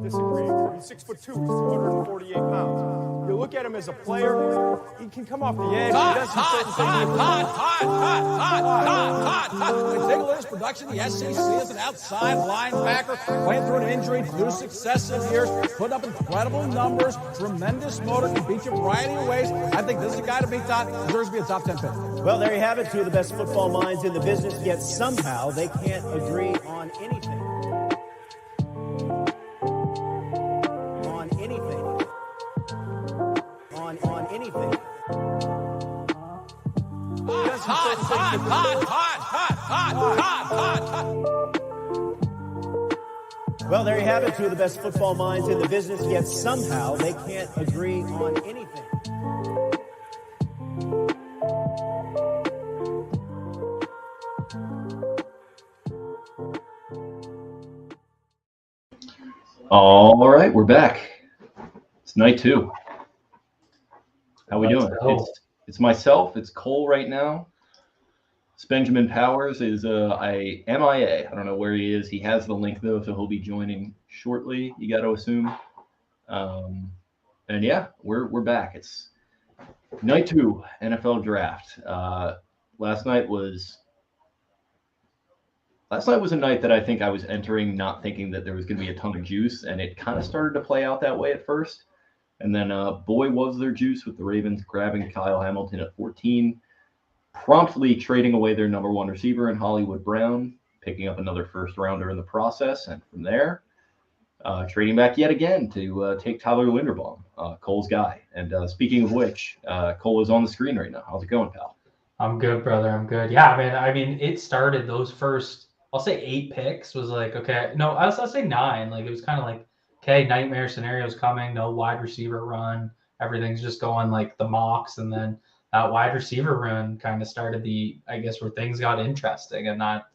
Disagreeing. He's 6'2", he's 248 pounds. You look at him as a player, he can come off the edge. Take a look at his production. The SEC is an outside linebacker, playing through an injury, 2 successive years, put up incredible numbers, tremendous motor, can beat you a variety of ways. I think this is a guy to beat that, deserves to be a top 10 pick. Well, there you have it, two of the best football minds in the business, yet somehow they can't agree on anything. Well, there you have it, two of the best football minds in the business, yet somehow they can't agree on anything. All right, we're back. It's night 2. How we doing? It's myself. It's Cole right now. Benjamin Powers is MIA. I don't know where he is. He has the link though, so he'll be joining shortly. You got to assume. And yeah, we're back. It's night 2 NFL draft. Last night was a night that I think I was entering not thinking that there was going to be a ton of juice, and it kind of started to play out that way at first. And then boy was there juice with the Ravens grabbing Kyle Hamilton at 14, promptly trading away their number 1 receiver in Hollywood Brown, picking up another first rounder in the process, and from there, trading back yet again to take Tyler Linderbaum, Cole's guy. And speaking of which, Cole is on the screen right now. How's it going, pal? I'm good, brother. I'm good. Yeah, man. I mean, it started those first, I'll say 8 picks was like, okay. No, I'll say 9. Like, it was kind of like, okay, nightmare scenarios coming, no wide receiver run. Everything's just going like the mocks. And then that wide receiver run kind of started I guess, where things got interesting. And that,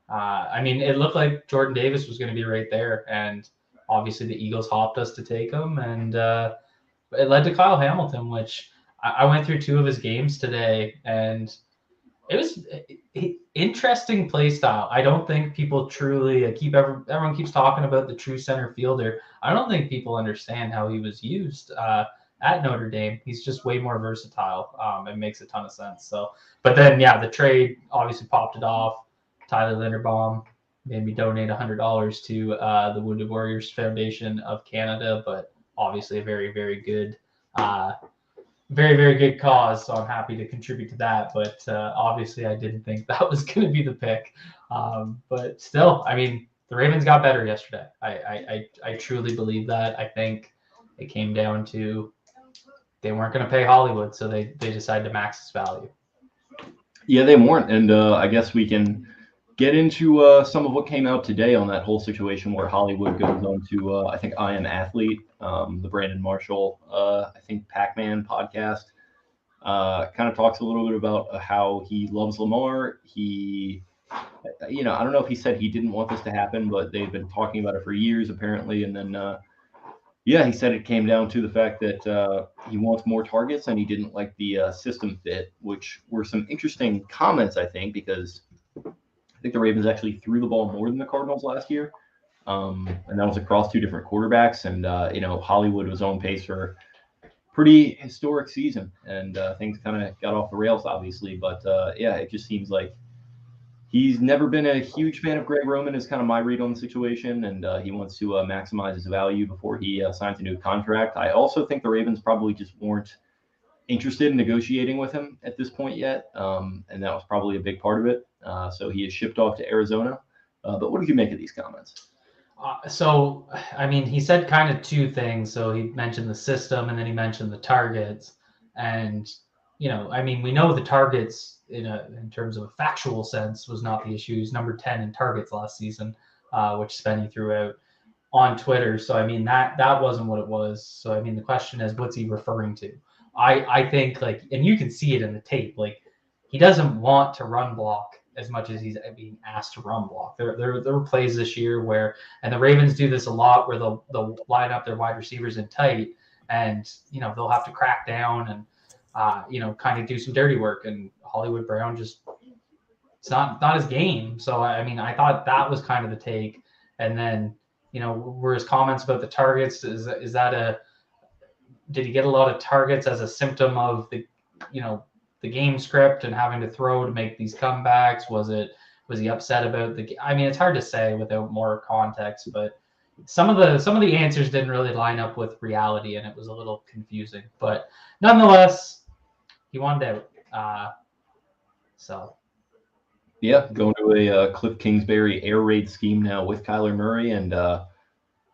I mean, it looked like Jordan Davis was going to be right there. And obviously the Eagles hopped us to take him. And it led to Kyle Hamilton, which I went through 2 of his games today. And it was interesting play style. I don't think people truly everyone keeps talking about the true center fielder. I don't think people understand how he was used at Notre Dame. He's just way more versatile. It makes a ton of sense. So, but then yeah, the trade obviously popped it off. Tyler Linderbaum made me donate $100 to the Wounded Warriors Foundation of Canada, but obviously a very, very good very, very good cause, so I'm happy to contribute to that. But obviously, I didn't think that was going to be the pick. But still, I mean, the Ravens got better yesterday. I truly believe that. I think it came down to they weren't going to pay Hollywood, so they decided to max its value. Yeah, they weren't, and I guess we can get into some of what came out today on that whole situation where Hollywood goes on to, I think, I Am Athlete, the Brandon Marshall, I think, Pac-Man podcast. Kind of talks a little bit about how he loves Lamar. He, I don't know if he said he didn't want this to happen, but they've been talking about it for years, apparently. And then, he said it came down to the fact that he wants more targets and he didn't like the system fit, which were some interesting comments, I think, because I think the Ravens actually threw the ball more than the Cardinals last year. And that was across 2 different quarterbacks. And, Hollywood was on pace for a pretty historic season. And things kind of got off the rails, obviously. But, it just seems like he's never been a huge fan of Greg Roman is kind of my read on the situation. And he wants to maximize his value before he signs a new contract. I also think the Ravens probably just weren't interested in negotiating with him at this point yet. And that was probably a big part of it. So he is shipped off to Arizona. But what did you make of these comments? So, I mean, he said kind of 2 things. So he mentioned the system and then he mentioned the targets. And, we know the targets in terms of a factual sense was not the issue. He's number 10 in targets last season, which Spenny threw out on Twitter. So, I mean, that wasn't what it was. So, I mean, the question is, what's he referring to? I think, and you can see it in the tape, he doesn't want to run block as much as he's being asked to run block. There were plays this year where, and the Ravens do this a lot, where they'll line up their wide receivers in tight, and they'll have to crack down and kind of do some dirty work. And Hollywood Brown just it's not his game. So I mean, I thought that was kind of the take. And then, were his comments about the targets, is that did he get a lot of targets as a symptom of the game script and having to throw to make these comebacks? Was he upset about I mean, it's hard to say without more context, but some of the answers didn't really line up with reality, and it was a little confusing. But nonetheless, he wanted out. So Yeah, going to a Cliff Kingsbury air raid scheme now with Kyler Murray, and I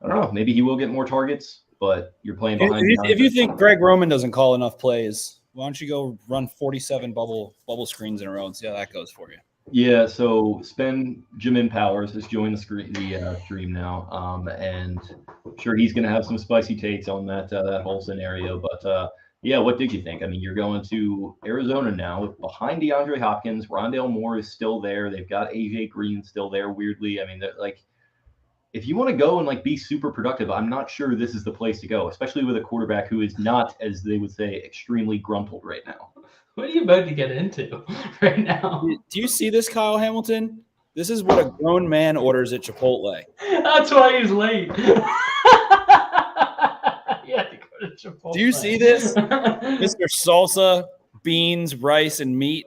don't know, maybe he will get more targets, but you're playing behind. If you think Greg Roman doesn't call enough plays, why don't you go run 47 bubble screens in a row and see how that goes for you? Yeah, so Jamin Powers has joined the stream now, and I'm sure he's going to have some spicy takes on that whole scenario. But yeah, what did you think? I mean, you're going to Arizona now behind DeAndre Hopkins. Rondale Moore is still there. They've got AJ Green still there. Weirdly, I mean, if you want to go and be super productive, I'm not sure this is the place to go, especially with a quarterback who is not, as they would say, extremely grumpled right now. What are you about to get into right now? Do you see this, Kyle Hamilton? This is what a grown man orders at Chipotle. That's why he's late. Yeah, to go to Chipotle. Do you see this? Mr. Salsa, beans, rice, and meat.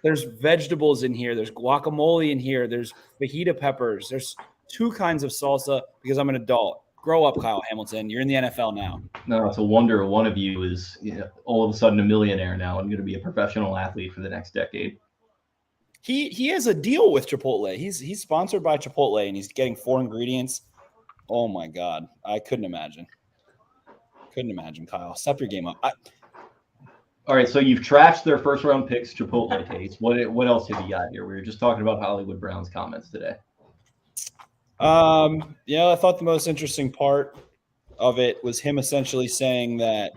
There's vegetables in here. There's guacamole in here. There's fajita peppers. There's 2 kinds of salsa because I'm an adult. Grow up, Kyle Hamilton. You're in the NFL now. No, it's a wonder one of you is all of a sudden a millionaire now and going to be a professional athlete for the next decade. He has a deal with Chipotle. He's sponsored by Chipotle, and he's getting 4 ingredients. Oh, my God. I couldn't imagine. Kyle. Step your game up. All right, so you've trashed their first-round picks, Chipotle takes. What else have you got here? We were just talking about Hollywood Brown's comments today. Yeah, I thought the most interesting part of it was him essentially saying that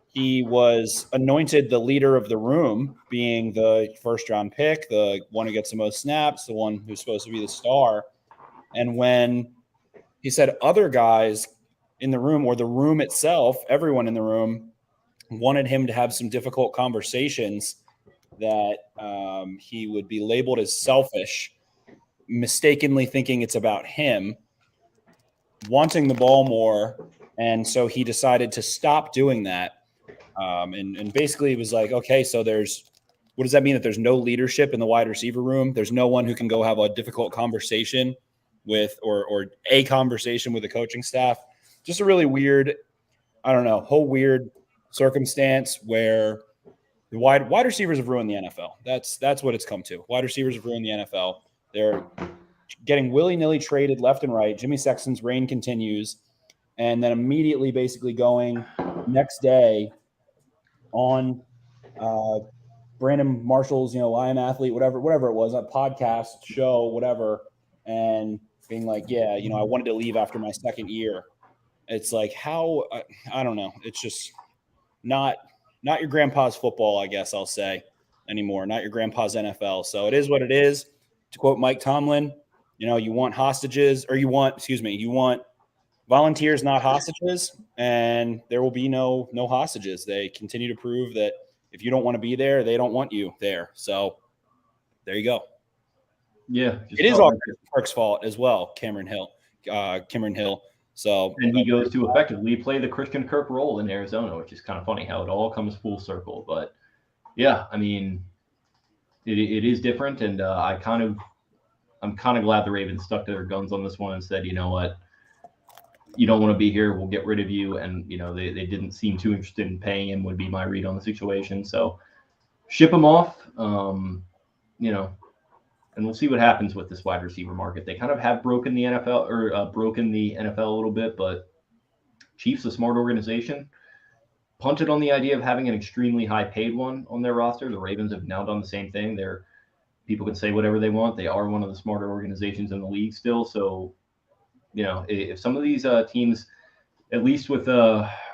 he was anointed the leader of the room, being the first-round pick, the one who gets the most snaps, the one who's supposed to be the star. And when he said other guys in the room, or the room itself, everyone in the room, wanted him to have some difficult conversations, that he would be labeled as selfish, mistakenly thinking it's about him, wanting the ball more. And so he decided to stop doing that. And basically it was like, okay, so what does that mean? That there's no leadership in the wide receiver room? There's no one who can go have a difficult conversation with, or a conversation with the coaching staff? Just a really weird, whole weird circumstance where the wide receivers have ruined the NFL. That's what it's come to. Wide receivers have ruined the NFL. They're getting willy-nilly traded left and right. Jimmy Sexton's reign continues, and then immediately basically going next day on Brandon Marshall's, I Am Athlete, whatever it was, a podcast show, whatever, and being like, yeah, I wanted to leave after my second year. It's like, how, I don't know. It's just not your grandpa's football, I guess I'll say, anymore. Not your grandpa's NFL. So it is what it is. To quote Mike Tomlin, you want hostages, or you want volunteers, not hostages, and there will be no hostages. They continue to prove that if you don't want to be there, they don't want you there. So there you go. Yeah. It is all Kirk's fault as well, Cameron Hill. So, and he goes to effectively play the Christian Kirk role in Arizona, which is kind of funny how it all comes full circle. But yeah, I mean, it is different, and I'm kind of glad the Ravens stuck to their guns on this one and said, you know what, you don't want to be here, we'll get rid of you. And they didn't seem too interested in paying him, would be my read on the situation. So ship him off, and we'll see what happens with this wide receiver market. They kind of have broken the NFL a little bit, but Chiefs, a smart organization, punted on the idea of having an extremely high paid one on their roster. The Ravens have now done the same thing. People can say whatever they want. They are one of the smarter organizations in the league still. So, if some of these teams, at least with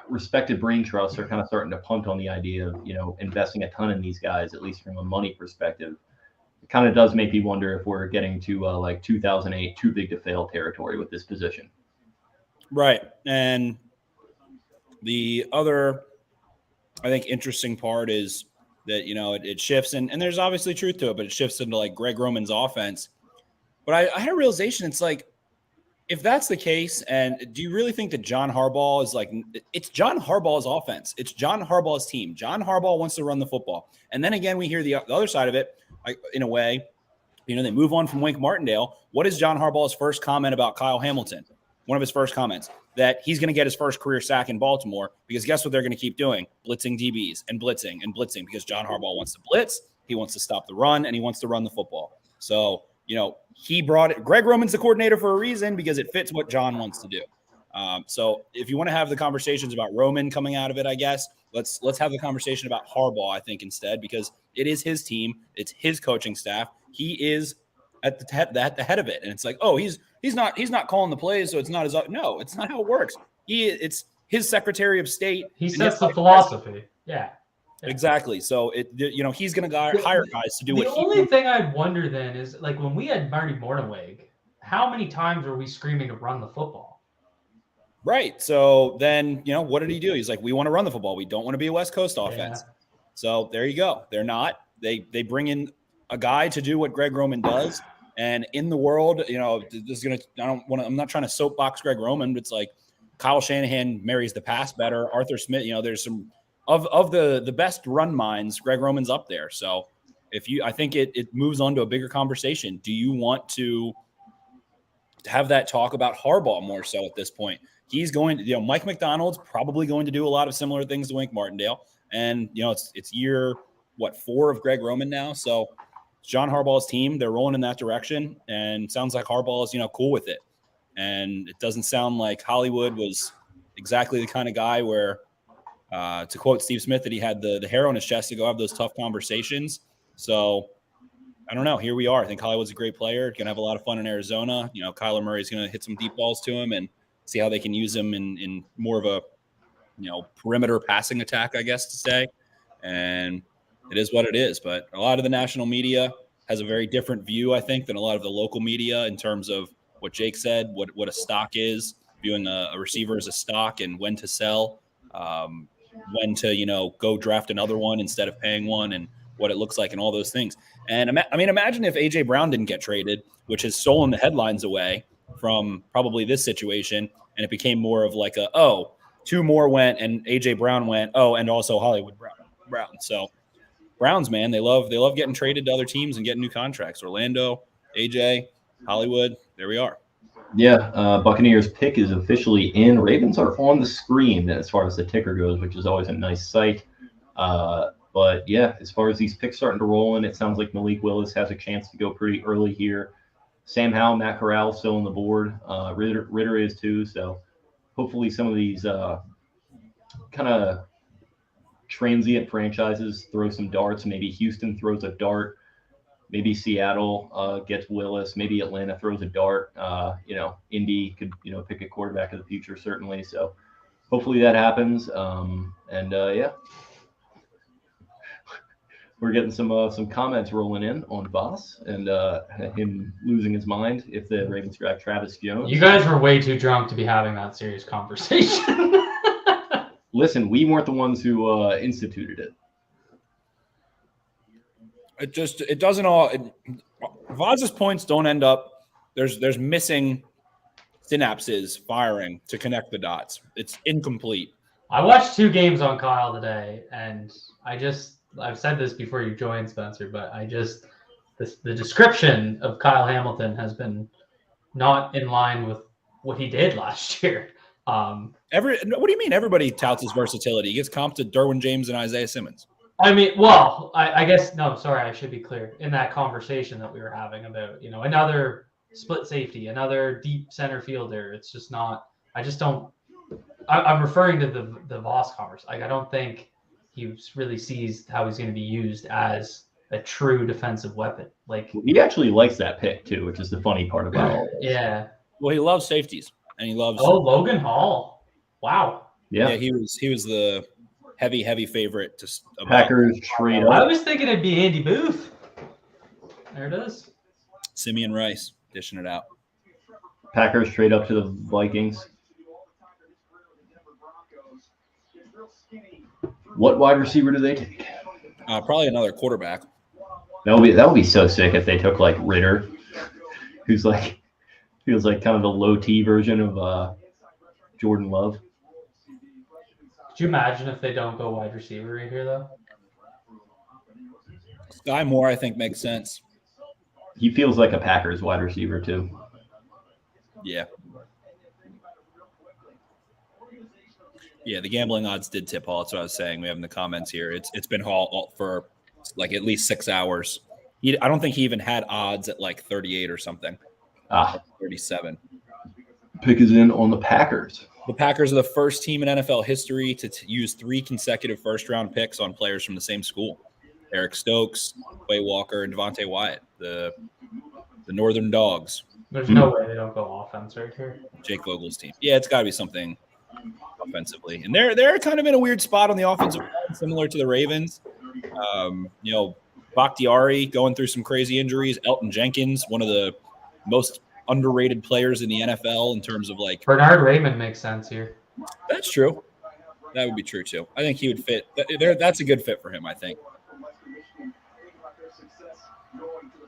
respected brain trust, are kind of starting to punt on the idea of, investing a ton in these guys, at least from a money perspective, it kind of does make me wonder if we're getting to 2008 too big to fail territory with this position. Right. And the other, I think, interesting part is that, it shifts. And there's obviously truth to it, but it shifts into like Greg Roman's offense. But I had a realization. It's like, if that's the case, and do you really think that John Harbaugh is like, it's John Harbaugh's offense. It's John Harbaugh's team. John Harbaugh wants to run the football. And then again, we hear the other side of it, in a way, they move on from Wink Martindale. What is John Harbaugh's first comment about Kyle Hamilton? One of his first comments, that he's going to get his first career sack in Baltimore, because guess what they're going to keep doing? Blitzing DBs and blitzing and blitzing, because John Harbaugh wants to blitz. He wants to stop the run, and he wants to run the football. So, he brought it. Greg Roman's the coordinator for a reason, because it fits what John wants to do. So if you want to have the conversations about Roman coming out of it, I guess let's have the conversation about Harbaugh, I think, instead, because it is his team. It's his coaching staff. He is at the head of it. And it's like, oh, he's not calling the plays, so it's not his. No, it's not how it works. It's his Secretary of State. He sets the philosophy. Yeah. Exactly. So he's going to hire guys to do what. The only thing I'd wonder then is, like, when we had Marty Mornhinweg, how many times were we screaming to run the football? Right. So then, what did he do? He's like, we want to run the football. We don't want to be a West Coast offense. Yeah. So there you go. They're not. They bring in a guy to do what Greg Roman does. And in the world, this is going to. I'm not trying to soapbox Greg Roman, but it's like Kyle Shanahan marries the pass better. Arthur Smith. There's some. Of the best run minds, Greg Roman's up there. So I think it moves on to a bigger conversation. Do you want to have that talk about Harbaugh more so at this point? He's going to, Mike McDonald's probably going to do a lot of similar things to Wink Martindale. And, it's year, 4 of Greg Roman now. So it's John Harbaugh's team. They're rolling in that direction. And sounds like Harbaugh is, cool with it. And it doesn't sound like Hollywood was exactly the kind of guy where, to quote Steve Smith, that he had the hair on his chest to go have those tough conversations. So I don't know. Here we are. I think Hollywood's a great player. Going to have a lot of fun in Arizona. Kyler Murray's going to hit some deep balls to him and see how they can use him in more of a, perimeter passing attack, I guess to say. And it is what it is. But a lot of the national media has a very different view, I think, than a lot of the local media in terms of what Jake said, what a stock is, viewing a receiver as a stock and when to sell. When to, go draft another one instead of paying one, and what it looks like and all those things. And imagine if A.J. Brown didn't get traded, which has stolen the headlines away from probably this situation. And it became more of like 2 more went and A.J. Brown went. Oh, and also Hollywood Brown. So Browns, man, they love getting traded to other teams and getting new contracts. Orlando, A.J., Hollywood, there we are. Yeah, Buccaneers pick is officially in. Ravens are on the screen as far as the ticker goes, which is always a nice sight. But yeah, as far as these picks starting to roll in, it sounds like Malik Willis has a chance to go pretty early here. Sam Howell, Matt Corral still on the board. Ritter is too. So hopefully some of these kind of transient franchises throw some darts. Maybe Houston throws a dart. Maybe Seattle gets Willis. Maybe Atlanta throws a dart. Indy could, pick a quarterback of the future, certainly. So hopefully that happens. Yeah. We're getting some comments rolling in on Voss and him losing his mind if the Ravens draft Travis Jones. You guys were way too drunk to be having that serious conversation. Listen, we weren't the ones who instituted it. It doesn't all. Vaz's points don't end up. There's missing synapses firing to connect the dots. It's incomplete. I watched 2 games on Kyle today, and I've said this before you joined, Spencer, but the description of Kyle Hamilton has been not in line with what he did last year. What do you mean? Everybody touts his versatility. He gets comped to Derwin James and Isaiah Simmons. I mean, well, I guess, no, sorry, I should be clear. In that conversation that we were having about, another split safety, another deep center fielder, it's just not, I'm referring to the Voss conversation. Like, I don't think he really sees how he's going to be used as a true defensive weapon. Like, he actually likes that pick too, which is the funny part about all this. Yeah. Well, he loves safeties, and he loves. Oh, Logan Hall! Wow. Yeah, he was the heavy favorite to Packers trade up. I was thinking it'd be Andy Booth. There it is. Simeon Rice dishing it out. Packers trade up to the Vikings. What wide receiver do they take? Probably another quarterback. That would be so sick if they took like Ritter, who's like feels like kind of the low T version of Jordan Love. Could you imagine if they don't go wide receiver right here though? Sky Moore, I think, makes sense. He feels like a Packers wide receiver too. Yeah. Yeah, the gambling odds did tip Hall. That's what I was saying. We have in the comments here. It's been Hall for like at least 6 hours. I don't think he even had odds at like 38 or something. 37. Pick is in on the Packers. The Packers are the first team in NFL history to use 3 consecutive first-round picks on players from the same school. Eric Stokes, Quay Walker, and Devontae Wyatt, the Northern Dogs. There's no way they don't go offense right here. Jake Vogel's team. Yeah, it's got to be something offensively. And they're kind of in a weird spot on the offensive line, similar to the Ravens. Bakhtiari going through some crazy injuries. Elton Jenkins, one of the most underrated players in the NFL in terms of like Bernard Raymond makes sense here. That's true. That would be true too. I think he would fit. That's a good fit for him, I think.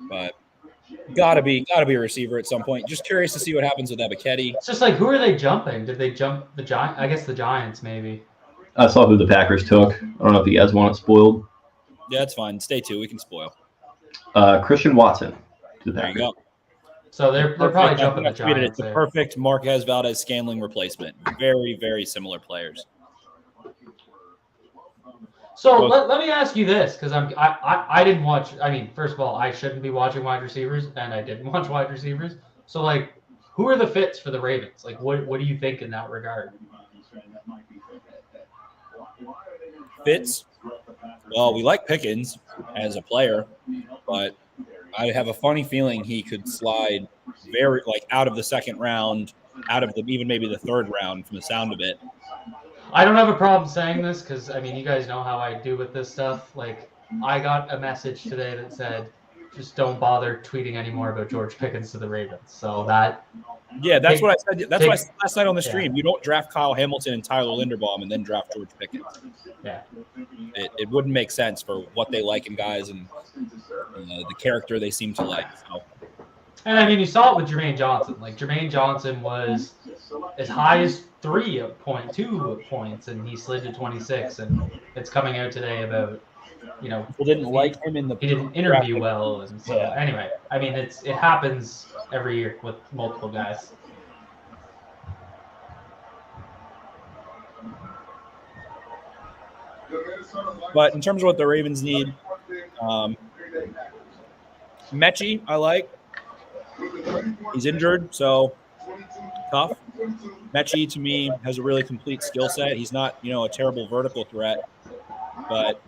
But gotta be a receiver at some point. Just curious to see what happens with Ebiketie. It's just like, who are they jumping? Did they jump the Giant? I guess the Giants maybe. I saw who the Packers took. I don't know if you guys want it spoiled. Yeah, that's fine. Stay tuned. We can spoil. Christian Watson to the There you Packers. go. So they're probably jumping the Giants. It's the perfect Marquez Valdez-Scantling replacement. Very, very similar players. So let me ask you this, because I didn't watch. I mean, first of all, I shouldn't be watching wide receivers, and I didn't watch wide receivers. So like, who are the fits for the Ravens? Like, what do you think in that regard? Fits. Well, we like Pickens as a player, but I have a funny feeling he could slide very out of the second round, out of even maybe the third round from the sound of it. I don't have a problem saying this because, I mean, you guys know how I do with this stuff. Like, I got a message today that said, just don't bother tweeting anymore about George Pickens to the Ravens. So that... Yeah, that's what I said. That's why I said last night on the stream. Yeah. You don't draft Kyle Hamilton and Tyler Linderbaum and then draft George Pickens. Yeah. It wouldn't make sense for what they like in guys and the character they seem to like. So. And, I mean, you saw it with Jermaine Johnson. Like, Jermaine Johnson was as high as 3.2 points, and he slid to 26. And it's coming out today about, people didn't like him in the. He didn't interview well, and so anyway, I mean, it happens every year with multiple guys. But in terms of what the Ravens need, Mechie, I like. He's injured, so tough. Mechie, to me, has a really complete skill set. He's not, a terrible vertical threat, but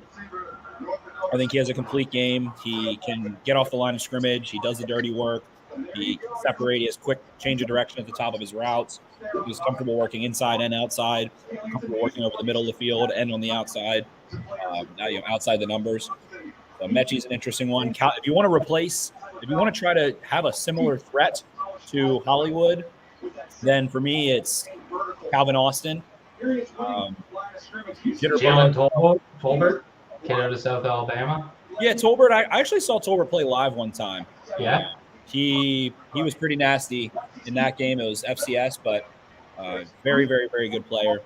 I think he has a complete game. He can get off the line of scrimmage. He does the dirty work. He can separate. He has quick change of direction at the top of his routes. He's comfortable working inside and outside, comfortable working over the middle of the field and on the outside, outside the numbers. So Mechie's an interesting one. If you want to try to have a similar threat to Hollywood, then for me it's Calvin Austin. Jalen Tolbert, kid out of South Alabama. Yeah, Tolbert. I actually saw Tolbert play live one time. Yeah. He was pretty nasty in that game. It was FCS, but very, very, very good player.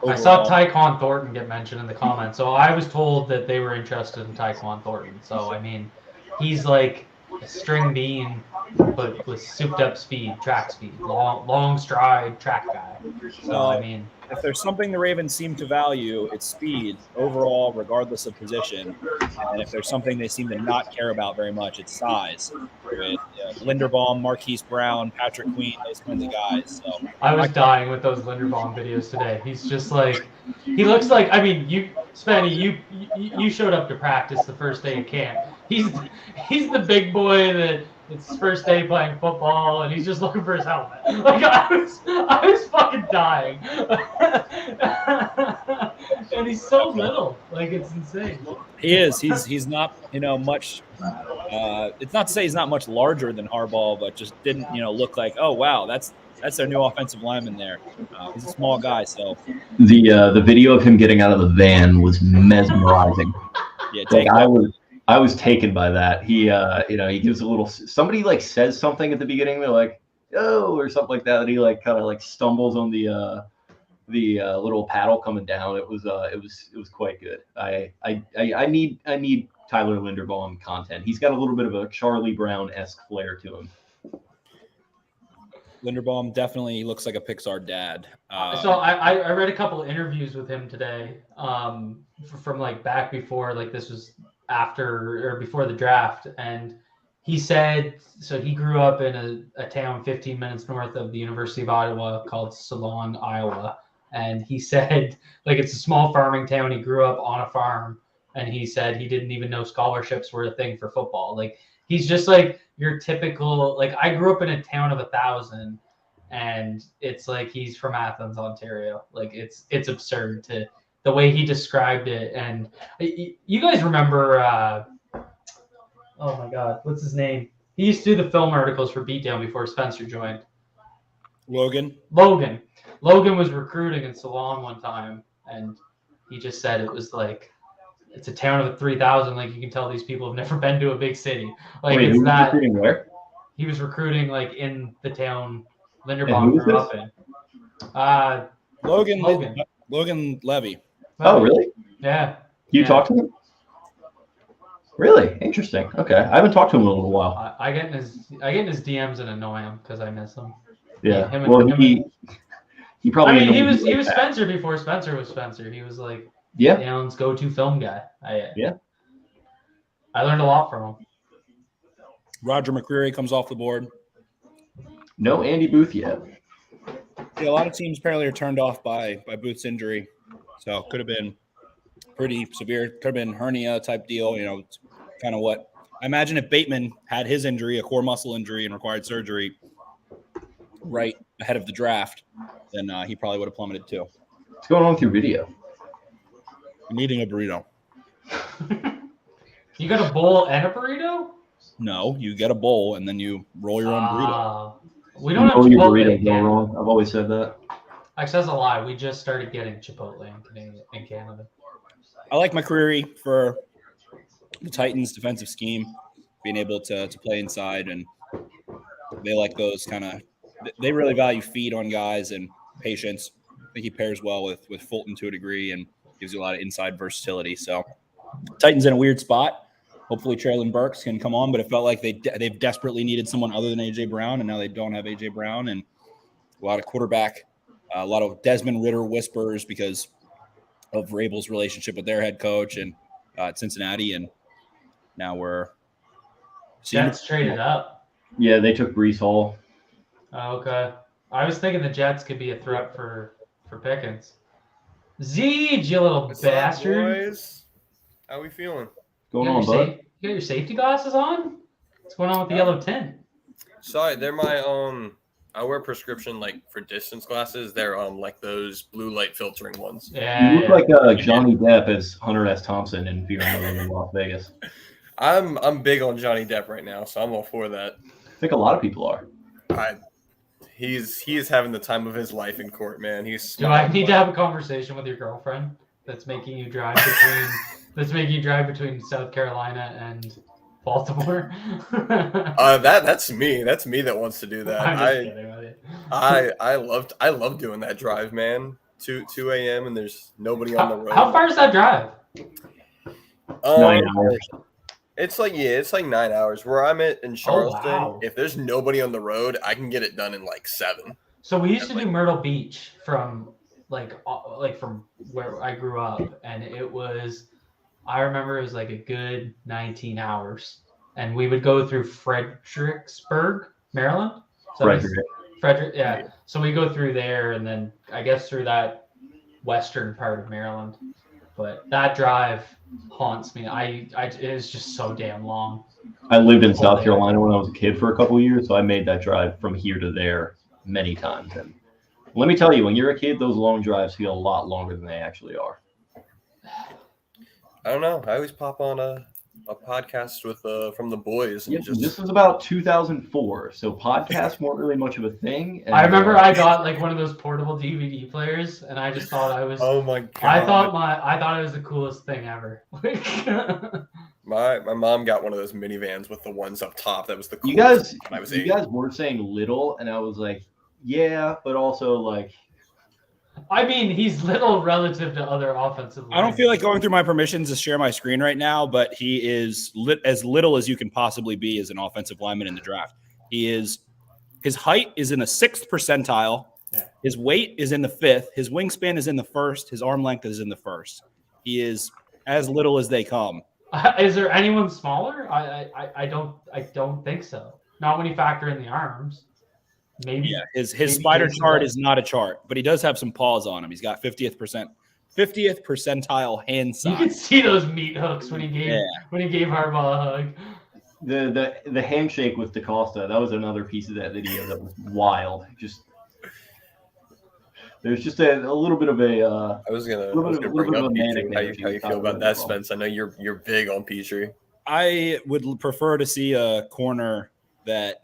Overall. I saw Tyquan Thornton get mentioned in the comments, so I was told that they were interested in Tyquan Thornton. So, I mean, he's like a string bean, but with souped-up speed, track speed, long stride track guy. So, I mean... If there's something the Ravens seem to value, it's speed overall, regardless of position. And if there's something they seem to not care about very much, it's size. With Linderbaum, Marquise Brown, Patrick Queen, those kinds of guys. So I was dying with those Linderbaum videos today. He's just like, he looks like, I mean, Spenny, you showed up to practice the first day of camp. He's the big boy that it's his first day playing football, and he's just looking for his helmet. Like I was fucking dying. And he's so little, like it's insane. He is. He's not, much. It's not to say he's not much larger than Harbaugh, but just didn't, look like, oh wow, that's their new offensive lineman there. He's a small guy, so the video of him getting out of the van was mesmerizing. Yeah, Like I was taken by that. He he gives a little, somebody like says something at the beginning, they're like, "Oh," or something like that, and he like kind of like stumbles on the little paddle coming down. It was quite good. I need Tyler Linderbaum content. He's got a little bit of a Charlie Brown-esque flair to him. Linderbaum definitely looks like a Pixar dad. So I read a couple of interviews with him today, from like back before, like this was after or before the draft, and he said so he grew up in a town 15 minutes north of the University of Iowa called Salon, Iowa, and he said like it's a small farming town. He grew up on a farm, and he said he didn't even know scholarships were a thing for football. Like he's just like your typical, like I grew up in a town of 1,000, and it's like he's from Athens, Ontario. Like it's absurd to the way he described it. And you guys remember, oh my God, what's his name? He used to do the film articles for Beatdown before Spencer joined. Logan was recruiting in Salon one time, and he just said it was like, it's a town of 3,000. Like you can tell these people have never been to a big city. Like Wait, it's who was not. recruiting where? He was recruiting like in the town Linderbaum grew up in. Logan Levy. Oh, really? Yeah. You talked to him? Really? Interesting. Okay, I haven't talked to him in a little while. I get in his DMs and annoy him because I miss him. Yeah. He probably. I mean, he was Spencer before Spencer was Spencer. He was like Down's go-to film guy. I learned a lot from him. Roger McCreary comes off the board. No Andy Booth yet. Yeah, a lot of teams apparently are turned off by Booth's injury, so it could have been pretty severe. Could have been hernia type deal. You know, it's kind of what I imagine if Bateman had his injury, a core muscle injury, and required surgery right ahead of the draft, then he probably would have plummeted too. What's going on with your video? I'm eating a burrito. You got a bowl and a burrito? No, you get a bowl and then you roll your own burrito. We don't have Chipotle. Your Chipotle burrito go wrong. I've always said that. Actually, that's a lie. We just started getting Chipotle in Canada. I like McCreary for the Titans' defensive scheme, being able to play inside, and they like those kind of. They really value feed on guys and patience. I think he pairs well with Fulton to a degree and gives you a lot of inside versatility. So, Titans in a weird spot. Hopefully, Traylon Burks can come on, but it felt like they've desperately needed someone other than A.J. Brown, and now they don't have A.J. Brown, and a lot of quarterback, a lot of Desmond Ridder whispers because of Vrabel's relationship with their head coach and at Cincinnati, and now we're Jets traded up. Yeah, they took Breece Hall. Oh, okay. I was thinking the Jets could be a threat for Pickens. Zeej, you little bastard. Boys? How we feeling? Going on, bud? You got your safety glasses on? What's going on with the yellow tint? Sorry, they're my I wear prescription like for distance glasses. They're like those blue light filtering ones. Yeah. You look like Johnny Depp as Hunter S. Thompson in Fear and Loathing in Las Vegas. I'm big on Johnny Depp right now, so I'm all for that. I think a lot of people are. He is having the time of his life in court, man. Do I need to have a conversation with your girlfriend that's making you drive between South Carolina and Baltimore? That's me. That's me that wants to do that. I'm just kidding with you. I love doing that drive, man. 2 a.m. and there's nobody on the road. How far is that drive? 9 hours. It's like 9 hours. Where I'm at in Charleston, wow. If there's nobody on the road, I can get it done in like 7. So we used to do Myrtle Beach from like from where I grew up, and I remember it was like a good 19 hours, and we would go through Fredericksburg, Maryland. So Frederick, yeah. So we go through there, and then I guess through that western part of Maryland. But that drive haunts me. It is just so damn long. I lived in South Carolina when I was a kid for a couple of years, so I made that drive from here to there many times. And let me tell you, when you're a kid, those long drives feel a lot longer than they actually are. I don't know. I always pop on a podcast with from the boys. And Yeah, this was about 2004, so podcasts weren't really much of a thing. And, I remember I got like one of those portable DVD players, and I just thought I was. oh my god! I thought it was the coolest thing ever. My mom got one of those minivans with the ones up top. That was the coolest you guys, when I was you 8. guys were saying little, and I was like, yeah, but also like, I mean, he's little relative to other offensive. I don't feel like going through my permissions to share my screen right now, but he is as little as you can possibly be as an offensive lineman in the draft. His height is in the 6th percentile. Yeah. His weight is in the 5th. His wingspan is in the 1st. His arm length is in the 1st. He is as little as they come. Is there anyone smaller? I don't think so. Not when you factor in the arms. Maybe. Yeah, his spider chart is not a chart, but he does have some paws on him. He's got 50th percentile hand size. You can see those meat hooks when he gave Harbaugh a hug. the handshake with DaCosta, that was another piece of that video that was wild. There's just a little bit of a. I was gonna bring up Petrie. How you feel about that, Spence? I know you're big on Petrie. I would prefer to see a corner that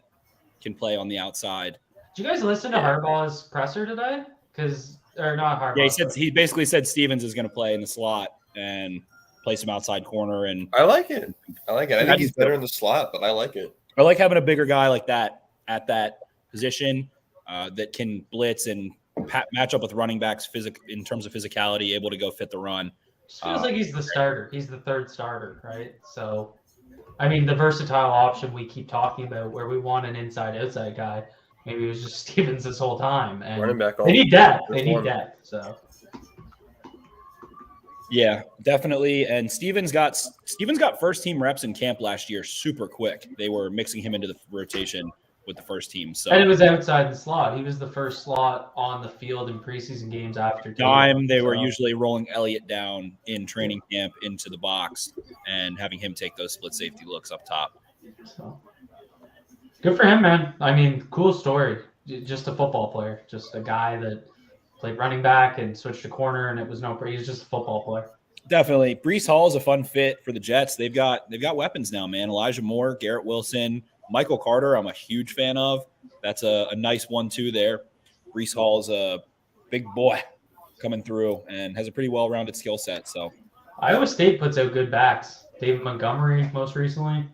can play on the outside. Did you guys listen to Harbaugh's presser today? Or not Harbaugh. Yeah, he basically said Stevens is going to play in the slot and play some outside corner. And I like it. I think he's better in the slot, but I like it. I like having a bigger guy like that at that position that can blitz and match up with running backs in terms of physicality, able to go fit the run. Feels like he's the starter. He's the 3rd starter, right? So, I mean, the versatile option we keep talking about where we want an inside-outside guy. Maybe it was just Stevens this whole time. And running back. They need depth. So. Yeah, definitely. And Stevens got first team reps in camp last year super quick. They were mixing him into the rotation with the first team. So and it was outside the slot. He was the first slot on the field in preseason games after dime. They were usually rolling Elliott down in training camp into the box and having him take those split safety looks up top. So good for him, man. I mean, cool story. Just a football player, just a guy that played running back and switched to corner, and it was he's just a football player. Definitely. Breece Hall is a fun fit for the Jets. They've got weapons now, man. Elijah Moore, Garrett Wilson, Michael Carter, I'm a huge fan of. That's a nice 1-2 there. Breece Hall is a big boy coming through and has a pretty well-rounded skill set. So Iowa State puts out good backs. David Montgomery most recently.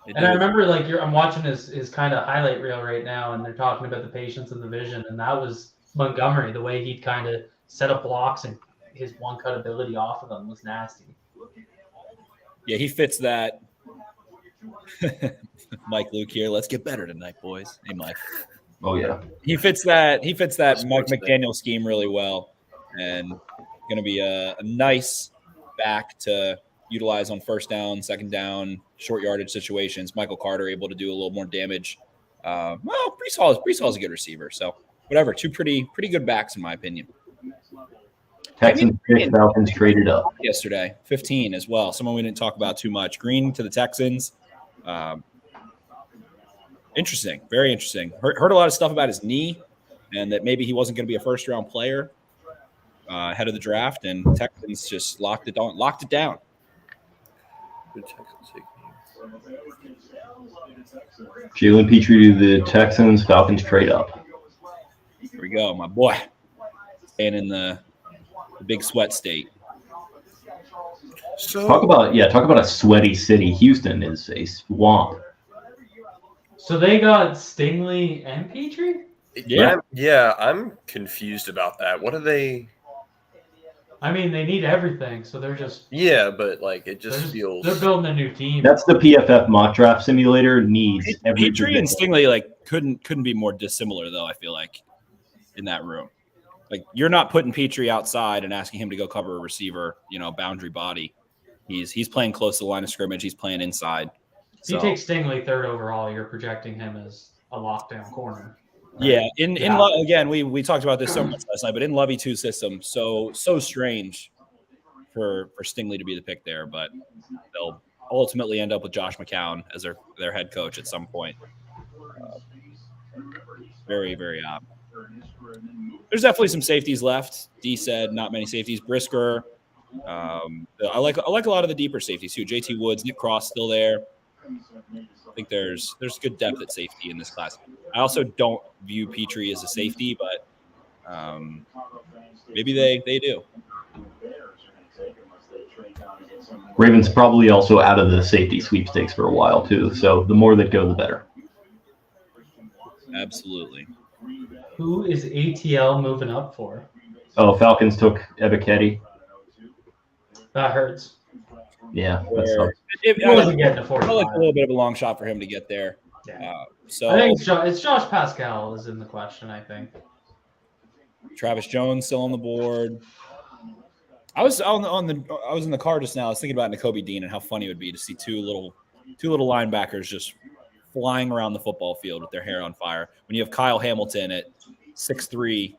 And I remember I'm watching his kind of highlight reel right now, and they're talking about the patience and the vision, and that was Montgomery, the way he'd kind of set up blocks and his one-cut ability off of them was nasty. Yeah, he fits that. Mike Luke here. Let's get better tonight, boys. Hey, Mike. Oh yeah. He fits that Mike McDaniel scheme really well, and going to be a nice back to utilize on first down, second down, short yardage situations. Michael Carter able to do a little more damage. Breece Hall is a good receiver, so whatever. Two pretty good backs in my opinion. Texans picked, Falcons traded up yesterday. 15 as well. Someone we didn't talk about too much. Green to the Texans. Interesting. Very interesting. Heard a lot of stuff about his knee and that maybe he wasn't going to be a first-round player ahead of the draft, and Texans just locked it down. Jalen Petrie to the Texans. Falcons trade up. Here we go, my boy. Staying in the big sweat state. So talk about a sweaty city. Houston is a swamp. So they got Stingley and Petrie? Yeah, I'm confused about that. What are they? I mean, they need everything, so they're just... Yeah, but, it just feels... They're building a new team. That's the PFF mock draft simulator needs. Petrie and Stingley, couldn't be more dissimilar, though, I feel like, in that room. You're not putting Petrie outside and asking him to go cover a receiver, boundary body. He's playing close to the line of scrimmage. He's playing inside. If you take Stingley 3rd overall, you're projecting him as a lockdown corner. Right? Yeah. Again, we talked about this so much last night, but in Lovey 2 system, so strange for Stingley to be the pick there, but they'll ultimately end up with Josh McCown as their head coach at some point. Very, very odd. There's definitely some safeties left. D said not many safeties. Brisker, I like a lot of the deeper safeties too. JT Woods, Nick Cross still there. I think there's good depth at safety in this class. I also don't view Petrie as a safety, but maybe they do. Ravens probably also out of the safety sweepstakes for a while too. So the more that go, the better. Absolutely. Who is ATL moving up for? Oh, Falcons took Ebiketie. That hurts. Yeah, that sucks. He wasn't getting to 45. I felt like a little bit of a long shot for him to get there. Yeah. So I think it's Josh Pascal is in the question, I think. Travis Jones still on the board. I was in the car just now. I was thinking about Nakobe Dean and how funny it would be to see two little linebackers just flying around the football field with their hair on fire. When you have Kyle Hamilton at 6'3",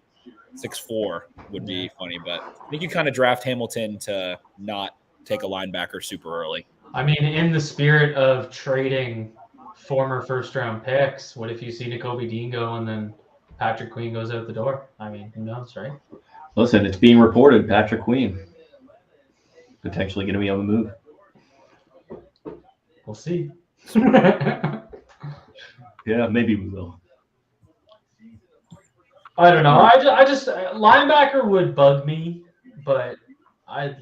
6'4", would be funny. But I think you kind of draft Hamilton to not take a linebacker super early. I mean, in the spirit of trading former first-round picks, what if you see Nakobe Dean go and then Patrick Queen goes out the door? I mean, who knows, right? Listen, it's being reported Patrick Queen potentially going to be on the move. We'll see. Yeah, maybe we will. I don't know. I just linebacker would bug me, but I'd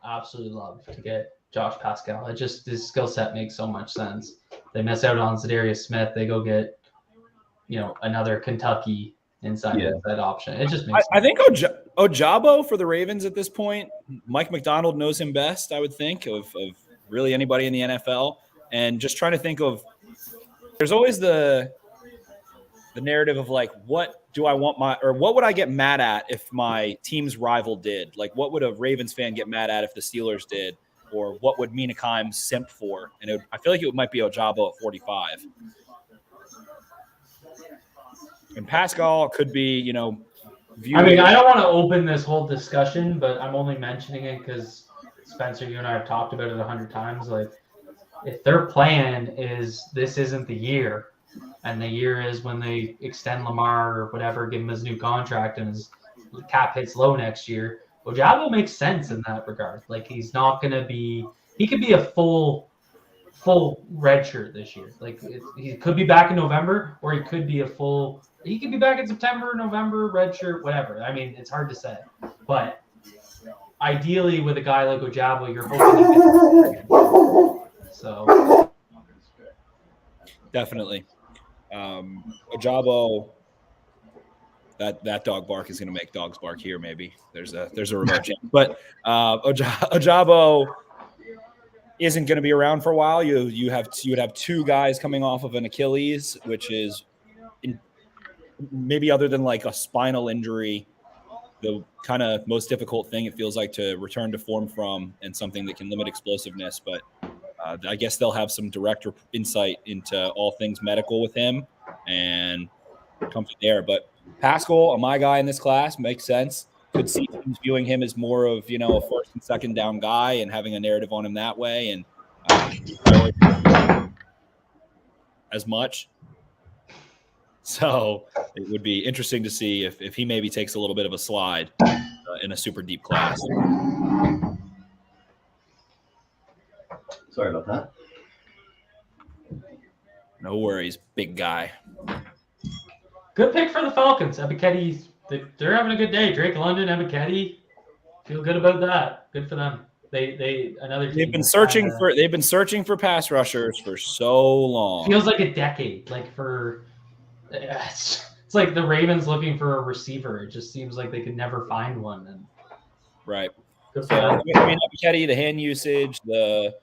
absolutely love to get Josh Pascal. His skill set makes so much sense. They miss out on Zadarius Smith. They go get, another Kentucky inside option. It just makes I think Ojabo for the Ravens at this point. Mike McDonald knows him best, I would think, of really anybody in the NFL. And just trying to think of, there's always the narrative of like, what would I get mad at if my team's rival did? Like, what would a Ravens fan get mad at if the Steelers did? Or what would Mina Kimes simp for? And I feel like it might be Ojabo at 45. And Pascal could be, viewed. I mean, I don't want to open this whole discussion, but I'm only mentioning it because Spencer, you and I have talked about it 100 times. Like, if their plan is this isn't the year, and the year is when they extend Lamar or whatever, give him his new contract, and his cap hits low next year, Ojabo makes sense in that regard. Like, he's not going to be – he could be a full red shirt this year. Like, he could be back in November, or he could be he could be back in September, November, red shirt, whatever. I mean, it's hard to say. But ideally, with a guy like Ojabo, you're hoping he gets so definitely. Ojabo, that dog bark is going to make dogs bark here. Maybe there's a remote chance, but Ojabo isn't going to be around for a while. You would have two guys coming off of an Achilles, which is maybe other than like a spinal injury, the kind of most difficult thing it feels like to return to form from, and something that can limit explosiveness. But I guess they'll have some direct insight into all things medical with him and comfort there. But Pascal, my guy in this class, makes sense. Could see teams viewing him as more of, a first and second down guy and having a narrative on him that way. And as much. So it would be interesting to see if he maybe takes a little bit of a slide in a super deep class. Sorry about that. No worries, big guy. good pick for the Falcons. Ebiketie, they're having a good day. Drake London, Ebiketie, feel good about that. Good for them. Another team. They've been searching for pass rushers for so long. Feels like a decade. It's like the Ravens looking for a receiver. It just seems like they could never find one. And right. Good for them. I mean, Ebiketie, the hand usage, the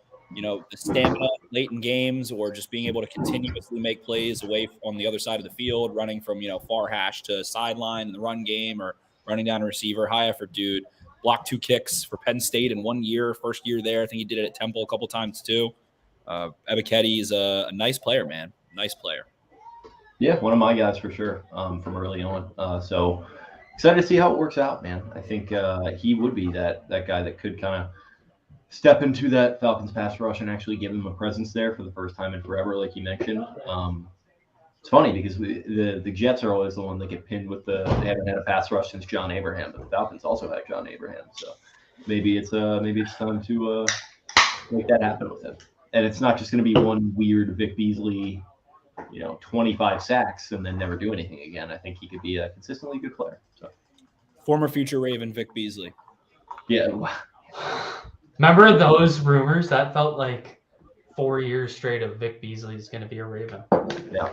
stamina late in games, or just being able to continuously make plays away on the other side of the field, running from far hash to sideline in the run game, or running down a receiver. High effort dude. Blocked 2 kicks for Penn State in 1 year, first year there. I think he did it at Temple a couple times too. Ebiketie is a nice player, man. Nice player. Yeah, one of my guys for sure from early on. So excited to see how it works out, man. I think he would be that guy that could kind of step into that Falcons pass rush and actually give him a presence there for the first time in forever, like you mentioned. It's funny because the Jets are always the one that get pinned with they haven't had a pass rush since John Abraham, but the Falcons also had John Abraham. So maybe it's time to make that happen with him. And it's not just going to be one weird Vic Beasley, 25 sacks and then never do anything again. I think he could be a consistently good player. So. Former future Raven Vic Beasley. Yeah. Remember those rumors? That felt like 4 years straight of Vic Beasley is going to be a Raven. Yeah.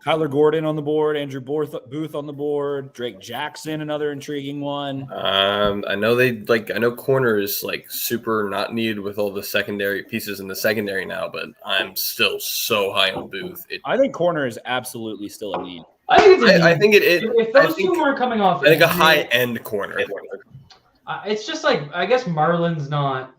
Kyler Gordon on the board, Andrew Booth on the board, Drake Jackson, another intriguing one. I know corner is like super not needed with all the secondary pieces in the secondary now, but I'm still so high on Booth. I think corner is absolutely still a need. I think it's a need. I think it is. If those two weren't coming off, I think a high end corner. It's just like, I guess Marlon's not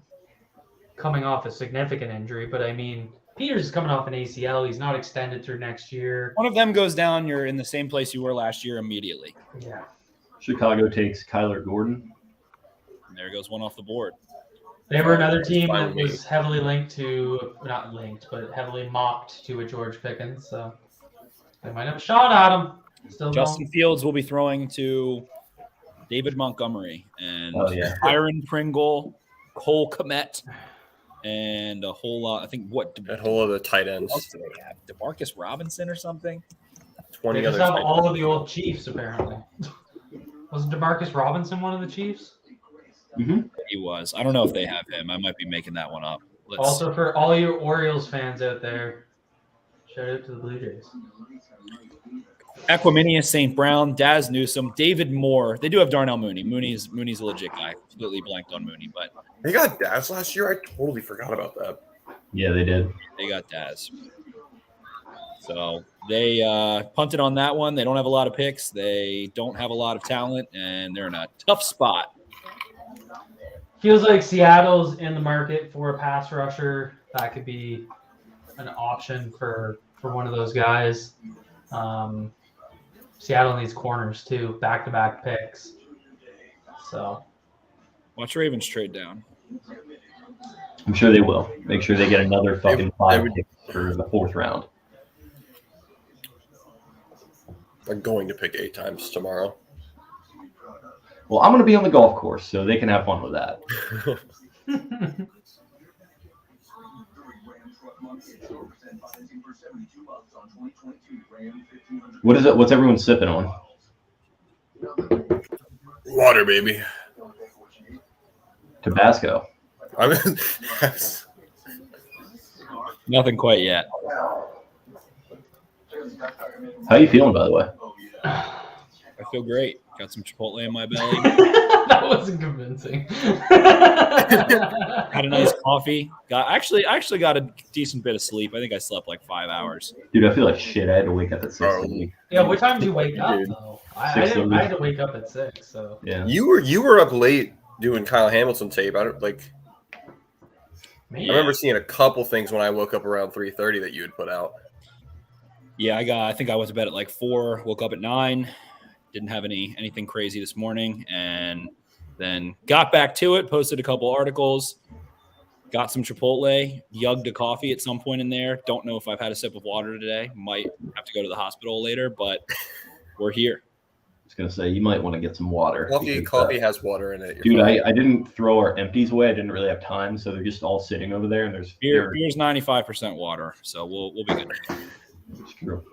coming off a significant injury, but I mean, Peters is coming off an ACL. He's not extended through next year. One of them goes down, you're in the same place you were last year immediately. Yeah. Chicago takes Kyler Gordon. And there goes one off the board. They were another team that was heavily linked to, not linked, but heavily mocked to a George Pickens. So they might have a shot at him. Still Justin Fields will be throwing to David Montgomery and Byron Pringle, Cole Kmet, and a whole lot. I think that whole other tight ends. What else do they have? DeMarcus Robinson or something? 20 they just other have all of the old Chiefs, apparently. Wasn't DeMarcus Robinson one of the Chiefs? Mm-hmm. He was. I don't know if they have him. I might be making that one up. Also, for all you Orioles fans out there, shout out to the Blue Jays. Equiminius St. Brown, Daz Newsome, David Moore. They do have Darnell Mooney. Mooney's a legit guy. Completely blanked on Mooney, but they got Daz last year. I totally forgot about that. Yeah, they did. They got Daz. So they punted on that one. They don't have a lot of picks. They don't have a lot of talent, and they're in a tough spot. Feels like Seattle's in the market for a pass rusher. That could be an option for one of those guys. Seattle needs corners too, back-to-back picks. So watch Ravens trade down. I'm sure they will. Make sure they get another fucking 5 picks for the 4th round. They're going to pick 8 times tomorrow. Well, I'm going to be on the golf course, so they can have fun with that. What is it? What's everyone sipping on? Water, baby. Tabasco. Nothing quite yet. How you feeling, by the way? I feel great. Got some Chipotle in my belly. That wasn't convincing. Had a nice coffee. I actually got a decent bit of sleep. I think I slept like 5 hours. Dude, I feel like shit. I had to wake up at 6. Yeah, what time did you wake up though? I had to wake up at 6. So yeah, you were up late doing Kyle Hamilton tape. I remember seeing a couple things when I woke up around 3:30 that you had put out. Yeah, I think I went to bed at like 4. Woke up at 9. Didn't have anything crazy this morning, and then got back to it. Posted a couple articles. Got some Chipotle. Yugged a coffee at some point in there. Don't know if I've had a sip of water today. Might have to go to the hospital later, but we're here. I was gonna say you might want to get some water. Coffee has water in it. Dude, I didn't throw our empties away. I didn't really have time, so they're just all sitting over there. And there's beer's 95% water, so we'll be good. It's true.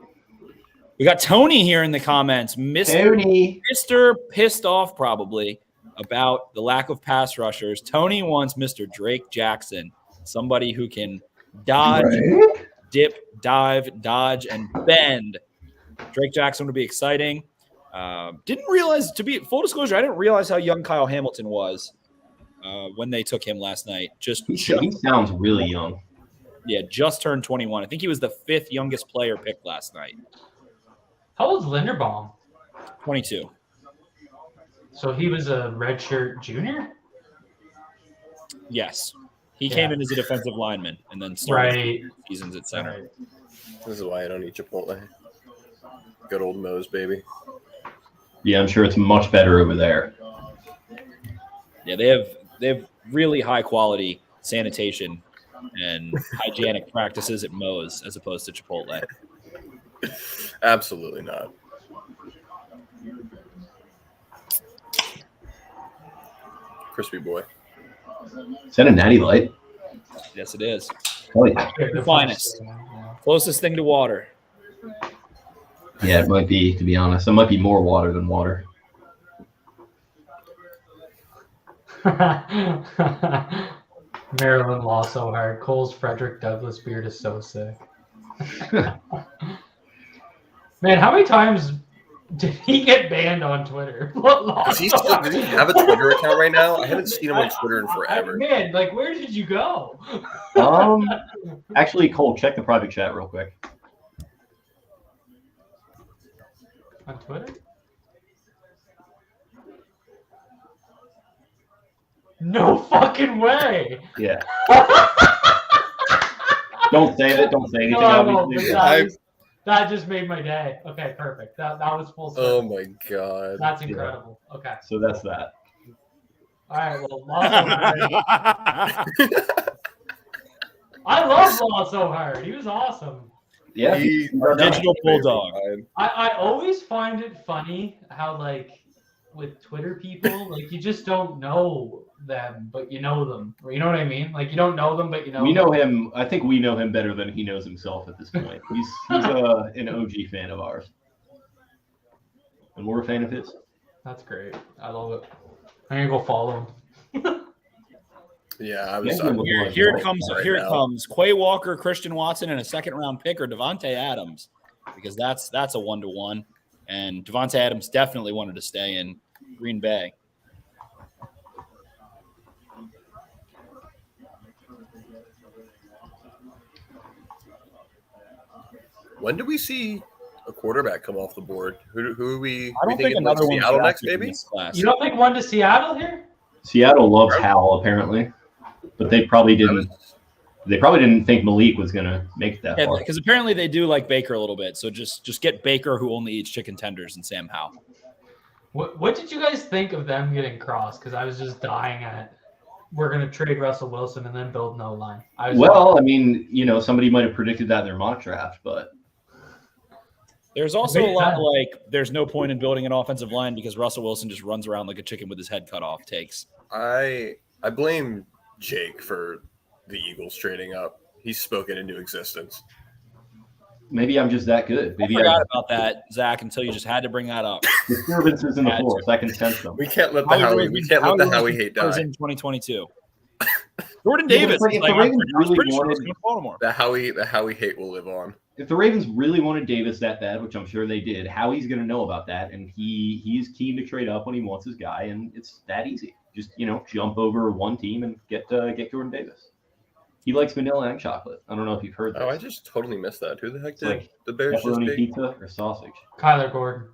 We got Tony here in the comments. Mr. Pissed off probably about the lack of pass rushers. Tony wants Mr. Drake Jackson, somebody who can dodge, dip, dive, dodge, and bend. Drake Jackson would be exciting. Didn't realize, to be full disclosure, I didn't realize how young Kyle Hamilton was when they took him last night. He sounds really young. Yeah, just turned 21. I think he was the 5th youngest player picked last night. How old's Linderbaum? 22. So he was a redshirt junior? Yes. He came in as a defensive lineman and then started seasons at center. Right. This is why I don't eat Chipotle. Good old Moe's, baby. Yeah, I'm sure it's much better over there. Yeah, they have really high quality sanitation and hygienic practices at Moe's as opposed to Chipotle. Absolutely not. crispy boy. Is that a natty light? Yes, it is. Oh, yeah. The finest. Closest thing to water. Yeah, it might be, to be honest. It might be more water than water. Maryland law so hard. Cole's Frederick Douglass beard is so sick. Man, how many times did he get banned on Twitter? Does he have a Twitter account right now? I haven't seen him on Twitter in forever. Man, like, where did you go? Actually, Cole, check the private chat real quick. On Twitter? No fucking way. Yeah. Don't save it. Don't say anything. That just made my day. Okay, perfect. That was full circle. Oh my god. That's incredible. Yeah. Okay. So that's that. All right. Well, I love Law so hard. He was awesome. Yeah. Digital bulldog. I always find it funny how, like, with Twitter people, like, you just don't know them, but you know them. You know what I mean? Like, you don't know them, but you know we them. know him. I think we know him better than he knows himself at this point. He's an OG fan of ours, and we're a fan of his. That's great. I love it. I'm gonna go follow him. Yeah, I was. Here it comes. Here it comes. Quay Walker, Christian Watson, and a second-round pick, or Devontae Adams, because that's a 1-to-1, and Devontae Adams definitely wanted to stay in Green Bay. When do we see a quarterback come off the board? Who are we? I don't think another one. Seattle next, maybe. You don't think one to Seattle here? Seattle loves Howell apparently, but they probably didn't. They probably didn't think Malik was gonna make it that far. Because apparently they do like Baker a little bit. So just get Baker, who only eats chicken tenders, and Sam Howell. What did you guys think of them getting crossed? Because I was just dying at. We're going to trade Russell Wilson and then build no line. I mean, somebody might have predicted that in their mock draft, but there's also a lot of like, there's no point in building an offensive line because Russell Wilson just runs around like a chicken with his head cut off. Takes. I blame Jake for the Eagles trading up. He's spoken into existence. Maybe I'm just that good. Maybe I forgot about that, Zach, until you just had to bring that up. Disturbances in the force. I can sense them. We can't let the Howie. We can't let the Howie hate die. In 2022, Jordan Davis. If the Ravens really wanted Baltimore, the Howie hate will live on. If the Ravens really wanted Davis that bad, which I'm sure they did, Howie's going to know about that, and he's keen to trade up when he wants his guy, and it's that easy. Just jump over one team and get Jordan Davis. He likes vanilla and chocolate. I don't know if you've heard that. Oh, I just totally missed that. Who the heck did the Bears just pepperoni take? Pizza or sausage? Kyler Gordon.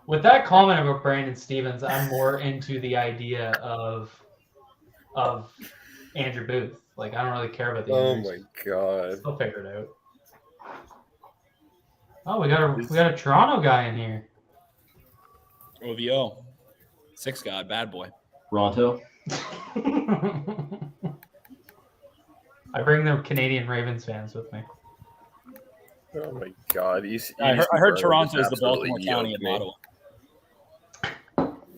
With that comment about Brandon Stevens, I'm more into the idea of Andrew Booth. Like, I don't really care about the injuries. My god! I'll figure it out. Oh, we got a Toronto guy in here. OVO, 6 guy, bad boy. Ronto. I bring the Canadian Ravens fans with me. Oh my god! I heard Toronto is the Baltimore County of Ottawa.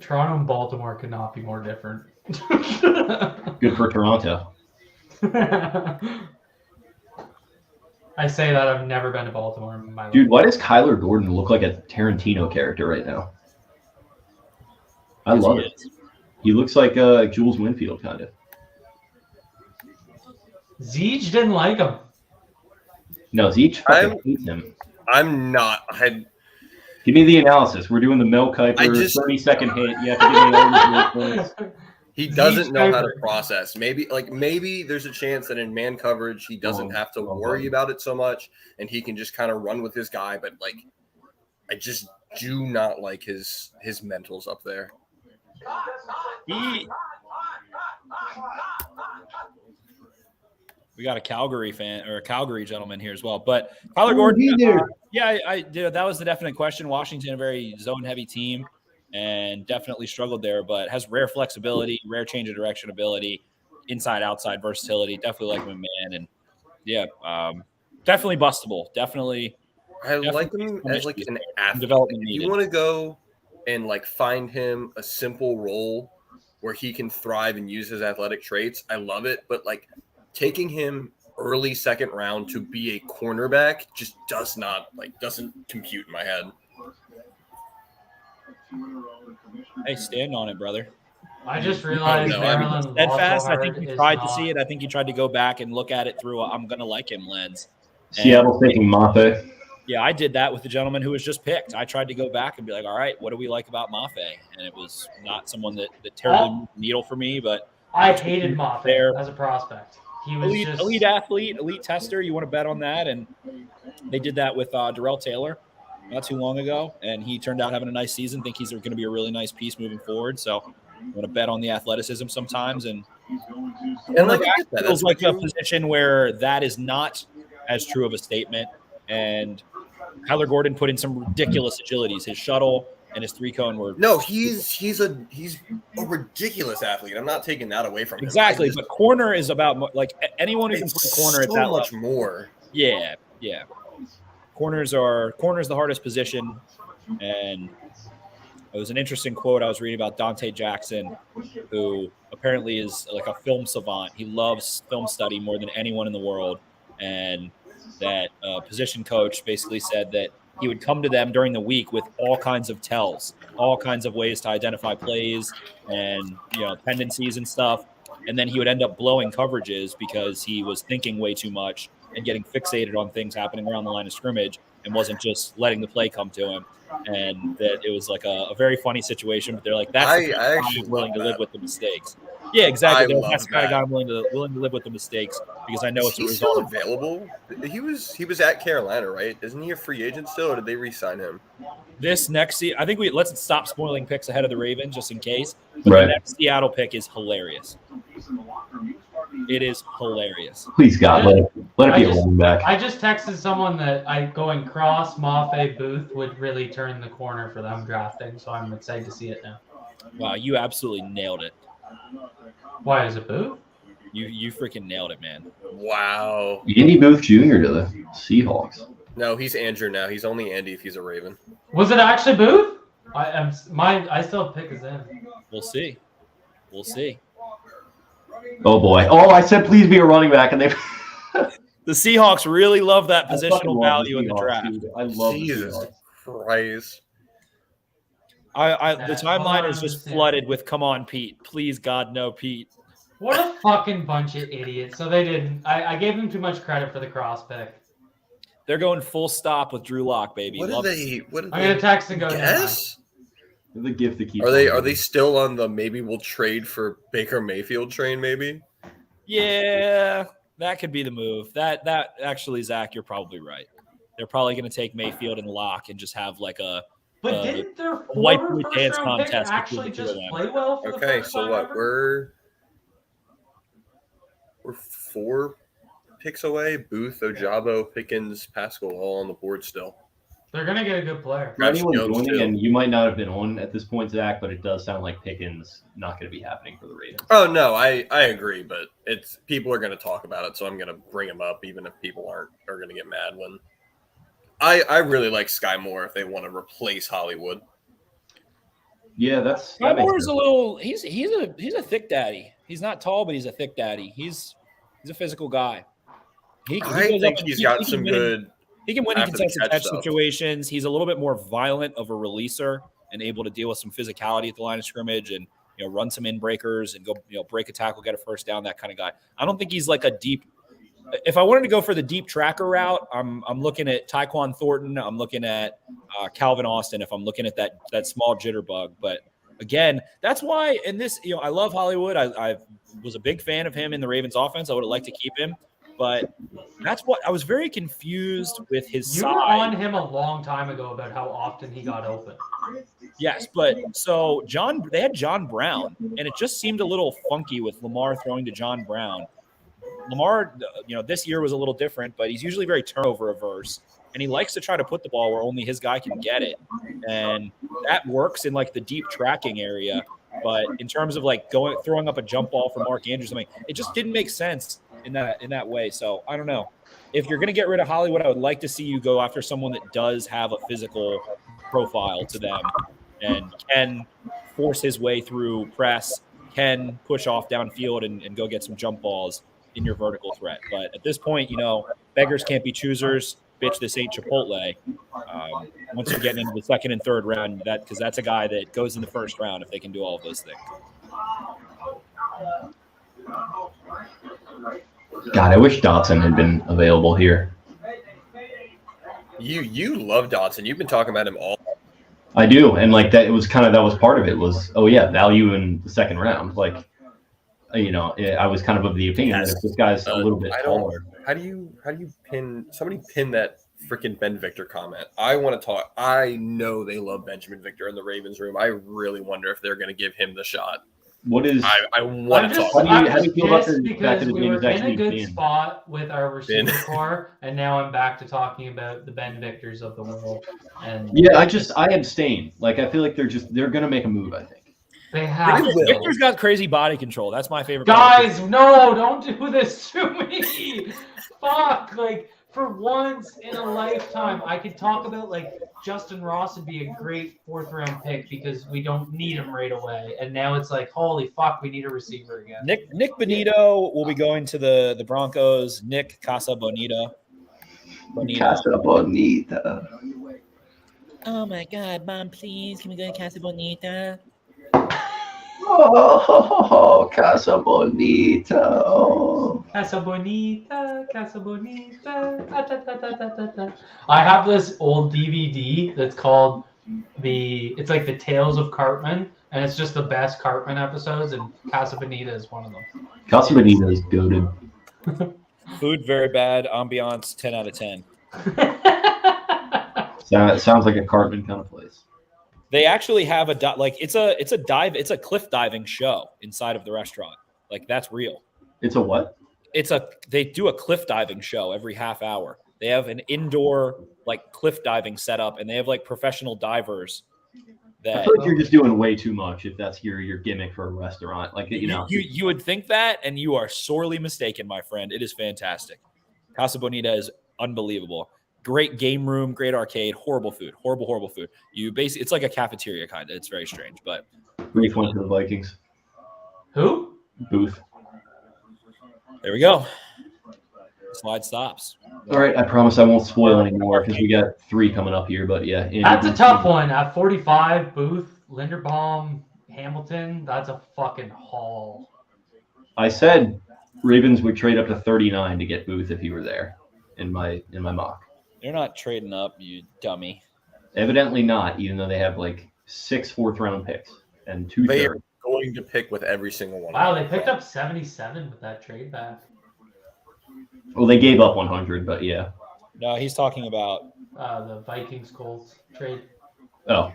Toronto and Baltimore could not be more different. Good for Toronto. I say that I've never been to Baltimore in my life. Dude, why does Kyler Gordon look like a Tarantino character right now? I love it. He looks like Jules Winfield, kind of. Zeech didn't like him. No, Zeech fucking hates him. I'm not. Give me the analysis. We're doing the Mel Kiper 30-second hit. You have to give me all points. He doesn't know how to process. Maybe there's a chance that in man coverage he doesn't have to worry about it so much, and he can just kind of run with his guy. But like, I just do not like his mentals up there. We got a Calgary fan or a Calgary gentleman here as well, but Kyler Gordon. I did. That was the definite question. Washington, a very zone-heavy team, and definitely struggled there, but has rare flexibility, rare change of direction ability, inside-outside versatility. Definitely like him, man, and definitely bustable. Definitely. I like him as like an athlete. Development if needed. you want to go and like find him a simple role where he can thrive and use his athletic traits, I love it. But like taking him early second round to be a cornerback just doesn't compute in my head. Hey, stand on it, brother. I just realized Maryland steadfast. I think you tried to see it. I think you tried to go back and look at it through a I'm going to like him lens. Seattle's taking Mafe. Yeah, I did that with the gentleman who was just picked. I tried to go back and be like, all right, what do we like about Mafe? And it was not someone that terribly moved the needle for me, but I hated Mafe as a prospect. He was elite athlete, elite tester. You want to bet on that. And they did that with Darrell Taylor not too long ago, and he turned out having a nice season. Think he's going to be a really nice piece moving forward. So you want to bet on the athleticism sometimes. And like that feels like a position where that is not as true of a statement. And Kyler Gordon put in some ridiculous agilities. His shuttle and his 3-cone were he's a ridiculous athlete. I'm not taking that away from him. Exactly, but corner is about like anyone who can play corner at that much level. More. Yeah. Corner's the hardest position, and it was an interesting quote I was reading about Dante Jackson, who apparently is like a film savant. He loves film study more than anyone in the world, and that position coach basically said that he would come to them during the week with all kinds of tells, all kinds of ways to identify plays and tendencies and stuff, and then he would end up blowing coverages because he was thinking way too much and getting fixated on things happening around the line of scrimmage and wasn't just letting the play come to him. And that it was like a very funny situation, but they're like, that's the guy who's willing to live with the mistakes. Yeah, exactly. That's the kind of guy I'm willing to live with the mistakes because I know it's a result. Still available? He was at Carolina, right? Isn't he a free agent still, or did they re-sign him? This next season, I think let's stop spoiling picks ahead of the Ravens just in case. But the next Seattle pick is hilarious. It is hilarious. Please God, let it be a running back. I just texted someone that going cross Mafe Booth would really turn the corner for them drafting, so I'm excited to see it now. Wow, you absolutely nailed it. Why is it Booth? You freaking nailed it, man. Wow. Andy Booth Jr. to the Seahawks. No, he's Andrew now. He's only Andy if he's a Raven. Was it actually Booth? I still pick his in. We'll see. Oh boy. Oh, I said please be a running back, and they. The Seahawks really love that positional value in the draft. Dude. I love Jesus Christ. The timeline is just flooded with "Come on, Pete! Please, God, no, Pete!" What a fucking bunch of idiots! So they didn't. I gave them too much credit for the cross pick. They're going full stop with Drew Lock, baby. What did they? I'm gonna text and go. Yes. The gift that keeps. Are they still on the maybe we'll trade for Baker Mayfield train? Maybe. Yeah, that could be the move. That actually, Zach, you're probably right. They're probably going to take Mayfield and Lock and just have like a. But didn't their whitewood dance first-round pick contest actually just play well? For okay, the so what? We're 4 picks away. Booth, Ojabo, Pickens, Pascal, all on the board still. They're gonna get a good player. For anyone joining, and you might not have been on at this point, Zach, but it does sound like Pickens not going to be happening for the Ravens. Oh no, I agree, but people are going to talk about it, so I'm going to bring him up, even if people are going to get mad when. I really like Sky Moore if they want to replace Hollywood. Yeah, Sky Moore's a little. He's a thick daddy. He's not tall, but he's a thick daddy. He's a physical guy. I think he's got some good. He can win in contested catch situations. He's a little bit more violent of a releaser and able to deal with some physicality at the line of scrimmage and run some in breakers and go break a tackle, get a first down, that kind of guy. I don't think he's like a deep. If I wanted to go for the deep tracker route, I'm looking at Tyquan Thornton. I'm looking at Calvin Austin. If I'm looking at that small jitterbug, but again, that's why. And this, I love Hollywood. I was a big fan of him in the Ravens offense. I would have liked to keep him. But that's what I was very confused with his side. You were on him a long time ago about how often he got open. Yes, but so they had John Brown, and it just seemed a little funky with Lamar throwing to John Brown. Lamar, this year was a little different, but he's usually very turnover averse, and he likes to try to put the ball where only his guy can get it, and that works in like the deep tracking area. But in terms of like throwing up a jump ball for Mark Andrews, it just didn't make sense in that way. So I don't know. If you're going to get rid of Hollywood, I would like to see you go after someone that does have a physical profile to them and can force his way through press, can push off downfield and go get some jump balls in your vertical threat. But at this point, beggars can't be choosers. Bitch, this ain't Chipotle. Once you get into the second and third round, because that's a guy that goes in the first round if they can do all of those things. God, I wish Dotson had been available here. You love Dotson. You've been talking about him all. I do, and like that, that was part of it. Was value in the second round. Like, I was kind of the opinion that if this guy's a little bit taller. How do you pin that freaking Ben Victor comment? I want to talk. I know they love Benjamin Victor in the Ravens room. I really wonder if they're going to give him the shot. What is? I want to talk. How do you feel about the fact that his we name were is in actually a good Ben? spot with our receiver core, and now I'm back to talking about the Ben Victors of the world. And Yeah, I abstain. Like, I feel like they're going to make a move, I think. they have Victor's got crazy body control. That's my favorite. guys. No, don't do this to me. Fuck, like. For once in a lifetime, I could talk about like Justin Ross would be a great 4th round pick because we don't need him right away. And now it's like, holy fuck, we need a receiver again. Nick Bonito will be going to the Broncos. Nick Casa Bonita. Casa Bonita. Oh my God, Mom, please, can we go to Casa Bonita? Oh, Casa Bonita. Casa Bonita, Casa Bonita. Da, da, da, da, da, da. I have this old DVD that's called it's like the Tales of Cartman, and it's just the best Cartman episodes, and Casa Bonita is one of them. Casa Bonita is goated. Food very bad. Ambiance 10 out of 10. Sounds like a Cartman kind of place. They actually have it's a cliff diving show inside of the restaurant. Like, that's real. It's a what? They do a cliff diving show every half hour. They have an indoor like cliff diving setup, and they have like professional divers. I feel like you're just doing way too much if that's your gimmick for a restaurant. Like, you would think that, and you are sorely mistaken, my friend. It is fantastic. Casa Bonita is unbelievable. Great game room, great arcade, horrible food. It's like a cafeteria kind of. It's very strange, but brief one to the Vikings. Who? Booth. There we go. Slide stops. All right, I promise I won't spoil anymore because we got 3 coming up here. But yeah, That's a tough one. At 45, Booth, Linderbaum, Hamilton. That's a fucking haul. I said Ravens would trade up to 39 to get Booth if he were there in my mock. You're not trading up, you dummy. Evidently not, even though they have like 6 4th-round picks and 2 They thirds. are going to pick with every single one. Wow, they picked up 77 with that trade back. Well, they gave up 100, but yeah. No, he's talking about The Vikings Colts trade. Oh.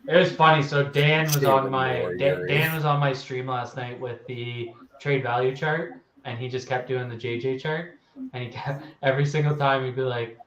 It was funny. So Dan was on my stream last night with the trade value chart, and he just kept doing the JJ chart. And he kept every single time he'd be like,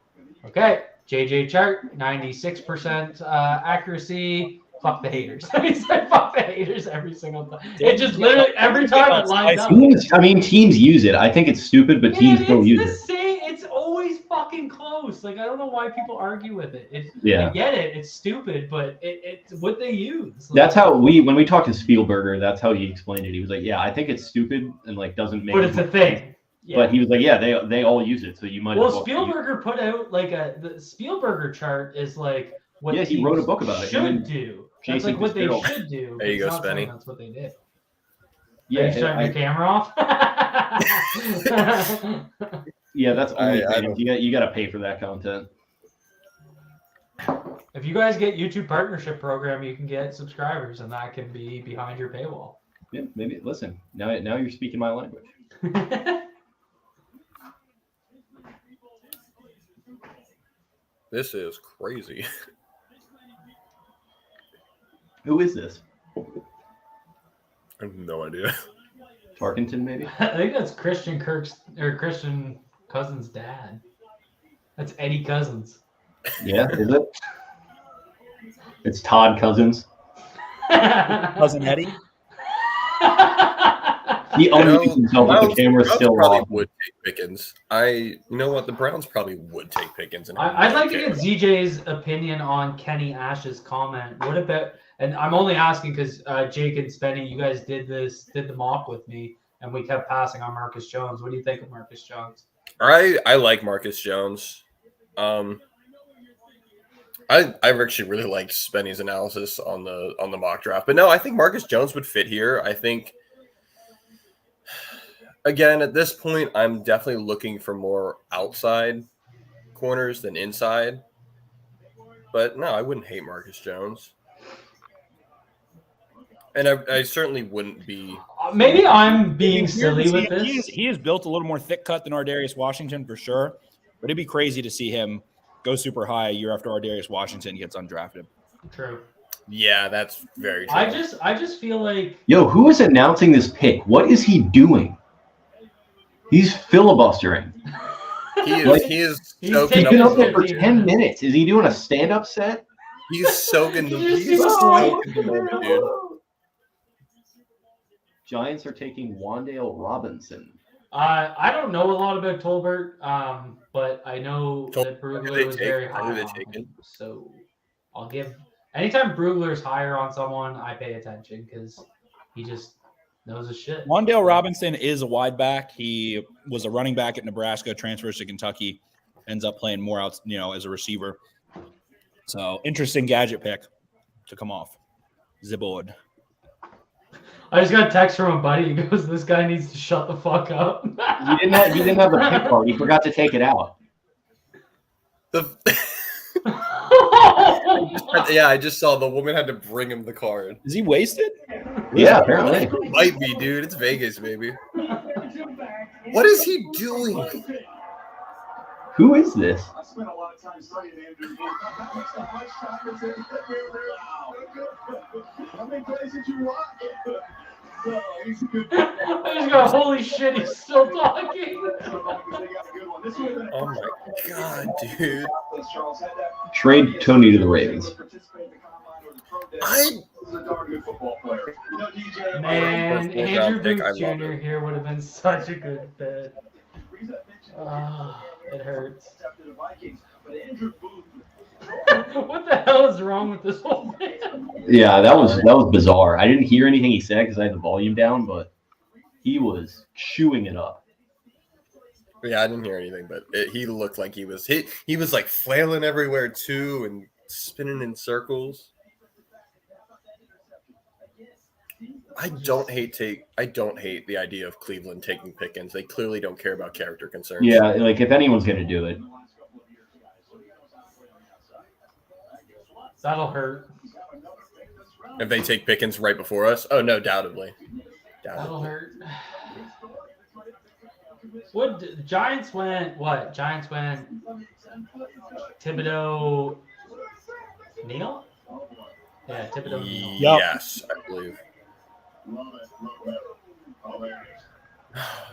"Okay, JJ chart, 96% accuracy. Fuck the haters." He said, "Fuck the haters" every single time. It just literally every time it lines up. Teams use it. I think it's stupid, but teams still use it. It's always fucking close. Like, I don't know why people argue with it. Yeah. I get it. It's stupid, but it's what they use. Like, That's how when we talked to Spielberger, that's how he explained it. He was like, "Yeah, I think it's stupid and like doesn't make." But it's a thing. Yeah. But he was like, "Yeah, they all use it, so you might." Well, Spielberger put out like the Spielberger chart is like what he wrote a book about it. Should do. That's like what they should do. There you go, It's not Spenny. saying that's what they did. Yeah, Are you shutting your camera off? Yeah, that's only you got to pay for that content. If you guys get YouTube partnership program, you can get subscribers, and that can be behind your paywall. Yeah, maybe. Listen, now you're speaking my language. This is crazy. Who is this? I have no idea. Tarkenton, maybe? I think that's Christian Cousins' dad. That's Eddie Cousins. Yeah, is it? It's Todd Cousins. Cousin Eddie. He unmutes himself if the camera's Browns still probably off. would take Pickens. You know what? The Browns probably would take Pickens. And I'd like to get ZJ's opinion on Kenny Ash's comment. What about? And I'm only asking because Jake and Spenny, you guys did the mock with me, and we kept passing on Marcus Jones. What do you think of Marcus Jones? I like Marcus Jones. I actually really liked Spenny's analysis on the mock draft, but no, I think Marcus Jones would fit here. I think, again, at this point, I'm definitely looking for more outside corners than inside. But no, I wouldn't hate Marcus Jones, and I certainly wouldn't be. Maybe I'm being silly with this. He is built a little more thick cut than Ardarius Washington for sure, but it'd be crazy to see him go super high a year after Ardarius Washington gets undrafted. True. Yeah, that's very true. I just feel like, Yo, who is announcing this pick? What is he doing? He's filibustering. He's been up there for 10 minutes. Is he doing a stand-up set? He's soaking the moment, dude. Giants are taking Wan'Dale Robinson. I don't know a lot about Tolbert, but I know that Brugler was very high on him. So I'll give – anytime Brugler's higher on someone, I pay attention because he just knows his shit. Wan'Dale Robinson is a wide back. He was a running back at Nebraska, transfers to Kentucky, ends up playing more out, as a receiver. So interesting gadget pick to come off the board. I just got a text from a buddy. He goes, "This guy needs to shut the fuck up." He didn't have the pick card. He forgot to take it out. I just saw the woman had to bring him the card. Is he wasted? Yeah, apparently. Might be, dude. It's Vegas, baby. What is he doing? Who is this? I spent a lot of time studying Andrew. How many plays did you watch? I just go, holy shit, he's still talking. Oh my god, dude. Trade Tony to the Ravens. Man, Andrew Booth Jr. here would have been such a good fit. It hurts. What the hell is wrong with this whole thing? Yeah, that was bizarre. I didn't hear anything he said because I had the volume down, but he was chewing it up. Yeah, I didn't hear anything, but he looked like he was like flailing everywhere too and spinning in circles. I don't hate the idea of Cleveland taking Pickens. They clearly don't care about character concerns. Yeah, like if anyone's going to do it. That'll hurt. If they take Pickens right before us? Oh, no, doubtedly. That'll hurt. What Giants went? What Giants went? Thibodeau, Neal? Yeah, Thibodeau. Neal. Yes, I believe.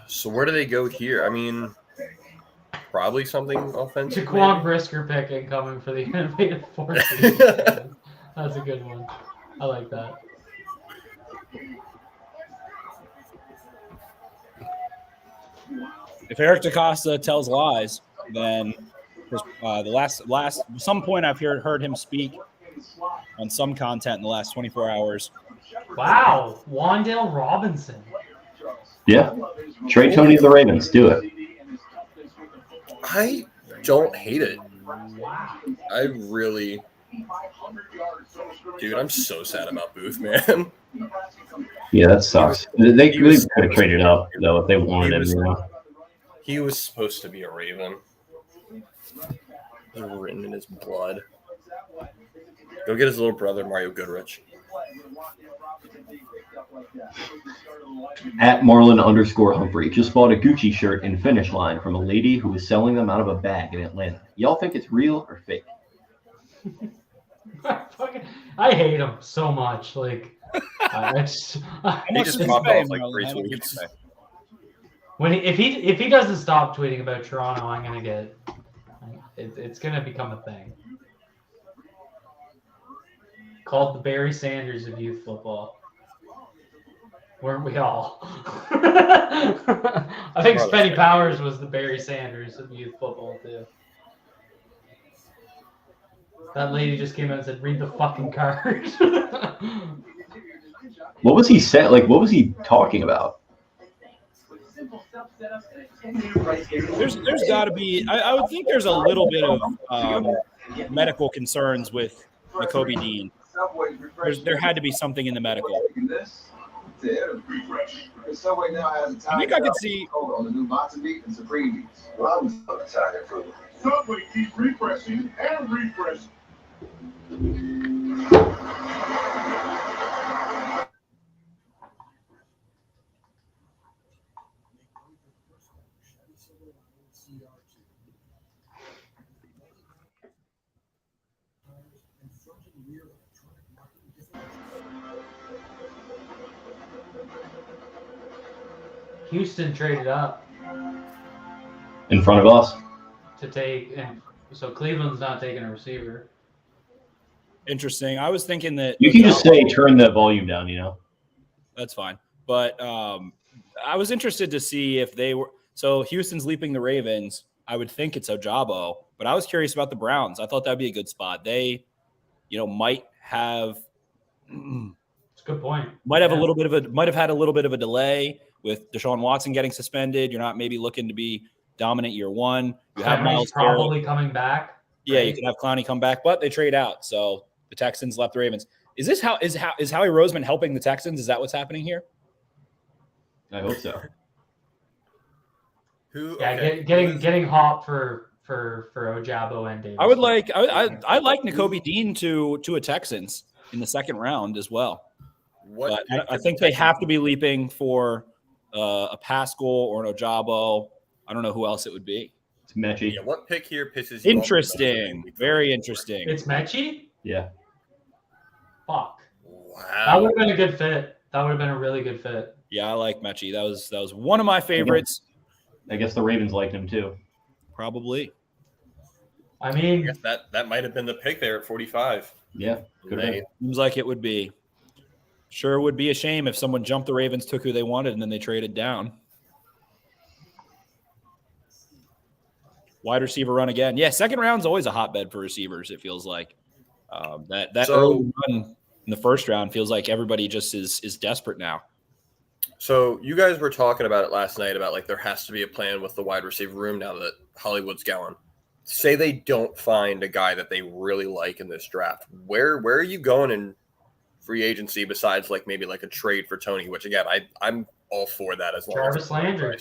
So where do they go here? I mean, probably something offensive. Jaquan Brisker pick incoming for the innovative forces. That's a good one. I like that. If Eric DaCosta tells lies, then some point I've heard him speak on some content in the last 24 hours. Wow, Wan'Dale Robinson. Yeah, trade Tony to the Ravens. Do it. I don't hate it. Wow. I really, dude, I'm so sad about Booth, man. Yeah, that sucks. They could have traded up though if they wanted him. He was supposed to be a Raven. It was written in his blood. Go get his little brother, Mario Goodrich. At Marlon_Humphrey just bought a Gucci shirt in Finish Line from a lady who was selling them out of a bag in Atlanta. Y'all think it's real or fake? I hate him so much. Like, He just popped off like 3 tweets. If he doesn't stop tweeting about Toronto, I'm gonna get. It's gonna become a thing. Called the Barry Sanders of youth football. Weren't we all? I think Spenny Powers was the Barry Sanders of youth football too. That lady just came out and said, "Read the fucking card." What was he saying? Like, what was he talking about? There's got to be. I would think there's a little bit of medical concerns with Nakobe Dean. There had to be something in the medical. I think I could see. On the new Monster Meat and Supreme Beats. Well, I was excited for Subway keep refreshing and refreshing. Houston traded up In front of us. to take, and so Cleveland's not taking a receiver. Interesting. I was thinking that You can just say turn the volume down, you know. that's fine. But I was interested to see if they were. So Houston's leaping the Ravens. I would think it's Ojabo, but I was curious about the Browns. I thought that'd be a good spot. They, might have. It's a good point. Might have had a little bit of a delay with Deshaun Watson getting suspended. You're not maybe looking to be dominant year one. You have Miles probably coming back. Yeah, you can have Clowney come back, but they trade out. So the Texans left the Ravens. Is Howie Roseman helping the Texans? Is that what's happening here? I hope so. Getting hot for Ojabo and Davis. I would like I like Nakobe Dean to a Texans in the second round as well. But I think they have to be leaping for a Pascal or an Ojabo. I don't know who else it would be. It's Mechie. Yeah, what pick here pisses you Interesting. Very interesting. It's Mechie? Yeah. Fuck. Wow. That would have been a good fit. That would have been a really good fit. Yeah, I like Mechie. That was one of my favorites. I guess the Ravens liked him too. Probably. I mean, I guess that might have been the pick there at 45. Yeah. Seems like it would be. Sure would be a shame if someone jumped the Ravens, took who they wanted, and then they traded down. Wide receiver run again. Yeah, second round's always a hotbed for receivers, it feels like. That early run in the first round feels like everybody just is desperate now. So you guys were talking about it last night about like there has to be a plan with the wide receiver room now that Hollywood's going. Say they don't find a guy that they really like in this draft. Where are you going in free agency besides like maybe like a trade for Tony, which again I'm all for that as long Jarvis as Landry.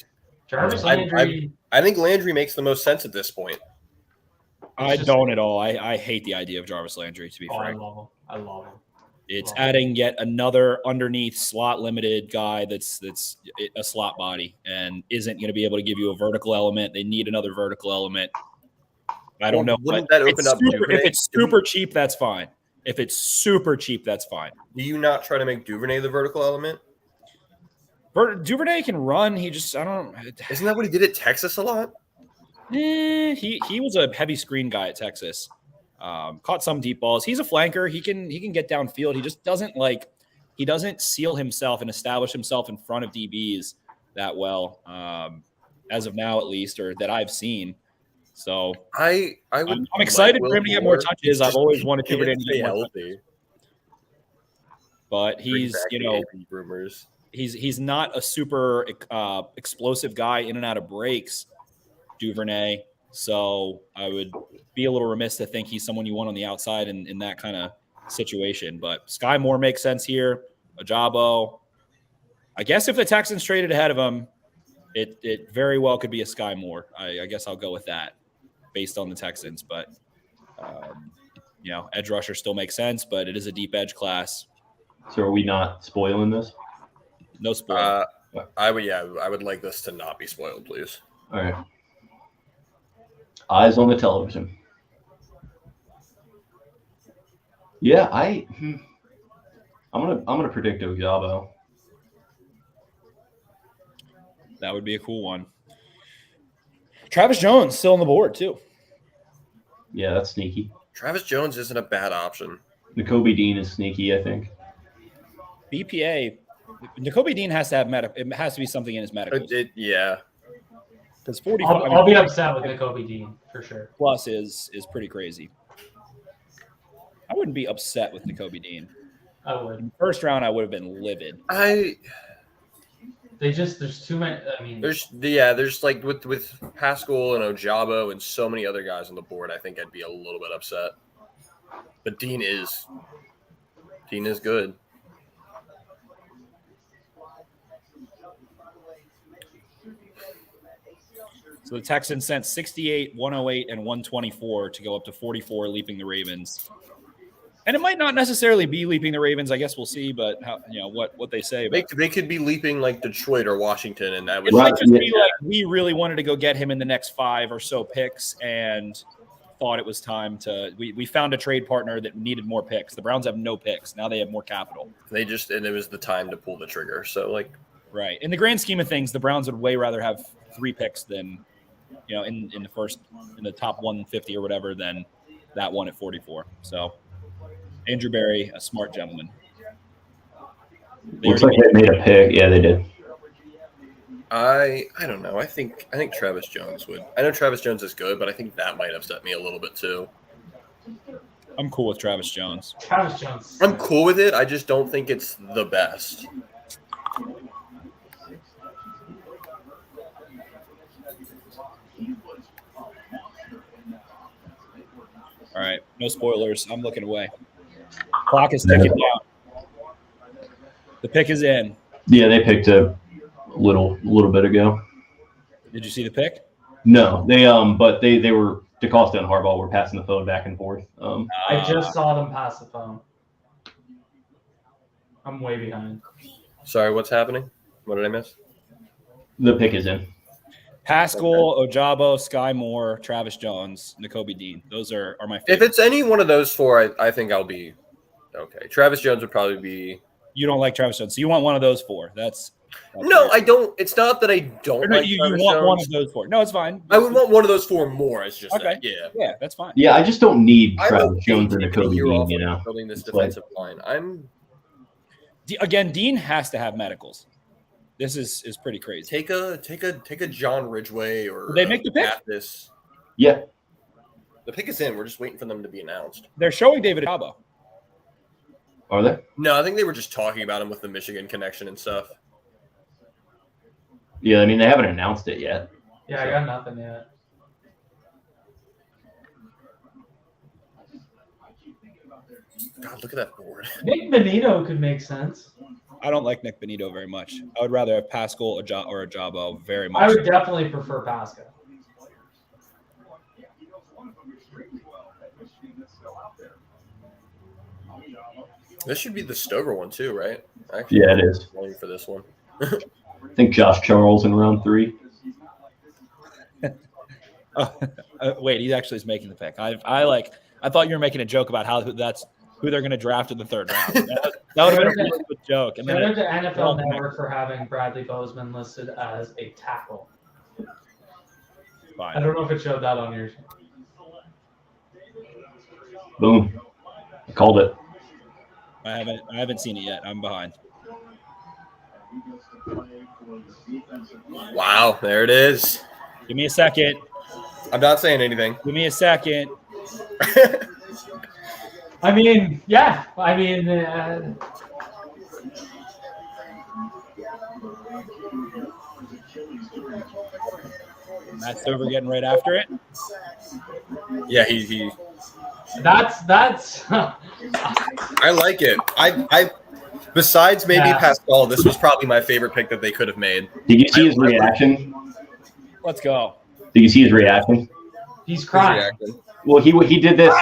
Jarvis Landry. I think Landry makes the most sense at this point. I don't at all. I hate the idea of Jarvis Landry, to be frank. I love him. It's adding yet another underneath slot limited guy that's a slot body and isn't going to be able to give you a vertical element. They need another vertical element. I don't know. Wouldn't that open up? If it's super cheap, that's fine. If it's super cheap, that's fine. Do you not try to make Duvernay the vertical element? Duvernay can run. He just Isn't that what he did at Texas a lot? He was a heavy screen guy at Texas. Caught some deep balls. He's a flanker. He can get downfield. He just doesn't seal himself and establish himself in front of DBs that well, as of now at least, or that I've seen. So I'm excited for him to get more touches. I've always wanted Duvernay to get more touches. But he's rumors. He's not a super explosive guy in and out of breaks, Duvernay. So I would be a little remiss to think he's someone you want on the outside in that kind of situation. But Sky Moore makes sense here. Ojabo. I guess if the Texans traded ahead of him, it very well could be a Sky Moore. I guess I'll go with that based on the Texans. But, edge rusher still makes sense, but it is a deep edge class. So are we not spoiling this? No spoil. I would like this to not be spoiled, please. All right. Eyes on the television. Yeah, I'm gonna predict Ojabo. That would be a cool one. Travis Jones still on the board too. Yeah, that's sneaky. Travis Jones isn't a bad option. Nakobe Dean is sneaky, I think. BPA Nakobe Dean has to have it has to be something in his medical. Yeah. Because 40. I'll be upset with Nakobe Dean for sure. Plus is pretty crazy. I wouldn't be upset with Nakobe Dean. I would. In the first round, I would have been livid. There's too many. I mean, there's like with Pascal and Ojabo and so many other guys on the board. I think I'd be a little bit upset. But Dean is good. So the Texans sent 68, 108, and 124 to go up to 44, leaping the Ravens. And it might not necessarily be leaping the Ravens. I guess we'll see, but what they say. They could be leaping like Detroit or Washington, and that would might just be like we really wanted to go get him in the next 5 or so picks, and thought it was time to. We found a trade partner that needed more picks. The Browns have no picks now; they have more capital. And it was the time to pull the trigger. So right in the grand scheme of things, the Browns would way rather have 3 picks than in the top 150 or whatever than that one at 44. So. Andrew Berry, a smart gentleman. Looks like they made a pick. Yeah, they did. I don't know. I think Travis Jones would. I know Travis Jones is good, but I think that might upset me a little bit too. I'm cool with Travis Jones. Travis Jones. I'm cool with it. I just don't think it's the best. All right, no spoilers. I'm looking away. Clock is ticking down. The pick is in. Yeah, they picked a little bit ago. Did you see the pick? No, but they were DeCosta and Harbaugh were passing the phone back and forth. I just saw them pass the phone. I'm way behind. Sorry, what's happening? What did I miss? The pick is in. Pascal, Ojabo, Sky Moore, Travis Jones, Nakobe Dean. Those are my favorites. If it's any one of those 4, I think I'll be okay. Travis Jones would probably be. You don't like Travis Jones, so you want one of those 4. That's no, weird. I don't. It's not that I don't like you Travis want Jones. one of those 4. No, it's fine. I would want one of those 4 more. It's just okay. Yeah, that's fine. Yeah, I just don't need Travis Jones or Nakobe Dean. Building this defensive line. Again, Dean has to have medicals. This is pretty crazy. Take a John Ridgeway or did they make the pick? This. Yeah. The pick is in. We're just waiting for them to be announced. They're showing David Ojabo. Are they? No, I think they were just talking about him with the Michigan connection and stuff. Yeah, I mean they haven't announced it yet. Yeah, I got nothing yet. God, look at that board. Nick Benito could make sense. I don't like Nick Benito very much. I would rather have Pascal or Ojabo very much. I would definitely prefer Pascal. This should be the Stover one too, right? Actually, yeah, it is. Waiting for this one. I think Josh Charles in round 3. Wait, he actually is making the pick. I thought you were making a joke about that's who they're going to draft in the 3rd round. That would have been a good joke. And shout out to NFL Network for having Bradley Bozeman listed as a tackle. Fine. I don't know if it showed that on yours. Boom. I called it. I haven't seen it yet. I'm behind. Wow, there it is. Give me a second. I'm not saying anything. Give me a second. I mean, yeah. I mean, Matt Stover getting right after it. Yeah, he. That's. I like it. I besides maybe Pascal, this was probably my favorite pick that they could have made. Did you see his reaction? Let's go. Did you see his reaction? He's crying. Well, he did this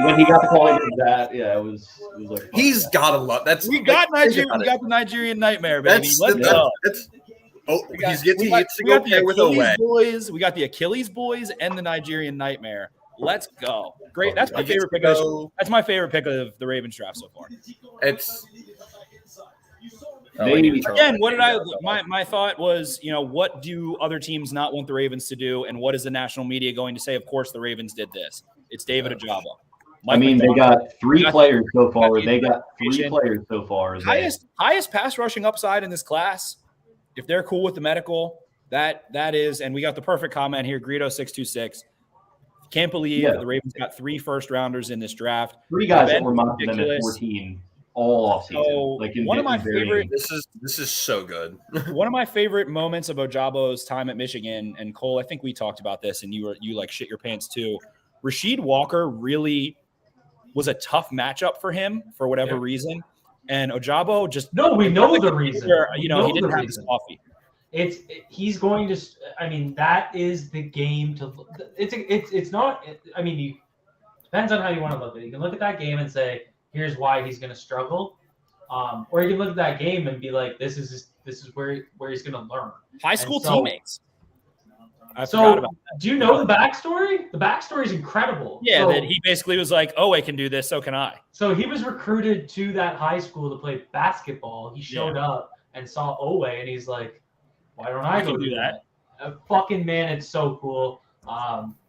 when he got the call. He did that. Yeah, it was like he's got a lot. We got the Nigerian Nightmare, baby. Let's go. He gets to go play with Owe. Boys. We got the Achilles boys and the Nigerian Nightmare. Let's go. Great. That's my favorite pick. That's my favorite pick of the Ravens draft so far. It's again, what did my thought was, what do other teams not want the Ravens to do, and what is the national media going to say? Of course, the Ravens did this. It's David Ojabo. I mean, they got three players so far. They got three players so far. Highest pass rushing upside in this class. If they're cool with the medical, that is, and we got the perfect comment here. Greedo626. Can't believe the Ravens got 3 first-rounders in this draft. 3 guys that were mocking them at 14 all offseason. So one of my favorite. This is so good. One of my favorite moments of Ojabo's time at Michigan, and Cole, I think we talked about this, and you like shit your pants too. Rasheed Walker really was a tough matchup for him for whatever reason, and Ojabo just we know the reason. He didn't have his coffee. He's going to. I mean, that is the game to. It's not. I mean, you depends on how you want to look at it. You can look at that game and say, here's why he's going to struggle, or you can look at that game and be like, this is where he's going to learn. High school teammates. I so forgot about that. Do you know the backstory? The backstory is incredible. Yeah, that he basically was like, "Oh, I can do this, so can I." So he was recruited to that high school to play basketball. He showed up and saw Owe, and he's like, "Why don't I go do that?" Fucking man, it's so cool.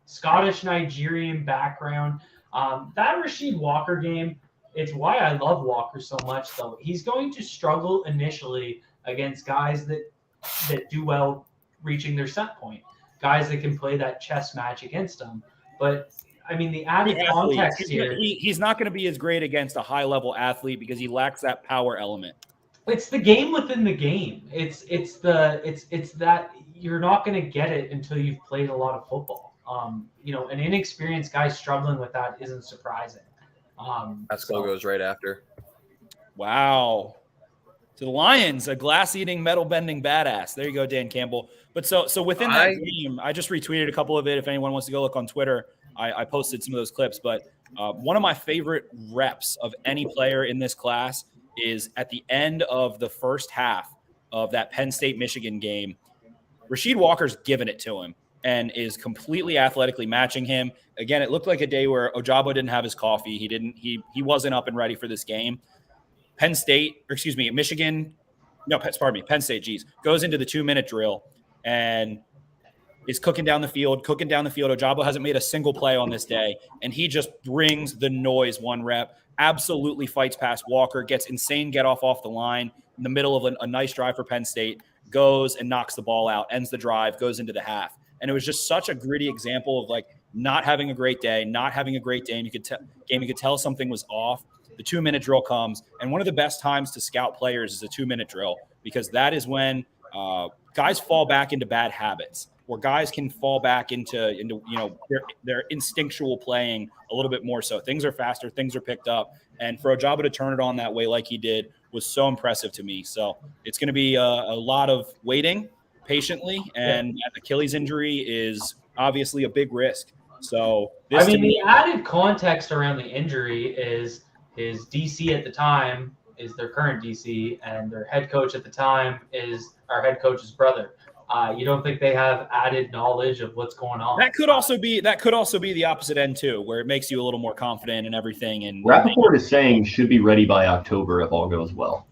Scottish Nigerian background. That Rasheed Walker game. It's why I love Walker so much, though. He's going to struggle initially against guys that do well reaching their set point. Guys that can play that chess match against him. But, I mean, the added context here. He's not going to be as great against a high-level athlete because he lacks that power element. It's the game within the game. It's that you're not going to get it until you've played a lot of football. An inexperienced guy struggling with that isn't surprising. That skull goes right after. Wow. To the Lions, a glass-eating, metal-bending badass. There you go, Dan Campbell. But so within that game, I just retweeted a couple of it. If anyone wants to go look on Twitter, I posted some of those clips. But one of my favorite reps of any player in this class is at the end of the first half of that Penn State-Michigan game. Rasheed Walker's given it to him and is completely athletically matching him. Again, it looked like a day where Ojabo didn't have his coffee. He wasn't up and ready for this game. Penn State goes into the 2-minute drill and is cooking down the field. Ojabo hasn't made a single play on this day, and he just brings the noise one rep, absolutely fights past Walker, gets insane get-off the line in the middle of a nice drive for Penn State, goes and knocks the ball out, ends the drive, goes into the half. And it was just such a gritty example of like not having a great day, and you could tell something was off. The 2-minute drill comes, and one of the best times to scout players is a 2-minute drill because that is when guys fall back into bad habits, or guys can fall back into their instinctual playing a little bit more. So things are faster, things are picked up, and for Ojabo to turn it on that way like he did was so impressive to me. So it's going to be a lot of waiting patiently, and an Achilles injury is obviously a big risk. So the added context around the injury is his DC at the time is their current DC, and their head coach at the time is our head coach's brother. You don't think they have added knowledge of what's going on? That could also be the opposite end too, where it makes you a little more confident in everything. And Rappaport is saying should be ready by October if all goes well.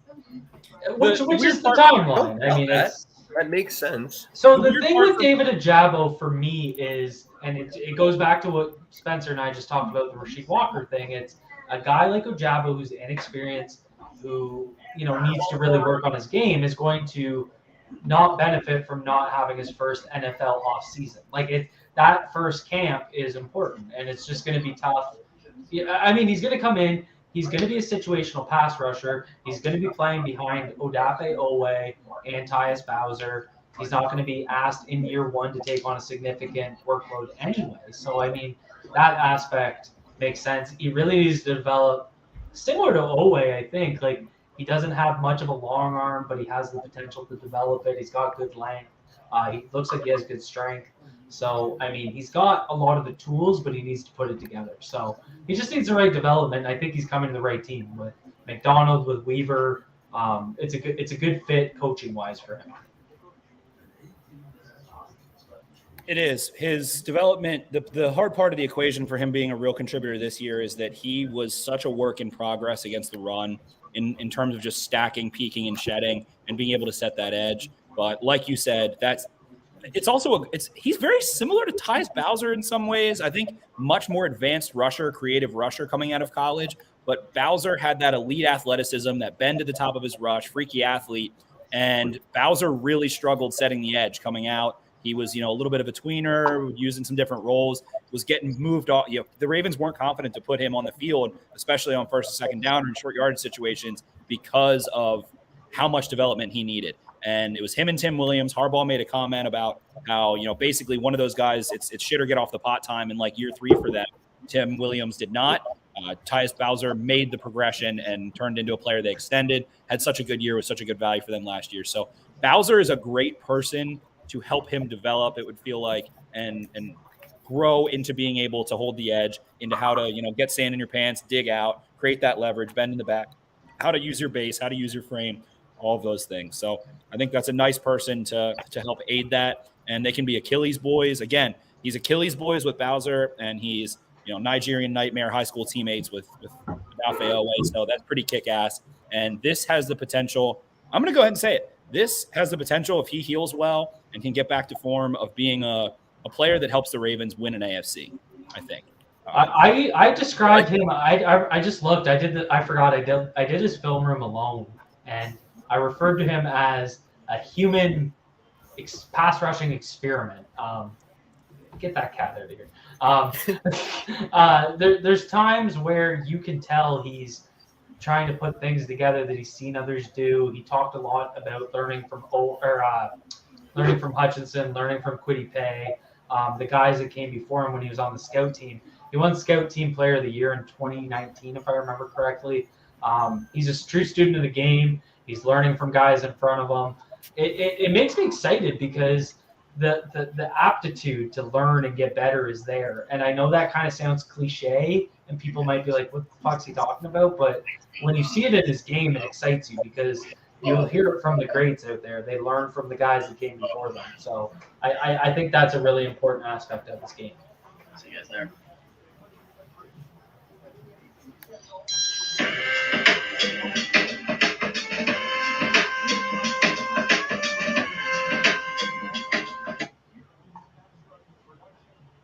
Which is the timeline. I mean, that makes sense. So the thing with David Ojabo for me is, and it goes back to what Spencer and I just talked about, the Rasheed Walker thing. It's a guy like Ojabo who's inexperienced, who needs to really work on his game, is going to not benefit from not having his first NFL offseason. Like that first camp is important, and it's just going to be tough. I mean, he's going to come in. He's going to be a situational pass rusher. He's going to be playing behind Odafe Owe and Tyus Bowser. He's not going to be asked in year one to take on a significant workload anyway. So, I mean, that aspect makes sense. He really needs to develop similar to Owe, I think. Like, he doesn't have much of a long arm, but he has the potential to develop it. He's got good length. He looks like he has good strength. So, I mean, he's got a lot of the tools, but he needs to put it together. So he just needs the right development. I think he's coming to the right team with McDonald, with Weaver. It's a good fit coaching-wise for him. It is. His development, the hard part of the equation for him being a real contributor this year is that he was such a work in progress against the run in terms of just stacking, peaking, and shedding and being able to set that edge. But like you said, it's also he's very similar to Tyus Bowser in some ways. I think much more advanced rusher, creative rusher coming out of college. But Bowser had that elite athleticism, that bend to the top of his rush, freaky athlete. And Bowser really struggled setting the edge coming out. He was, a little bit of a tweener, using some different roles, was getting moved off. The Ravens weren't confident to put him on the field, especially on first and second down or in short yardage situations, because of how much development he needed. And it was him and Tim Williams. Harbaugh made a comment about how, basically one of those guys, it's shit or get off the pot time in like year 3 for them. Tim Williams did not. Tyus Bowser made the progression and turned into a player they extended, had such a good year, was such a good value for them last year. So Bowser is a great person to help him develop, it would feel like, and grow into being able to hold the edge, into how to, get sand in your pants, dig out, create that leverage, bend in the back, how to use your base, how to use your frame, all of those things. So I think that's a nice person to help aid that. And they can be Achilles boys. Again, he's Achilles boys with Bowser, and he's, Nigerian Nightmare high school teammates with Alfe Owe. So that's pretty kick-ass. And this has the potential, I'm going to go ahead and say it, this has the potential, if he heals well and can get back to form, of being a player that helps the Ravens win an AFC, I think. I described him. I just looked. I did his film room alone, and I referred to him as a human pass rushing experiment. Get that cat out of here. There's times where you can tell he's trying to put things together that he's seen others do. He talked a lot about learning from Hutchinson, learning from Kwity Paye, the guys that came before him when he was on the scout team. He won Scout Team Player of the Year in 2019, if I remember correctly. He's a true student of the game. He's learning from guys in front of him. It makes me excited because the aptitude to learn and get better is there. And I know that kind of sounds cliche, and people might be like, what the fuck's he talking about? But when you see it in his game, it excites you because you'll hear it from the greats out there. They learn from the guys that came before them. So I think that's a really important aspect of this game. See you guys there.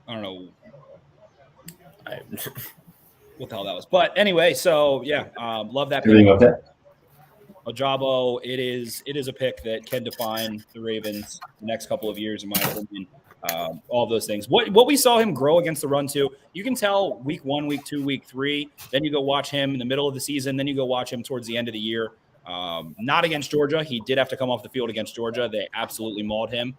I don't know what the hell that was. But anyway, so yeah, love that pick. Okay. Ojabo, it is a pick that can define the Ravens the next couple of years, in my opinion. All of those things. What we saw him grow against the run too, you can tell week 1, week 2, week 3. Then you go watch him in the middle of the season. Then you go watch him towards the end of the year. Not against Georgia. He did have to come off the field against Georgia. They absolutely mauled him.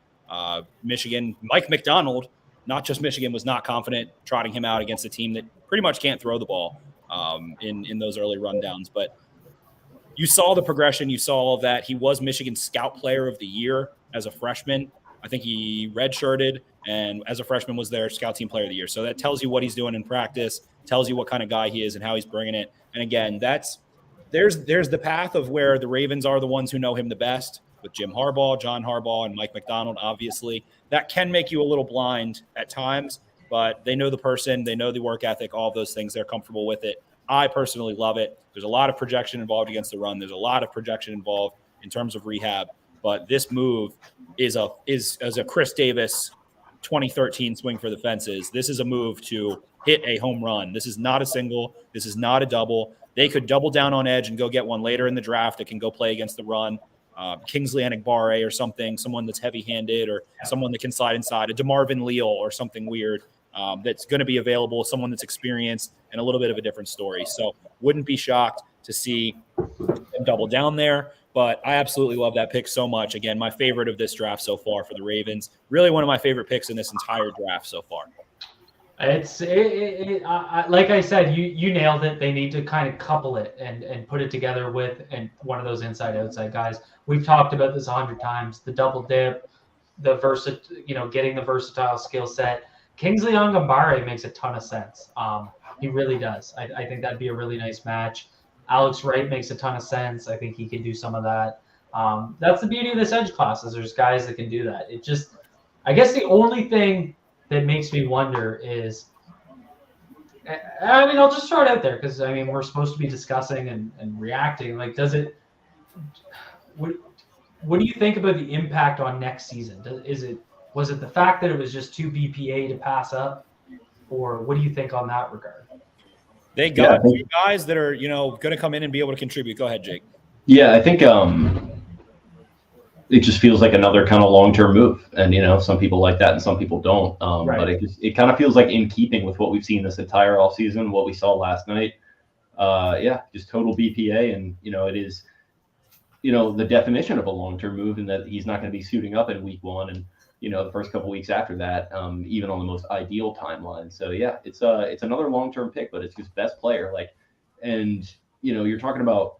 Michigan, Mike McDonald, not just Michigan, was not confident trotting him out against a team that pretty much can't throw the ball in those early rundowns. But you saw the progression. You saw all of that. He was Michigan's Scout Player of the Year as a freshman. I think he redshirted, and as a freshman was their Scout Team Player of the Year. So that tells you what he's doing in practice, tells you what kind of guy he is and how he's bringing it. And again, there's the path of where the Ravens are the ones who know him the best, with Jim Harbaugh, John Harbaugh, and Mike McDonald, obviously. That can make you a little blind at times, but they know the person, they know the work ethic, all of those things. They're comfortable with it. I personally love it. There's a lot of projection involved against the run. There's a lot of projection involved in terms of rehab. But this move is a Chris Davis 2013 swing for the fences. This is a move to hit a home run. This is not a single. This is not a double. They could double down on edge and go get one later in the draft that can go play against the run. Kingsley Enigbare or something, someone that's heavy-handed, or someone that can slide inside, a DeMarvin Leal or something weird that's going to be available, someone that's experienced, and a little bit of a different story. So wouldn't be shocked to see them double down there. But I absolutely love that pick so much. Again, my favorite of this draft so far for the Ravens. Really one of my favorite picks in this entire draft so far. Like I said, you nailed it. They need to kind of couple it and put it together with one of those inside-outside guys. We've talked about this 100 times. The double dip, getting the versatile skill set. Kingsley Enigbare makes a ton of sense. He really does. I think that'd be a really nice match. Alex Wright makes a ton of sense. I think he can do some of that. That's the beauty of this edge class, is there's guys that can do that. I guess the only thing that makes me wonder is, I'll just throw it out there because, we're supposed to be discussing and reacting. Like, what do you think about the impact on next season? Was it the fact that it was just too BPA to pass up? Or what do you think on that regard? They got two guys that are, going to come in and be able to contribute. Go ahead, Jake. Yeah, I think it just feels like another kind of long-term move. And, some people like that and some people don't. Right. But it kind of feels like in keeping with what we've seen this entire offseason, what we saw last night. Just total BPA. And, it is, the definition of a long-term move, in that he's not going to be suiting up in week 1 and, the first couple weeks after that, even on the most ideal timeline. So, yeah, it's another long-term pick, but it's just best player. And, you're talking about,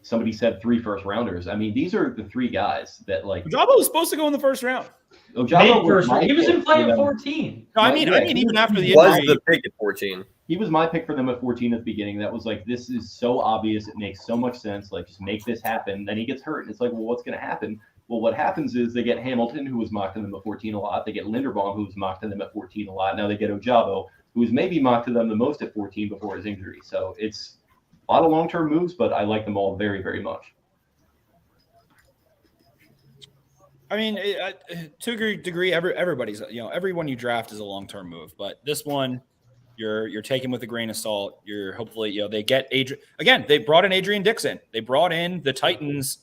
somebody said 3 first-rounders. I mean, these are the 3 guys that, Ojabo was supposed to go in the first round. Ojabo he was in play at 14. No, I mean even after the injury. He was the pick at 14. He was my pick for them at 14 at the beginning. That was this is so obvious. It makes so much sense. Just make this happen. Then he gets hurt. And it's well, what's going to happen? Well, what happens is they get Hamilton, who was mocked to them at 14 a lot. They get Linderbaum, who was mocked to them at 14 a lot. Now they get Ojabo, who was maybe mocked to them the most at 14 before his injury. So it's a lot of long-term moves, but I like them all very, very much. I mean, to a degree, everybody's, everyone you draft is a long-term move, but this one, you're taking with a grain of salt. You're hopefully, they get Adrian again. They brought in Adrian Dixon. They brought in the Titans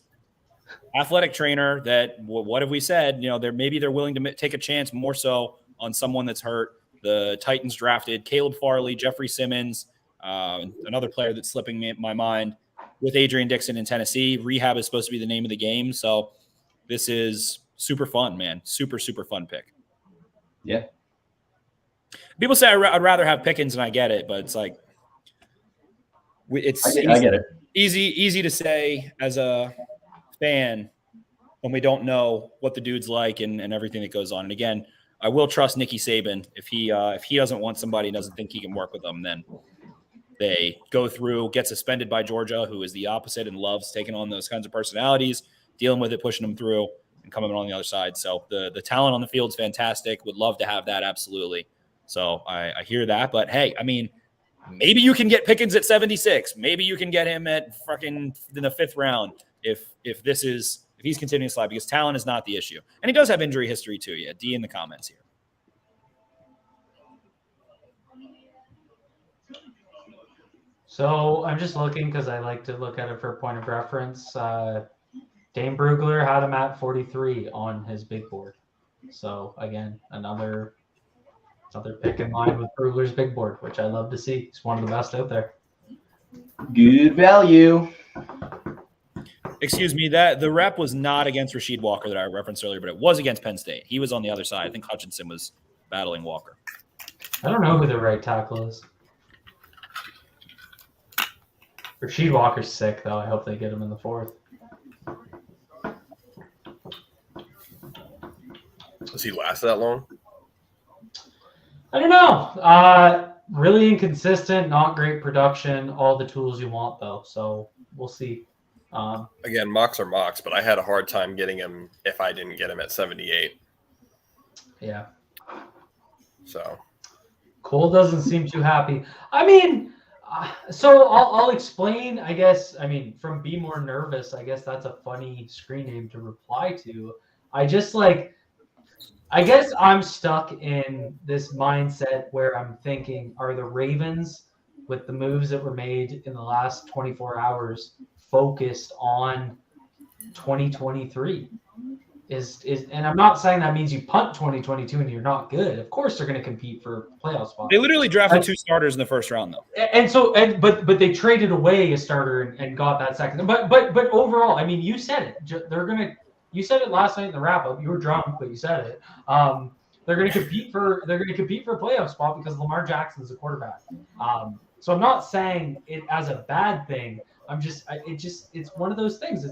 athletic trainer. That what have we said? They're willing to take a chance more so on someone that's hurt. The Titans drafted Caleb Farley, Jeffrey Simmons, another player that's slipping me in my mind, with Adrian Dixon in Tennessee. Rehab is supposed to be the name of the game, so. This is super fun, man. Super, super fun pick. Yeah. People say I'd rather have Pickens, and I get it, but it's I get it. Easy to say as a fan when we don't know what the dude's like and everything that goes on. And again, I will trust Nicky Saban. If he doesn't want somebody and doesn't think he can work with them, then they go through, get suspended by Georgia, who is the opposite and loves taking on those kinds of personalities, dealing with it, pushing them through, and coming on the other side. So the talent on the field is fantastic. Would love to have that, absolutely. So I hear that. But, hey, I mean, maybe you can get Pickens at 76. Maybe you can get him at fucking in the 5th round if he's continuing to slide, because talent is not the issue. And he does have injury history too. Yeah, D in the comments here. So I'm just looking because I like to look at it for a point of reference. Dane Brugler had him at 43 on his big board. So, again, another pick in line with Brugler's big board, which I love to see. He's one of the best out there. Good value. Excuse me, that the rep was not against Rasheed Walker that I referenced earlier, but it was against Penn State. He was on the other side. I think Hutchinson was battling Walker. I don't know who the right tackle is. Rasheed Walker's sick, though. I hope they get him in the 4th. Does he last that long? I don't know. Really inconsistent, not great production, all the tools you want, though. So we'll see. Again, mocks are mocks, but I had a hard time getting him if I didn't get him at 78. Yeah. So Cole doesn't seem too happy. I mean, so I'll explain, I guess. I mean, from Be More Nervous, I guess that's a funny screen name to reply to. I guess I'm stuck in this mindset where I'm thinking, are the Ravens, with the moves that were made in the last 24 hours, focused on 2023? And I'm not saying that means you punt 2022 and you're not good. Of course they're going to compete for playoff spots. They literally drafted 2 starters in the 1st round, though. But they traded away a starter and got that second. But overall, I mean, you said it. You said it last night in the wrap up. You were drunk, but you said it. They're going to compete for a playoff spot because Lamar Jackson is a quarterback. So I'm not saying it as a bad thing. It's one of those things.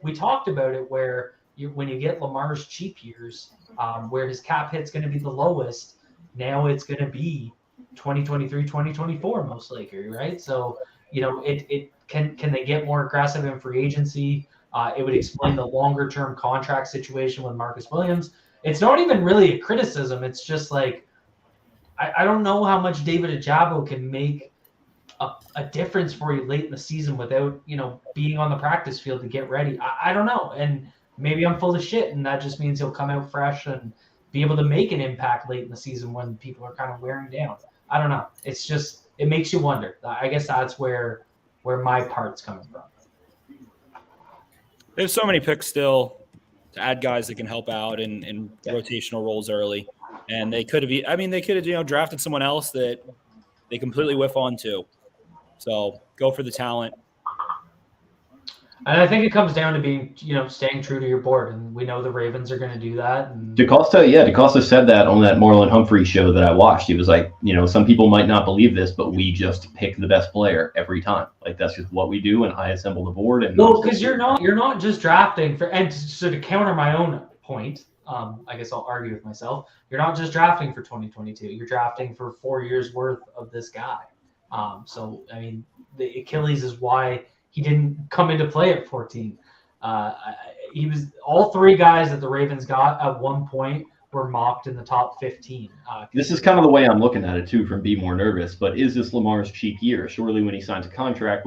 We talked about it where when you get Lamar's cheap years, where his cap hit's going to be the lowest, now it's going to be 2023, 2024 most likely, right? So can they get more aggressive in free agency? It would explain the longer term contract situation with Marcus Williams. It's not even really a criticism. It's just I don't know how much David Ojabo can make a difference for you late in the season without, being on the practice field to get ready. I don't know. And maybe I'm full of shit, and that just means he'll come out fresh and be able to make an impact late in the season when people are kind of wearing down. I don't know. It's just, it makes you wonder. I guess that's where my part's coming from. There's so many picks still to add guys that can help out in rotational roles early. And they could have, drafted someone else that they completely whiff on too. So go for the talent. And I think it comes down to being, staying true to your board. And we know the Ravens are going to do that. And DeCosta said that on that Marlon Humphrey show that I watched. He was like, some people might not believe this, but we just pick the best player every time. Like, that's just what we do, and I assemble the board. And because you're not just drafting for, and so to counter my own point, I guess I'll argue with myself. You're not just drafting for 2022. You're drafting for 4 years worth of this guy. So I mean, the Achilles is why he didn't come into play at 14. He was all three guys that the Ravens got at one point were mocked in the top 15. This is kind of the way I'm looking at it too, from Be More Nervous. But is this Lamar's cheap year? Surely when he signs a contract,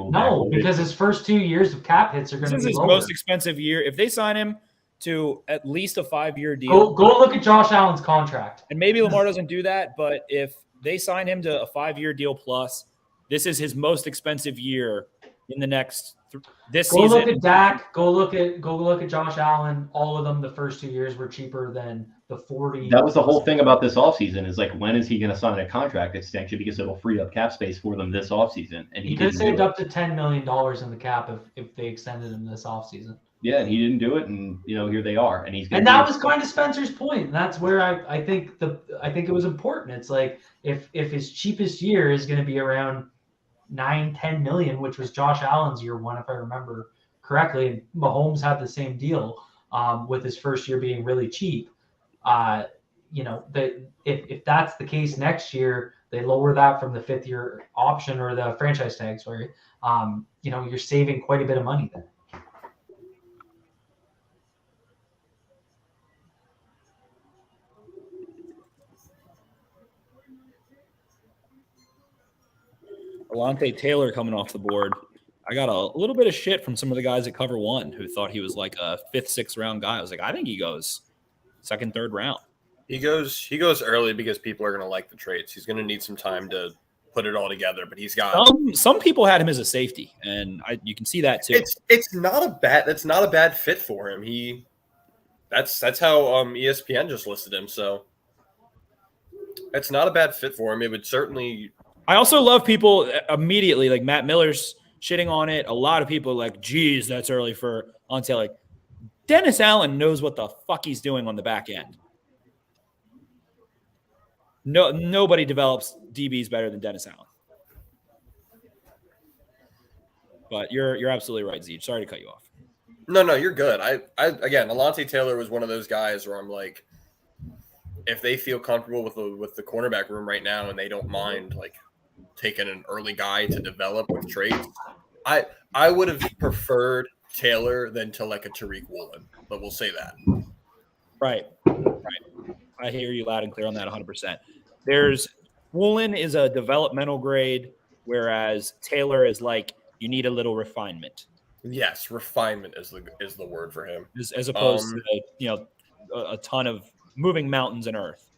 because his first 2 years of cap hits are going to be his lower. Most expensive year. If they sign him to at least a 5-year deal, go look at Josh Allen's contract. And maybe Lamar doesn't do that, but if they sign him to a 5-year deal plus, this is his most expensive year in the next this season. Go look at Dak. Go look at Josh Allen. All of them, the first 2 years were cheaper than the 40. That was the whole thing about this offseason is like, when is he going to sign a contract extension, because it'll free up cap space for them this offseason. And he could saved up to $10 million in the cap if they extended him this offseason. Yeah, and he didn't do it, and here they are, and that was kind of Spencer's point. And that's where I think it was important. It's like if his cheapest year is going to be around 9-10 million, which was Josh Allen's year one, if I remember correctly, and Mahomes had the same deal with his first year being really cheap. If that's the case next year, they lower that from the 5th-year option or the franchise tag. Sorry, you're saving quite a bit of money there. Alontae Taylor coming off the board. I got a little bit of shit from some of the guys at Cover One who thought he was like a 5th, 6th round guy. I was like, I think he goes 2nd, 3rd round. He goes early because people are going to like the traits. He's going to need some time to put it all together, but he's got some people had him as a safety, and you can see that too. That's not a bad fit for him. That's how ESPN just listed him, so it's not a bad fit for him. It would certainly. I also love people immediately, like Matt Miller's shitting on it. A lot of people are like, geez, that's early for Alontae. Like, Dennis Allen knows what the fuck he's doing on the back end. Nobody develops DBs better than Dennis Allen. But you're absolutely right, Zeej. Sorry to cut you off. No, you're good. Again, Alontae Taylor was one of those guys where I'm like, if they feel comfortable with the cornerback room right now and they don't mind like taking an early guy to develop with traits, I would have preferred Taylor than to like a Tariq Woolen, but we'll say that. Right. I hear you loud and clear on that 100%. Woolen is a developmental grade, whereas Taylor is like, you need a little refinement. Yes, refinement is the word for him. As opposed to a ton of moving mountains and earth.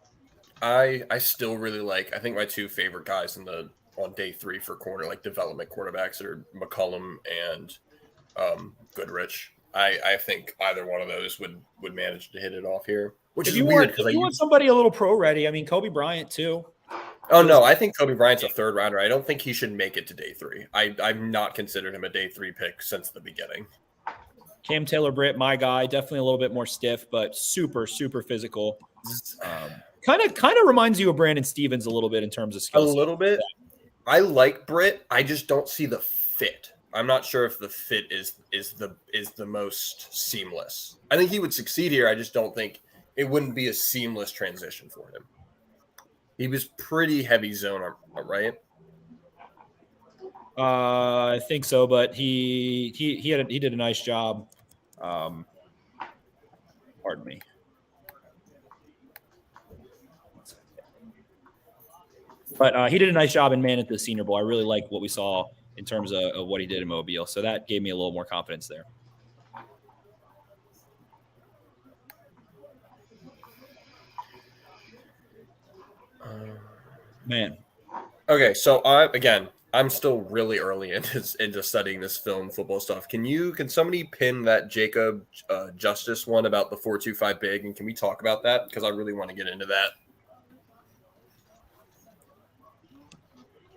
I still really I think my 2 favorite guys on day 3 for corner, like development quarterbacks, are McCollum and Goodrich. I think either one of those would manage to hit it off here, which is weird because you want somebody a little pro ready. I mean, Kobe Bryant too. Oh no, I think Kobe Bryant's a 3rd rounder. I don't think he should make it to day 3. I've not considered him a day 3 pick since the beginning. Cam Taylor-Britt, my guy, definitely a little bit more stiff, but super, super physical. Kind of reminds you of Brandon Stevens a little bit in terms of skills. A little bit. I like Britt. I just don't see the fit. I'm not sure if the fit is the most seamless. I think he would succeed here. I just don't think it wouldn't be a seamless transition for him. He was pretty heavy zone, right? I think so, but he did a nice job. Pardon me. But he did a nice job in man at the Senior Bowl. I really like what we saw in terms of what he did in Mobile. So that gave me a little more confidence there. Man. Okay, so I'm still really early into studying this film football stuff. Can somebody pin that Jacob Justice one about the 4.25 big, and can we talk about that, because I really want to get into that.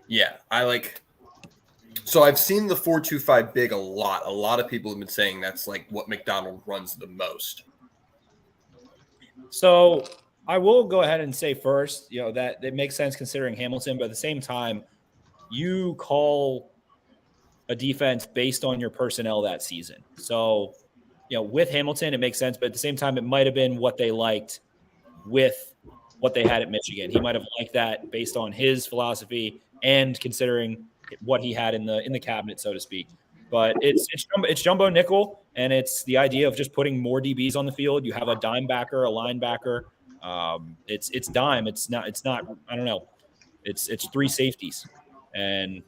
Yeah, so I've seen the 4.25 big a lot. A lot of people have been saying that's like what McDonald runs the most. So I will go ahead and say first, that it makes sense considering Hamilton, but at the same time, you call a defense based on your personnel that season. So, with Hamilton, it makes sense, but at the same time, it might have been what they liked with what they had at Michigan. He might have liked that based on his philosophy and considering what he had in the cabinet, so to speak. But it's jumbo nickel, and it's the idea of just putting more DBs on the field. You have a dime backer, a linebacker. It's dime. It's not. I don't know. It's three safeties, and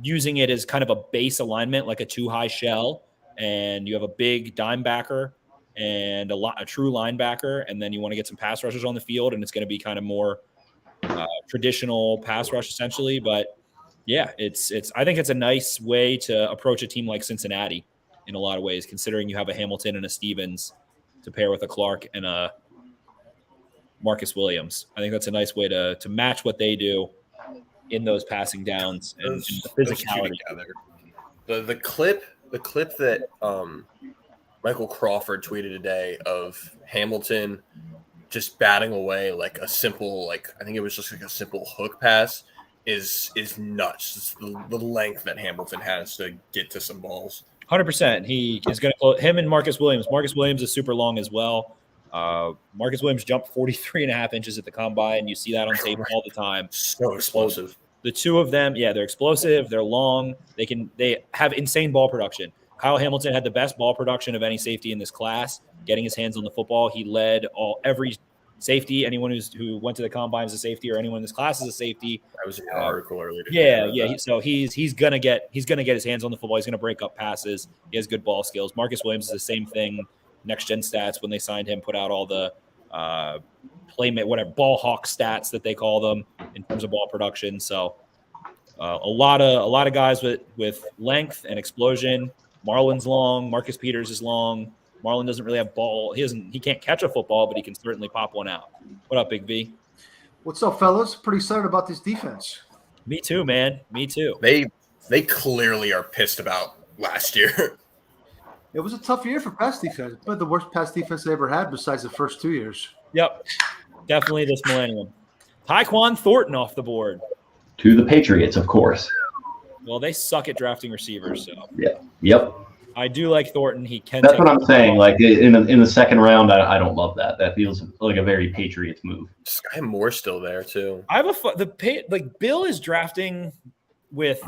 using it as kind of a base alignment, like a two high shell, and you have a big dime backer and a true linebacker, and then you want to get some pass rushers on the field, and it's going to be kind of more traditional pass rush essentially. But yeah, I think it's a nice way to approach a team like Cincinnati in a lot of ways, considering you have a Hamilton and a Stevens to pair with a Clark and a Marcus Williams. I think that's a nice way to match what they do in those passing downs and the physicality. The clip that Michael Crawford tweeted today of Hamilton just batting away like a simple, I think it was just like a simple hook pass is nuts. It's the length that Hamilton has to get to some balls. 100%. He is going to him and Marcus Williams. Marcus Williams is super long as well. Marcus Williams jumped 43.5 inches at the combine. You see that on tape all the time. So explosive. The two of them, yeah, they're explosive. They're long. They have insane ball production. Kyle Hamilton had the best ball production of any safety in this class, getting his hands on the football. He led every safety, anyone who went to the combine as a safety, or anyone in this class as a safety. That was an article earlier today. Yeah. So he's gonna get his hands on the football. He's gonna break up passes. He has good ball skills. Marcus Williams is the same thing. Next Gen Stats, when they signed him, put out all the ball hawk stats that they call them in terms of ball production. So a lot of guys with length and explosion. Marlon's long. Marcus Peters is long. Marlon doesn't really have ball. He can't catch a football, but he can certainly pop one out. What up, Big V? What's up, fellas? Pretty excited about this defense. Me too, man. Me too. They clearly are pissed about last year. It was a tough year for pass defense, but the worst pass defense they ever had besides the first 2 years. Yep. Definitely this millennium. Tyquan Thornton off the board. To the Patriots, of course. Well, they suck at drafting receivers, so. Yeah. Yep. I do like Thornton. He can. That's what I'm saying. Like in the second round, I don't love that. That feels like a very Patriots move. Sky Moore's still there too. I have Bill is drafting with.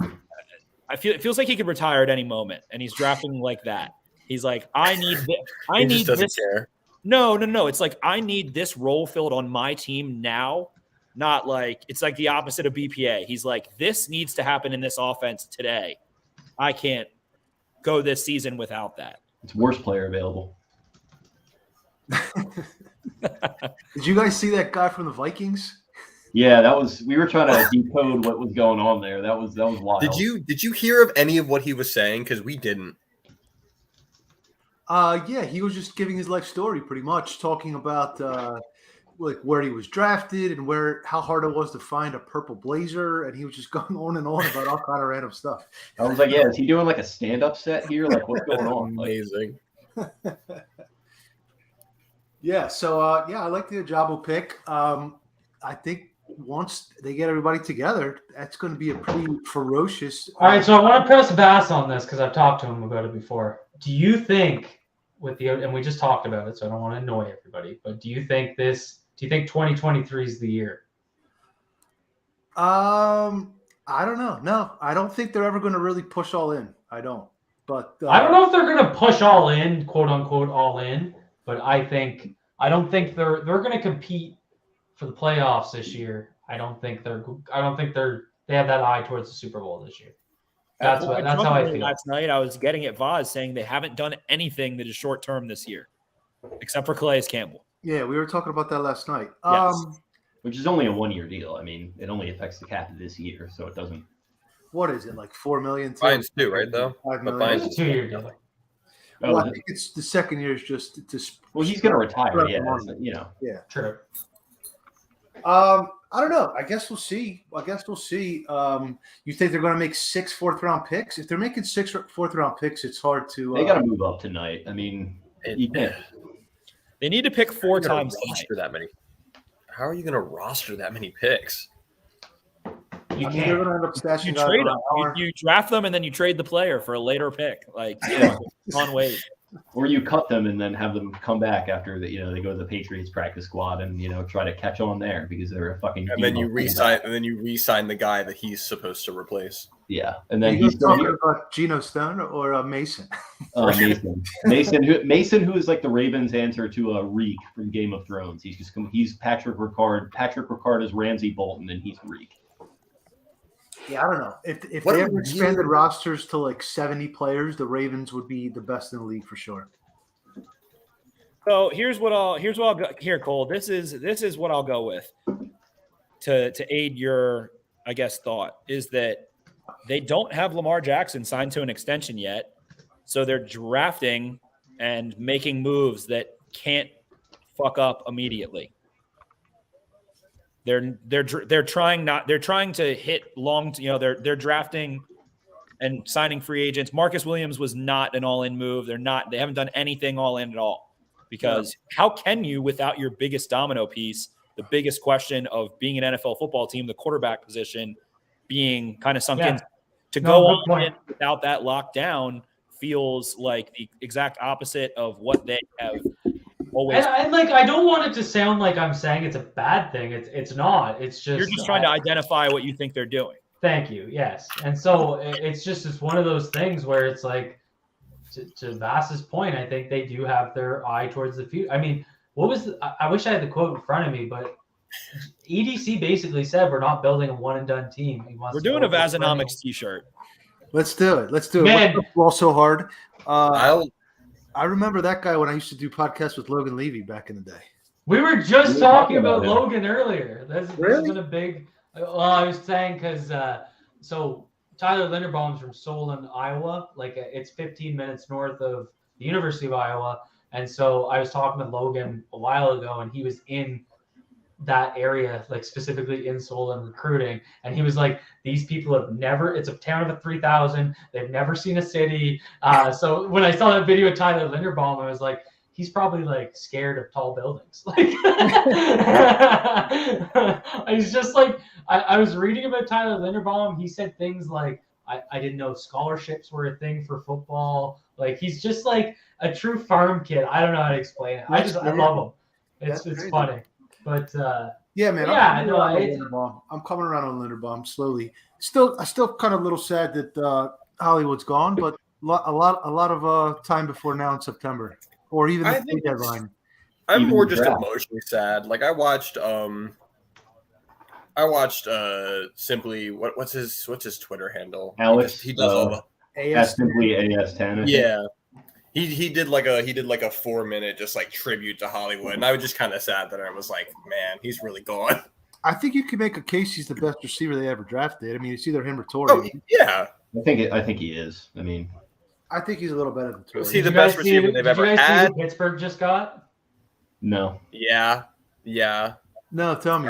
It feels like he could retire at any moment, and he's drafting like that. He's like, I need this. He just doesn't care. No. It's like, I need this role filled on my team now. Not like, it's like the opposite of BPA. He's like, this needs to happen in this offense today. I can't go this season without that. It's worst player available. Did you guys see that guy from the Vikings? Yeah, we were trying to decode what was going on there. That was wild. Did you hear of any of what he was saying? Because we didn't. Yeah, he was just giving his life story pretty much, talking about where he was drafted and how hard it was to find a purple blazer, and he was just going on and on about all kind of random stuff. I was like, yeah, is he doing like a stand-up set here? Like, what's going on? Amazing. Yeah, so I like the Ojabo pick. I think once they get everybody together, that's going to be a pretty ferocious. All right, so I want to press Bass on this because I've talked to him about it before. Do you think and we just talked about it, so I don't want to annoy everybody, but do you think 2023 is the year? I don't know. No, I don't think they're ever going to really push all in. I don't. But I don't know if they're going to push all in, quote unquote, all in. But I don't think they're going to compete for the playoffs this year. I don't think they have that eye towards the Super Bowl this year. That's how I feel. Last night I was getting at Vaz saying they haven't done anything that is short term this year, except for Calais Campbell. Yeah, we were talking about that last night. Yes. which is only a 1-year deal. I mean, it only affects the cap this year, so it doesn't. What is it, like $4 million? Mine's 2, right, though? $5 But million. mine's 2-year deal. Well, I think it's the second year is just Well, he's going to retire, spread yeah. the money. You know. Yeah. True. I don't know. I guess we'll see. You think they're going to make 6 fourth-round picks? If they're making 6 fourth-round picks, it's hard to. They got to move up tonight. I mean, you can't. They need to pick 4 times roster that many. How are you going to roster that many picks? You They're going to end up stashing You guys trade on them. an hour. You draft them, and then you trade the player for a later pick. Like on Wade. Or you cut them and then have them come back after they go to the Patriots practice squad and try to catch on there because they're a fucking. And then you re-sign the guy that he's supposed to replace. Yeah, and then He's he's talking about Geno Stone or Mason. Mason, who is like the Ravens' answer to Reek from Game of Thrones. He's Patrick Ricard. Patrick Ricard is Ramsey Bolton, and he's Reek. Yeah, I don't know. If they ever expanded rosters to like 70 players, the Ravens would be the best in the league for sure. So here's what I'll go here, Cole. This is what I'll go with to aid your, I guess, thought is that they don't have Lamar Jackson signed to an extension yet, so they're drafting and making moves that can't fuck up immediately. They're trying to hit long. They're drafting and signing free agents. Marcus Williams was not an all-in move. They haven't done anything all-in at all because how can you without your biggest domino piece, the biggest question of being an NFL football team, the quarterback position being kind of sunk in to go on in without that lockdown feels like the exact opposite of what they have always. And I don't want it to sound like I'm saying it's a bad thing. It's not. It's just you're just trying to identify what you think they're doing. Thank you. Yes, and so it's one of those things where it's like, to Vass's point, I think they do have their eye towards the future. I mean, I wish I had the quote in front of me, but EDC basically said we're not building a one and done team. We're doing a Vasanomics t-shirt. Let's do it. Man. Ball so hard. I remember that guy when I used to do podcasts with Logan Levy back in the day. We were just talking about Logan earlier. This has been a big. Well, I was saying because so Tyler Linderbaum's from Solon, Iowa. Like it's 15 minutes north of the University of Iowa, and so I was talking with Logan a while ago, and he was in that area, like specifically in Solon recruiting, and he was like, these people have never, it's a town of 3,000, they've never seen a city. So when I saw that video of Tyler Linderbaum, I was like, he's probably like scared of tall buildings. Like I was just like, I was reading about Tyler Linderbaum. He said things like, I didn't know scholarships were a thing for football. Like he's just like a true farm kid. I don't know how to love him. It's funny. But yeah, man. I'm coming around on Linderbaum slowly. I still kind of a little sad that Hollywood's gone, but a lot of time before now in September, or even the deadline. I'm more just emotionally sad. Like I watched simply what's his Twitter handle? Alex. He does all the simply AS10. Yeah. He did like a 4-minute just like tribute to Hollywood, and I was just kind of sad that I was like, man, he's really gone. I think you can make a case he's the best receiver they ever drafted. I mean, it's either him or Torrey. Oh, yeah, I think he is. I mean, I think he's a little better than Torrey. Is he the best receiver they've ever had? See who Pittsburgh just got? No. Yeah. No, tell me.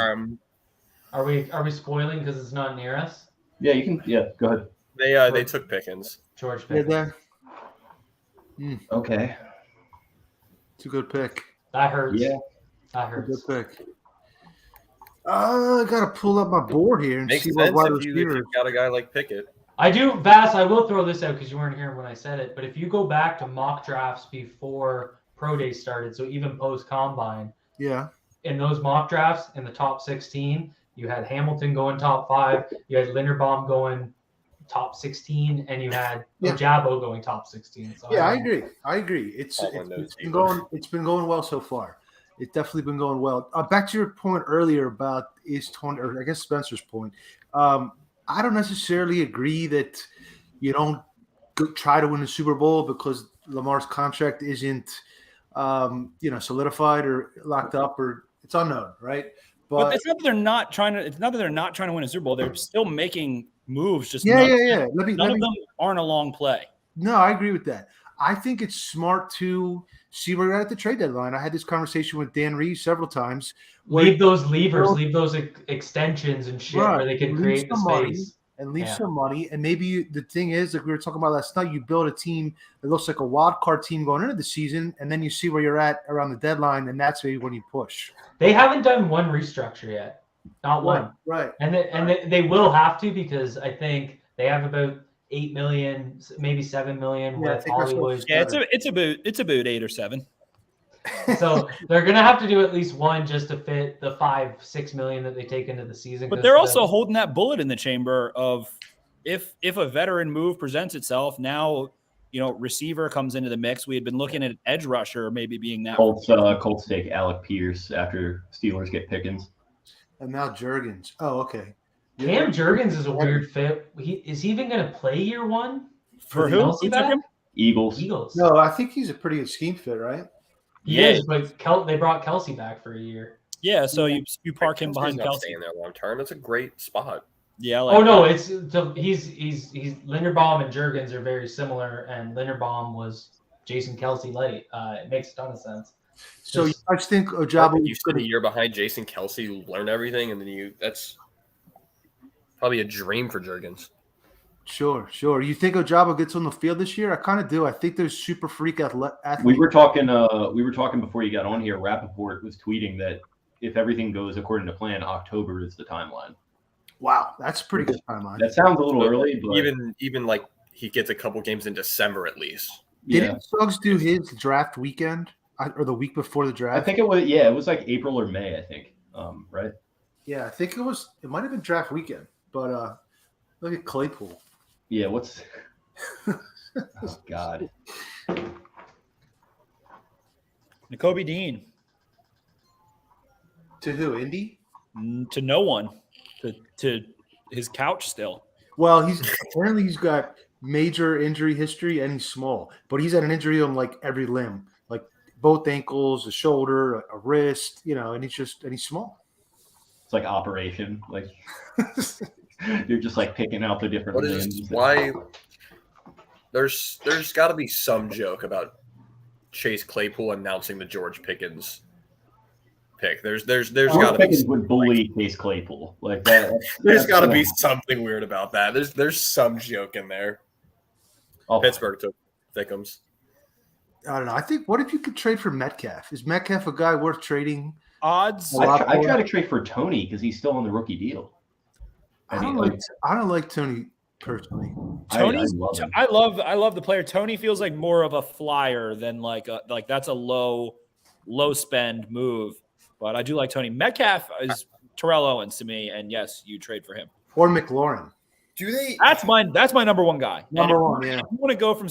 Are we spoiling because it's not near us? Yeah, you can. Yeah, go ahead. They took Pickens. George Pickens. Okay. It's a good pick. That hurts. Yeah. That hurts. Good pick. I gotta pull up my board here and Makes see sense what wide if you receiver. got a guy like Pickett. I do, Vass. I will throw this out because you weren't here when I said it. But if you go back to mock drafts before pro day started, so even post combine, in those mock drafts in the top 16, you had Hamilton going top 5, you had Linderbaum going top 16, and you had Ojabo going top 16. So I agree. It's been going well so far. It's definitely been going well. Back to your point earlier about or I guess Spencer's point. I don't necessarily agree that you don't try to win the Super Bowl because Lamar's contract isn't solidified or locked up or it's unknown, right? But it's not that they're not trying to. It's not that they're not trying to win a Super Bowl. They're still making moves. Just yeah. None of them aren't a long play. No, I agree with that. I think it's smart to see where you're at the trade deadline. I had this conversation with Dan Reeves several times. Leave those levers, leave those extensions and shit where they can create the space. And leave some money. And maybe the thing is, like we were talking about last night, you build a team that looks like a wild card team going into the season, and then you see where you're at around the deadline, and that's maybe when you push. They haven't done one restructure yet. Not one. Right. And they will have to, because I think they have about 8 million, maybe 7 million with Hollywood. Yeah, it's about 8 or 7. So they're gonna have to do at least one just to fit the 5-6 million that they take into the season. But they're also holding that bullet in the chamber of if a veteran move presents itself, now receiver comes into the mix. We had been looking at edge rusher maybe being that. Colts take Alec Pierce after Steelers get Pickens. And now Jurgens. Oh, okay. Cam Jurgens is a weird fit. Is he even going to play year one? For who? Who took him? Eagles. No, I think he's a pretty good scheme fit, right? He is, but they brought Kelsey back for a year. Yeah, so you park him behind not Kelsey. staying there long term. It's a great spot. Yeah. He's Linderbaum and Jurgens are very similar, and Linderbaum was Jason Kelsey light. It makes a ton of sense. So I just think Ojabo. You sit a year behind Jason Kelsey, you learn everything, and then that's probably a dream for Jurgens. Sure. You think Ojabo gets on the field this year? I kind of do. I think there's super freak athletes. We were talking before you got on here. Rappaport was tweeting that if everything goes according to plan, October is the timeline. Wow, that's a pretty good timeline. That sounds a little early, but even like he gets a couple games in December at least. Didn't Suggs do his draft weekend or the week before the draft? I think it was. Yeah, it was like April or May. I think. Right. Yeah, I think it was. It might have been draft weekend, but look at Claypool. Yeah. What's? Oh God. Nakobe Dean. To who? Indy? To no one. To his couch still. Well, he's got major injury history and he's small, but he's had an injury on like every limb, like both ankles, a shoulder, a wrist, and he's small. It's like operation, like you're just like picking out the different limbs. Why? There's got to be some joke about Chase Claypool announcing the George Pickens pick. There's got to be would bully Chase Claypool like that. There's got to be something weird about that. There's some joke in there. Pittsburgh took Thickums. I don't know. I think what if you could trade for Metcalf? Is Metcalf a guy worth trading? Odds. I try to trade for Tony because he's still on the rookie deal. I don't like Tony personally. I love the player. Tony feels like more of a flyer than like that's a low spend move. But I do like Tony. Metcalf is Terrell Owens to me, and yes, you trade for him. Or McLaurin. Do they? That's my number one guy. Number one, yeah. If you want to go from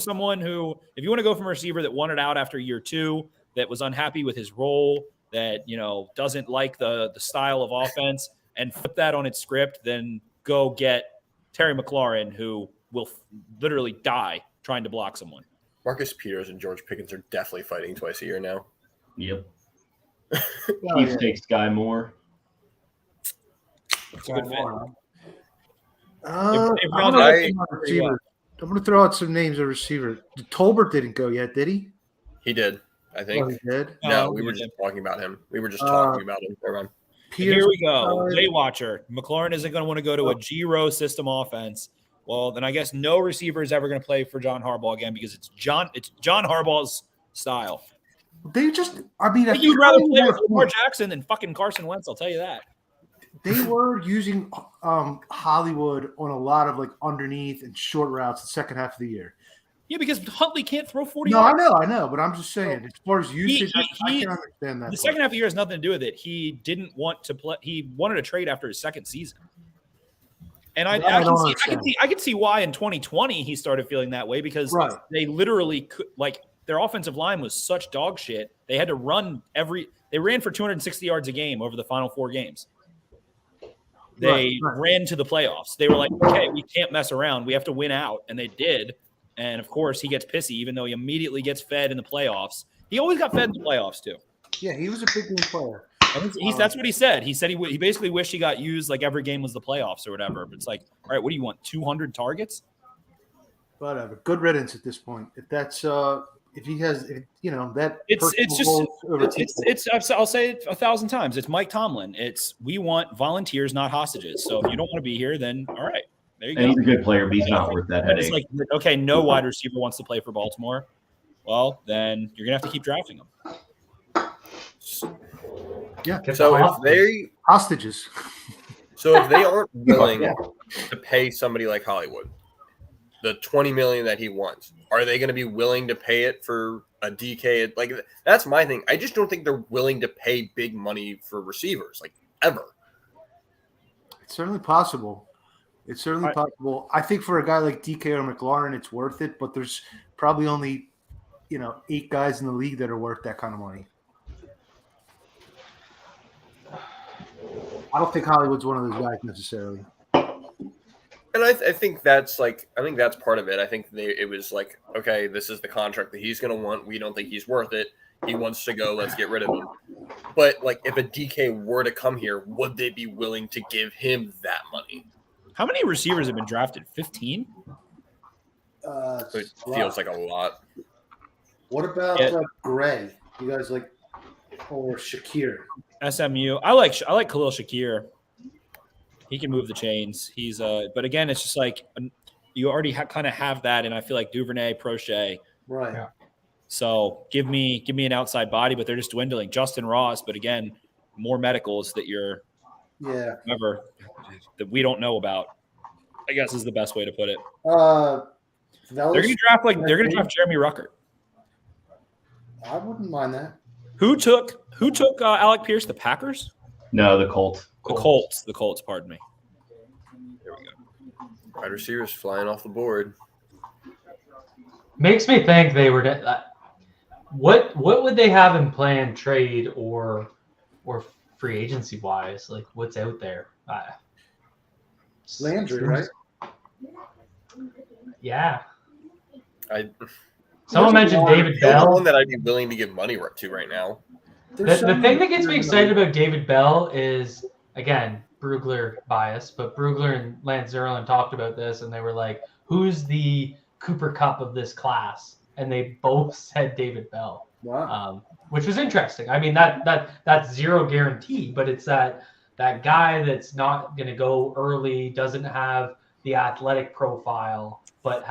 a receiver that wanted out after year 2, that was unhappy with his role, that doesn't like the style of offense, and flip that on its script, then go get Terry McLaurin, who will literally die trying to block someone. Marcus Peters and George Pickens are definitely fighting twice a year now. Yep. Chiefs take Sky Moore. I'm going to throw out some names of receiver. Tolbert didn't go yet, did he? He did, I think. Oh, he did? No, we were just talking about him. We were just talking about him. Never mind. Here we go. Way Watcher. McLaurin isn't going to want to go to a G-Row system offense. Well, then I guess no receiver is ever going to play for John Harbaugh again because it's John Harbaugh's style. You'd rather play with Lamar Jackson than fucking Carson Wentz, I'll tell you that. They were using Hollywood on a lot of like underneath and short routes the second half of the year. Yeah, because Huntley can't throw 40. No, I know, but I'm just saying, as far as usage, I can understand that. The second half of the year has nothing to do with it. He didn't want to play. He wanted to trade after his second season. And I can see why in 2020 he started feeling that way because they literally could, like, their offensive line was such dog shit. They had to they ran for 260 yards a game over the final 4 games. They ran to the playoffs. They were like, okay, we can't mess around. We have to win out. And they did. And of course he gets pissy, even though he immediately gets fed in the playoffs. He always got fed in the playoffs too. Yeah, he was a big game player. And that's what he said. He said he basically wished he got used like every game was the playoffs or whatever. But it's like, all right, what do you want? 200 targets? Whatever. Good riddance at this point. If that's if he has, that. I'll say it 1,000 times. It's Mike Tomlin. We want volunteers, not hostages. So if you don't want to be here, then all right, there you go. He's a good player, but he's not worth that headache. It's like, okay, no wide receiver wants to play for Baltimore. Well, then you're gonna have to keep drafting them. Yeah. So if they hostages, so if they aren't willing to pay somebody like Hollywood the $20 million that he wants, are they going to be willing to pay it for a DK? Like, that's my thing. I just don't think they're willing to pay big money for receivers, like, ever. It's certainly possible. It's certainly possible. I think for a guy like DK or McLaurin, it's worth it. But there's probably only 8 guys in the league that are worth that kind of money. I don't think Hollywood's one of those guys necessarily. And I think that's part of it. I think it was like, okay, this is the contract that he's going to want. We don't think he's worth it. He wants to go. Let's get rid of him. But like, if a DK were to come here, would they be willing to give him that money? How many receivers have been drafted? 15? It feels like a lot. What about Gray? You guys like, or Shakir? SMU. I like Khalil Shakir. He can move the chains. He's but again, it's just like you already kind of have that, and I feel like Duvernay, Prochet, right? Yeah. So give me an outside body, but they're just dwindling. Justin Ross, but again, more medicals that whatever that we don't know about, I guess is the best way to put it. They're gonna draft Jeremy Ruckert. I wouldn't mind that. Who took Alec Pierce? The Packers? No, the Colts. The Colts. Pardon me. There we go. Wide receivers flying off the board. Makes me think they were. What would they have in plan, trade or free agency wise? Like, what's out there? Landry, right? Yeah. Someone Someone mentioned David Bell. One that I'd be willing to give money to right now. The thing that gets me excited about David Bell is, again, Brugler bias, but Brugler and Lance Zerlin talked about this, and they were like, who's the Cooper Cup of this class? And they both said David Bell. Wow. Which was interesting. I mean, that's zero guarantee, but it's that guy that's not going to go early, doesn't have the athletic profile, but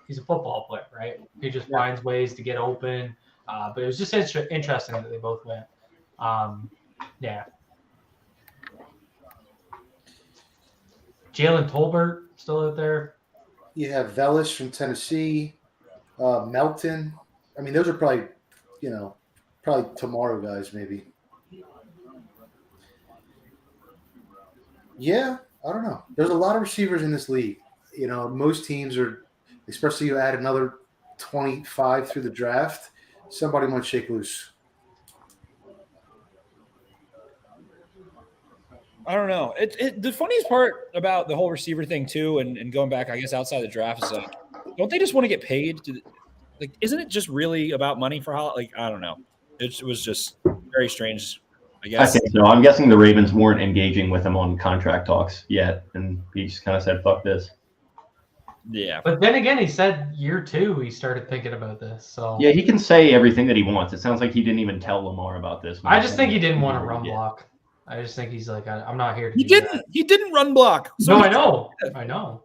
he's a football player, right? He just finds ways to get open. But it was just interesting that they both went. Yeah. Jalen Tolbert still out there. You have Velis from Tennessee, Melton. I mean, those are probably tomorrow guys, maybe. Yeah, I don't know. There's a lot of receivers in this league. Most teams are, especially you add another 25 through the draft, somebody might shake loose. I don't know. The funniest part about the whole receiver thing too, and going back, I guess, outside the draft is like, don't they just want to get paid? Isn't it just really about money for how? Like, I don't know. It was just very strange. I guess. I think so. I'm guessing the Ravens weren't engaging with him on contract talks yet, and he just kind of said, "Fuck this." Yeah. But then again, he said year 2 he started thinking about this. So yeah, he can say everything that he wants. It sounds like he didn't even tell Lamar about this. I just think he didn't want to run block. I just think he's like, I'm not here to. He didn't. That. He didn't run block. So no, I know.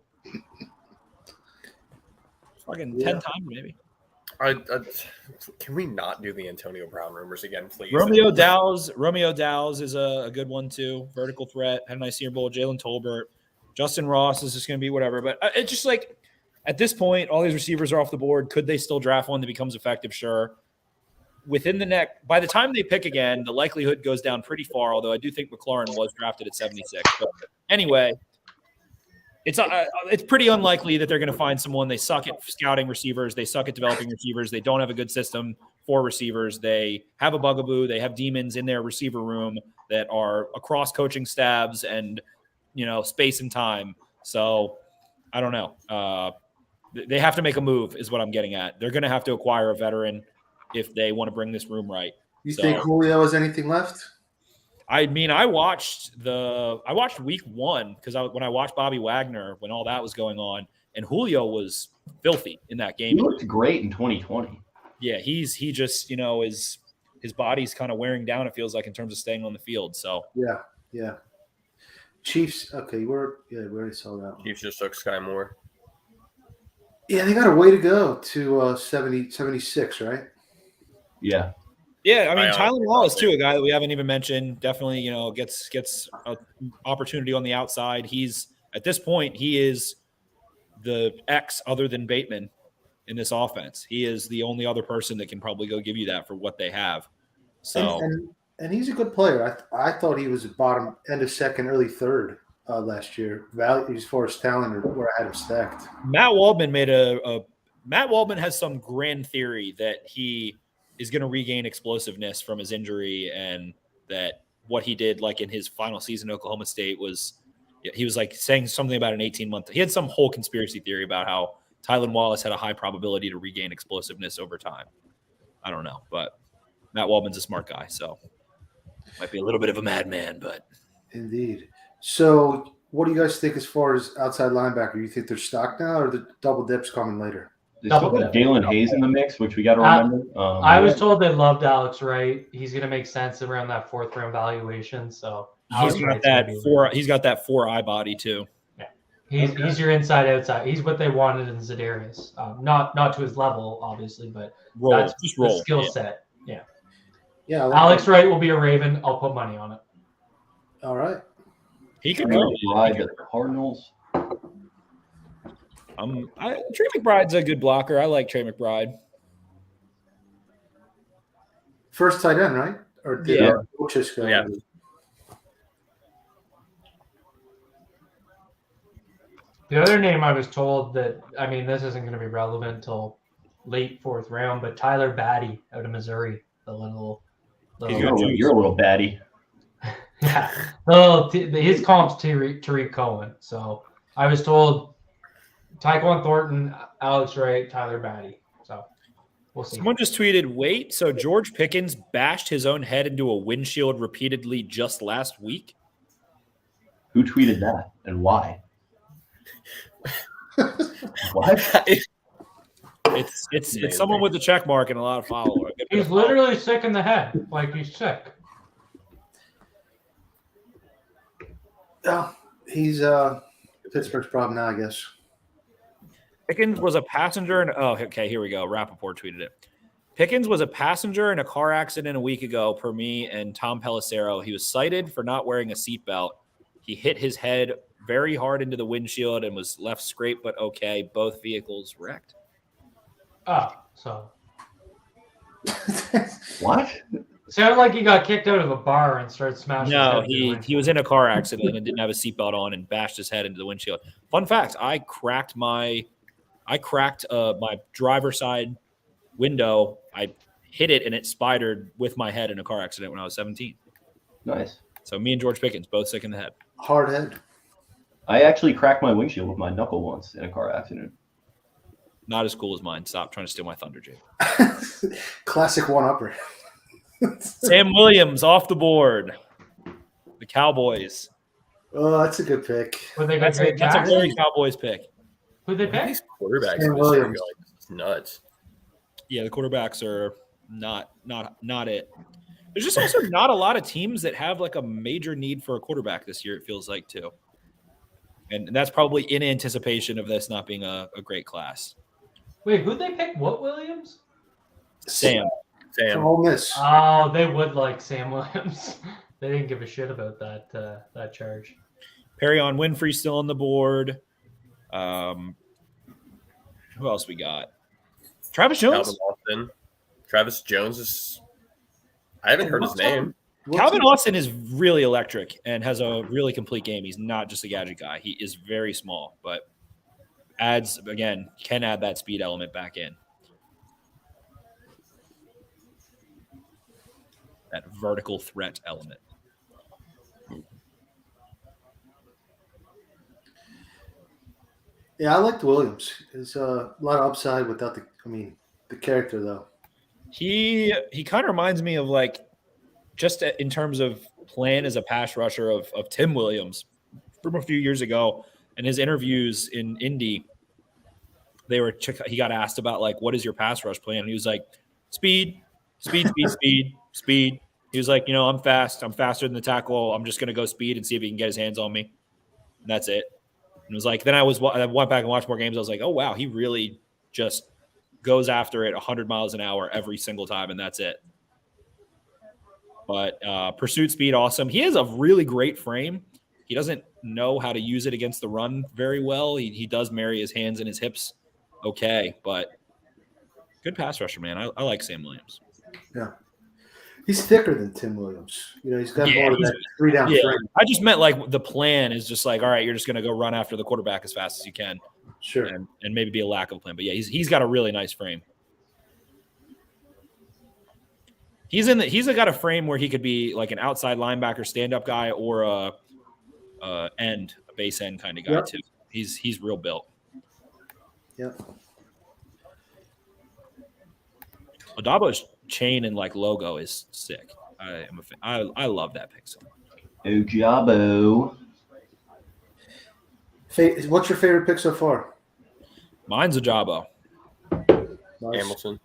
Fucking 10 times maybe. Can we not do the Antonio Brown rumors again, please? Romeo Dow's is a good one too. Vertical threat. Had a nice Senior Bowl. Jalen Tolbert. Justin Ross is just going to be whatever. But it's just like at this point, all these receivers are off the board. Could they still draft one that becomes effective? Sure. By the time they pick again, the likelihood goes down pretty far, although I do think McLaurin was drafted at 76. But anyway, it's pretty unlikely that they're going to find someone. They suck at scouting receivers. They suck at developing receivers. They don't have a good system for receivers. They have a bugaboo. They have demons in their receiver room that are across coaching stabs and, space and time. So I don't know. They have to make a move is what I'm getting at. They're going to have to acquire a veteran if they want to bring this room right. You think Julio has anything left? I mean, I watched week 1 because when I watched Bobby Wagner when all that was going on, and Julio was filthy in that game. He looked great in 2020. Yeah, he just is his body's kind of wearing down. It feels like in terms of staying on the field. So yeah. Chiefs. Okay, we already saw that one. Chiefs just took Sky Moore. Yeah, they got a way to go to 76, right? Yeah. Yeah, I mean, Tylan Wallace too, a guy that we haven't even mentioned. Definitely, gets an opportunity on the outside. He's at this point, he is the X other than Bateman in this offense. He is the only other person that can probably go give you that for what they have. So, and he's a good player. I thought he was at bottom end of second, early third last year. Value as far as talent, or where I had him stacked. Matt Waldman Matt Waldman has some grand theory that he is going to regain explosiveness from his injury, and that what he did like in his final season at Oklahoma State was he was like saying something about an 18-month. He had some whole conspiracy theory about how Tylan Wallace had a high probability to regain explosiveness over time. I don't know, but Matt Waldman's a smart guy, so might be a little bit of a madman, but indeed. So what do you guys think as far as outside linebacker? You think they're stocked now, or the double dips coming later? They still have Jalen Hayes in the mix, which we got to remember. I was told they loved Alex Wright. He's going to make sense around that 4th round valuation. So he's got that 4-eye body too. Yeah, he's your inside outside. He's what they wanted in Za'Darius. Not to his level, obviously, but that's the skill set. Yeah. Yeah. Alex Wright will be a Raven. I'll put money on it. All right. He could go. The Cardinals. Trey McBride's a good blocker. I like Trey McBride. First tight end, right? Or did coaches go? Yeah. The other name I was told that, I mean, this isn't going to be relevant until late 4th round, but Tyler Batty out of Missouri, the little you're a little batty. Yeah. Well, his comp's Tariq Cohen. So I was told Tyquan Thornton, Alex Wright, Tyler Batty. So we'll see. Someone just tweeted, wait, so George Pickens bashed his own head into a windshield repeatedly just last week? Who tweeted that and why? What? It's someone with a check mark and a lot of followers. He's literally sick in the head. Like he's sick. Yeah, he's Pittsburgh's problem now, I guess. Pickens was a passenger in here we go. Rappaport tweeted it. Pickens was a passenger in a car accident a week ago, per me and Tom Pelissero. He was cited for not wearing a seatbelt. He hit his head very hard into the windshield and was left scraped, but okay. Both vehicles wrecked. So what? Sounded like he got kicked out of a bar and started smashing. No, he was in a car accident and didn't have a seatbelt on and bashed his head into the windshield. Fun fact: I cracked my driver's side window. I hit it and it spidered with my head in a car accident when I was 17. Nice. So me and George Pickens both sick in the head. Hard head. I actually cracked my windshield with my knuckle once in a car accident. Not as cool as mine. Stop trying to steal my thunder, Jake. Classic one-upper. Sam Williams off the board. The Cowboys. Oh, that's a good pick. That's a very Cowboys pick. Who'd they pick? These quarterbacks Sam are Williams. like nuts. Yeah, the quarterbacks are not it. There's just also not a lot of teams that have like a major need for a quarterback this year, it feels like, too. And that's probably in anticipation of this not being a great class. Wait, who'd they pick? What Williams? Sam. From Ole Miss. Oh, they would like Sam Williams. They didn't give a shit about that charge. Perrion Winfrey still on the board. Who else we got? Travis Jones. Travis Jones is. I haven't heard his name. Calvin Austin is really electric and has a really complete game. He's not just a gadget guy. He is very small, but can add that speed element back in. That vertical threat element. Yeah, I liked Williams. There's a lot of upside without the character though. He kind of reminds me of like, just in terms of plan as a pass rusher of Tim Williams from a few years ago. And his interviews in Indy, he got asked about like, what is your pass rush plan? And he was like, speed. He was like, I'm fast. I'm faster than the tackle. I'm just going to go speed and see if he can get his hands on me. And that's it. And it was like, then I went back and watched more games. I was like, oh, wow, he really just goes after it 100 miles an hour every single time, and that's it. But pursuit speed, awesome. He has a really great frame. He doesn't know how to use it against the run very well. He does marry his hands and his hips okay, but good pass rusher, man. I like Sam Williams. Yeah. He's thicker than Tim Williams. He's got more of that 3-down frame. I just meant like the plan is just like, all right, you're just going to go run after the quarterback as fast as you can. Sure. And maybe be a lack of a plan. But yeah, he's got a really nice frame. He's got a frame where he could be like an outside linebacker, stand-up guy, or a base end kind of guy too. He's real built. Yep. Ojabo's chain and like logo is sick. I love that pixel. Ojabo. What's your favorite pick so far? Mine's Ojabo. Nice. Hamilton.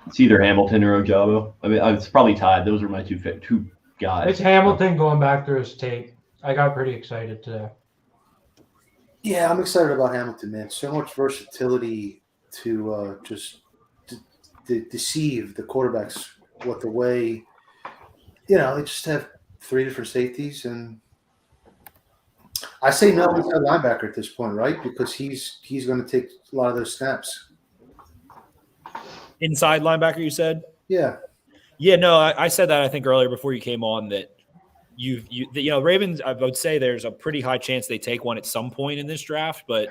It's either Hamilton or Ojabo. I mean, it's probably tied. Those are my two guys. It's Hamilton going back through his tape. I got pretty excited today. Yeah, I'm excited about Hamilton, man. So much versatility to just deceive the quarterbacks with the way, they just have 3 different safeties. And I say no inside linebacker at this point, right? Because he's going to take a lot of those snaps. Inside linebacker, you said? Yeah. Yeah, no, I said that I think earlier before you came on that Ravens, I would say there's a pretty high chance they take one at some point in this draft, but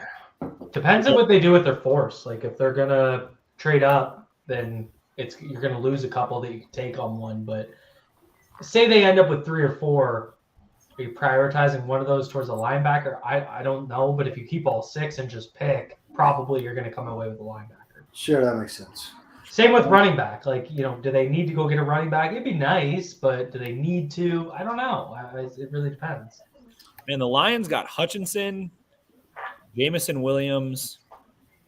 depends on what they do with their force. Like if they're gonna trade up, then you're gonna lose a couple that you can take on one. But say they end up with 3 or 4, are you prioritizing one of those towards a linebacker? I don't know, but if you keep all 6 and just pick, probably you're gonna come away with a linebacker. Sure, that makes sense. Same with running back. Like, do they need to go get a running back? It'd be nice, but do they need to? I don't know. It really depends. Man, the Lions got Hutchinson, Jamison Williams,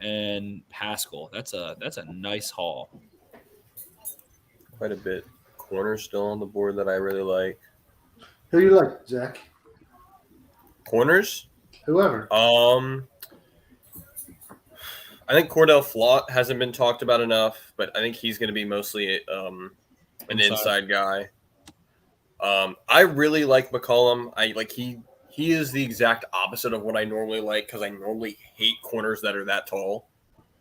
and Pascal. That's a nice haul. Quite a bit. Corner still on the board that I really like. Who do you like, Zach? Corners? Whoever. I think Cordell Flott hasn't been talked about enough, but I think he's going to be mostly an inside guy. I really like McCollum. He is the exact opposite of what I normally like because I normally hate corners that are that tall.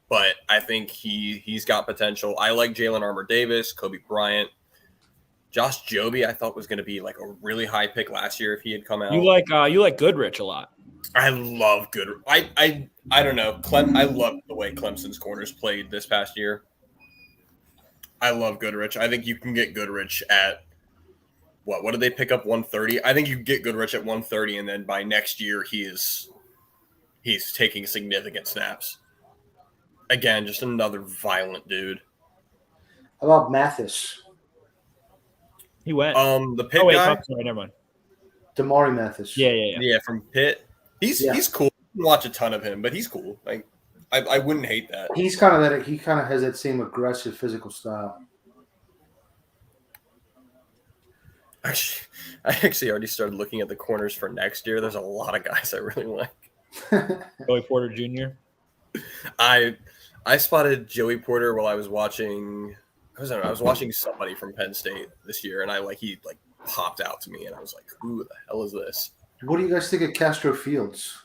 But I think he's got potential. I like Jalen Armour-Davis, Kobe Bryant. Josh Jobe, I thought was going to be like a really high pick last year if he had come out. You like Goodrich a lot. I love Goodrich. I don't know. I love the way Clemson's corners played this past year. I love Goodrich. I think you can get Goodrich at what did they pick up 130? I think you get Goodrich at 130, and then by next year he's taking significant snaps. Again, just another violent dude. How about Mathis? He went. The Pitt guy. Sorry, never mind. Damari Mathis. Yeah, from Pitt. He's cool. I didn't watch a ton of him, but he's cool. Like I wouldn't hate that. He's kind of that. He kind of has that same aggressive physical style. I actually already started looking at the corners for next year. There's a lot of guys I really like. Joey Porter Jr. I spotted Joey Porter while I was watching. I was watching somebody from Penn State this year, and he popped out to me, and I was like, "Who the hell is this?" What do you guys think of Castro Fields?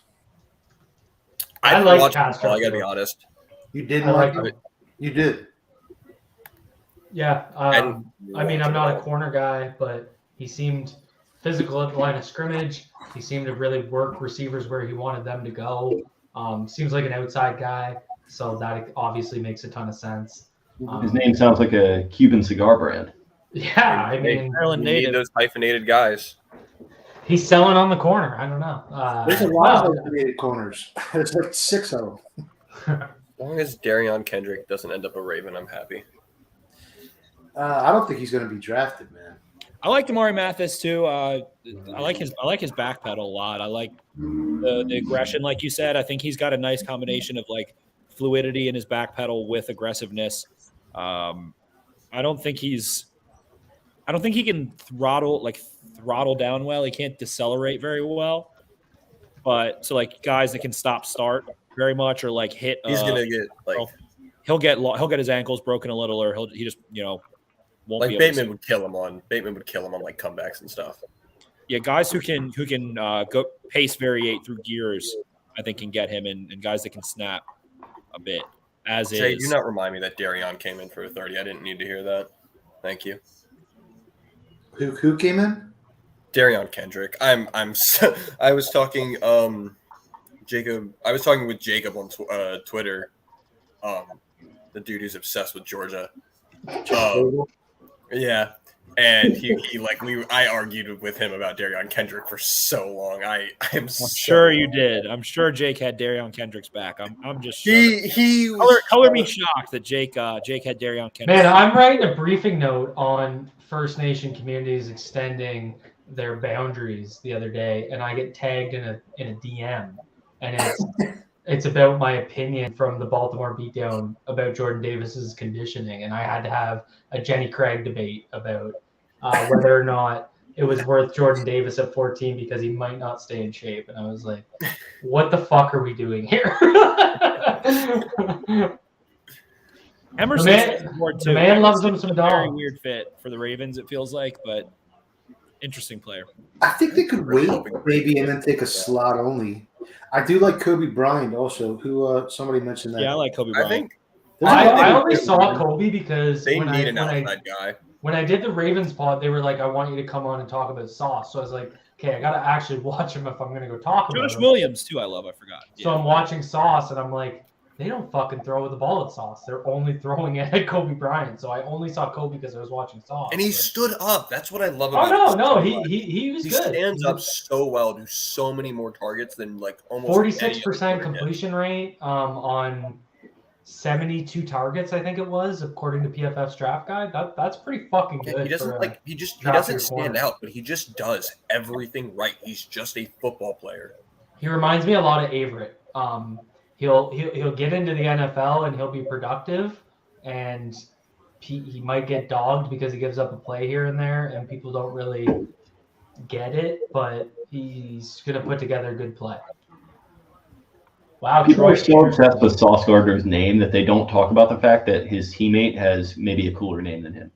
I like watched Castro. I gotta be honest. You didn't like him? You did. Yeah. I mean, I'm not a corner guy, but he seemed physical at the line of scrimmage. He seemed to really work receivers where he wanted them to go. Seems like an outside guy, so that obviously makes a ton of sense. His name sounds like a Cuban cigar brand. Yeah, I mean, Maryland you need native. those hyphenated guys. He's selling on the corner. I don't know. There's a lot of hyphenated corners. There's like 6 of them. As long as Darion Kendrick doesn't end up a Raven, I'm happy. I don't think he's going to be drafted, man. I like Damari Mathis too. I like his back pedal a lot. I like the aggression, like you said. I think he's got a nice combination of like fluidity in his back pedal with aggressiveness. I don't think he can throttle down well. He can't decelerate very well. But so like guys that can stop start very much or like hit. He's gonna get like he'll get his ankles broken a little, or he just won't like be Bateman would kill him on like comebacks and stuff. Yeah, guys who can go pace variate through gears, I think can get him, and guys that can snap a bit. Jay, do not remind me that Darion came in for a 30. I didn't need to hear that. Thank you. Who came in? Darion Kendrick. I was talking Jacob. I was talking with Jacob on Twitter. The dude who's obsessed with Georgia. Yeah. And I argued with him about Darion Kendrick for so long. I'm sure you did. I'm sure Jake had Darion Kendrick's back. I'm just color me shocked that Jake had Darion Kendrick. Man, I'm writing a briefing note on First Nation communities extending their boundaries the other day, and I get tagged in a DM, and it's about my opinion from the Baltimore Beatdown about Jordan Davis's conditioning, and I had to have a Jenny Craig debate about whether or not it was worth Jordan Davis at 14 because he might not stay in shape. And I was like, what the fuck are we doing here? Emerson, the man loves him some dog. Very weird fit for the Ravens, it feels like, but interesting player. I think they could wait maybe and then take a slot only. I do like Kobe Bryant also, who somebody mentioned that. Yeah, I like Kobe Bryant. I only saw Kobe because they need an outside guy. When I did the Ravens pod, they were like, I want you to come on and talk about Sauce. So I was like, okay, I got to actually watch him if I'm going to go talk about him. Josh Williams, too, I forgot. So I'm watching Sauce, and I'm like, they don't fucking throw the ball at Sauce. They're only throwing it at Kobe Bryant. So I only saw Kobe because I was watching Sauce. And he stood up. That's what I love about him. He was good. He stands up so well, do so many more targets than like almost 46% completion rate on 72 targets, I think it was, according to PFF's draft guide. That's pretty fucking good. He doesn't he doesn't stand out, but he just does everything right. He's just a football player. He reminds me a lot of Averett. He'll get into the NFL and he'll be productive, and he might get dogged because he gives up a play here and there, and people don't really get it, but he's gonna put together a good play. Wow, people are so obsessed with Sauce Gardner's name that they don't talk about the fact that his teammate has maybe a cooler name than him.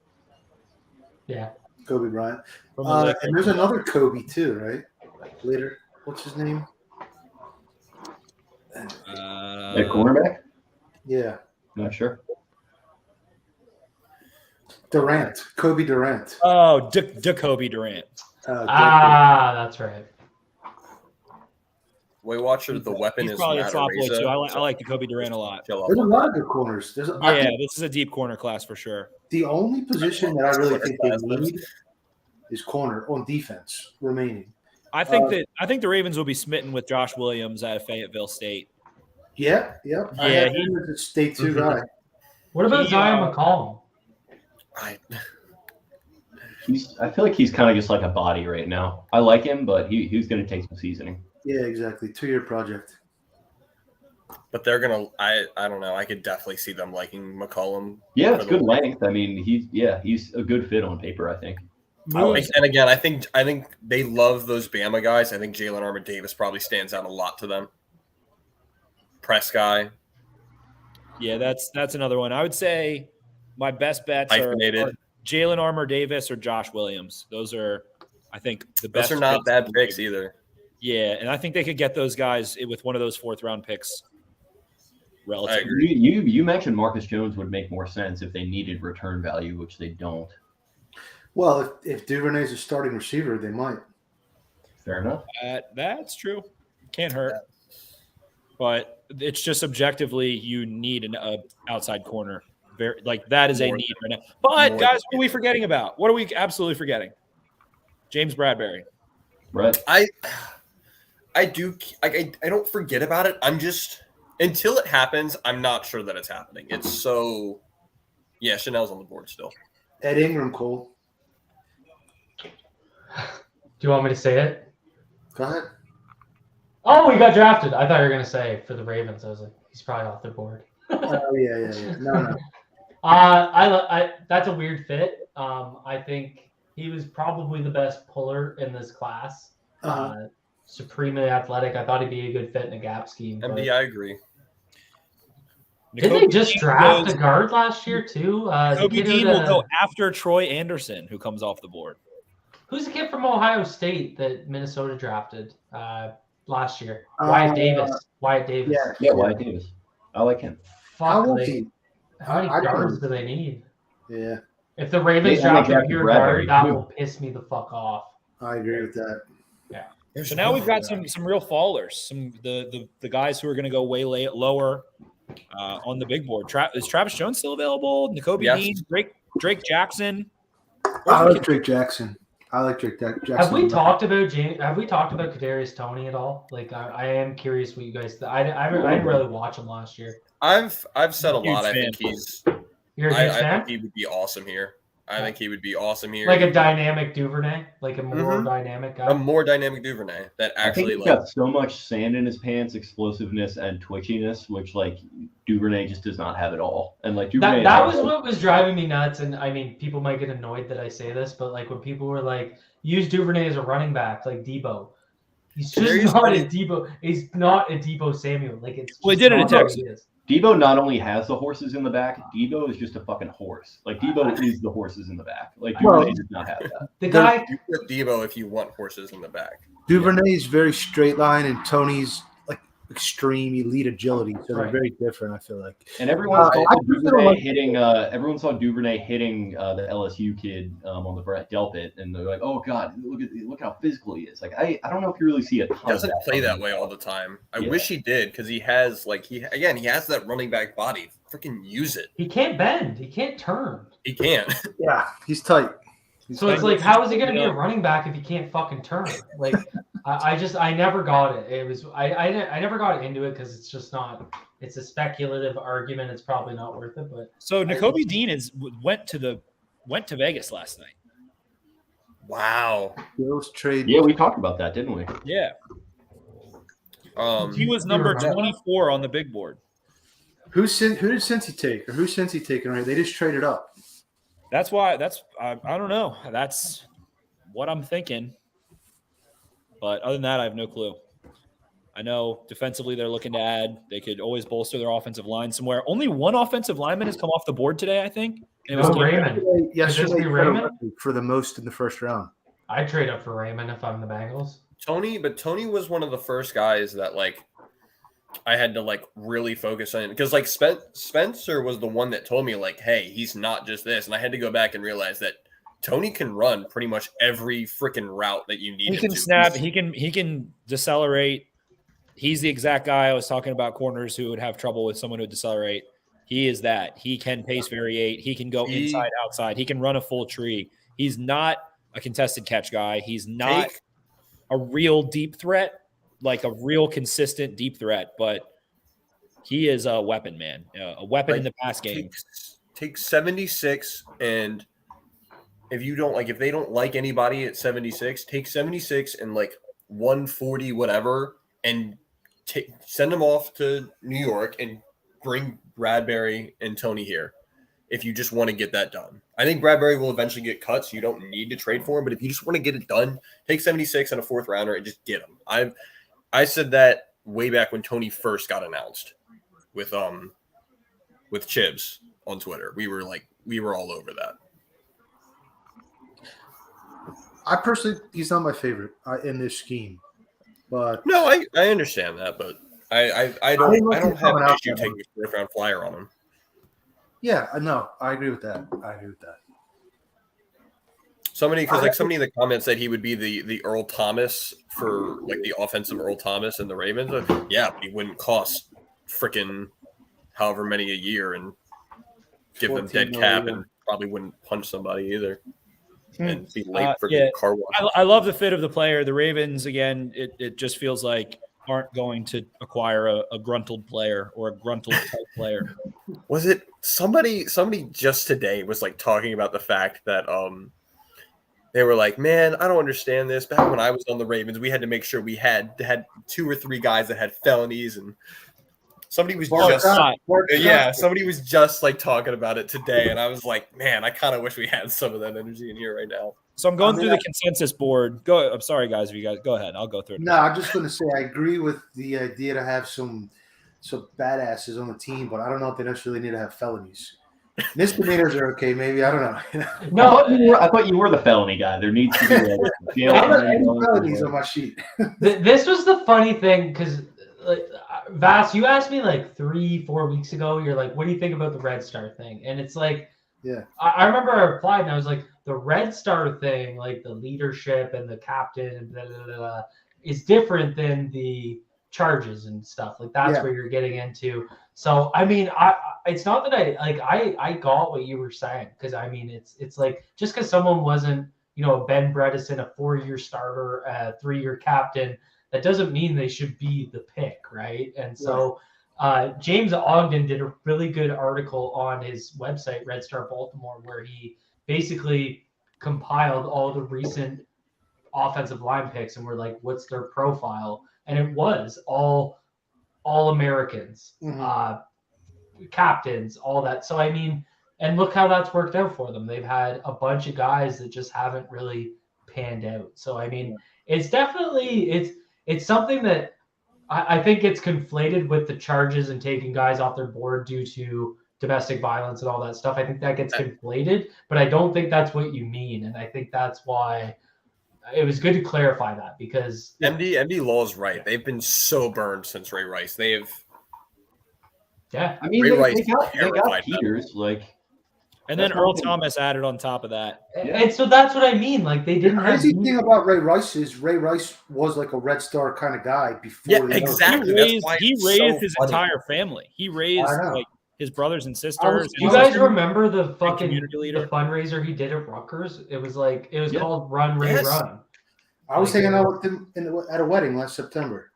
Yeah, Kobe Bryant. And there's another Kobe too, right? Later, what's his name? At cornerback? Yeah, not sure. Durant, Kobe Durant. Oh, Kobe Durant. That's right. Weight Watcher, the weapon He's is probably a flop boy too. I so like the Kobe Durant a lot. There's a lot of good corners. This is a deep corner class for sure. The only position that I really think they need is corner on defense remaining. I think the Ravens will be smitten with Josh Williams out of Fayetteville State. Yeah. I have him as a State 2 guy. What about Zion McCollum? I feel like he's kind of just like a body right now. I like him, but he's going to take some seasoning. Yeah, exactly. 2-year project. But they're gonna. I don't know. I could definitely see them liking McCollum. Yeah, it's good length. I mean, he's a good fit on paper, I think. And again, I think they love those Bama guys. I think Jalen Armour-Davis probably stands out a lot to them. Press guy. Yeah, that's another one. I would say my best bets are Jalen Armour-Davis or Josh Williams. Those are, I think, the best. Those are not bad picks either. Yeah, and I think they could get those guys with one of those 4th-round picks. Relatively. You mentioned Marcus Jones would make more sense if they needed return value, which they don't. Well, if Duvernay's a starting receiver, they might. Fair enough. That's true. Can't hurt. But it's just objectively you need an outside corner. That is a need right now. But guys, what are we forgetting about? What are we absolutely forgetting? James Bradbury. Right. I don't forget about it. I'm just until it happens, I'm not sure that it's happening. It's so Chanel's on the board still. Ed Ingram, Cole. Do you want me to say it? Go ahead. Oh, he got drafted. I thought you were gonna say for the Ravens. I was like, he's probably off their board. Oh yeah. No. That's a weird fit. I think he was probably the best puller in this class. Supremely athletic. I thought he'd be a good fit in a gap scheme. MD, I agree. Did they just draft a guard last year too? Kobe Dean will go after Troy Anderson, who comes off the board. Who's the kid from Ohio State that Minnesota drafted last year? Wyatt Davis. Wyatt Davis. Yeah, Wyatt Davis. I like him. Fuck, how many guards do they need? Yeah. If the Ravens draft a pure guard, that will piss me the fuck off. I agree with that. Yeah. So now we've got some real fallers, some the guys who are going to go way lower on the big board. Is Travis Jones still available? Nakobe Dean, Drake Jackson. I like Drake Jackson. Jackson. Have we talked about Kadarius Toney at all? Like, I am curious what you guys. I didn't really watch him last year. I've said a lot. I think he's. You're a huge fan? I think he would be awesome here. Like a dynamic Duvernay, like a more dynamic guy. A more dynamic Duvernay that actually he's got so much sand in his pants, explosiveness and twitchiness, which like Duvernay just does not have at all. And like Duvernay, that was what was driving me nuts. And I mean, people might get annoyed that I say this, but like when people were like, use Duvernay as a running back, like Debo. He's just not a Debo. He's not a Debo Samuel. Like it's. Well, he did it in Texas. Debo not only has the horses in the back, Debo is just a fucking horse. Like Debo is the horses in the back. Like Duvernay does not have that. The guy, you put Debo if you want horses in the back. Duvernay is very straight line, and Tony's like extreme elite agility. So they're very different. I feel like. And everyone saw Duvernay hitting. Everyone saw Duvernay hitting the LSU kid on the Brett Delpit, and they're like, "Oh God, look how physical he is." Like I don't know if you really see a ton. He doesn't play that way all the time. I wish he did because he has he has that running back body. Freaking use it. He can't bend. He can't turn. He can't. Yeah, he's tight. So it's like, how is he going to be a running back if he can't fucking turn? Like, I never got it. It was I never got into it because it's just not. It's a speculative argument. It's probably not worth it. But so Nakobe Dean went to Vegas last night. Wow. Bills trade. Yeah, we talked about that, didn't we? Yeah. He was number 24 on the big board. Who did Cincy take, or who's Cincy taking? Right, they just traded up. That's why. I don't know. That's what I'm thinking. But other than that, I have no clue. I know defensively they're looking to add. They could always bolster their offensive line somewhere. Only one offensive lineman has come off the board today, I think. And it was Raymond. Yesterday, Raymond for the most in the first round. I'd trade up for Raymond if I'm the Bengals. Tony was one of the first guys that I had to really focus on, because Spencer was the one that told me hey, he's not just this, and I had to go back and realize that Tony can run pretty much every freaking route that you need. He can snap. He can decelerate. He's the exact guy I was talking about. Corners who would have trouble with someone who would decelerate. He is that. He can pace variate. He can go inside, outside. He can run a full tree. He's not a contested catch guy. He's not a real deep threat. Like a real consistent deep threat, but he is a weapon, man. A weapon in the pass game. Take 76, and if they don't like anybody at 76, take 76 and 140 whatever, and send them off to New York and bring Bradbury and Tony here. If you just want to get that done, I think Bradbury will eventually get cut, so you don't need to trade for him. But if you just want to get it done, take 76 and a fourth rounder and just get him. I said that way back when Tony first got announced with Chibs on Twitter. We were all over that. I personally, he's not my favorite in this scheme, but no, I understand that, but I don't have an issue taking a fourth round flyer on him. Yeah, no, I agree with that. Somebody in the comments said he would be the Earl Thomas for the offensive Earl Thomas and the Ravens. Yeah, but he wouldn't cost freaking however many a year and give them dead cap, and probably wouldn't punch somebody either and be late for the car wash. I love the fit of the player. The Ravens, again, it just feels like aren't going to acquire a gruntled player or a gruntled type player. Was it somebody just today was talking about the fact that they were like, man, I don't understand this. Back when I was on the Ravens, we had to make sure we had 2 or 3 guys that had felonies, and somebody was somebody was just like talking about it today, and I was like, man, I kind of wish we had some of that energy in here right now. So I'm going through the consensus board. Go. I'm sorry, guys. If you guys go ahead, I'll go through it. No, I'm just going to say I agree with the idea to have some badasses on the team, but I don't know if they necessarily need to have felonies. Misdemeanors are okay, maybe. I don't know. No, I thought you were the felony guy. There needs to be felonies on my sheet. This was the funny thing because, like, Vass, you asked me like 3-4 weeks ago. You're like, "What do you think about the Red Star thing?" And it's like, yeah, I remember I replied and I was like, "The Red Star thing, like the leadership and the captain and blah, blah, blah, blah, is different than the charges and stuff. Like that's where you're getting into." So I mean, it's not that I got what you were saying, because I mean it's like just because someone wasn't, you know, Ben Bredesen, a 4-year starter, a 3-year captain, that doesn't mean they should be the pick, right? And so James Ogden did a really good article on his website, Red Star Baltimore, where he basically compiled all the recent offensive line picks and we're like, what's their profile? And it was all Americans, captains, all that. So I mean, and look how that's worked out for them. They've had a bunch of guys that just haven't really panned out. So I mean, it's definitely it's something that I think gets conflated with the charges and taking guys off their board due to domestic violence and all that stuff. I think that gets conflated, but I don't think that's what you mean. And I think that's why it was good to clarify that, because MD Law is right. They've been so burned since Ray Rice. They have. Yeah, I mean, they got Peters, and then Earl Thomas added on top of that. And so that's what I mean. Like they didn't. The crazy thing about Ray Rice is Ray Rice was like a Red Star kind of guy before. Yeah, exactly. He raised his entire family. He raised like his brothers and sisters. Do you guys remember the fucking the fundraiser he did at Rutgers? It was called Run Ray Run. I was hanging out with him at a wedding last September.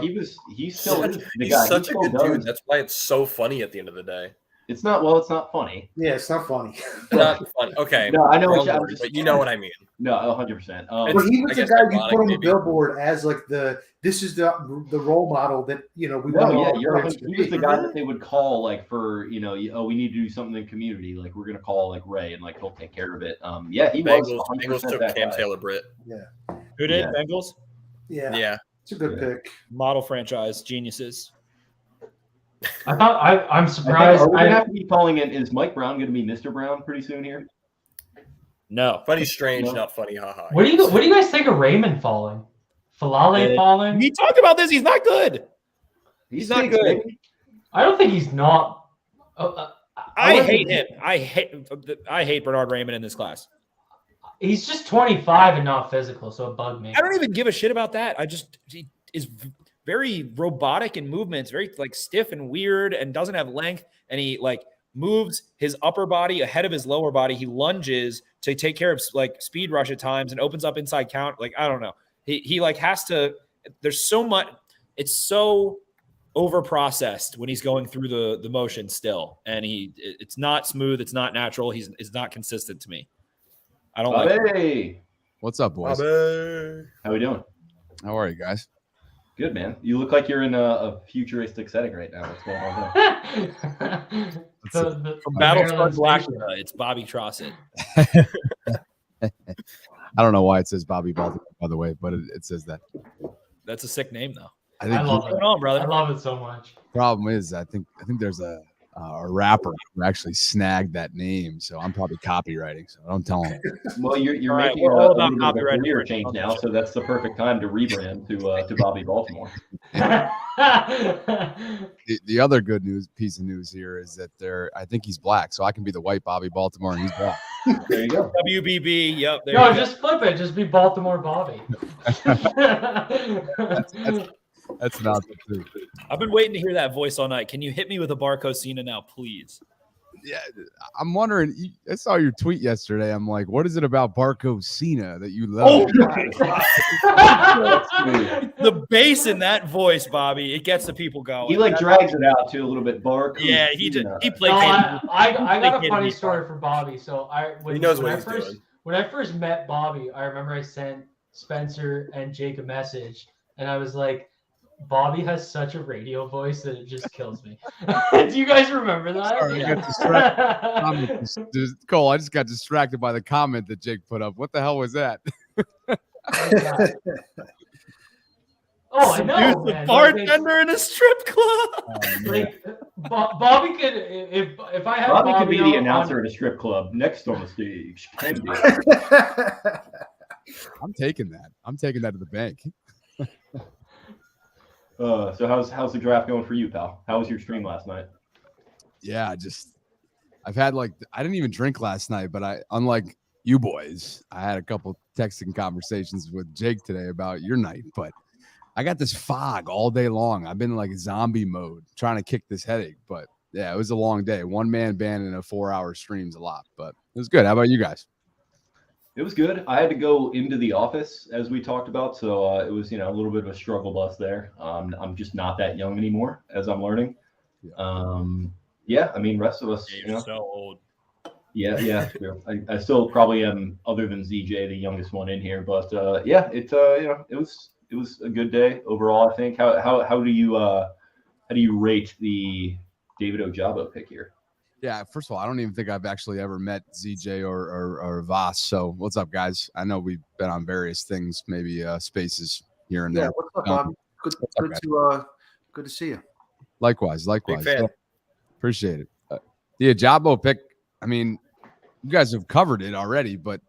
He's still the guy. He's such a good dude. That's why it's so funny at the end of the day. It's not funny. Yeah, it's not funny. Not funny. Okay. No, I know but you know what I mean. No, 100%. But he was the guy you put on the billboard as like this is the role model that, you know, we want. He was the guy that they would call like for, you know, we need to do something in the community. Like we're gonna call like Ray and like he'll take care of it. He Bengals took Cam Taylor-Britt. Yeah. Who did? Bengals? Yeah. It's a good pick. Model franchise geniuses. I'm surprised. Are we gonna have to be calling it? Is Mike Brown going to be Mr. Brown pretty soon here? No. Funny, strange, not funny. Haha. What do you guys think of Raymond falling? Falale falling? We talked about this. He's not good. He's not good. Maybe. I don't think he's not. I hate him. I hate Bernard Raymond in this class. He's just 25 and not physical, so it bugged me. I don't even give a shit about that. He is very robotic in movements, very like stiff and weird, and doesn't have length. And he like moves his upper body ahead of his lower body. He lunges to take care of like speed rush at times and opens up inside count. Like, I don't know. He like has to, there's so much, it's so over processed when he's going through the motion still. And it's not smooth. It's not natural. He's not consistent to me. I don't like it. What's up, boys? How we doing? How are you guys? Good, man. You look like you're in a futuristic setting right now. What's going on there? From Battlefront Black, it's Bobby Trossett. I don't know why it says Bobby Baltimore, by the way, but it says that. That's a sick name, though. I love it. On, brother? I love it so much. Problem is, I think there's a rapper who actually snagged that name, so I'm probably copywriting. So don't tell him. Well, you're right, making all a about little bit of a copywriting career change now, so that's the perfect time to rebrand to Bobby Baltimore. The other good piece of news here is that I think he's black, so I can be the white Bobby Baltimore and he's black. There you go. WBB. Yep. No, just flip it. Just be Baltimore Bobby. That's not the truth. I've been waiting to hear that voice all night. Can you hit me with a Barco Cena now, please? Yeah, I'm wondering. I saw your tweet yesterday. I'm like, what is it about Barco Cena that you love? Oh my God. The bass in that voice, Bobby, it gets the people going. He like drags it out too a little bit. Barco. Yeah, he played. I got a funny story for Bobby. So he knows what he's doing. when I first met Bobby, I remember I sent Spencer and Jake a message, and I was like, Bobby has such a radio voice that it just kills me. Do you guys remember that? Sorry, I got distracted. Cole, I just got distracted by the comment that Jake put up. What the hell was that? Oh, I know, man. Bartender in a strip club. Like, Bobby could, if I had Bobby could be the on- announcer at a strip club next on the stage. Can be. I'm taking that. I'm taking that to the bank. So how's the draft going for you, pal? How was your stream last night? Yeah, I've had I didn't even drink last night, but unlike you boys, I had a couple texting conversations with Jake today about your night, but I got this fog all day long. I've been like zombie mode trying to kick this headache, but yeah, it was a long day. 1-man band and a 4-hour stream's a lot, but it was good. How about you guys? It was good. I had to go into the office as we talked about, so it was a little bit of a struggle bus there. I'm just not that young anymore, as I'm learning. Yeah, I mean, rest of us, You're so old. Yeah. True. I still probably am, other than ZJ, the youngest one in here. But yeah, it was a good day overall. I think. How do you rate the David Ojabo pick here? Yeah, first of all, I don't even think I've actually ever met ZJ or Voss. So what's up, guys? I know we've been on various things, maybe spaces here and there. What's up, Bob? Good to see you. Likewise. Big fan. Yeah, appreciate it. The Ojabo pick, I mean, you guys have covered it already, but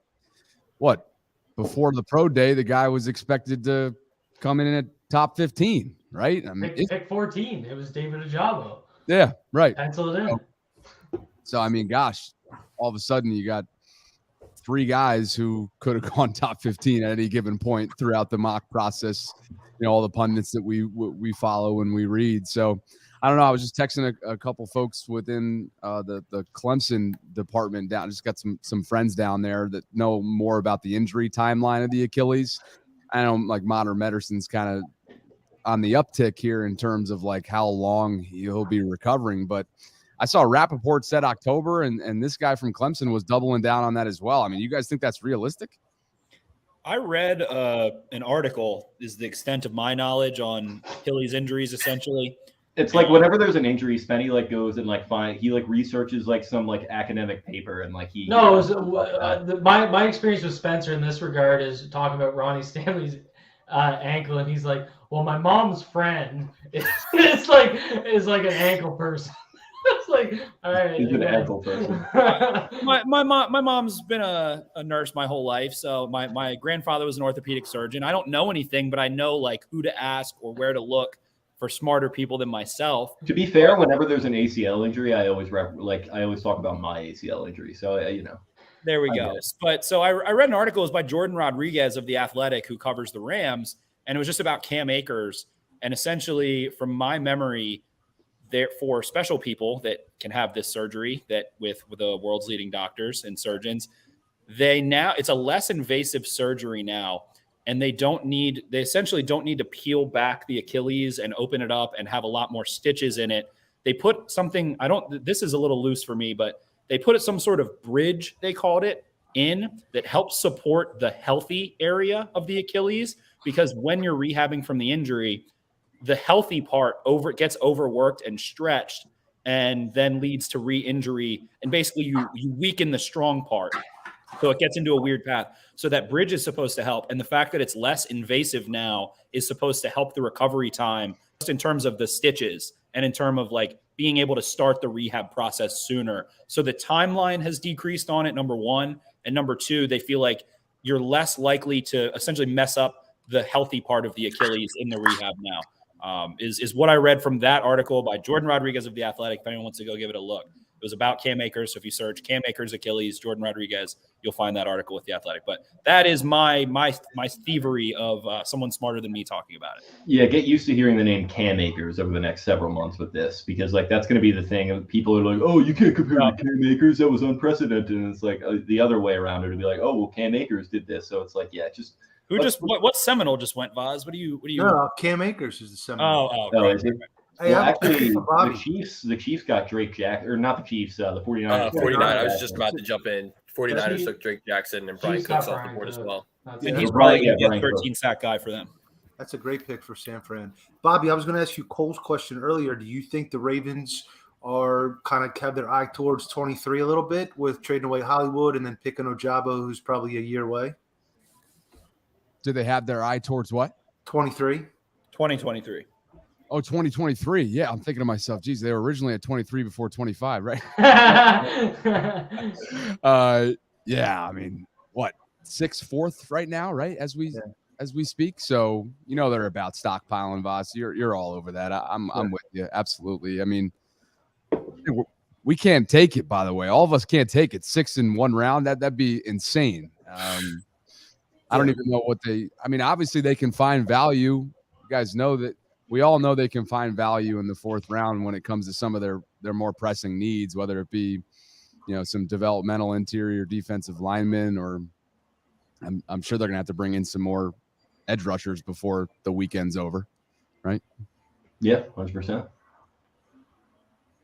what? Before the pro day, the guy was expected to come in at top 15, right? I mean, pick 14. It was David Ojabo. Yeah, right. Pencil it in. So, I mean, gosh, all of a sudden you got 3 guys who could have gone top 15 at any given point throughout the mock process, all the pundits that we follow and we read. So, I don't know. I was just texting a couple folks within the Clemson department down. Just got some friends down there that know more about the injury timeline of the Achilles. I know modern medicine's kind of on the uptick here in terms of how long he'll be recovering. But I saw Rappaport said October, and this guy from Clemson was doubling down on that as well. I mean, you guys think that's realistic? I read an article, is the extent of my knowledge on Achilles injuries, essentially. It's like whenever there's an injury, Spenny goes and he researches some academic paper and he. No, it was, my experience with Spencer in this regard is talking about Ronnie Stanley's ankle, and he's like, "Well, my mom's friend is like an ankle person." It's like, all right. He's an ankle person. my mom's been a nurse my whole life, so my grandfather was an orthopedic surgeon. I don't know anything, but I know who to ask or where to look for smarter people than myself. To be fair, whenever there's an ACL injury, I always talk about my ACL injury. So There we go. But so I read an article. It was by Jordan Rodriguez of The Athletic, who covers the Rams, and it was just about Cam Akers. And essentially, from my memory, for special people that can have this surgery, that with the world's leading doctors and surgeons, it's a less invasive surgery now. And they essentially don't need to peel back the Achilles and open it up and have a lot more stitches in it. They put something, this is a little loose for me, but they put some sort of bridge, they called it, in that helps support the healthy area of the Achilles, because when you're rehabbing from the injury, the healthy part gets overworked and stretched and then leads to re-injury. And basically you weaken the strong part. So it gets into a weird path. So that bridge is supposed to help. And the fact that it's less invasive now is supposed to help the recovery time, just in terms of the stitches and in terms of being able to start the rehab process sooner. So the timeline has decreased on it, number one. And number two, they feel like you're less likely to essentially mess up the healthy part of the Achilles in the rehab now. Is what I read from that article by Jordan Rodriguez of The Athletic. If anyone wants to go give it a look. It was about Cam Akers. So if you search Cam Akers Achilles, Jordan Rodriguez, you'll find that article with The Athletic. But that is my thievery of someone smarter than me talking about it. Yeah, get used to hearing the name Cam Akers over the next several months with this, because that's going to be the thing. People are like, "Oh, you can't compare to Cam Akers. That was unprecedented." And it's the other way around. It'll be like, "Oh, well, Cam Akers did this." So it's just. What Seminole just went, Vaz? What do you? No, Cam Akers is the Seminole. Right. Well, actually, the Chiefs got Drake Jackson, or not the Chiefs, the 49ers. 49. I was just about to jump in. 49ers took Drake Jackson and Brian Cooks off the board as well. And he's probably going to be a 13-sack guy for them. That's a great pick for San Fran. Bobby, I was going to ask you Cole's question earlier. Do you think the Ravens are kind of have their eye towards 23 a little bit with trading away Hollywood and then picking Ojabo, who's probably a year away? Do they have their eye towards what? 23. 2023. Oh, 2023. Yeah, I'm thinking to myself, geez, they were originally at 23 before 25, right? Yeah, I mean, what, 6th, 4th right now, right? As we speak. So, you know, they're about stockpiling, Voss. You're all over that. I'm with you. Absolutely. I mean, we can't take it, by the way. All of us can't take it. 6 in one round. That'd be insane. I don't even know what obviously they can find value. You guys know that. We all know they can find value in the 4th round when it comes to some of their more pressing needs, whether it be, you know, some developmental interior defensive linemen, or I'm sure they're going to have to bring in some more edge rushers before the weekend's over, right? Yeah, 100%.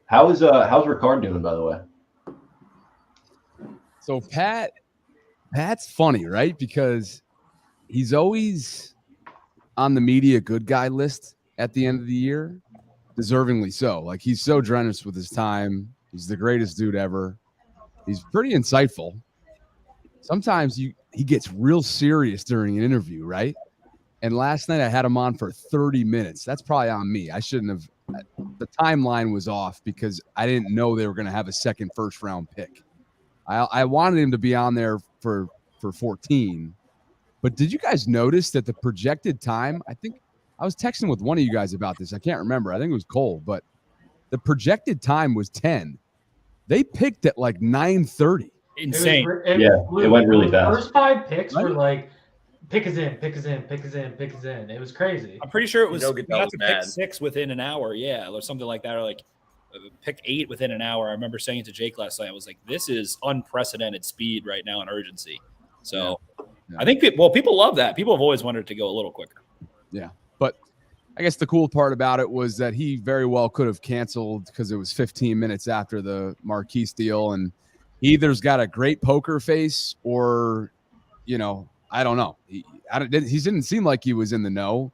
How's Ricard doing, by the way? So Pat's funny, right? Because he's always on the media good guy list at the end of the year, deservingly so. Like, he's so generous with his time. He's the greatest dude ever. He's pretty insightful. Sometimes he gets real serious during an interview, right? And last night I had him on for 30 minutes. That's probably on me. I shouldn't have. The timeline was off because I didn't know they were going to have a second first-round pick. I wanted him to be on there for 14. But did you guys notice that the projected time, I think I was texting with one of you guys about this. I can't remember. I think it was Cole, but the projected time was 10. They picked at like 9:30. Insane. It went really fast. First 5 picks were like, pick is in, pick is in, pick is in, pick is in. It was crazy. I'm pretty sure it was we got to pick 6 within an hour, or something like that, or like pick 8 within an hour. I remember saying it to Jake last night. I was like, this is unprecedented speed right now and urgency. So I think people love that. People have always wanted it to go a little quicker. Yeah. But I guess the cool part about it was that he very well could have canceled because it was 15 minutes after the Marquise deal. And he either's got a great poker face or, you know, I don't know. He didn't seem like he was in the know.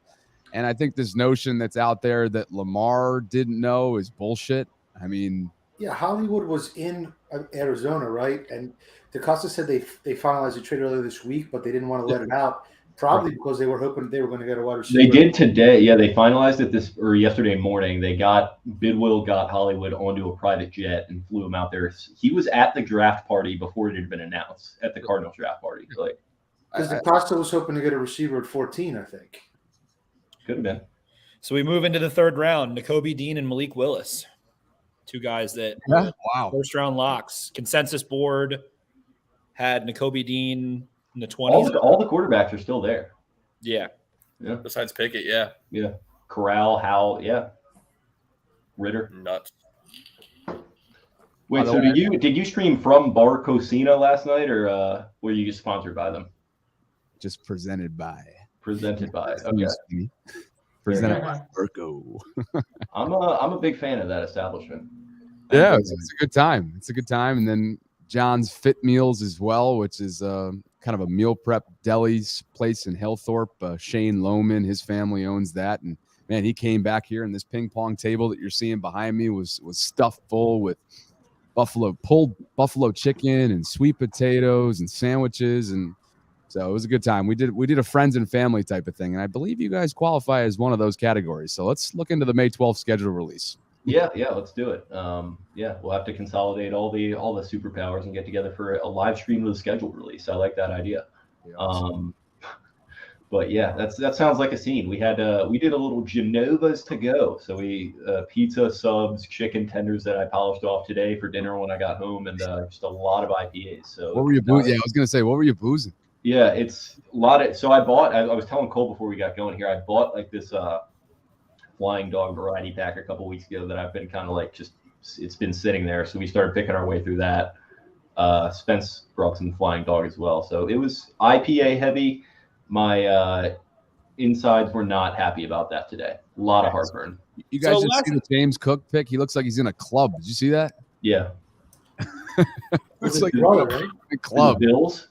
And I think this notion that's out there that Lamar didn't know is bullshit. I mean, yeah, Hollywood was in Arizona, right? And DeCosta said they finalized the trade earlier this week, but they didn't want to let it out. Probably because they were hoping they were going to get a wide receiver. They did today. Yeah, they finalized it yesterday morning. Bidwill got Hollywood onto a private jet and flew him out there. He was at the draft party before it had been announced at the Cardinals draft party. Like, because DeCosta was hoping to get a receiver at 14, I think. Could have been. So we move into the 3rd round. Nakobe Dean and Malik Willis, 2 guys that first-round locks. Consensus board had Nakobe Dean in the 20s. All the quarterbacks are still there. Yeah. Besides Pickett, yeah. Corral, Howell, Ritter. Nuts. Wait, so did you stream from Bar Cocina last night, or were you just sponsored by them? Just presented by. Okay. Presented by Burko. I'm a big fan of that establishment. Yeah, it's a good time. It's a good time. And then John's Fit Meals as well, which is kind of a meal prep deli's place in Hillthorpe. Shane Lohman, his family owns that. And man, he came back here, and this ping pong table that you're seeing behind me was stuffed full with pulled buffalo chicken and sweet potatoes and sandwiches. And so it was a good time. We did a friends and family type of thing. And I believe you guys qualify as one of those categories. So let's look into the May 12th schedule release. Yeah, let's do it. We'll have to consolidate all the superpowers and get together for a live stream of the schedule release. I like that idea. But yeah, that sounds like a scene. We did a little Genova's to go. So we pizza, subs, chicken tenders that I polished off today for dinner when I got home, and just a lot of IPAs. So what were you boozing? Yeah, I was gonna say, what were you boozing? Yeah, it's a lot of. So I was telling Cole before we got going here, I bought like this Flying Dog variety pack a couple weeks ago that I've been kind of like it's been sitting there. So we started picking our way through that. Spence brought some Flying Dog as well. So it was IPA heavy. My insides were not happy about that today. A lot of heartburn. You guys just see the James Cook pick? He looks like he's in a club. Did you see that? Yeah. It's like brother, right? a club. The Bills.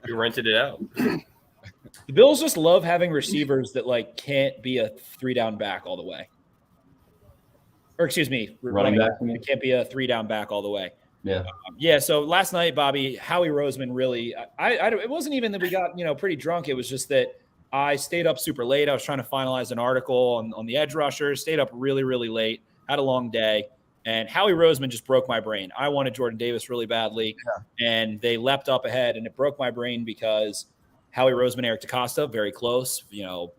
We rented it out. The Bills just love having receivers that like can't be a 3-down back all the way. Or excuse me, Running back. It can't be a 3-down back all the way. Yeah. Yeah. So last night, Bobby, Howie Roseman really, it wasn't even that we got, pretty drunk. It was just that I stayed up super late. I was trying to finalize an article on the edge rushers, stayed up really, really late, had a long day. And Howie Roseman just broke my brain. I wanted Jordan Davis really badly, and they leapt up ahead, and it broke my brain because Howie Roseman, Eric DaCosta, very close,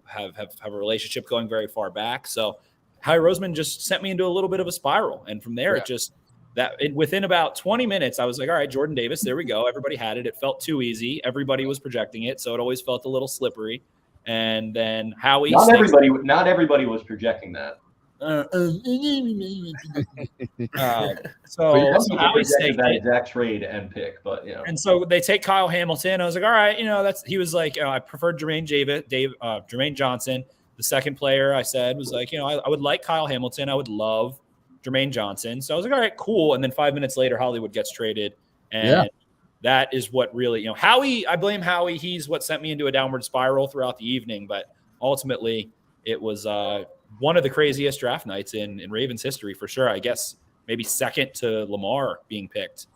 have a relationship going very far back. So Howie Roseman just sent me into a little bit of a spiral. And from there, within about 20 minutes, I was like, all right, Jordan Davis, there we go. Everybody had it. It felt too easy. Everybody was projecting it. So it always felt a little slippery. And then Howie. Not everybody was projecting that. So Howie said that exact trade and pick, but And so they take Kyle Hamilton. I was like, all right, he was like, I preferred Jermaine Johnson. The second player I said was like, I would like Kyle Hamilton. I would love Jermaine Johnson. So I was like, all right, cool. And then 5 minutes later, Hollywood gets traded. And that is what really, Howie, I blame Howie. He's what sent me into a downward spiral throughout the evening. But ultimately, it was one of the craziest draft nights in Ravens history for sure. I guess maybe second to Lamar being picked,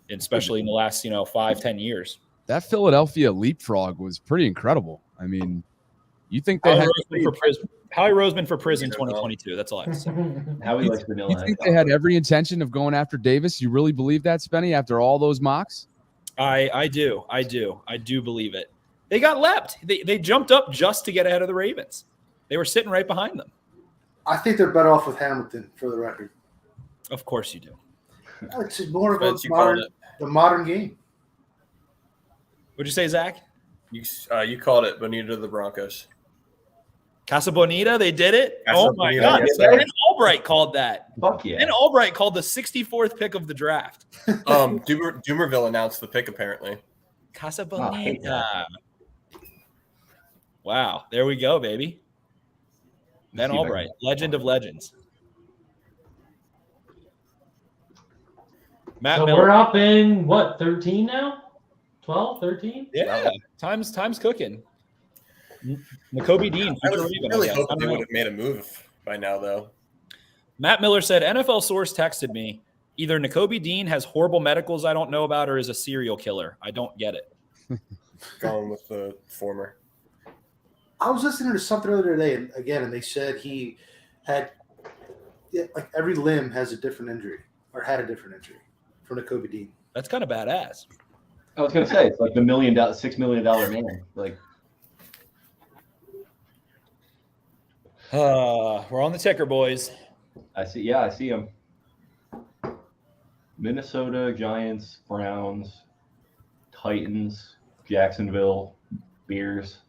especially in the last 5-10 years. That Philadelphia leapfrog was pretty incredible. I mean, you think they Howie Roseman for prison 2022? That's all I have to say. Howie likes vanilla. You think they had every intention of going after Davis? You really believe that, Spenny? After all those mocks, I do believe it. They got leapt. They jumped up just to get ahead of the Ravens. They were sitting right behind them. I think they're better off with Hamilton, for the record. Of course you do. It's more of the modern game. What'd you say, Zach? You called it. Bonita to the Broncos. Casa Bonita, they did it. Casa oh my Bonita, God! yes, Ben Albright called that. Fuck yeah! Ben Albright called the 64th pick of the draft. Doomerville announced the pick apparently. Casa Bonita. Wow, there we go, baby. Ben Albright, legend of legends. Matt so Miller. We're up in what, 13 now? 12, 13? Yeah, time's cooking. Nakobe Dean. I really hope they would have made a move by now, though. Matt Miller said, NFL source texted me, either Nakobe Dean has horrible medicals I don't know about or is a serial killer. I don't get it. Going with the former. I was listening to something earlier today, and they said he had like every limb has a different injury or had a different injury for Nakobe Dean. That's kind of badass. I was gonna say it's like the $6 million man. Like, we're on the ticker, boys. I see him. Minnesota, Giants, Browns, Titans, Jacksonville, Bears.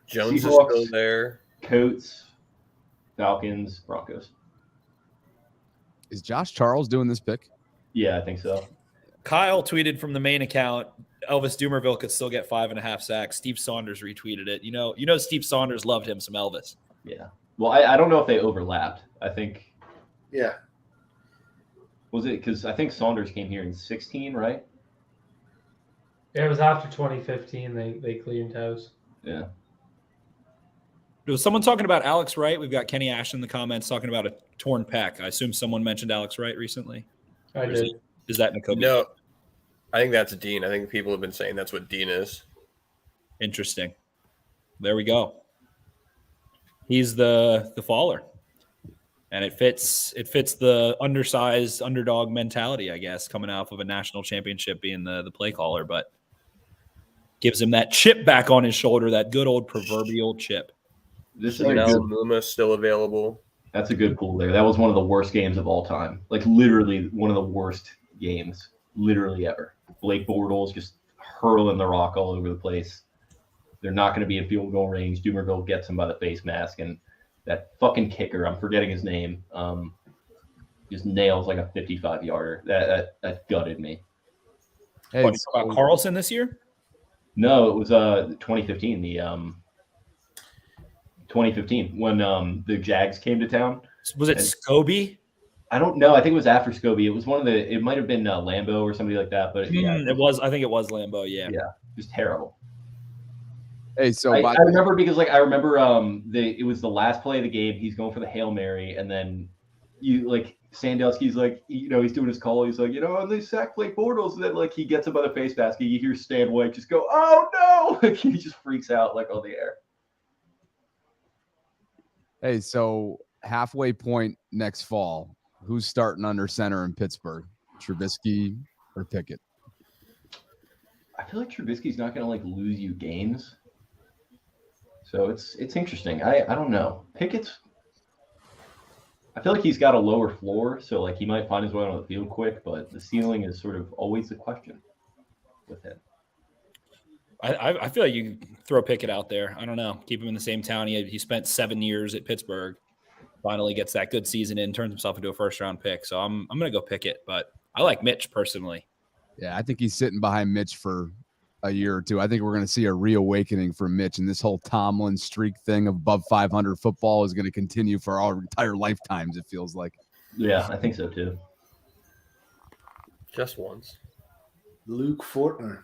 Jones Seahawks, is still there. Colts, Falcons, Broncos. Is Josh Charles doing this pick? Yeah, I think so. Kyle tweeted from the main account, Elvis Doomerville could still get 5.5 sacks. Steve Saunders retweeted it. You know, Steve Saunders loved him some Elvis. Yeah. Well, I don't know if they overlapped. I think. Yeah. Was it because I think Saunders came here in 16, right? It was after 2015 they cleaned house. Yeah. Was someone talking about Alex Wright? We've got Kenny Ashton in the comments talking about a torn pec. I assume someone mentioned Alex Wright recently. I did. Is that Nakobe? No, I think that's Dean. I think people have been saying that's what Dean is. Interesting. There we go. He's the faller. And it fits the undersized underdog mentality, I guess, coming off of a national championship, being the play caller, but gives him that chip back on his shoulder, that good old proverbial chip. This is Luma still available. That's a good pool there. That was one of the worst games of all time. Like literally one of the worst games, literally ever. Blake Bortles just hurling the rock all over the place. They're not going to be in field goal range. Doomerville gets him by the face mask, and that fucking kicker, I'm forgetting his name, just nails like a 55-yarder. That gutted me. Hey, what, about Carlson this year? No, it was 2015. The 2015 when the Jags came to town. Was it Scobie? I don't know. I think it was after Scobie. It was one of the. It might have been Lambeau or somebody like that. But yeah, it was. I think it was Lambeau. Yeah. Yeah. Just terrible. Hey, so I remember because I remember it was the last play of the game. He's going for the Hail Mary, and then Sandusky's he's doing his call. He's like, they sacked Blake Bortles. And then he gets him by the face basket. You hear Stan White just go, "Oh no!" He just freaks out on the air. Hey, so halfway point next fall, who's starting under center in Pittsburgh? Trubisky or Pickett? I feel like Trubisky's not going to lose you games. So it's interesting. I don't know. Pickett's. I feel like he's got a lower floor, so he might find his way on the field quick, but the ceiling is sort of always the question with him. I feel like you can throw Pickett out there. I don't know. Keep him in the same town. He spent 7 years at Pittsburgh. Finally gets that good season in, turns himself into a first-round pick. So I'm going to go Pickett, but I like Mitch personally. Yeah, I think he's sitting behind Mitch for a year or two. I think we're going to see a reawakening for Mitch, and this whole Tomlin streak thing of above 500 football is going to continue for our entire lifetimes, it feels like. Yeah, I think so too. Just once. Luke Fortner.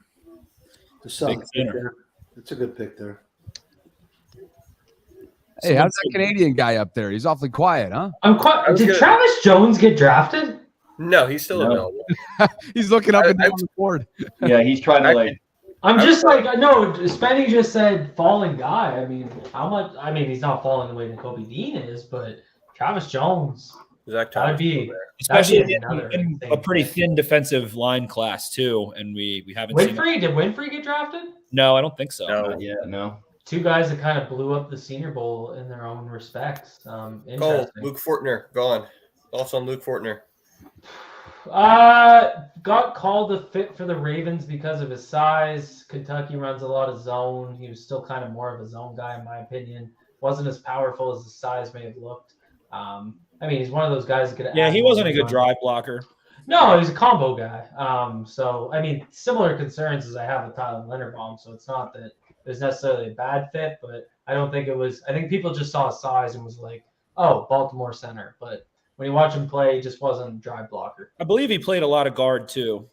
The solid pick there. It's a good pick there. Hey, how's that Canadian guy up there? He's awfully quiet, huh? Did Travis Jones get drafted? No, he's still available. He's looking up and down the board. Yeah, he's trying to I'm just no, Spenny just said falling guy. I mean, how much? I mean, he's not falling the way Nakobe Dean is, but Travis Jones. That'd be especially in a pretty thin defensive line class too, and we haven't Winfrey. Did Winfrey get drafted? No, I don't think so. No, not yet. No. Two guys that kind of blew up the Senior Bowl in their own respects. Luke Fortner gone. Also on Luke Fortner. Got called a fit for the Ravens because of his size. Kentucky runs a lot of zone. He was still kind of more of a zone guy, in my opinion. Wasn't as powerful as the size may have looked. I mean, he's one of those guys that could. Yeah, he wasn't a good drive blocker. No, he's a combo guy. So I mean, similar concerns as I have with Tyler Linderbaum. So it's not that it was necessarily a bad fit, but I don't think it was. I think people just saw his size and was like, "Oh, Baltimore center," but. When you watch him play, he just wasn't a drive blocker. I believe he played a lot of guard, too.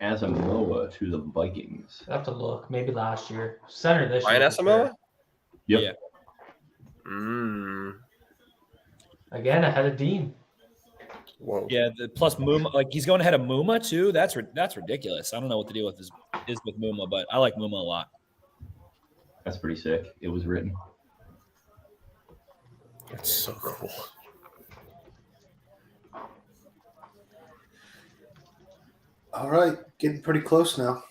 Asamoah to the Vikings. I have to look. Maybe last year. Center this year. Ryan Asamoah? Yep. Yeah. Again, ahead of Dean. Whoa. Yeah, plus Muma. He's going ahead of Muma, too. That's ridiculous. I don't know what the deal is with Muma, but I like Muma a lot. That's pretty sick. It was written. That's so cool. All right, getting pretty close now.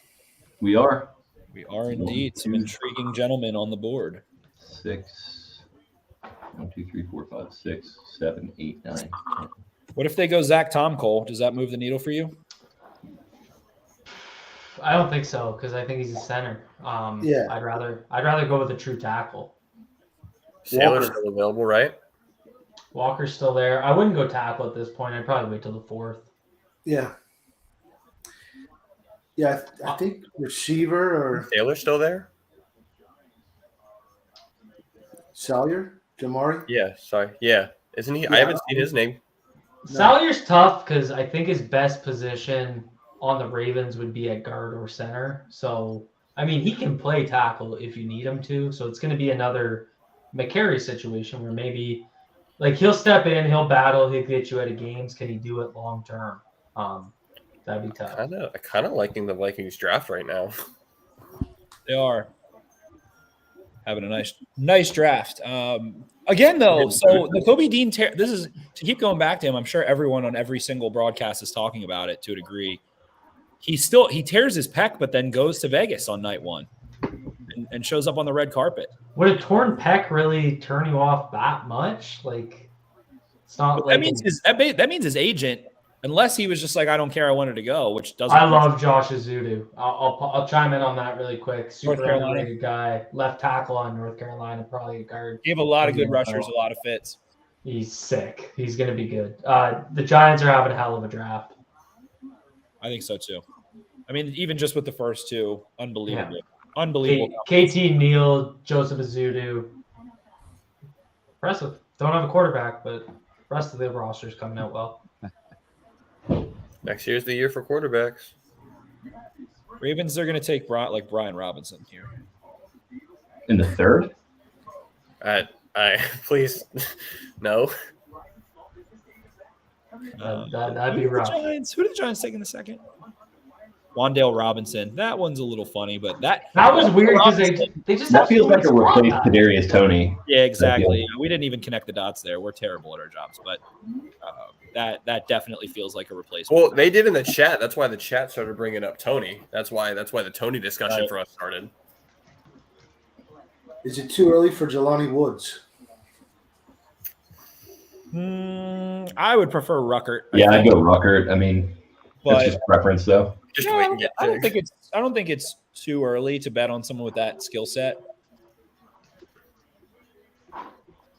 We are. We are indeed. Some intriguing gentlemen on the board. 6. 1, 2, 3, 4, 5, 6, 7, 8, 9, 10. What if they go Zach Tom Cole? Does that move the needle for you? I don't think so because I think he's a center. Yeah. I'd rather go with a true tackle. Sailor's still available, right? Walker's still there. I wouldn't go tackle at this point. I'd probably wait till the 4th. Yeah. Yeah, I think receiver or Taylor's still there? Salyer? Jamari? Yeah, sorry. Yeah. Isn't he? Yeah. I haven't seen his name. Salyer's tough because I think his best position on the Ravens would be at guard or center. So, I mean, he can play tackle if you need him to. So it's going to be another McCary situation where maybe he'll step in, he'll battle, he'll get you out of games. Can he do it long term? That'd be tough. I kind of liking the Vikings draft right now. They are having a nice draft. Again, though, so the Kobe Dean this is to keep going back to him. I'm sure everyone on every single broadcast is talking about it to a degree. He tears his pec, but then goes to Vegas on night one and shows up on the red carpet. Would a torn pec really turn you off that much? It's not. That means his agent, unless he was just like, I don't care, I wanted to go, which doesn't. I love Josh Azudu. I'll chime in on that really quick. Super underrated guy, left tackle on North Carolina, probably a guard. He have a lot of good rushers, a lot of fits. He's sick. He's going to be good. The Giants are having a hell of a draft. I think so too. I mean, even just with the first two, unbelievable. Yeah. Unbelievable. KT Neal, Joseph Azudu. Impressive. Don't have a quarterback, but rest of the roster's coming out well. Next year's the year for quarterbacks. Ravens are going to take Brian Robinson here. In the third? I please, no. That'd be rough. Who did the Giants take in the second? Wandale Robinson. That one's a little funny, but that was weird because they just that feels like a replaced Kadarius Toney. Yeah, exactly. We didn't even connect the dots there. We're terrible at our jobs, but that definitely feels like a replacement. Well, they did in the chat. That's why the chat started bringing up Toney. That's why the Toney discussion for us started. Is it too early for Jelani Woods? I would prefer Ruckert. Yeah, I'd go Ruckert. I mean, but that's just preference, though. Just wait and get I don't think it's too early to bet on someone with that skill set.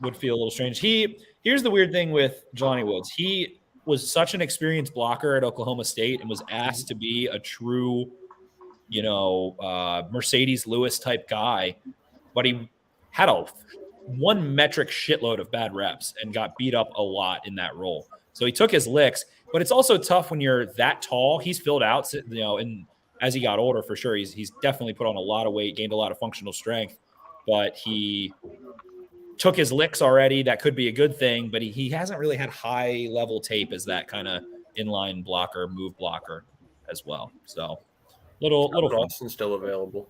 Would feel a little strange. Here's the weird thing with Jelani Woods. He was such an experienced blocker at Oklahoma State and was asked to be a true, Mercedes Lewis type guy, but he had a one metric shitload of bad reps and got beat up a lot in that role. So he took his licks, but it's also tough when you're that tall. He's filled out, and as he got older, for sure, he's definitely put on a lot of weight, gained a lot of functional strength, but he took his licks already. That could be a good thing, but he hasn't really had high level tape as that kind of inline blocker, move blocker as well. So little Austin's still available.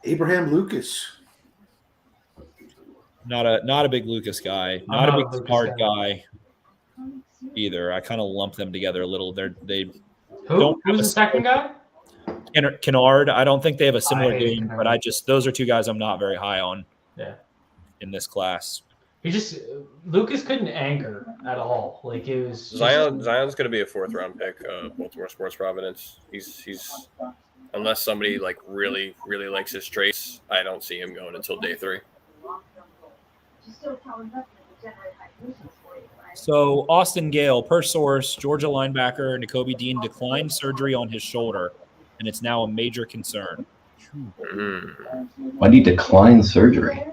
Abraham Lucas. Not a big Lucas guy, not a big smart guy either. I kind of lump them together a little. They don't. Who's the second guy? Kennard. I don't think they have a similar game, but those are two guys I'm not very high on. Yeah. In this class, Lucas couldn't anchor at all. Like it was Zion's going to be a 4th round pick. Baltimore Sports Providence. He's unless somebody like really really likes his traits, I don't see him going until day 3. So Austin Gale, per source, Georgia linebacker Nakobe Dean declined surgery on his shoulder, and it's now a major concern. Why do you decline surgery?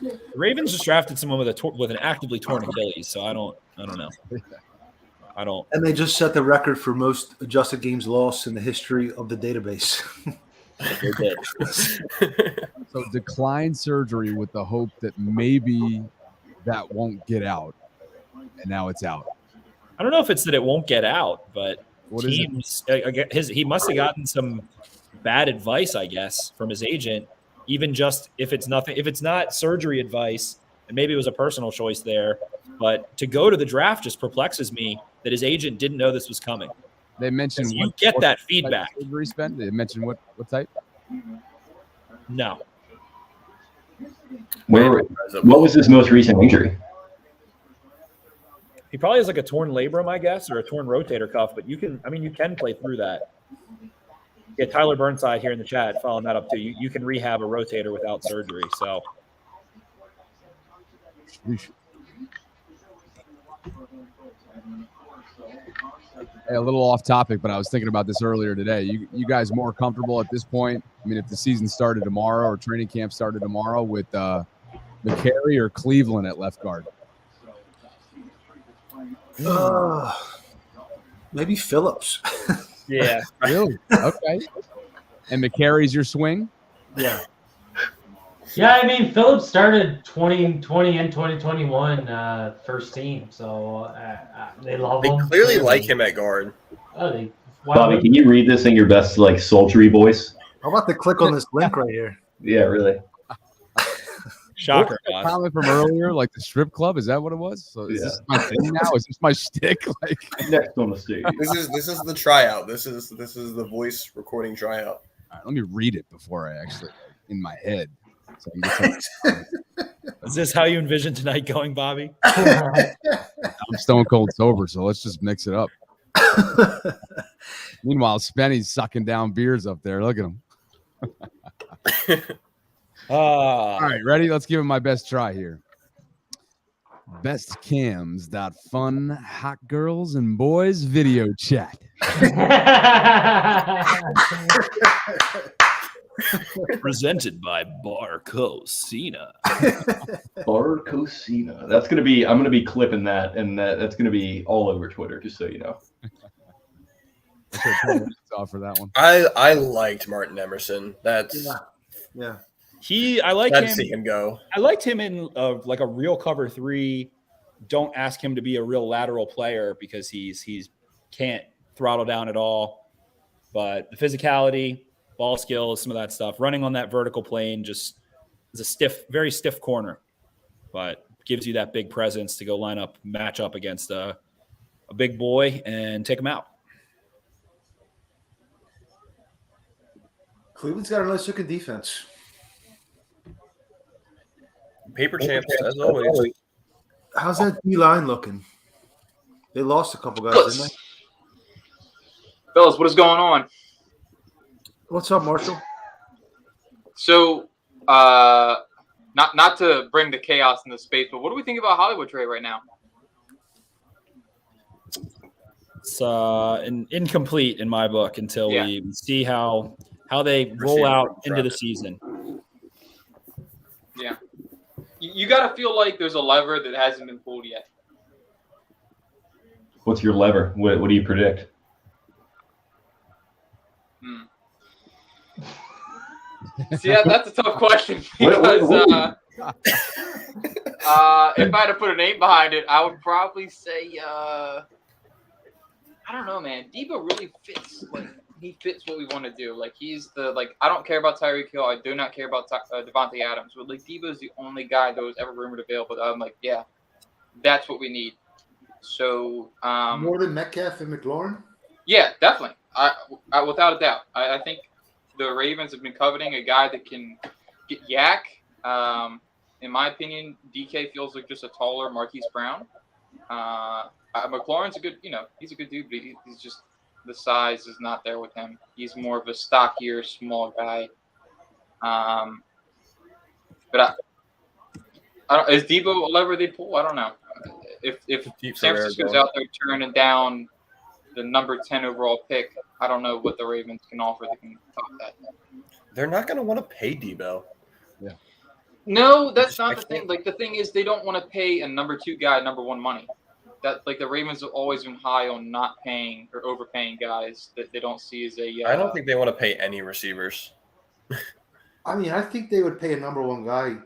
The Ravens just drafted someone with an actively torn Achilles, so I don't know. And they just set the record for most adjusted games lost in the history of the database. So decline surgery with the hope that maybe that won't get out, and now it's out. I don't know if it's that it won't get out, but He must have gotten some bad advice, I guess, from his agent. Even just if it's not surgery advice, and maybe it was a personal choice there, but to go to the draft just perplexes me that his agent didn't know this was coming. They mentioned you get that feedback. Surgery spent. They mentioned what type? No. What was his most recent injury? He probably has like a torn labrum, I guess, or a torn rotator cuff, but you can play through that. Yeah, Tyler Burnside here in the chat following that up too. You can rehab a rotator without surgery. So Hey, a little off topic, but I was thinking about this earlier today. You guys more comfortable at this point? I mean, if the season started tomorrow or training camp started tomorrow with McCary or Cleveland at left guard? Maybe Phillips. Yeah. Really? Okay. And McCary's your swing? Yeah. Yeah, I mean, Phillips started 2020 and 2021 first team, so they love him. They clearly like him at guard. Bobby, can you read this in your best sultry voice? How about to click on this link right here? Yeah, really. Shocker. Comment from earlier, like the strip club. Is that what it was? So is this my thing now? Is this my shtick? Like next on the stage. This is the tryout. This is the voice recording tryout. All right, let me read it before I actually in my head. So is this how you envision tonight going, Bobby? I'm stone cold sober, so let's just mix it up. Meanwhile, Spenny's sucking down beers up there. Look at him. All right, ready? Let's give it my best try here. Bestcams.fun hot girls and boys video chat. Presented by Barcosina. Barcosina. That's gonna be. I'm gonna be clipping that, and that's gonna be all over Twitter, just so you know. For that one. I liked Martin Emerson. That's yeah. I like I'd him. see him go. I liked him in like a real cover 3. Don't ask him to be a real lateral player because he's can't throttle down at all. But the physicality, ball skills, some of that stuff, running on that vertical plane just is a very stiff corner, but gives you that big presence to go match up against a big boy and take him out. Cleveland's got a nice looking defense. Paper champs, as always. How's that D line looking? They lost a couple guys, didn't they? Fellas, what is going on? What's up, Marshall? So, not to bring the chaos in the space, but what do we think about Hollywood trade right now? It's incomplete in my book until we see how they roll out into the season. Yeah. You got to feel like there's a lever that hasn't been pulled yet. What's your lever? What do you predict? See, that's a tough question because if I had to put a name behind it, I would probably say I don't know, man. Debo really fits. Like he fits what we want to do. Like he's I don't care about Tyreek Hill. I do not care about Devontae Adams. But like Debo's the only guy that was ever rumored available. I'm like, yeah, that's what we need. So more than Metcalf and McLaurin. Yeah, definitely. I without a doubt. I think the Ravens have been coveting a guy that can get yak. In my opinion, DK feels like just a taller Marquise Brown. McLaurin's a good, he's a good dude, but he's just the size is not there with him. He's more of a stockier, small guy. But I don't. Is Debo a lever they pull? I don't know. If San Francisco's out there turning down the number 10 overall pick, I don't know what the Ravens can offer that can top that. They're not going to want to pay Debo. Yeah. No, that's not the thing. Like the thing is, they don't want to pay a number 2 guy number 1 money. That the Ravens have always been high on not paying or overpaying guys that they don't see as a. I don't think they want to pay any receivers. I mean, I think they would pay a number 1 guy,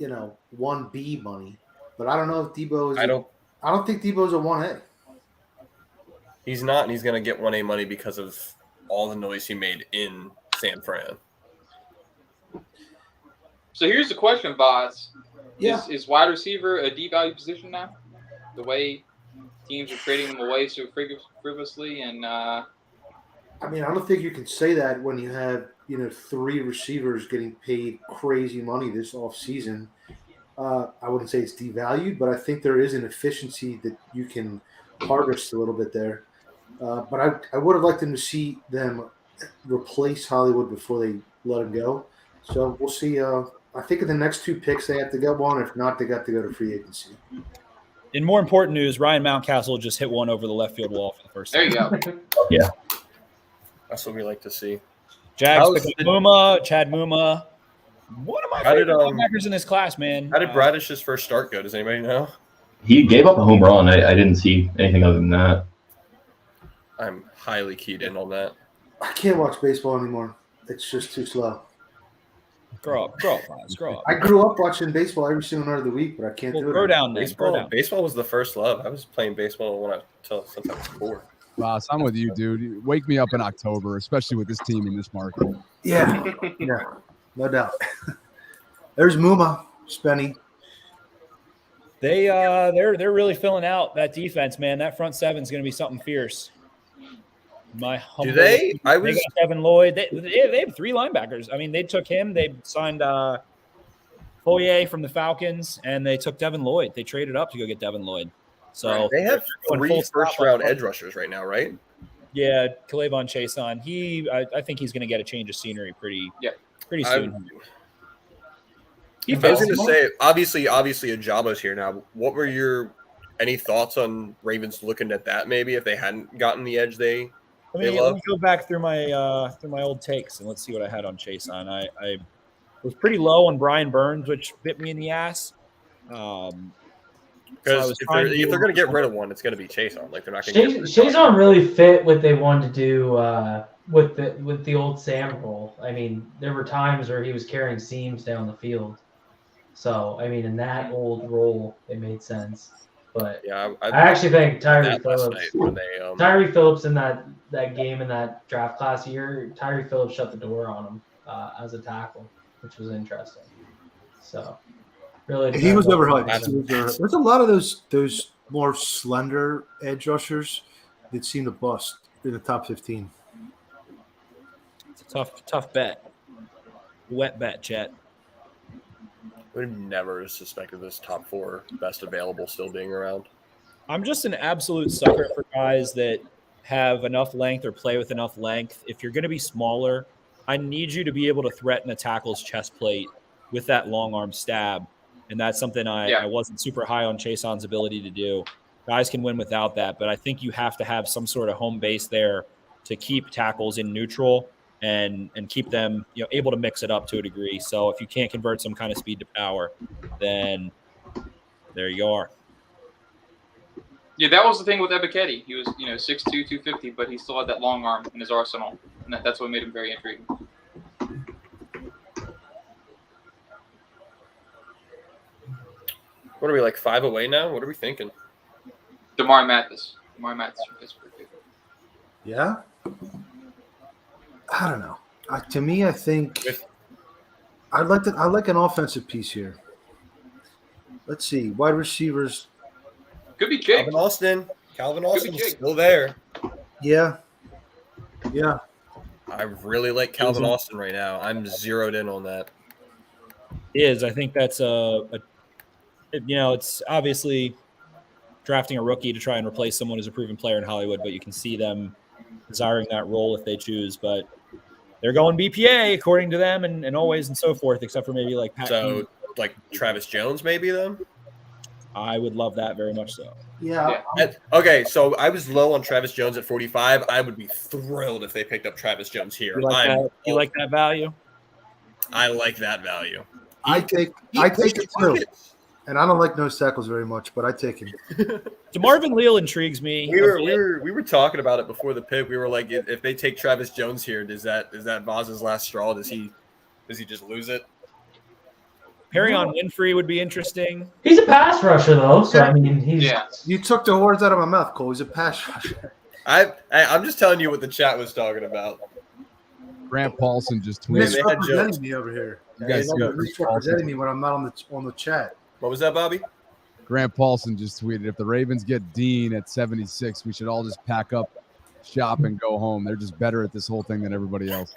1B money, but I don't know if Debo is. I don't think Debo's a 1A. He's not, and he's going to get 1A money because of all the noise he made in San Fran. So here's the question, Boz. Yeah. Is wide receiver a devalued position now? The way teams are trading them away so frivolously, and I mean, I don't think you can say that when you have 3 receivers getting paid crazy money this offseason. I wouldn't say it's devalued, but I think there is an efficiency that you can harvest a little bit there. But I would have liked them to see them replace Hollywood before they let him go. So we'll see. I think in the next 2 picks they have to get one. If not, they got to go to free agency. In more important news, Ryan Mountcastle just hit one over the left field wall for the first time. There you go. Yeah. That's what we like to see. Jags picked up Chad Muma. One of my favorite linebackers in this class, man. How did Bradish's first start go? Does anybody know? He gave up a home run. I didn't see anything other than that. I'm highly keyed in on that. I can't watch baseball anymore. It's just too slow. Grow up. I grew up watching baseball every single night of the week, but I can't do it. Grow down, Baseball was the first love. I was playing baseball since I was 4. Boss, I'm with you, dude. Wake me up in October, especially with this team in this market. Yeah, no doubt. There's Muma, Spenny. They're really filling out that defense, man. That front seven is going to be something fierce. Do they? They got Devin Lloyd. They have 3 linebackers. I mean, they took him. They signed Foyer from the Falcons, and they took Devin Lloyd. They traded up to go get Devin Lloyd. So they have 3 first-round edge rushers right now, right? Yeah, K'Lavon Chaisson. I think he's going to get a change of scenery pretty soon. I was going to say, obviously, Ojabo's here now. What were any thoughts on Ravens looking at that? Maybe if they hadn't gotten the edge they Let me go back through my old takes and let's see what I had on Chase on. I was pretty low on Brian Burns, which bit me in the ass. Because if they're going to get rid of one, it's going to be Chase on. Like they're not going to get Chase on really fit what they wanted to do with the old Sam role. I mean, there were times where he was carrying seams down the field. So I mean, in that old role, it made sense. But yeah, I actually think Tyree Phillips in that game in that draft class year, Tyree Phillips shut the door on him as a tackle, which was interesting. So really, he was overhyped. There's a lot of those more slender edge rushers that seem to bust in the top 15. It's a tough bet. Wet bet, Chet. We've never suspected this top 4 best available still being around. I'm just an absolute sucker for guys that have enough length or play with enough length. If you're going to be smaller, I need you to be able to threaten a tackle's chest plate with that long arm stab. And that's something I wasn't super high on Chason's ability to do. Guys can win without that, but I think you have to have some sort of home base there to keep tackles in neutral and keep them, able to mix it up to a degree. So if you can't convert some kind of speed to power, then there you are. Yeah, that was the thing with Ebiketie. He was, 6'2", 250, but he still had that long arm in his arsenal, and that's what made him very intriguing. What are we, like 5 away now? What are we thinking? Damari Mathis from Pittsburgh. Yeah? I don't know. To me, I think I like an offensive piece here. Let's see. Wide receivers. Could be Jake. Calvin Austin is still there. Yeah. I really like Calvin Austin right now. I'm zeroed in on that. I think that's it's obviously drafting a rookie to try and replace someone who's a proven player in Hollywood, but you can see them desiring that role if they choose. But they're going BPA according to them and always and so forth, except for maybe like Pat King. Like Travis Jones maybe then? I would love that very much so. Yeah. Okay, so I was low on Travis Jones at 45. I would be thrilled if they picked up Travis Jones here. You like that value? I like that value. I take it too. And I don't like nose tackles very much, but I take him. DeMarvin Leal intrigues me. We were talking about it before the pick. We were like, if they take Travis Jones here, is that Vaz's last straw? Does he just lose it? Perrion Winfrey would be interesting. He's a pass rusher though, so I mean You took the words out of my mouth, Cole. He's a pass rusher. I'm just telling you what the chat was talking about. Grant Paulson just tweeted. Misrepresenting me over here. You guys misrepresenting me when I'm not on the chat. What was that, Bobby? Grant Paulson just tweeted, if the Ravens get Dean at 76, we should all just pack up shop and go home. They're just better at this whole thing than everybody else.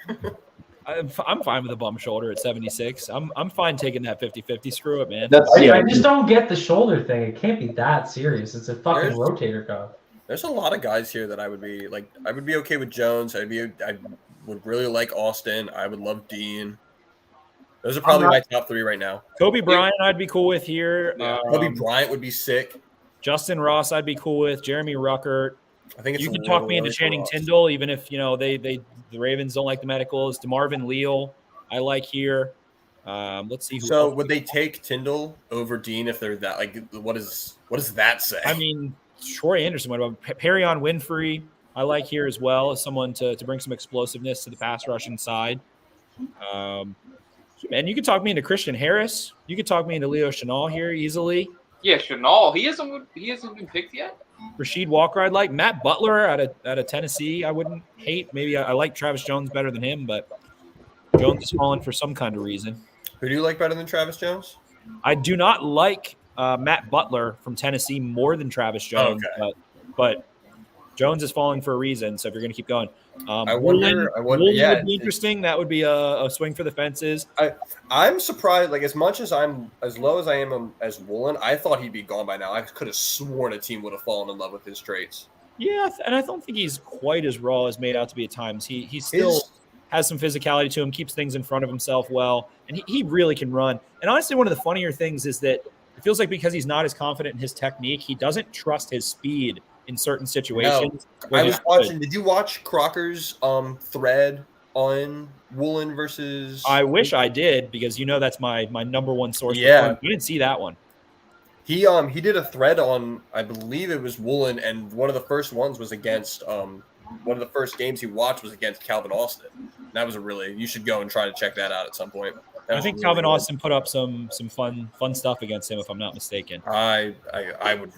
I'm fine with a bum shoulder at 76. I'm fine taking that 50-50. Screw it, man. I just don't get the shoulder thing. It can't be that serious. It's a fucking rotator cuff. There's a lot of guys here that I would be okay with Jones. I would really like Austin. I would love Dean. Those are probably my top 3 right now. Kobe Bryant, I'd be cool with here. Kobe Bryant would be sick. Justin Ross, I'd be cool with. Jeremy Ruckert. I think you can talk me into Channing Tindall, even if the Ravens don't like the medicals. DeMarvin Leal, I like here. Let's see. So would they take Tindall over Dean if they're that? Like, what does that say? I mean, Troy Anderson. What about Perrion Winfrey? I like here as well as someone to bring some explosiveness to the pass rushing side. Man, you could talk me into Christian Harris. You could talk me into Leo Chenal here easily. Yeah, Chenal. He hasn't been picked yet. Rasheed Walker, I'd like. Matt Butler out of Tennessee, I wouldn't hate. Maybe I like Travis Jones better than him, but Jones is falling for some kind of reason. Who do you like better than Travis Jones? I do not like Matt Butler from Tennessee more than Travis Jones, but Jones is falling for a reason. So if you're going to keep going, Woolen would be interesting. That would be a swing for the fences. I'm surprised. Like as much as I'm as low as I am as Woolen, I thought he'd be gone by now. I could have sworn a team would have fallen in love with his traits. Yeah, and I don't think he's quite as raw as made out to be at times. He still has some physicality to him, keeps things in front of himself well, and he really can run. And honestly, one of the funnier things is that it feels like because he's not as confident in his technique, he doesn't trust his speed in certain situations. I was watching. Did you watch Crocker's thread on Woolen versus? I wish I did, because that's my number one source. Yeah, you didn't see that one. He did a thread on, I believe it was Woolen, and one of the first ones was against one of the first games he watched was against Calvin Austin. That was you should go and try to check that out at some point. I think Calvin Austin put up some fun stuff against him, if I'm not mistaken. I would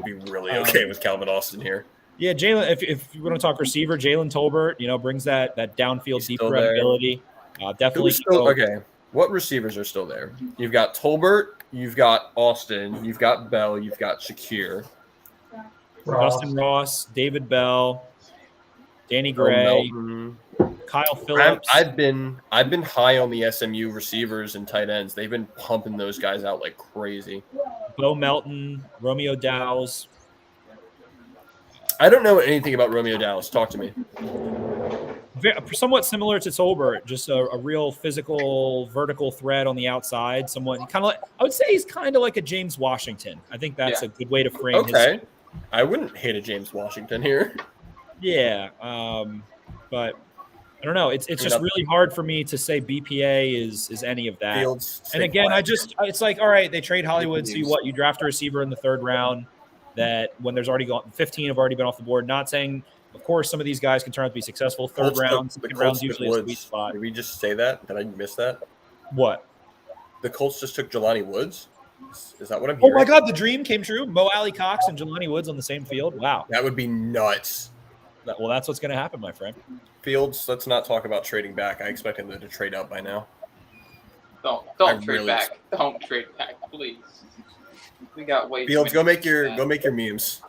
be really okay with Calvin Austin here. Yeah, Jalen. If you want to talk receiver, Jalen Tolbert, brings that downfield deep threat ability. Definitely. Okay. What receivers are still there? You've got Tolbert, you've got Austin, you've got Bell, you've got Shakir, Justin Ross, David Bell, Danny Gray, Kyle Phillips. I've been high on the SMU receivers and tight ends. They've been pumping those guys out like crazy. Bo Melton, Romeo Dowes. I don't know anything about Romeo Dowes. Talk to me. Somewhat similar to Tolbert, just a real physical, vertical threat on the outside. Someone kind of like, I would say he's kind of like a James Washington. I think that's a good way to frame his. I wouldn't hate a James Washington here. Yeah, but I don't know. It's just really hard for me to say BPA is any of that. And again, it's like, all right, they trade Hollywood. So you draft a receiver in the third round that when there's already 15 have already been off the board. Not saying, of course, some of these guys can turn out to be successful. Third round, second round usually a sweet spot. Did we just say that? Did I miss that? What? The Colts just took Jelani Woods? Is that what I'm hearing? Oh my God, the dream came true. Mo Alley Cox and Jelani Woods on the same field. Wow. That would be nuts. Well, that's what's going to happen, my friend. Fields, let's not talk about trading back. I expect him to trade up by now. Don't trade back. Don't trade back, please. We got way. Fields, go make your memes.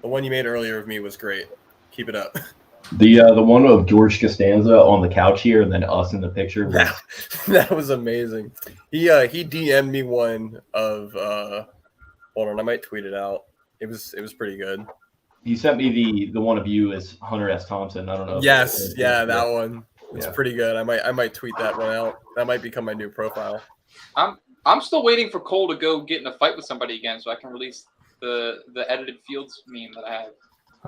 The one you made earlier of me was great. Keep it up. The one of George Costanza on the couch here, and then us in the picture. That was amazing. He DM'd me one of hold on, I might tweet it out. It was pretty good. He sent me the one of you as Hunter S. Thompson. I don't know. Yes, that one. It's pretty good. I might tweet that one out. That might become my new profile. I'm still waiting for Cole to go get in a fight with somebody again, so I can release the edited Fields meme that I have.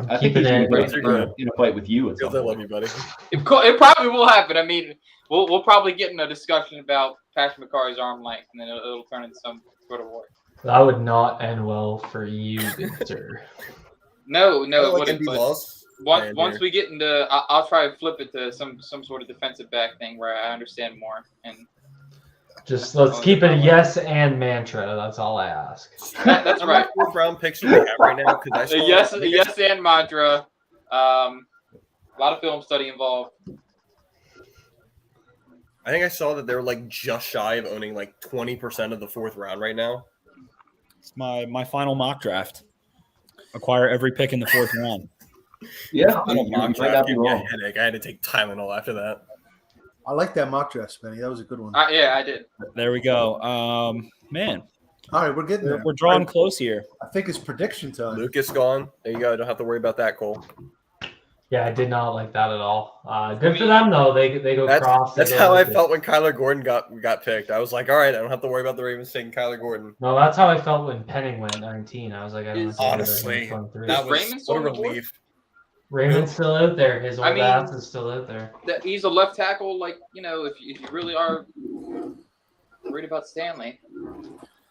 I think he's in a fight with you. Fields, I love you, buddy. It probably will happen. I mean, we'll probably get in a discussion about Patrick McCarry's arm length, and then it'll turn into some sort of war. That would not end well for you, Victor. No, it wouldn't. Once we get into, I'll try to flip it to some sort of defensive back thing where I understand more. And just let's keep it a yes and mantra. That's all I ask. That's right. Fourth round picks we have right now because a yes and mantra. A lot of film study involved. I think I saw that they're like just shy of owning like 20% of the fourth round right now. It's my final mock draft. Acquire every pick in the fourth round. Yeah, I don't mock draft. Give me a headache. I had to take Tylenol after that. I like that mock draft, Benny. That was a good one. Yeah, I did. There we go. Man. All right, we're getting there. We're drawing close here. I think it's prediction time. Lucas gone. There you go. Don't have to worry about that, Cole. Yeah, I did not like that at all. Good for them though. They go cross. That's how I felt when Kyler Gordon got picked. I was like, all right, I don't have to worry about the Ravens taking Kyler Gordon. No, that's how I felt when Penning went 19. I was like, honestly, that was what a relief. Raymond's still out there. His old ass is still out there. He's a left tackle. Like, if you really are worried about Stanley,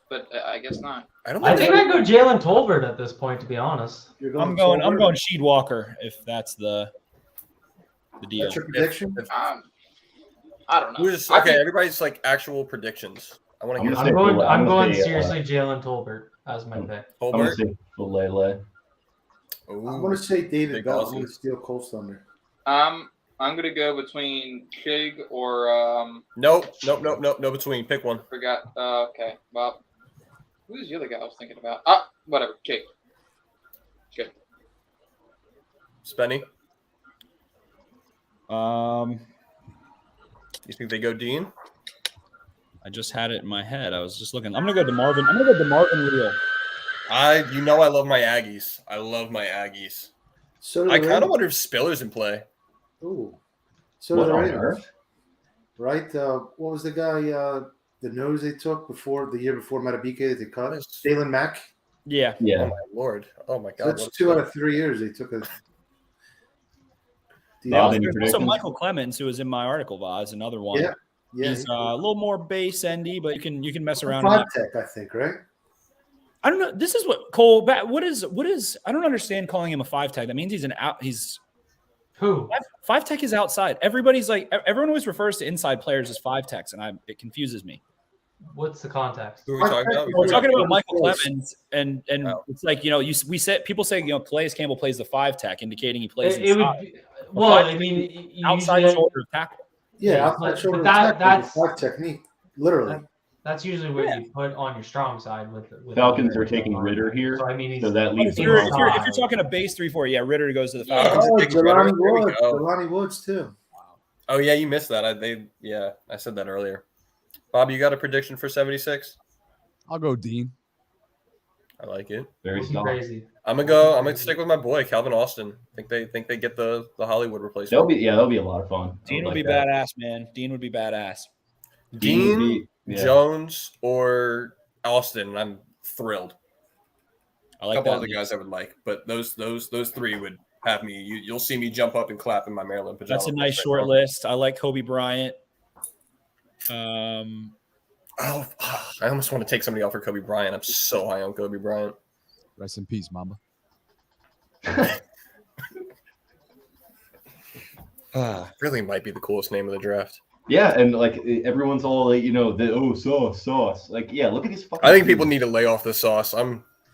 but I guess not. I think I'd go Jalen Tolbert at this point, to be honest. I'm going Sheed Walker if that's the deal. That's your prediction? I don't know. Everybody's like actual predictions. I want to hear. I'm going seriously Jalen Tolbert as my pick. Tolbert. I'm going to say David Bell. I'm going to steal Cole's thunder. I'm going to go between Chig or Nope. No between. Pick one. Forgot. Okay. Well, who's the other guy I was thinking about? Whatever. Chig. Good. Spenny. You think they go Dean? I just had it in my head. I was just looking. I'm going to go to Marvin. I'm going to go to Marvin Leal. I love my Aggies. I love my Aggies. So I kind of wonder if Spiller's in play. Ooh. So do the Ravens. Right? What was the guy, the nose they took the year before Matabike that they cut? Dalen Mack. Yeah. Oh my lord. Oh my god. That's 2 out of 3 years they took a. There's also Michael Clemens, who was in my article, Vaz, another one. Yeah. He's a little more base endy, but you can mess around. 5 tech, I think, right? I don't know. This is what Cole. What is? I don't understand calling him a 5 tech. That means he's an out. He's who? 5 tech is outside. Everybody's like everyone always refers to inside players as 5 techs, and it confuses me. What's the context? Who are we talking about? We're talking about Michael Clemens, and it's like we said people say Calais Campbell plays the 5 tech, indicating he plays inside. Outside shoulder tackle. Yeah, outside shoulder tackle. That's 5 technique, literally. That's usually what you put on your strong side with Falcons are taking Ritter here, so, I mean, that leaves. If you're talking a base 3-4, yeah, Ritter goes to the Falcons. Jelani Woods too. Oh yeah, you missed that. I said that earlier. Bob, you got a prediction for 76? I'll go Dean. I like it. Very crazy. I'm gonna stick with my boy Calvin Austin. Think they get the Hollywood replacement. That'll be a lot of fun. Dean would be badass, man. Dean would be badass. Dean, Jones, or Austin. I'm thrilled. I like a couple that other guys I would like, but those 3 would have me. You'll see me jump up and clap in my Maryland pajamas. That's a nice short list. I like Kobe Bryant. I almost want to take somebody off for Kobe Bryant. I'm so high on Kobe Bryant. Rest in peace, Mamba. Really might be the coolest name of the draft. Yeah, and like everyone's all like, sauce. Like, yeah, look at his fucking. I think people need to lay off the sauce.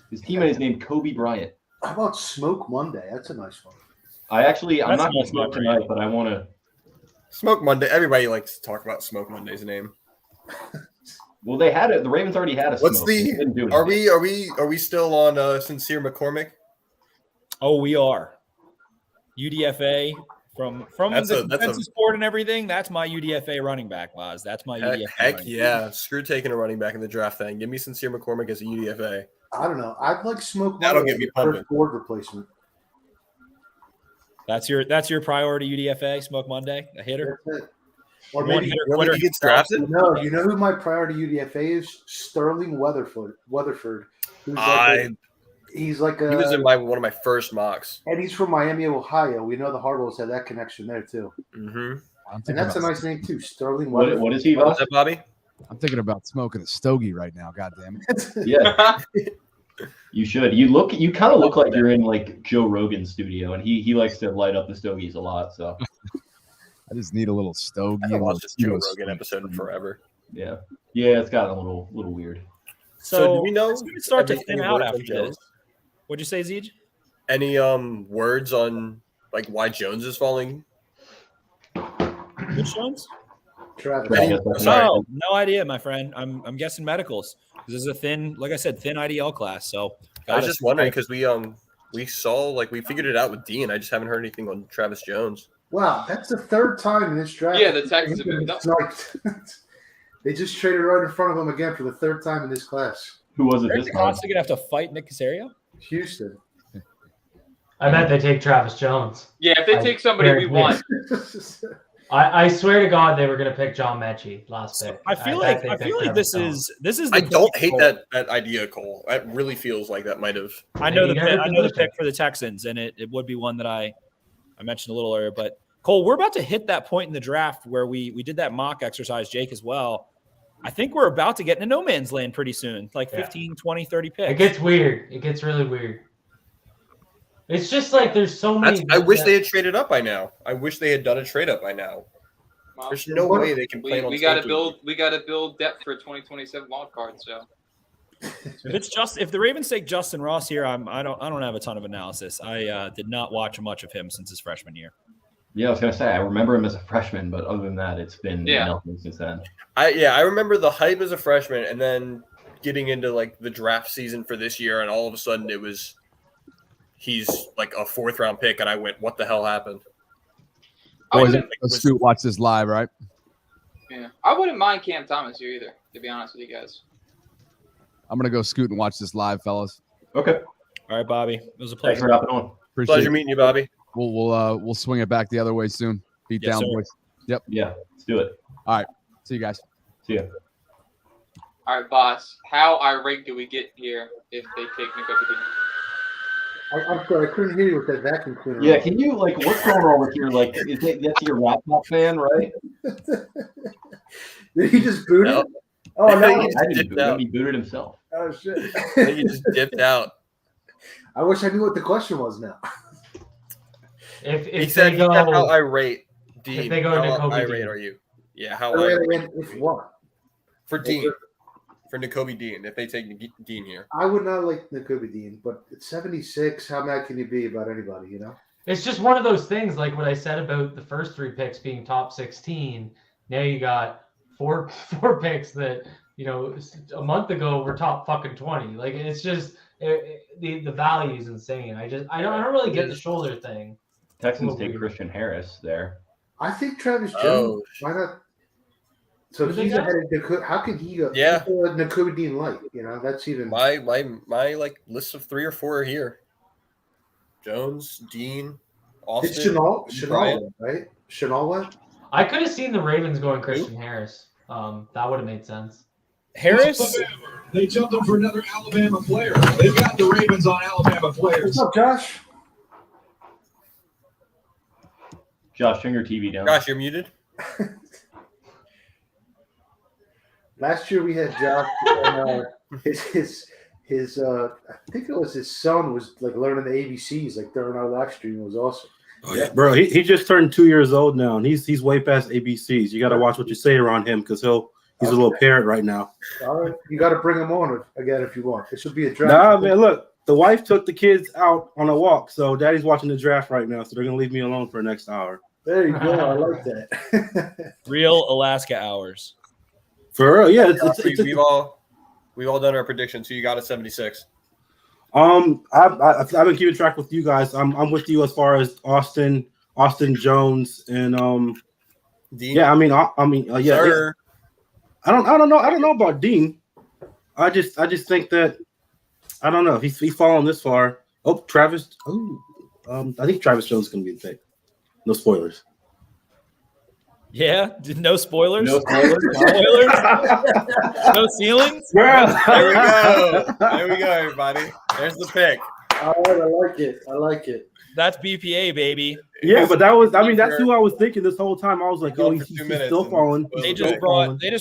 His teammate is named Kobe Bryant. How about Smoke Monday? That's a nice one. I'm not going to smoke tonight, but I want to. Smoke Monday. Everybody likes to talk about Smoke Monday's name. Well, they had it. The Ravens already had a smoke. What's the? Are we still on Sincere McCormick? Oh, we are. UDFA from the consensus board and everything. That's my UDFA running back, Laz. That's my UDFA. Heck yeah! Screw taking a running back in the draft thing. Give me Sincere McCormick as a UDFA. I don't know. I'd like Smoke. That'll get me pumping. Board replacement. That's your priority UDFA. Smoke Monday, a hitter. That's it. Or maybe he gets drafted. No, you know who my priority UDFA is? Sterling Weatherford. He's like he was in one of my first mocks, and he's from Miami, Ohio. We know the Hardwells have that connection there too. Mm-hmm. And that's a nice name too, Sterling Weatherford. What is he? What's that, Bobby? I'm thinking about smoking a stogie right now. God damn it! Yeah, you should. You kind of look like you're in like Joe Rogan's studio, and he likes to light up the stogies a lot. So I just need a little stogie. I haven't watched this Joe Rogan episode in forever. Yeah, it's gotten a little weird. So do we know? It's going to start to thin out after this. What'd you say, Zeej? Any words on like why Jones is falling? Which Jones? Travis. No idea, my friend. I'm guessing medicals. This is a thin IDL class. So I was just wondering because we saw we figured it out with Dean. I just haven't heard anything on Travis Jones. Wow, that's the 3rd time in this draft. Yeah, the Texans have moved up. They just traded right in front of him again for the 3rd time in this class. Who was it Is this time? Costa gonna have to fight Nick Caserio? Houston. I bet they take Travis Jones. Yeah, if they take somebody we want. I swear to God, they were going to pick John Mechie last pick. I feel like this is. I don't hate that idea, Cole. It really feels like that might have. I know the pick for the Texans, and it would be one that I mentioned a little earlier. But Cole, we're about to hit that point in the draft where we did that mock exercise, Jake, as well. I think we're about to get into no man's land pretty soon, like 15, 20, 30 picks. It gets weird. It gets really weird. It's just like there's so many. I wish they had traded up by now. I wish they had done a trade up by now. There's no way they can plan on. We got to build depth for 2027 wild card. So if the Ravens take Justin Ross here, I don't have a ton of analysis. I did not watch much of him since his freshman year. Yeah, I was gonna say I remember him as a freshman, but other than that, it's been nothing since then. I remember the hype as a freshman, and then getting into the draft season for this year, and all of a sudden he's like a 4th round pick, and I went, what the hell happened? Let's watch this live, right? Yeah, I wouldn't mind Cam Thomas here either, to be honest with you guys. I'm gonna go scoot and watch this live, fellas. Okay. All right, Bobby. It was a pleasure. Thanks for hopping on. Pleasure meeting you, Bobby. We'll swing it back the other way soon. Beat down, boys. Yep. Yeah, let's do it. All right. See you guys. See ya. All right, boss. How irate do we get here if they take Nakobe Dean? I'm sorry, I couldn't hear you with that vacuum cleaner. Yeah, can you what's going on with your that's your Rat Pack fan, right? Did he just boot it? Oh I no, think he he I just didn't dipped boot him. out. He booted himself. Oh shit! I think he just dipped out. I wish I knew what the question was now. He If said, they go, how irate, Dean. if they go how Nakobe irate Dean. are you? Yeah, how irate. If what? For Dean. For Nakobe Dean, if they take Dean here. I would not like Nakobe Dean, but at 76, how mad can you be about anybody, you know? It's just one of those things, like what I said about the first 3 picks being top 16. Now you got four picks that, a month ago were top fucking 20. Like, it's just the value is insane. I don't really get the shoulder thing. Texans take Christian Harris there. I think Travis Jones. Why not? So if he's ahead of Nakobe, how can he go? Yeah, Nakobe Dean light. That's even my list of 3 or 4 are here. Jones, Dean, Austin, it's Chenault, right? Chenault went. I could have seen the Ravens going Christian Harris. That would have made sense. Harris. They jumped him for another Alabama player. They've got the Ravens on Alabama players. What's up, Josh? Josh, turn your TV down. Josh, you're muted. Last year we had Josh. And, his I think it was his son was like learning the ABCs like during our live stream. It was awesome. Oh, yeah, bro, he just turned 2 years old now, and he's way past ABCs. You got to watch what you say around him because he's a little parent right now. All right, you got to bring him on again if you want. It should be a draft. Nah, man, look, the wife took the kids out on a walk, so Daddy's watching the draft right now, so they're gonna leave me alone for the next hour. There you go. I like that. Real Alaska hours. For real, yeah. We've all done our predictions. So you got a 76. I've been keeping track with you guys. I'm with you as far as Austin Jones, and Dean. Yeah, yeah. Sir. I don't know about Dean. I just think that I don't know if he's fallen this far. Oh, Travis. Oh, I think Travis Jones is gonna be the pick. No spoilers. Yeah, no spoilers. No spoilers. No ceilings. There we go. There we go, everybody. There's the pick. All right, I like it. That's BPA, baby. Yeah, but that's who I was thinking this whole time. I was like, oh, he's still falling. They just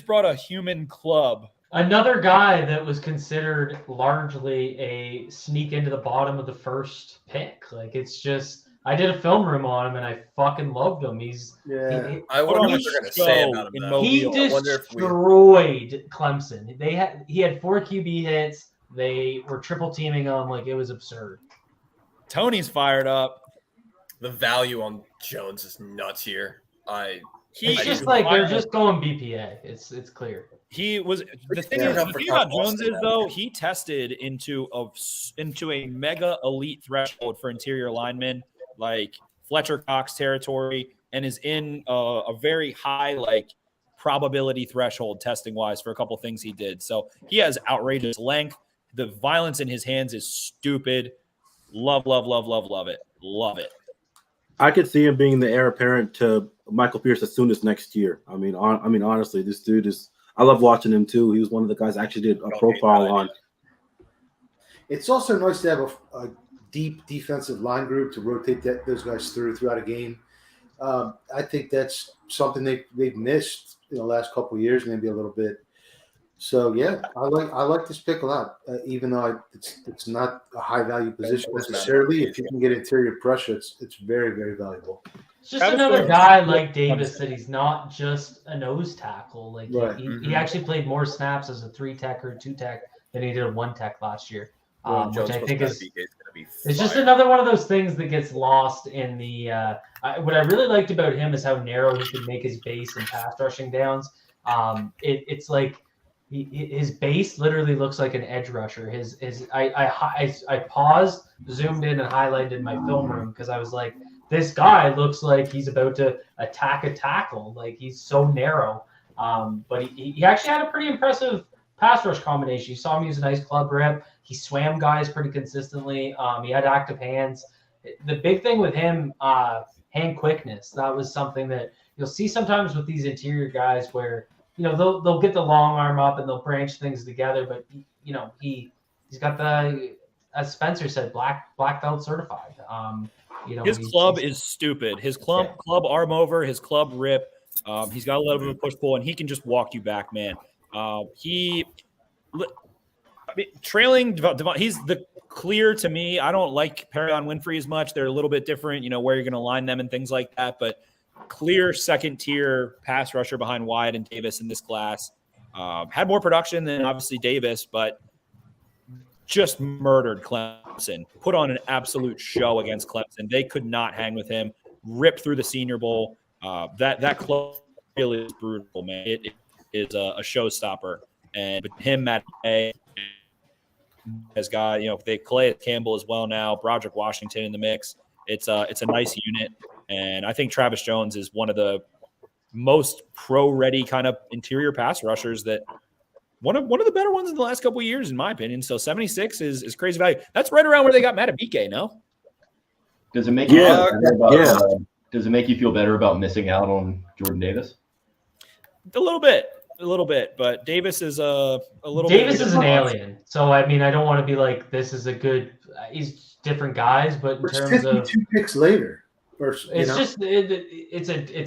brought a human club. Another guy that was considered largely a sneak into the bottom of the first pick. Like, it's just, I did a film room on him and I fucking loved him. I wonder what they're going to say about him. He destroyed Clemson. He had 4 QB hits. They were triple teaming him. Like, it was absurd. Tony's fired up. The value on Jones is nuts here. They're just going BPA. It's clear. He was the thing about Jones is though he tested into a mega elite threshold for interior linemen like Fletcher Cox territory and is in a very high probability threshold testing wise for a couple things he did. So he has outrageous length. The violence in his hands is stupid. Love it. Love it. I could see him being the heir apparent to Michael Pierce as soon as next year. I mean, honestly, this dude is. I love watching him too. He was one of the guys I actually did a profile on. It's also nice to have a deep defensive line group to rotate those guys throughout a game. I think that's something they've missed in the last couple of years, maybe a little bit. So yeah, I like this pick a lot, even though it's not a high value position necessarily. If you can get interior pressure, it's very, very valuable. It's just another guy like Davis that he's not just a nose tackle. Like he actually played more snaps as a 3-tech or 2-tech than he did a 1-tech last year, which I think is it's just another one of those things that gets lost in the. What I really liked about him is how narrow he could make his base and pass rushing downs. It's like. His base literally looks like an edge rusher. I paused, zoomed in, and highlighted in my film room because I was like, this guy looks like he's about to attack a tackle. Like he's so narrow. But he actually had a pretty impressive pass rush combination. You saw him use a nice club rip. He swam guys pretty consistently. He had active hands. The big thing with him, hand quickness. That was something that you'll see sometimes with these interior guys where they'll get the long arm up and they'll branch things together. But he's got the, as Spencer said, black belt certified. His club is stupid. His club arm over, his club rip. He's got a little bit of push pull, and he can just walk you back, man. Trailing Devon, he's the clear to me. I don't like Perry on Winfrey as much. They're a little bit different, where you're going to line them and things like that. But clear second tier pass rusher behind Wyatt and Davis in this class. Had more production than obviously Davis, but just murdered Clemson. Put on an absolute show against Clemson. They could not hang with him. Ripped through the Senior Bowl. That club really is brutal, man. It is a showstopper. And with him, Matt A has got, they Calais Campbell as well now. Broderick Washington in the mix. It's a nice unit. And I think Travis Jones is one of the most pro-ready kind of interior pass rushers that one of the better ones in the last couple of years, in my opinion. So 76 is crazy value. That's right around where they got Matabike, no? Does it make you does it make you feel better about missing out on Jordan Davis? A little bit, but Davis is a little. Davis is an alien, so I don't want to be like this is a good. He's different guys, but in terms of 52 picks later, it's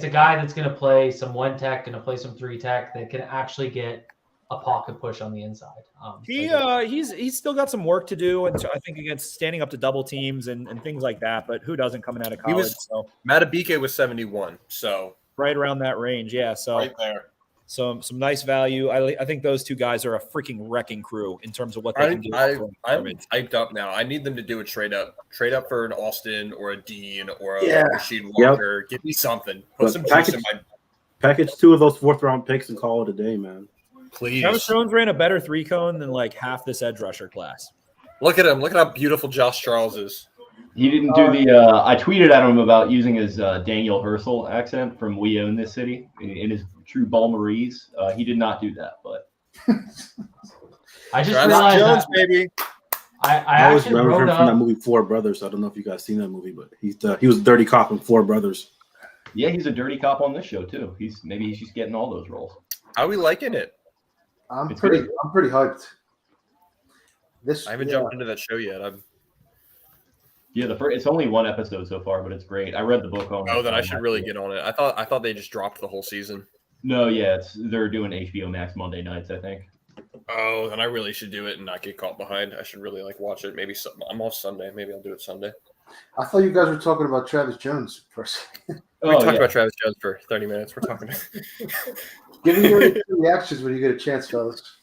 a guy that's going to play some 1 tech, going to play some 3 tech that can actually get a pocket push on the inside. He's still got some work to do, and so I think against standing up to double teams and things like that. But who doesn't coming out of college? Matabike was 71, so right around that range, yeah. So right there. Some nice value. I think those two guys are a freaking wrecking crew in terms of what they can do. I'm hyped up now. I need them to do a trade up for an Austin or a Dean or a Rasheed Walker. Yep. Give me something. Put some package, juice in my package 2 of those 4th round picks and call it a day, man. Please. Travis Jones ran a better 3-cone than like half this edge rusher class. Look at him. Look at how beautiful Josh Charles is. He didn't do I tweeted at him about using his Daniel Herschel accent from We Own This City in his true Baltimorese. He did not do that, but I just Travis realized Jones, that, baby. I was actually wrote from up that movie 4 Brothers. I don't know if you guys seen that movie, but he was a dirty cop in 4 Brothers. yeah, he's a dirty cop on this show too. He's just getting all those roles. How are we liking it? I'm pretty hyped. I haven't jumped into that show yet. It's only 1 episode so far, but it's great. I read the book on. Oh, then I should really get on it. I thought they just dropped the whole season. No, yeah, they're doing HBO Max Monday nights, I think. Oh, then I really should do it and not get caught behind. I should really watch it. Maybe I'm off Sunday. Maybe I'll do it Sunday. I thought you guys were talking about Travis Jones for a second. We talked about Travis Jones for 30 minutes. We're talking. Give me your reactions when you get a chance, fellas.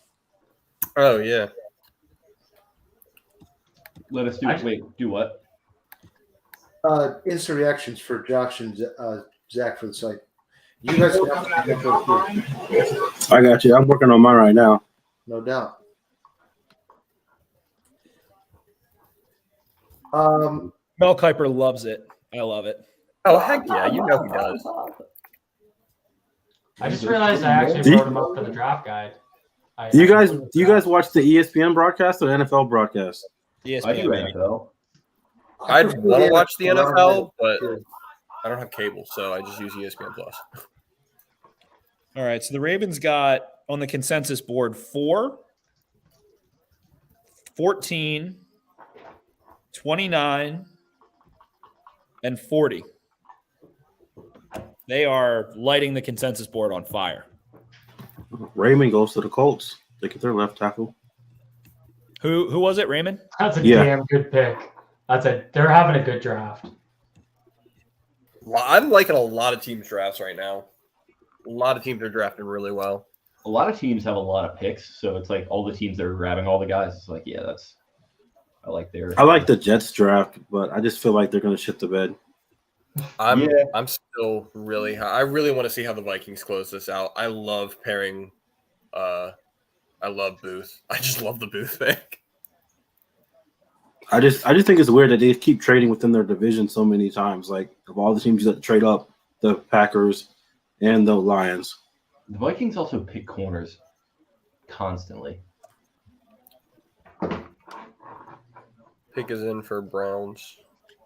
Oh yeah. Let us do what? Instant reactions for Josh and Zach for the site. You guys I got you. I'm working on mine right now. No doubt. Mel Kiper loves it. I love it. Oh heck yeah, you know he does. I just realized I actually wrote him up for the draft guide. Do you guys watch the ESPN broadcast or the NFL broadcast? ESPN, I do NFL. I'd want to watch the NFL, but I don't have cable, so I just use ESPN Plus. All right, so the Ravens got on the consensus board 4, 14, 29, and 40. They are lighting the consensus board on fire. Raymond goes to the Colts. They get their left tackle. Who was it, Raymond? That's a damn good pick. They're having a good draft. I'm liking a lot of teams' drafts right now. A lot of teams are drafting really well. A lot of teams have a lot of picks, so it's like all the teams that are grabbing all the guys. It's like, yeah, I like the Jets draft, but I just feel like they're going to shit the bed. I'm still really high. I really want to see how the Vikings close this out. I love pairing. I love Booth. I just love the Booth pick. I just think it's weird that they keep trading within their division so many times. Like of all the teams that trade up, the Packers and the Lions. The Vikings also pick corners constantly. Pick is in for Browns.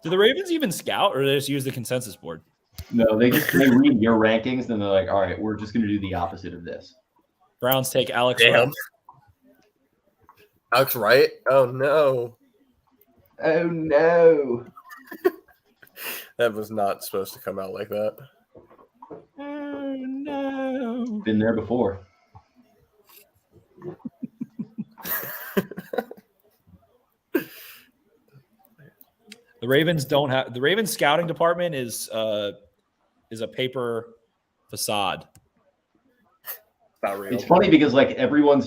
Do the Ravens even scout, or do they just use the consensus board? No, they read your rankings, and they're like, all right, we're just going to do the opposite of this. Browns take Alex Damn. Wright. Alex Wright? Oh no. Oh no. That was not supposed to come out like that. Oh no. Been there before. The Ravens don't have the Ravens scouting department is a paper facade. Not real. It's funny because like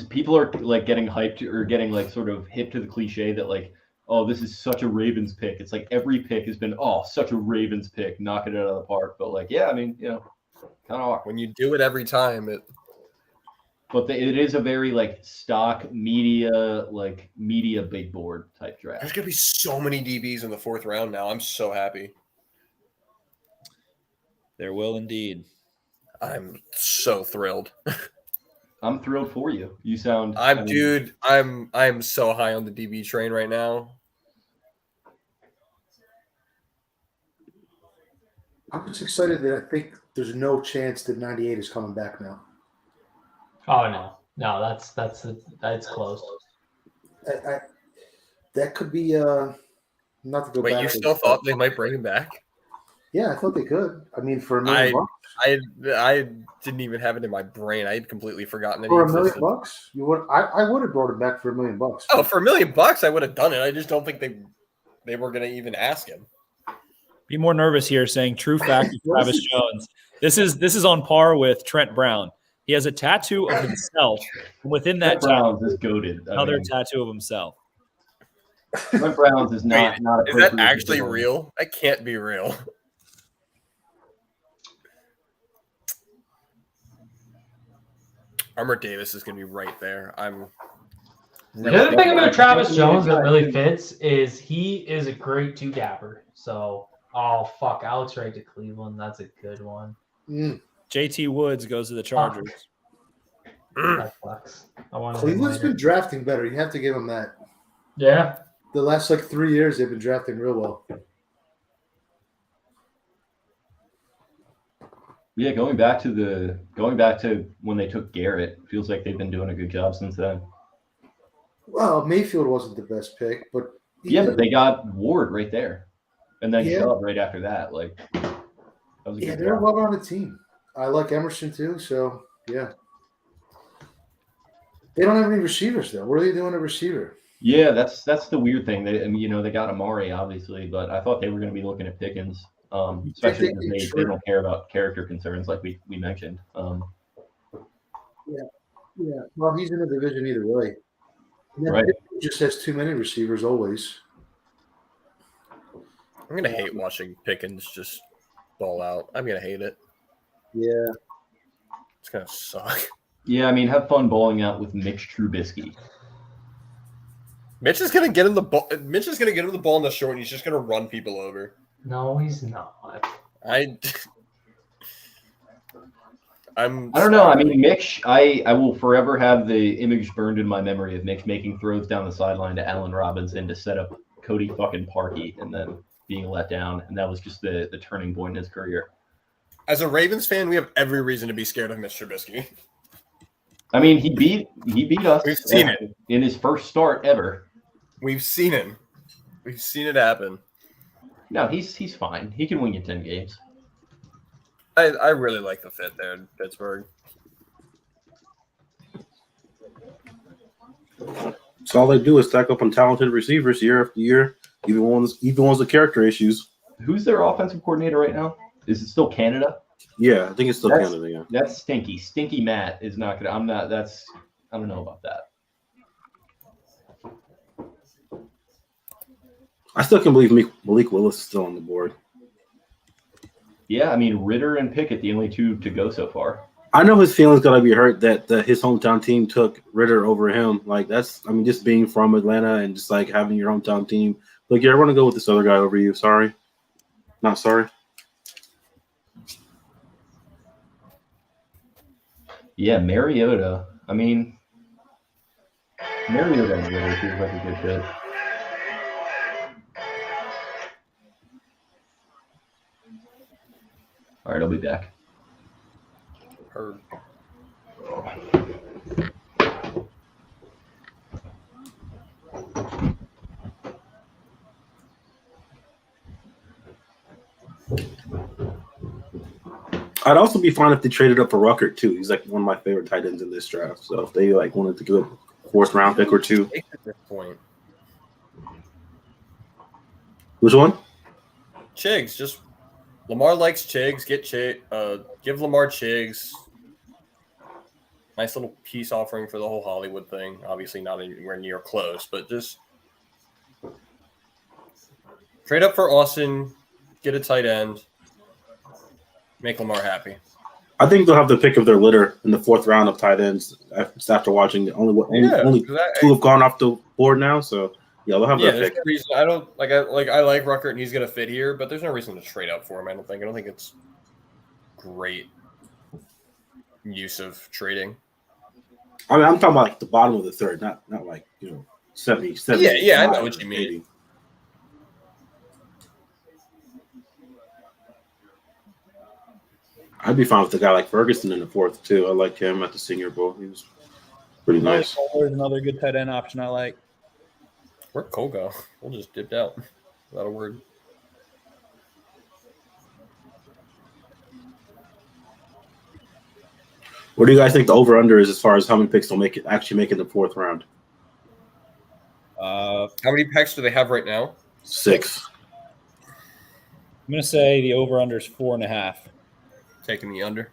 people are like getting hyped or getting like sort of hip to the cliche that like, oh, this is such a Ravens pick. It's like every pick has been, oh, such a Ravens pick, knocking it out of the park. But like, yeah, I mean, you know, kind of when you do it every time, it. But it is a very like stock media big board type draft. There's gonna be so many DBs in the 4th round now. I'm so happy. There will indeed. I'm so thrilled. I'm thrilled for you. You sound. I'm so high on the DB train right now. I'm just excited that I think there's no chance that 98 is coming back now. Oh no, that's closed. That could be not to go Wait, back. you still thought they might bring him back? Yeah, I thought they could. I mean, for $1 million. I didn't even have it in my brain. I had completely forgotten that. For he $1 existed. million, you would. I would have brought him back for $1 million. Oh, for $1 million, I would have done it. I just don't think they were going to even ask him. Be more nervous here, saying true fact of Travis Jones. This is on par with Trent Brown. He has a tattoo of himself, and within that Browns is goated. Another tattoo of himself. Trent Browns is not. Wait, not is that actually real? That can't be real. Armour Davis is going to be right there. The other thing about Travis Jones that really fits is he is a great 2-gapper. So, oh fuck, Alex Wright to Cleveland. That's a good one. JT Woods goes to the Chargers. That flex. Cleveland's been drafting better. You have to give them that. Yeah. The last 3 years, they've been drafting real well. Yeah, going back to when they took Garrett, feels like they've been doing a good job since then. Well, Mayfield wasn't the best pick, but Yeah, but they got Ward right there, and then Yeah. Chubb right after that. Like, that was a good they're a job. well-rounded team. I like Emerson too, so yeah. They don't have any receivers though. What are they doing at receiver? Yeah, that's the weird thing. They got Amari obviously, but I thought they were going to be looking at Pickens, especially because they don't care about character concerns like we mentioned. Yeah. Well, he's in the division either way. And then Right. Pickens just has too many receivers always. I'm going to hate watching Pickens just ball out. I'm going to hate it. Yeah. It's going to suck. Yeah, I mean, have fun balling out with Mitch Trubisky. Mitch is going to get him the ball. Mitch is going to get him the ball in the short, and he's just going to run people over. No, he's not. I don't know. I mean, Mitch, I will forever have the image burned in my memory of Mitch making throws down the sideline to Allen Robinson to set up Cody fucking Parkey and then being let down. And that was just the turning point in his career. As a Ravens fan, we have every reason to be scared of Mitch Trubisky. I mean, he beat us. We've seen it in his first start ever. We've seen him. We've seen it happen. No, he's fine. He can win you 10 games. I really like the fit there in Pittsburgh. So all they do is stack up on talented receivers year after year, even ones with character issues. Who's their offensive coordinator right now? Is it still Canada? Yeah, I think it's still Canada. Yeah, that's stinky. Stinky Matt is not gonna. I don't know about that. I still can't believe Malik Willis is still on the board. Yeah, I mean Ritter and Pickett, the only two to go so far. I know his feelings gotta be hurt that his hometown team took Ritter over him. Like just being from Atlanta and just like having your hometown team. Like, yeah, I want to go with this other guy over you. Sorry, not sorry. Yeah, Mariota. I mean, Mariota and Ritter feels like a good fit. All right, I'll be back. Heard. I'd also be fine if they traded up for Ruckert too. He's like one of my favorite tight ends in this draft. So if they like wanted to give a fourth round pick or two. At this point, Which one? Chiggs. Just Lamar likes Chiggs. Give Lamar Chiggs. Nice little peace offering for the whole Hollywood thing. Obviously not anywhere near close, but just trade up for Austin, get a tight end, make Lamar happy. I think they'll have the pick of their litter in the fourth round of tight ends after watching the only two have gone off the board now. So yeah, they'll have their there's pick. no reason. I like Ruckert and he's gonna fit here, but there's no reason to trade up for him. I don't think it's great use of trading. I mean, I'm talking about like the bottom of the third, not like 70. Yeah, I know what you mean. 80. I'd be fine with a guy like Ferguson in the fourth too. I like him at the Senior Bowl. He was pretty nice. There's another good tight end option I like. Where'd Cole go? We'll just dipped out without a word. What do you guys think the over/under is as far as how many picks they'll actually make in the fourth round? How many picks do they have right now? 6. I'm gonna say the over/under is 4.5. Taking the under.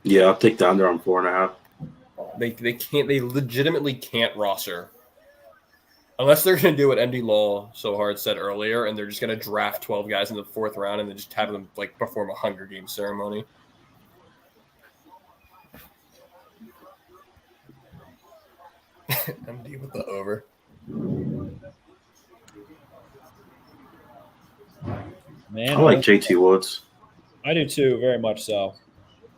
Yeah, I'll take the under on 4.5. They legitimately can't roster unless they're going to do what MD Law so hard said earlier, and they're just going to draft 12 guys in the fourth round and then just have them like perform a Hunger Games ceremony. MD with the over. Man, I like JT Woods. I do too, very much so.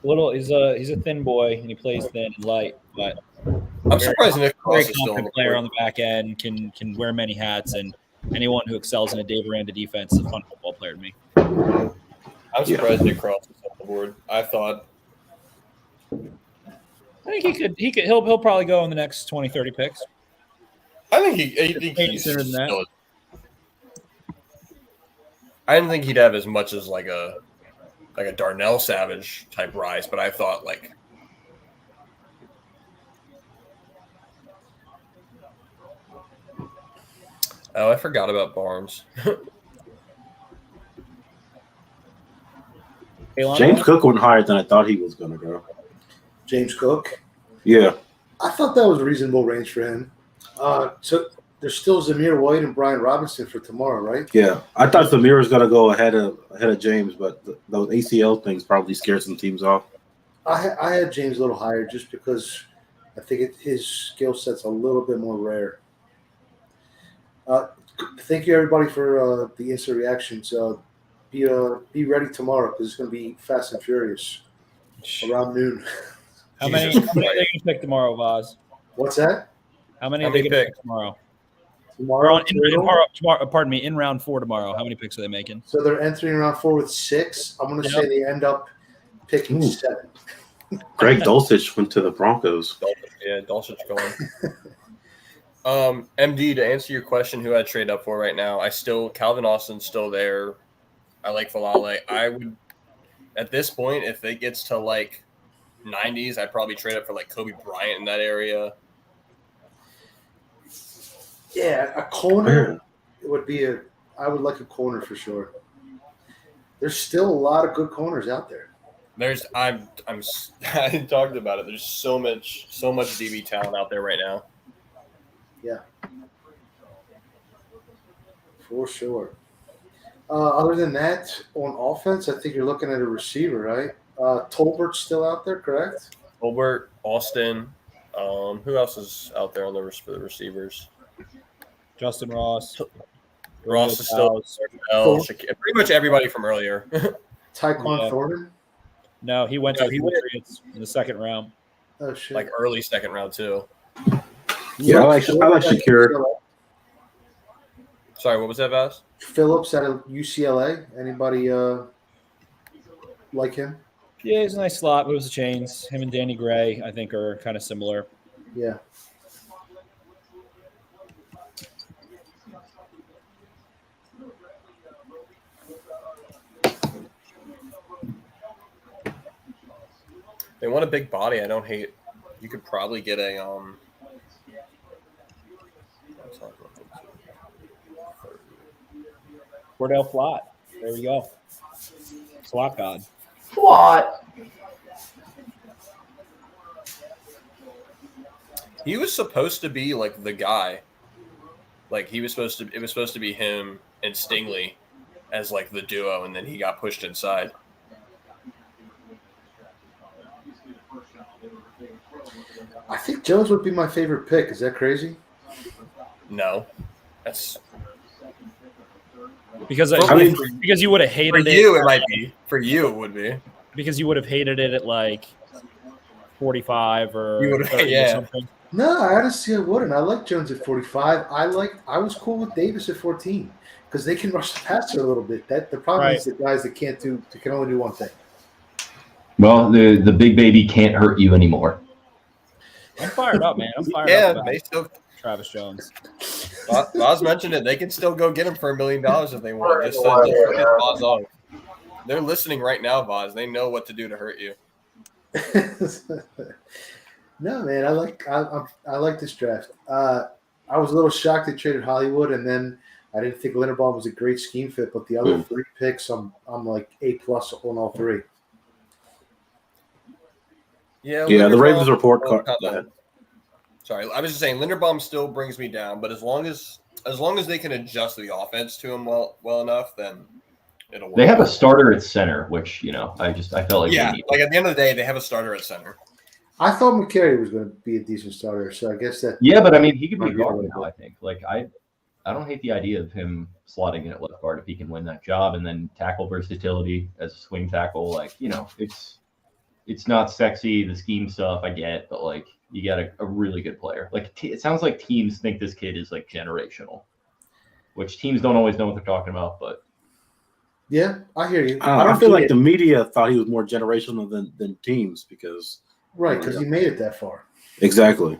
He's a thin boy and he plays thin and light, but I'm surprised Nick very Cross is still on the player board. on the back end, can wear many hats, and anyone who excels in a Dave Aranda defense is a fun football player to me. I'm surprised Nick Cross is on the board. I thought I think he'll probably go in the next 20, 30 picks. I think he's sooner than that. I didn't think he'd have as much as like a Darnell Savage type rise, but I thought like I forgot about Barnes. James Cook went higher than I thought he was going to go. James Cook. Yeah. I thought that was a reasonable range for him. So there's still Zamir White and Brian Robinson for tomorrow, right? Yeah. I thought Zamir was going to go ahead of James, but those ACL things probably scared some teams off. I had James a little higher just because I think his skill set's a little bit more rare. Thank you, everybody, for the instant reactions. Be ready tomorrow because it's going to be fast and furious around noon. How many are they going to pick tomorrow, Vaz? What's that? How many are they going to pick tomorrow? Tomorrow, pardon me, in round 4 tomorrow. How many picks are they making? So they're entering round 4 with 6. I'm going to say they end up picking 7. Greg Dulcich went to the Broncos. Yeah, Dulcich going. MD, to answer your question, who I'd trade up for right now, Calvin Austin's still there. I like Falale. I would, at this point, if it gets to like 90s, I'd probably trade up for like Kobe Bryant in that area. Yeah, a corner would be I would like a corner for sure. There's still a lot of good corners out there. I talked about it. There's so much DB talent out there right now. Yeah, for sure. Other than that, on offense, I think you're looking at a receiver, right? Tolbert's still out there, correct? Tolbert, Austin. Who else is out there for the receivers? Justin Ross. Ross is still pretty much everybody from earlier. Tyquan Thornton? No, he went to the Patriots in the second round. Oh shit! Like early second round too. Yeah, I like Shakir. Sorry, what was that, Vass? Phillips out of UCLA. Anybody like him? Yeah, he's a nice slot. Moves the chains. Him and Danny Gray, I think, are kind of similar. Yeah. They want a big body. I don't hate. You could probably get a Cordell Flott. There we go. Slot God. What? He was supposed to be like the guy. Like it was supposed to be him and Stingley as like the duo, and then he got pushed inside. I think Jones would be my favorite pick. Is that crazy? No, that's because because you would have hated for you. It might be for you. It would be because you would have hated it at like 45 or 30 or something. No, I honestly wouldn't. I like Jones at 45. I was cool with Davis at 14 because they can rush the passer a little bit. That the problem is the guys that can only do one thing. Well, the big baby can't hurt you anymore. I'm fired up, man. I'm fired up. Yeah, Travis Jones. Boz mentioned it. They can still go get him for $1 million if they want. Just so get Boz on. They're listening right now, Boz. They know what to do to hurt you. No, man. I like this draft. I was a little shocked they traded Hollywood, and then I didn't think Linderbaum was a great scheme fit. But the other 3 picks, I'm like A+ on all 3. Yeah, the Ravens report card. Sorry, I was just saying Linderbaum still brings me down, but as long as they can adjust the offense to him well enough, then it'll work. They have a starter at center, which I felt like like at the end of the day, they have a starter at center. I thought McCary was going to be a decent starter, so I guess that. Yeah, but I mean, he could be a guard now. I think. Like I don't hate the idea of him slotting in at left guard if he can win that job, and then tackle versatility as a swing tackle. Like it's not sexy, the scheme stuff I get, but like you got a really good player. Like it sounds like teams think this kid is like generational, which teams don't always know what they're talking about. But yeah, I hear you. I feel like the media thought he was more generational than teams because he made it that far. Exactly.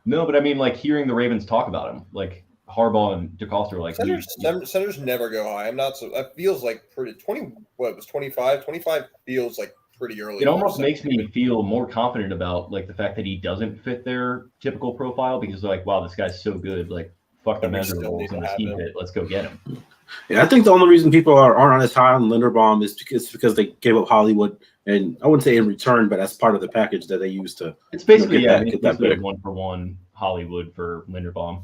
No, but I mean, like hearing the Ravens talk about him, like Harbaugh and DeCosta are like centers never go high. I'm not so. That feels like pretty 20. What it was 25? 25 feels like pretty early. It almost makes me feel more confident about like the fact that he doesn't fit their typical profile because they're like, wow, this guy's so good. Like, fuck the measurables and the scheme fit. Let's go get him. Yeah, I think the only reason people aren't as high on Linderbaum is because they gave up Hollywood, and I wouldn't say in return, but as part of the package that they used to. It's basically get that big 1-for-1 Hollywood for Linderbaum.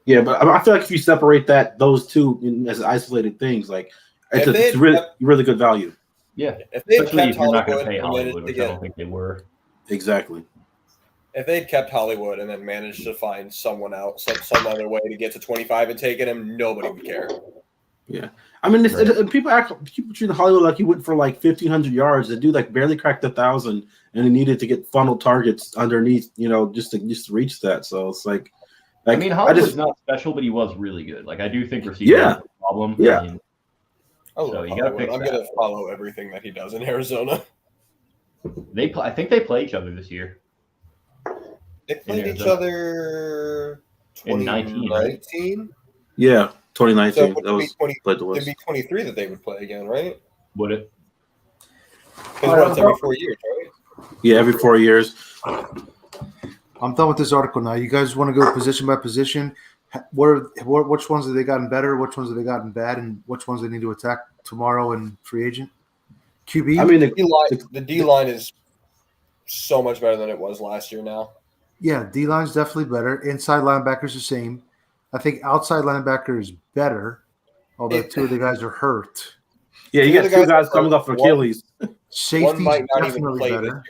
Yeah, but I feel like if you separate those two as isolated things, like it's really good value. Yeah, especially if you're not going to pay Hollywood, which I don't think they were. Exactly. If they'd kept Hollywood and then managed to find someone else, some other way to get to 25 and taken him, nobody would care. Yeah, I mean, people treat Hollywood like he went for like 1,500 yards. The dude like barely cracked 1,000, and he needed to get funnel targets underneath, just to reach that. So it's like I mean, Hollywood's not special, but he was really good. Like I do think receiver is a problem. Yeah. I mean, so you got to fix that. I'm going to follow everything that he does in Arizona. I think they play each other this year. They played each other in 2019. Yeah, 2019. So that was it'd be 23 that they would play again, right? Would it? Because every 4 years, right? Yeah, every 4 years. I'm done with this article now. You guys want to go position by position? Which ones have they gotten better? Which ones have they gotten bad? And which ones they need to attack tomorrow in free agent? QB? I mean, the D line is so much better than it was last year now. Yeah, D line's definitely better. Inside linebacker's the same. I think outside linebacker is better, although two of the guys are hurt. Yeah, you got two guys coming off Achilles. Safety's definitely better.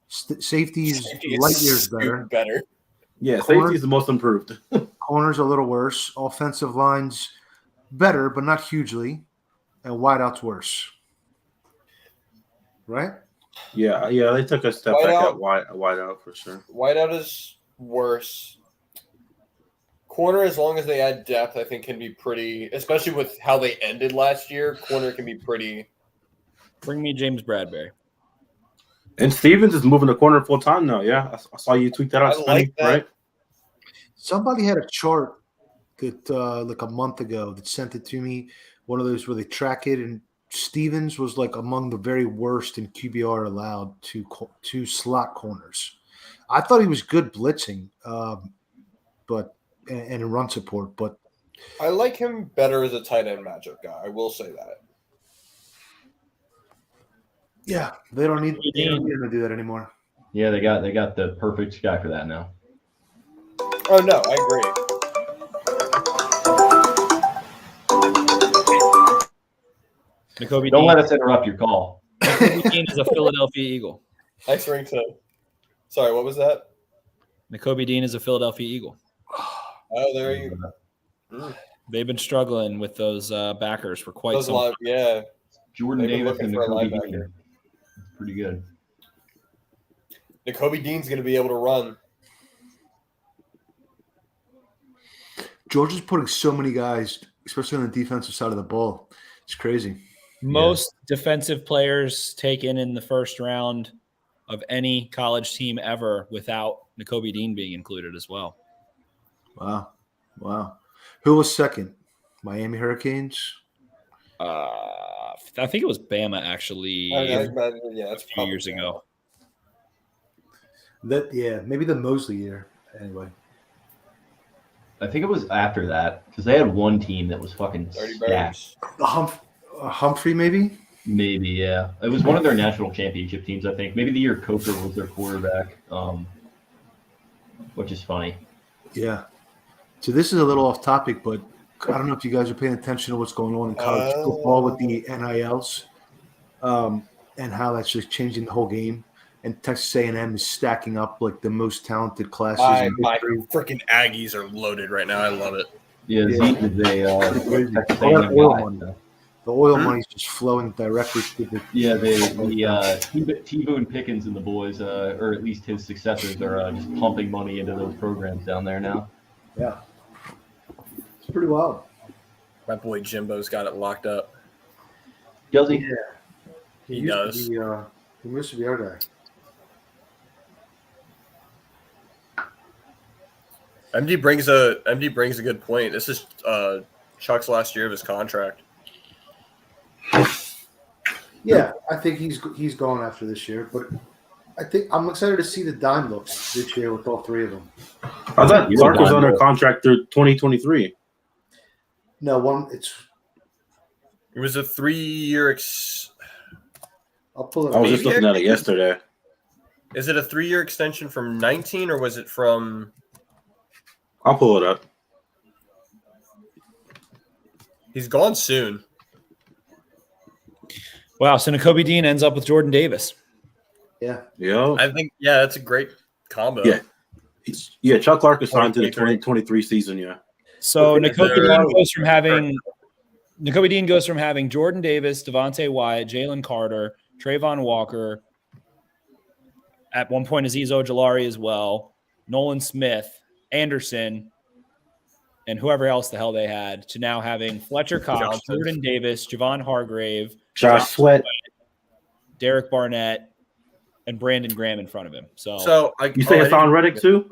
Safety's light years better. Yeah, safety's the most improved. Corner's a little worse. Offensive line's better, but not hugely. And wideout's worse. Right? Yeah, they took a step back at wideout for sure. Wideout is worse. Corner, as long as they add depth, I think can be pretty, especially with how they ended last year, corner can be pretty. Bring me James Bradbury. And Stevens is moving to corner full time now. Yeah, I saw you tweet that out, Spenny, right? Somebody had a chart that like a month ago that sent it to me. One of those where they track it and Stevens was like among the very worst in QBR allowed to slot corners. I thought he was good blitzing, but and in run support. But I like him better as a tight end matchup guy. I will say that. Yeah, they don't need to do that anymore. Yeah, they got the perfect guy for that now. Oh no, I agree. Don't let us interrupt your call. Nakobe Dean is a Philadelphia Eagle. Nice ringtone. Sorry, what was that? Nakobe Dean is a Philadelphia Eagle. Oh, there you go. They've been struggling with those backers for quite some time. Yeah. Jordan They've been Davis and looking for a Nakobe linebacker. Dean. Pretty good. Nakobe Dean's going to be able to run. Georgia's putting so many guys, especially on the defensive side of the ball. It's crazy. Most defensive players taken in the first round of any college team ever without Nakobe Dean being included as well. Wow. Who was second? Miami Hurricanes? I think it was Bama actually That's a few years ago. Maybe the Mosley year. Anyway. I think it was after that because they had one team that was fucking stacked. Humphrey, maybe? Maybe, yeah. It was one of their national championship teams, I think. Maybe the year Coker was their quarterback, which is funny. Yeah. So this is a little off topic, but I don't know if you guys are paying attention to what's going on in college football with the NILs and how that's just changing the whole game. And Texas A&M is stacking up like the most talented classes. My freaking Aggies are loaded right now. I love it. Yeah, Zeke is a Texas A&M guy. The oil money's just flowing directly to the T. Boone Pickens and the boys, or at least his successors, are just pumping money into those programs down there now. Yeah, it's pretty wild. My boy Jimbo's got it locked up. Does he? Yeah, he does. He used to be our guy. MD brings a good point. This is Chuck's last year of his contract. Yeah, I think he's going after this year, but I think I'm excited to see the dime looks this year with all three of them. I thought Clark was under contract through 2023. No, It was a 3-year. I'll pull it. I was just looking at it yesterday. Is it a 3-year extension from 19, or was it from? I'll pull it up. He's gone soon. Wow, so Nakobe Dean ends up with Jordan Davis. Yeah. I think that's a great combo. Yeah. Chuck Clark is signed to the 2023 season. Yeah. So Nakobe Dean goes from having Jordan Davis, Devontae Wyatt, Jalen Carter, Trayvon Walker. At one point, Azeez Ojolari as well, Nolan Smith, Anderson, and whoever else the hell they had, to now having Fletcher Cox, Jordan Davis, Javon Hargrave, Josh Sweat, Derek Barnett, and Brandon Graham in front of him. So you say Hassan Reddick too?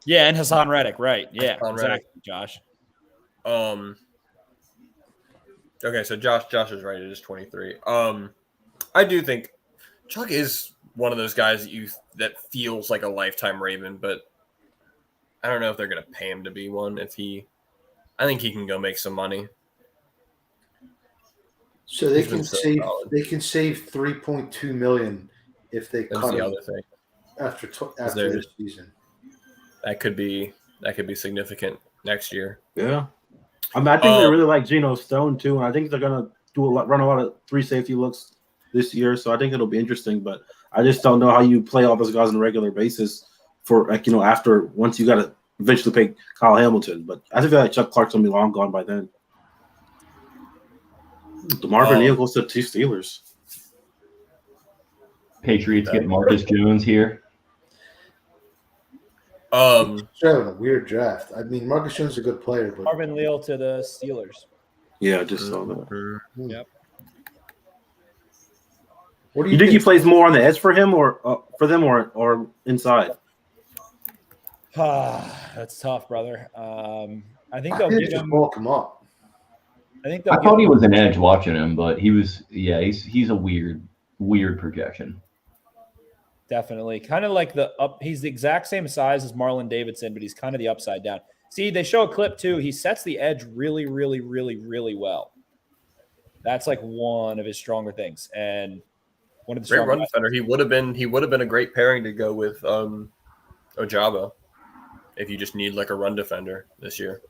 Yeah, and Hassan Reddick, right? Yeah, exactly, Josh. Okay, so Josh is right. It is 23. I do think Chuck is one of those guys that feels like a lifetime Raven, but I don't know if they're going to pay him to be one. I think he can go make some money. So they can save $3.2 million if they cut the him other thing after this season. That could be significant next year. Yeah, I think they really like Geno Stone too, and I think they're gonna run a lot of 3 safety looks this year. So I think it'll be interesting, but I just don't know how you play all those guys on a regular basis for after once you got to eventually pay Kyle Hamilton. But I feel like Chuck Clark's gonna be long gone by then. DeMarvin Neal goes to the 2 Steelers. Patriots get Marcus Jones here. Having a weird draft. I mean, Marcus Jones is a good player, but Marvin Leal to the Steelers. Yeah, I just saw that. Yep. What do you think he plays more on the edge for him, or for them, or inside? That's tough, brother. I think they'll give him. Bulk him up. I thought he was an edge watching him, but he's a weird projection. Definitely. Kind of like he's the exact same size as Marlon Davidson, but he's kind of the upside down. See, they show a clip too. He sets the edge really, really, really, really well. That's like one of his stronger things. And one of the great run defender. He would have been a great pairing to go with Ojabo if you just need like a run defender this year.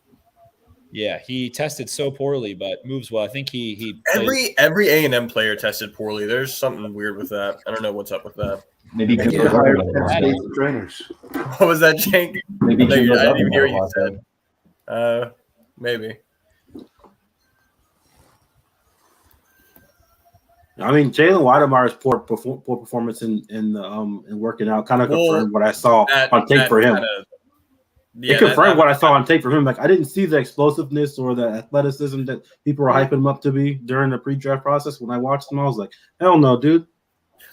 Yeah, he tested so poorly, but moves well. I think he every A&M player tested poorly. There's something weird with that. I don't know what's up with that. Maybe trainers. What was that, Jake? Maybe I didn't even hear what you said. Maybe. I mean, Jalen Weidemeier's poor performance in working out kind of confirmed what I saw on tape for him. It confirmed what I saw on tape for him. Like, I didn't see the explosiveness or the athleticism that people were hyping him up to be during the pre-draft process. When I watched him, I was like, hell no, dude.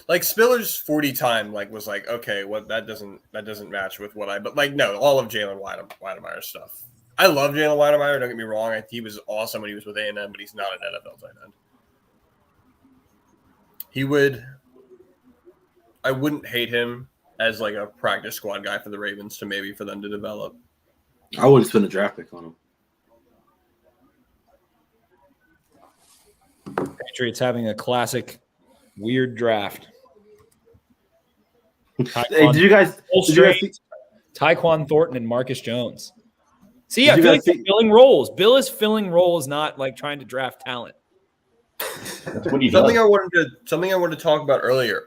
Like Spiller's 40 time was like, okay, what that doesn't match with what but like no, all of Jalen Weidemeier's stuff. I love Jalen Weidemeyer, don't get me wrong. He was awesome when he was with A&M, but he's not an NFL tight end. I wouldn't hate him as like a practice squad guy for the Ravens for them to develop. I wouldn't spend a draft pick on him. Patriots having a classic weird draft. Hey, did you guys see Tyquan Thornton and Marcus Jones? See, I feel like they're filling roles. Bill is filling roles, not like trying to draft talent. That's what he does. Something I wanted to talk about earlier.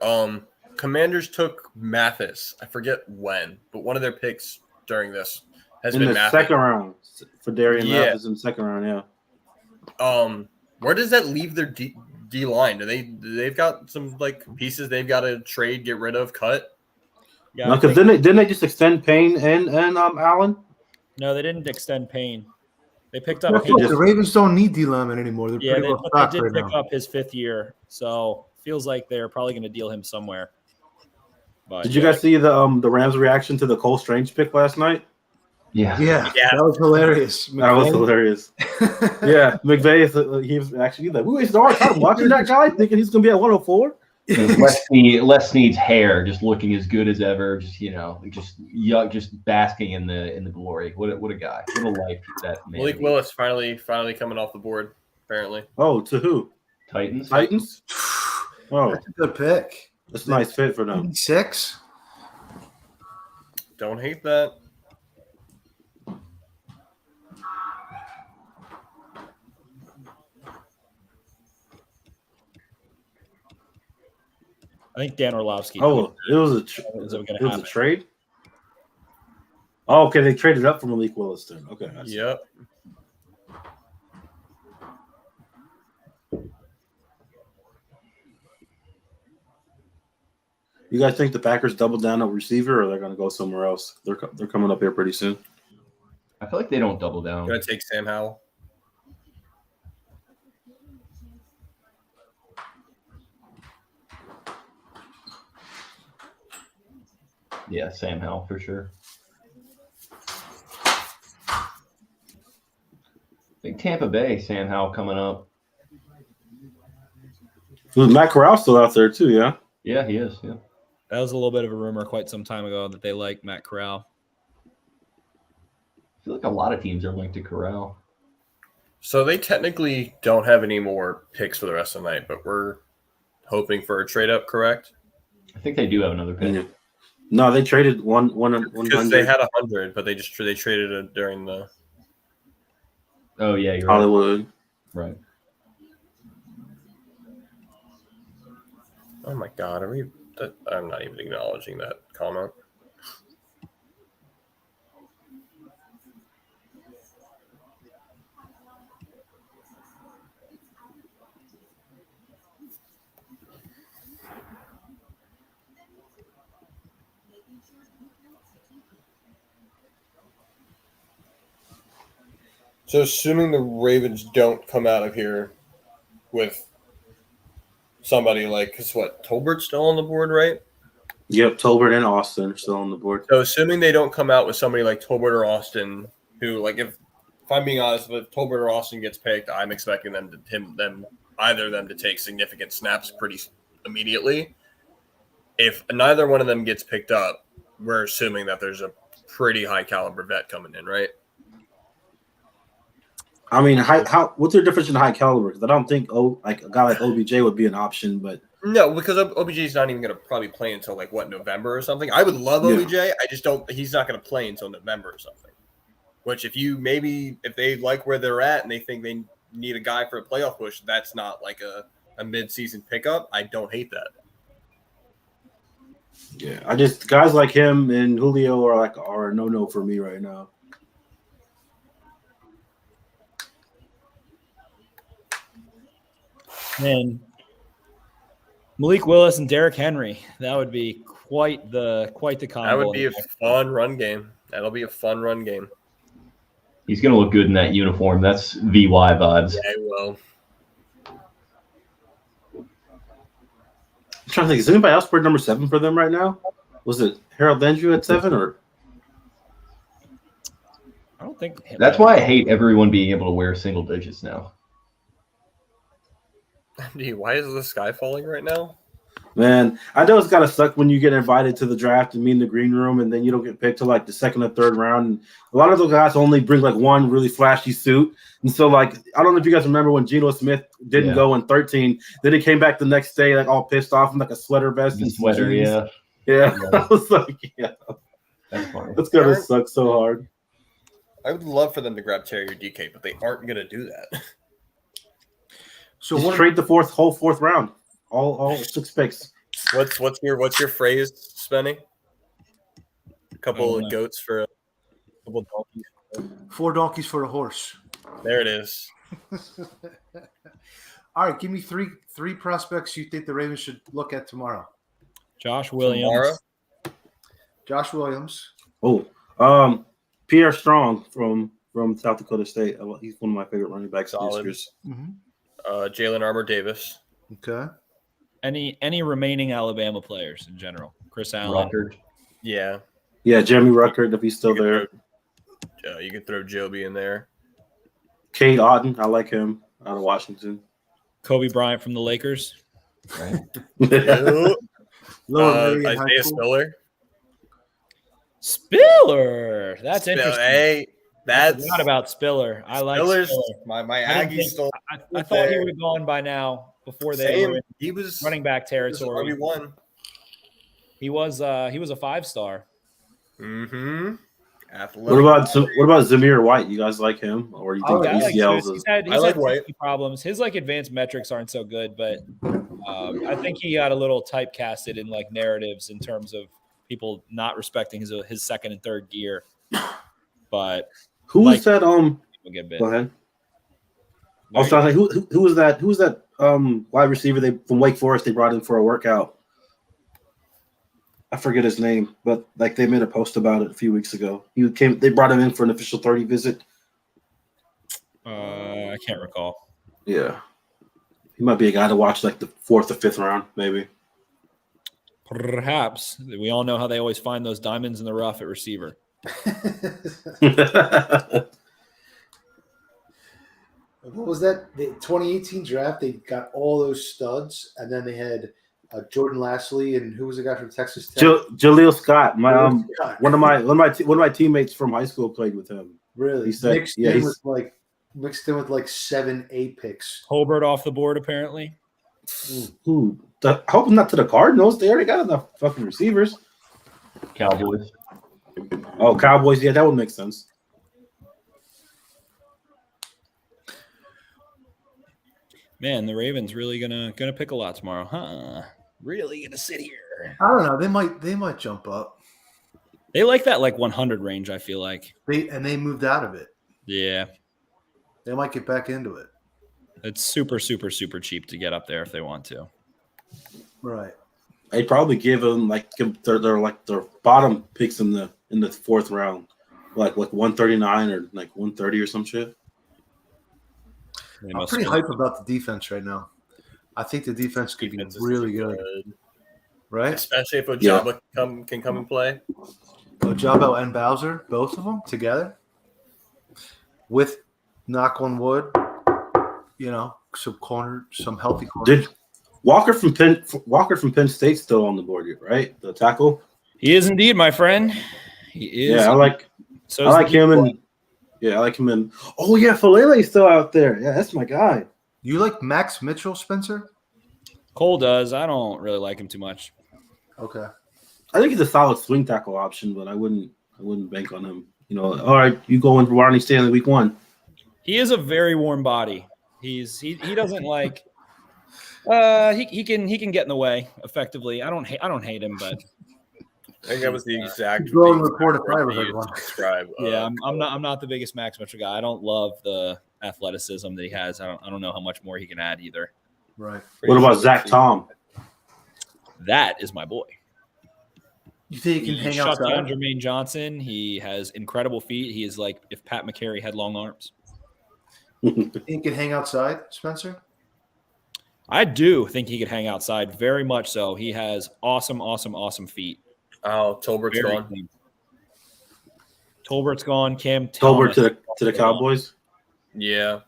Commanders took Mathis. I forget when, but one of their picks during this has been Mathis. Second round for Darian Mathis in the second round. Yeah. Where does that leave their D line? They've got some like pieces they've got to trade, get rid of, cut? Yeah, no, because didn't they just extend Payne and Allen? No, they didn't extend Payne. They picked up. The Ravens don't need D lineman anymore. They're pretty well stocked they did right pick now. up his 5th year, so feels like they're probably going to deal him somewhere. But, did you guys see the Rams' reaction to the Cole Strange pick last night? Yeah, that was hilarious. That was hilarious. Yeah, McVay, he was actually like, we wasted our time watching that guy, thinking he's going to be at 104. Les Snead's hair just looking as good as ever, just basking in the glory. What a guy! What a life that man. Malik Willis finally coming off the board. Apparently. Oh, to who? Titans. Oh, that's a good pick. That's a nice fit for them. 6. Don't hate that. I think Dan Orlovsky. Oh, it was a trade? Oh, okay. They traded up from Malik Willis then. Okay. Yep. You guys think the Packers double down on receiver, or they're going to go somewhere else? They're coming up here pretty soon. I feel like they don't double down. Going to take Sam Howell. Yeah, Sam Howell for sure. I think Tampa Bay, Sam Howell coming up. Matt Corral still out there too, yeah? Yeah, he is, yeah. That was a little bit of a rumor quite some time ago that they like Matt Corral. I feel like a lot of teams are linked to Corral. So they technically don't have any more picks for the rest of the night, but we're hoping for a trade up, correct? I think they do have another pick. Yeah. No, they traded one. Because they had 100, but they traded it during the. Oh yeah, you're Hollywood. Right. Oh my God, I'm not even acknowledging that comment. So assuming the Ravens don't come out of here with somebody like, because what, Tolbert's still on the board, right? Yep, Tolbert and Austin are still on the board. So assuming they don't come out with somebody like Tolbert or Austin, who, like, if if I'm being honest, if Tolbert or Austin gets picked, I'm expecting either of them to take significant snaps pretty immediately. If neither one of them gets picked up, we're assuming that there's a pretty high caliber vet coming in, right? I mean, what's the difference in high caliber? Because I don't think a guy like OBJ would be an option, but no, because OBJ is not even going to probably play until November or something. I would love OBJ. I just don't. He's not going to play until November or something. Which if they like where they're at and they think they need a guy for a playoff push, that's not like a mid-season pickup. I don't hate that. Yeah, guys like him and Julio are a no for me right now. Man, Malik Willis and Derrick Henry, that would be quite the combo. That would be a fun run game. That'll be a fun run game. He's going to look good in that uniform. That's VY vibes. Yeah, he will. I'm trying to think. Is anybody else wearing number 7 for them right now? Was it Harold Landry at 7 or? I don't think. That's why I hate everyone being able to wear single digits now. Dude, why is the sky falling right now? Man, I know it's gotta suck when you get invited to the draft and meet in the green room, and then you don't get picked till the second or third round. And a lot of those guys only bring one really flashy suit, and so I don't know if you guys remember when Geno Smith didn't go in 13. Then he came back the next day all pissed off in a sweater vest and sweater. Yeah. I was that's funny. That's gonna suck so hard. I would love for them to grab Terry or DK, but they aren't gonna do that. So just trade the whole fourth round. All 6 picks. What's your phrase, Spenny? A couple of goats for a couple of donkeys. 4 donkeys for a horse. There it is. All right, give me three prospects you think the Ravens should look at tomorrow. Josh Williams. Josh Williams. Oh, Pierre Strong from South Dakota State. He's one of my favorite running backs. Solid. Mm-hmm. Jalen Armour Davis. Okay. Any remaining Alabama players in general? Chris Allen. Ruckert. Yeah. Yeah, Jeremy Ruckert, if he's still there. You could throw Joby in there. Cade Otton, I like him out of Washington. Kobe Bryant from the Lakers. Right. Isaiah Spiller. Spiller. That's interesting. Hey, that's not about Spiller. I like Spiller's Spiller. My Aggies still. I thought he would have gone by now before they were in he was running back territory. RB1. He was a 5-star. Mm-hmm. What about Zamir White? You guys like him, or do you think he's had White problems. His advanced metrics aren't so good, but I think he got a little typecasted in narratives in terms of people not respecting his second and third gear. But who was that? Go ahead. Also, who was that? Who was that wide receiver from Wake Forest they brought in for a workout? I forget his name, but they made a post about it a few weeks ago. They brought him in for an official 30 visit. I can't recall. Yeah, he might be a guy to watch the 4th or 5th round, maybe. Perhaps. We all know how they always find those diamonds in the rough at receiver. What was that? The 2018 draft, they got all those studs, and then they had Jordan Lastly, and who was the guy from Texas Tech? Jaleel Scott. One of my teammates from high school played with him. Really? He said, mixed in with 7-8 picks. Holbert off the board, apparently. I hope not to the Cardinals. They already got enough fucking receivers. Cowboys. Oh, Cowboys. Yeah, that would make sense. Man, the Ravens really gonna pick a lot tomorrow, huh? Really gonna sit here. I don't know. They might jump up. They like that 100 range, I feel like. They moved out of it. Yeah. They might get back into it. It's super, super, super cheap to get up there if they want to. Right. They'd probably give them their bottom picks in the 4th round, like 139 or 130 or some shit. I'm pretty hyped about the defense right now. I think the defense could be really good. Right? Especially if Ojabo can come and play. Ojabo and Bowser, both of them together. with knock on wood, some healthy corners. Did Walker from Penn State still on the board, right? The tackle. He is indeed, my friend. He is. Yeah, I like him and I like him and oh yeah, Falele's still out there. Yeah, that's my guy. You like Max Mitchell, Spencer? Cole does. I don't really like him too much. Okay. I think he's a solid swing tackle option, but I wouldn't bank on him. All right, you go in for Ronnie Stanley week 1. He is a very warm body. He doesn't like he can get in the way effectively. I don't hate him, but I think that was the exact report if I ever heard one. Describe. Yeah, I'm not the biggest Max Mitchell guy. I don't love the athleticism that he has. I don't know how much more he can add either. Right. What about Zach Tom? That is my boy. You think he can hang outside? Shut down Jermaine Johnson. He has incredible feet. He is like if Pat McCary had long arms. You think he can hang outside, Spencer? I do think he could hang outside very much so. He has awesome feet. Oh, Tolbert's gone. Clean. Tolbert's gone. Cam Tolbert to the Cowboys. Yeah.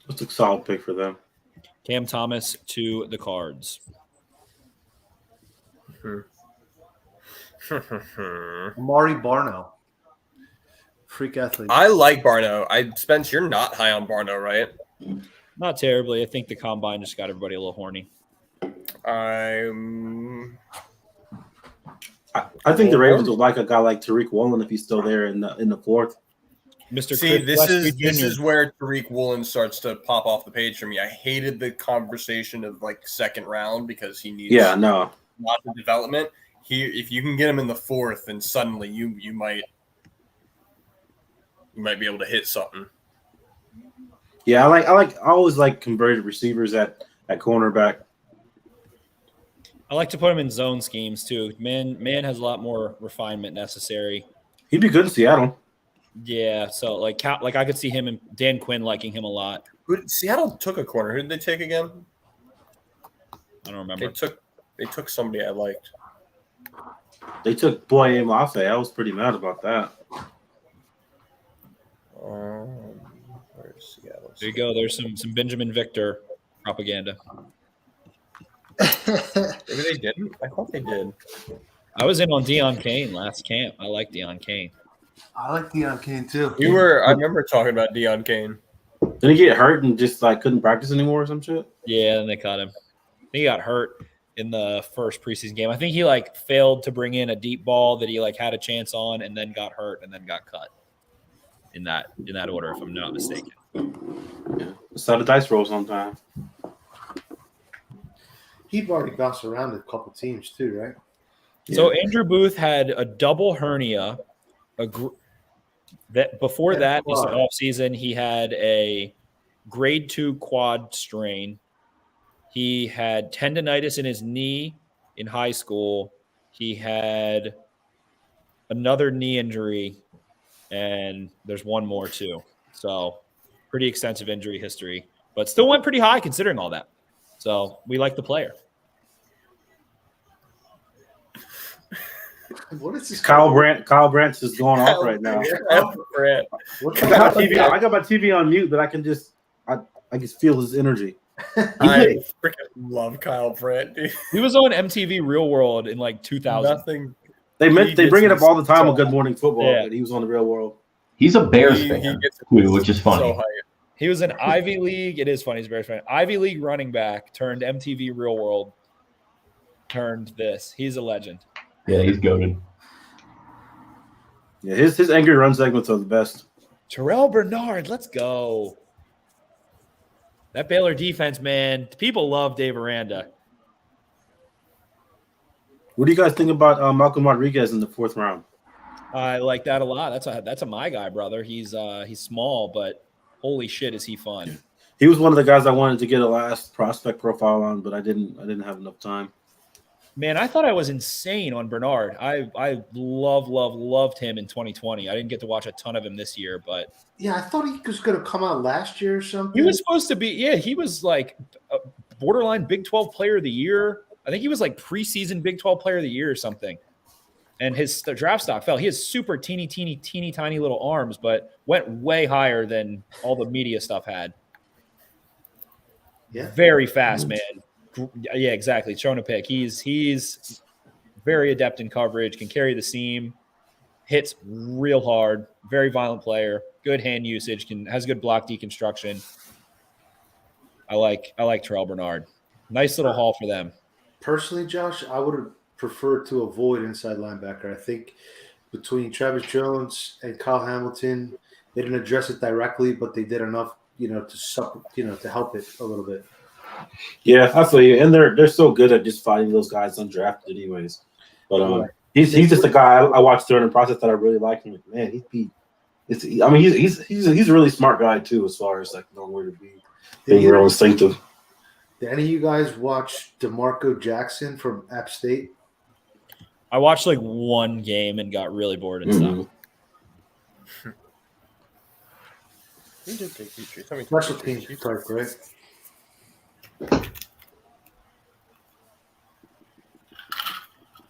That's a solid pick for them. Cam Thomas to the Cards. Amari Barno. Freak athlete. I like Barno. Spence, you're not high on Barno, right? Not terribly. I think the combine just got everybody a little horny. I think the Ravens would like a guy like Tariq Woolen if he's still there in the 4th. Mr. See, this is where Tariq Woolen starts to pop off the page for me. I hated the conversation of like second round because he needs lots of development. If you can get him in the 4th, then suddenly you might be able to hit something. Yeah, I always like converted receivers at cornerback. I like to put him in zone schemes too. Man has a lot more refinement necessary. He'd be good in Seattle. Yeah, so like I could see him and Dan Quinn liking him a lot. Seattle took a corner. Who did they take again? I don't remember. They took somebody I liked. They took Boye Mafe. I was pretty mad about that. Where's Seattle? There you go. There's some Benjamin Victor propaganda. Maybe they didn't. I thought they did. I was in on Deion Kane last camp. I like Deion Kane. I like Deion Kane too. I remember talking about Deion Kane. Did he get hurt and just couldn't practice anymore or some shit? Yeah, and they cut him. I think he got hurt in the first preseason game. I think he failed to bring in a deep ball that he had a chance on, and then got hurt and then got cut. In that order, if I'm not mistaken. Yeah, it's how the dice roll sometimes. He'd already bounced around a couple teams too, right? So Andrew Booth had a double hernia. Before that, this offseason, he had a grade 2 quad strain. He had tendonitis in his knee in high school. He had another knee injury, and there's one more too. So pretty extensive injury history, but still went pretty high considering all that. So we like the player. What is this? Kyle Brandt is going off right now. I got my TV on mute, but I can just feel his energy. I freaking love Kyle Brandt, dude. He was on MTV Real World in 2000. They bring it up all the time on Good Morning Football, but he was on the Real World. He's a Bears fan too, which is funny. So he was an Ivy League. It is funny. He's a Bears fan. Ivy League running back turned MTV Real World. Turned this. He's a legend. Yeah, he's goated. Yeah, his angry run segments are the best. Terrell Bernard, let's go. That Baylor defense, man. People love Dave Aranda. What do you guys think about Malcolm Rodriguez in the 4th round? I like that a lot. That's a my guy, brother. He's small, but holy shit, is he fun. He was one of the guys I wanted to get a last prospect profile on, but I didn't have enough time. Man, I thought I was insane on Bernard. I loved him in 2020. I didn't get to watch a ton of him this year, but yeah, I thought he was going to come out last year or something. He was supposed to be. Yeah, he was like a borderline Big 12 Player of the Year. I think he was like preseason Big 12 Player of the Year or something. and his draft stock fell. He has super teeny tiny little arms, but went way higher than all the media stuff had. Yeah. Very fast, man. Yeah, exactly. Showing a pick. He's very adept in coverage, can carry the seam, hits real hard, very violent player, good hand usage, has good block deconstruction. I like Terrell Bernard. Nice little haul for them. Personally, Josh, I would have preferred to avoid inside linebacker. I think between Travis Jones and Kyle Hamilton, they didn't address it directly, but they did enough, to help it a little bit. Yeah, I feel you. And they're so good at just finding those guys undrafted, anyways. But he's just a guy I watched during the process that I really liked. Him. Like, man, he's a really smart guy too, as far as like knowing where to be, being real instinctive. Did any of you guys watch DeMarco Jackson from App State? I watched like one game and got really bored and stuff. He did take features. Special teams type, right?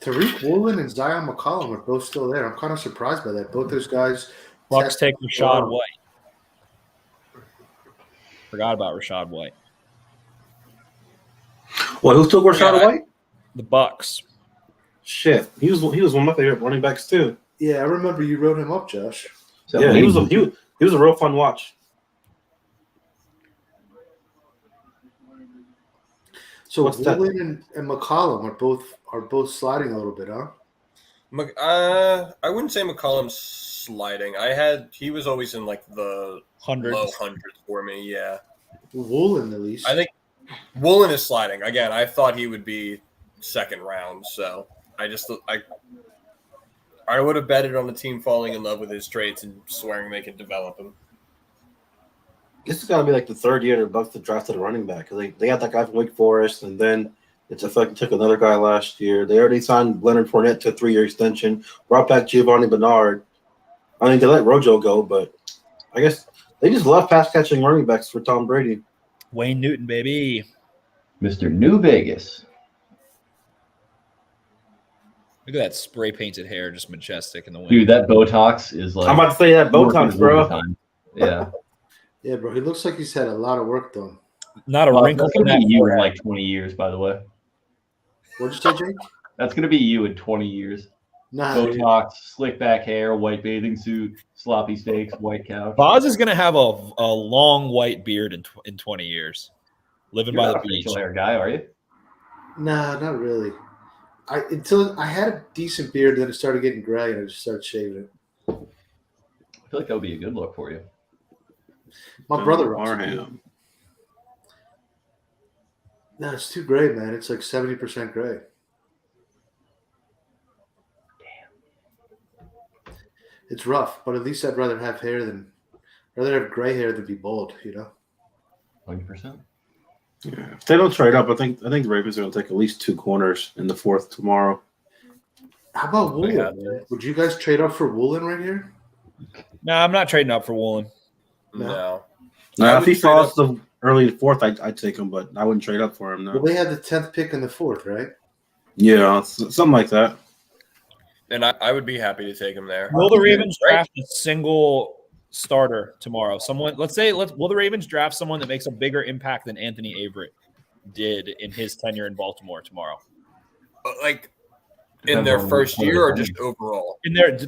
Tariq Woolen and Zion McCollum are both still there. I'm kind of surprised by that. Both those guys. Bucks take Rashad White. Forgot about Rashad White. Well, who took Rashad White? The Bucks. Shit, he was one of my favorite running backs too. Yeah, I remember you wrote him up, Josh. Yeah, he was a real fun watch. So Woolen and McCollum are both sliding a little bit, huh? I wouldn't say McCollum's sliding. He was always in like the low hundreds for me. Yeah, Woolen at least. I think Woolen is sliding again. I thought he would be second round, so I would have betted on the team falling in love with his traits and swearing they can develop him. This is got to be like the third year the Bucks have drafted a running back. They got that guy from Wake Forest, and then it's a fucking took another guy last year. They already signed Leonard Fournette to a 3-year extension, brought back Giovanni Bernard. I mean, they let Rojo go, but I guess they just love pass-catching running backs for Tom Brady. Wayne Newton, baby. Mr. New Vegas. Look at that spray-painted hair, just majestic in the wind. Dude, that Botox is like... I'm about to say that Botox, bro. Yeah. Yeah, bro. He looks like he's had a lot of work done. Not a wrinkle in that you in like 20 years, by the way. What'd you say, Jake? That's going to be you in 20 years. Nah, Botox, slick back hair, white bathing suit, sloppy steaks, white couch. Boz is going to have a long white beard in 20 years. Living You're by not the a beach. facial hair guy, are you? Nah, not really. Until I had a decent beard, then it started getting gray, and I just started shaving it. I feel like that would be a good look for you. My brother rocks it. No, it's too gray, man. It's like 70% gray. Damn. It's rough, but at least I'd rather have gray hair than be bald, 100%. Yeah. If they don't trade up, I think the Ravens are going to take at least 2 corners in the fourth tomorrow. How about Woolen? Man? Would you guys trade up for Woolen right here? No, I'm not trading up for Woolen. No. If he falls the early fourth, I'd take him, but I wouldn't trade up for him. No. Well, they had the 10th pick in the fourth, right? Yeah, something like that. And I would be happy to take him there. Will the Ravens draft a single starter tomorrow? Will the Ravens draft someone that makes a bigger impact than Anthony Averett did in his tenure in Baltimore tomorrow? Like in their first year or just overall?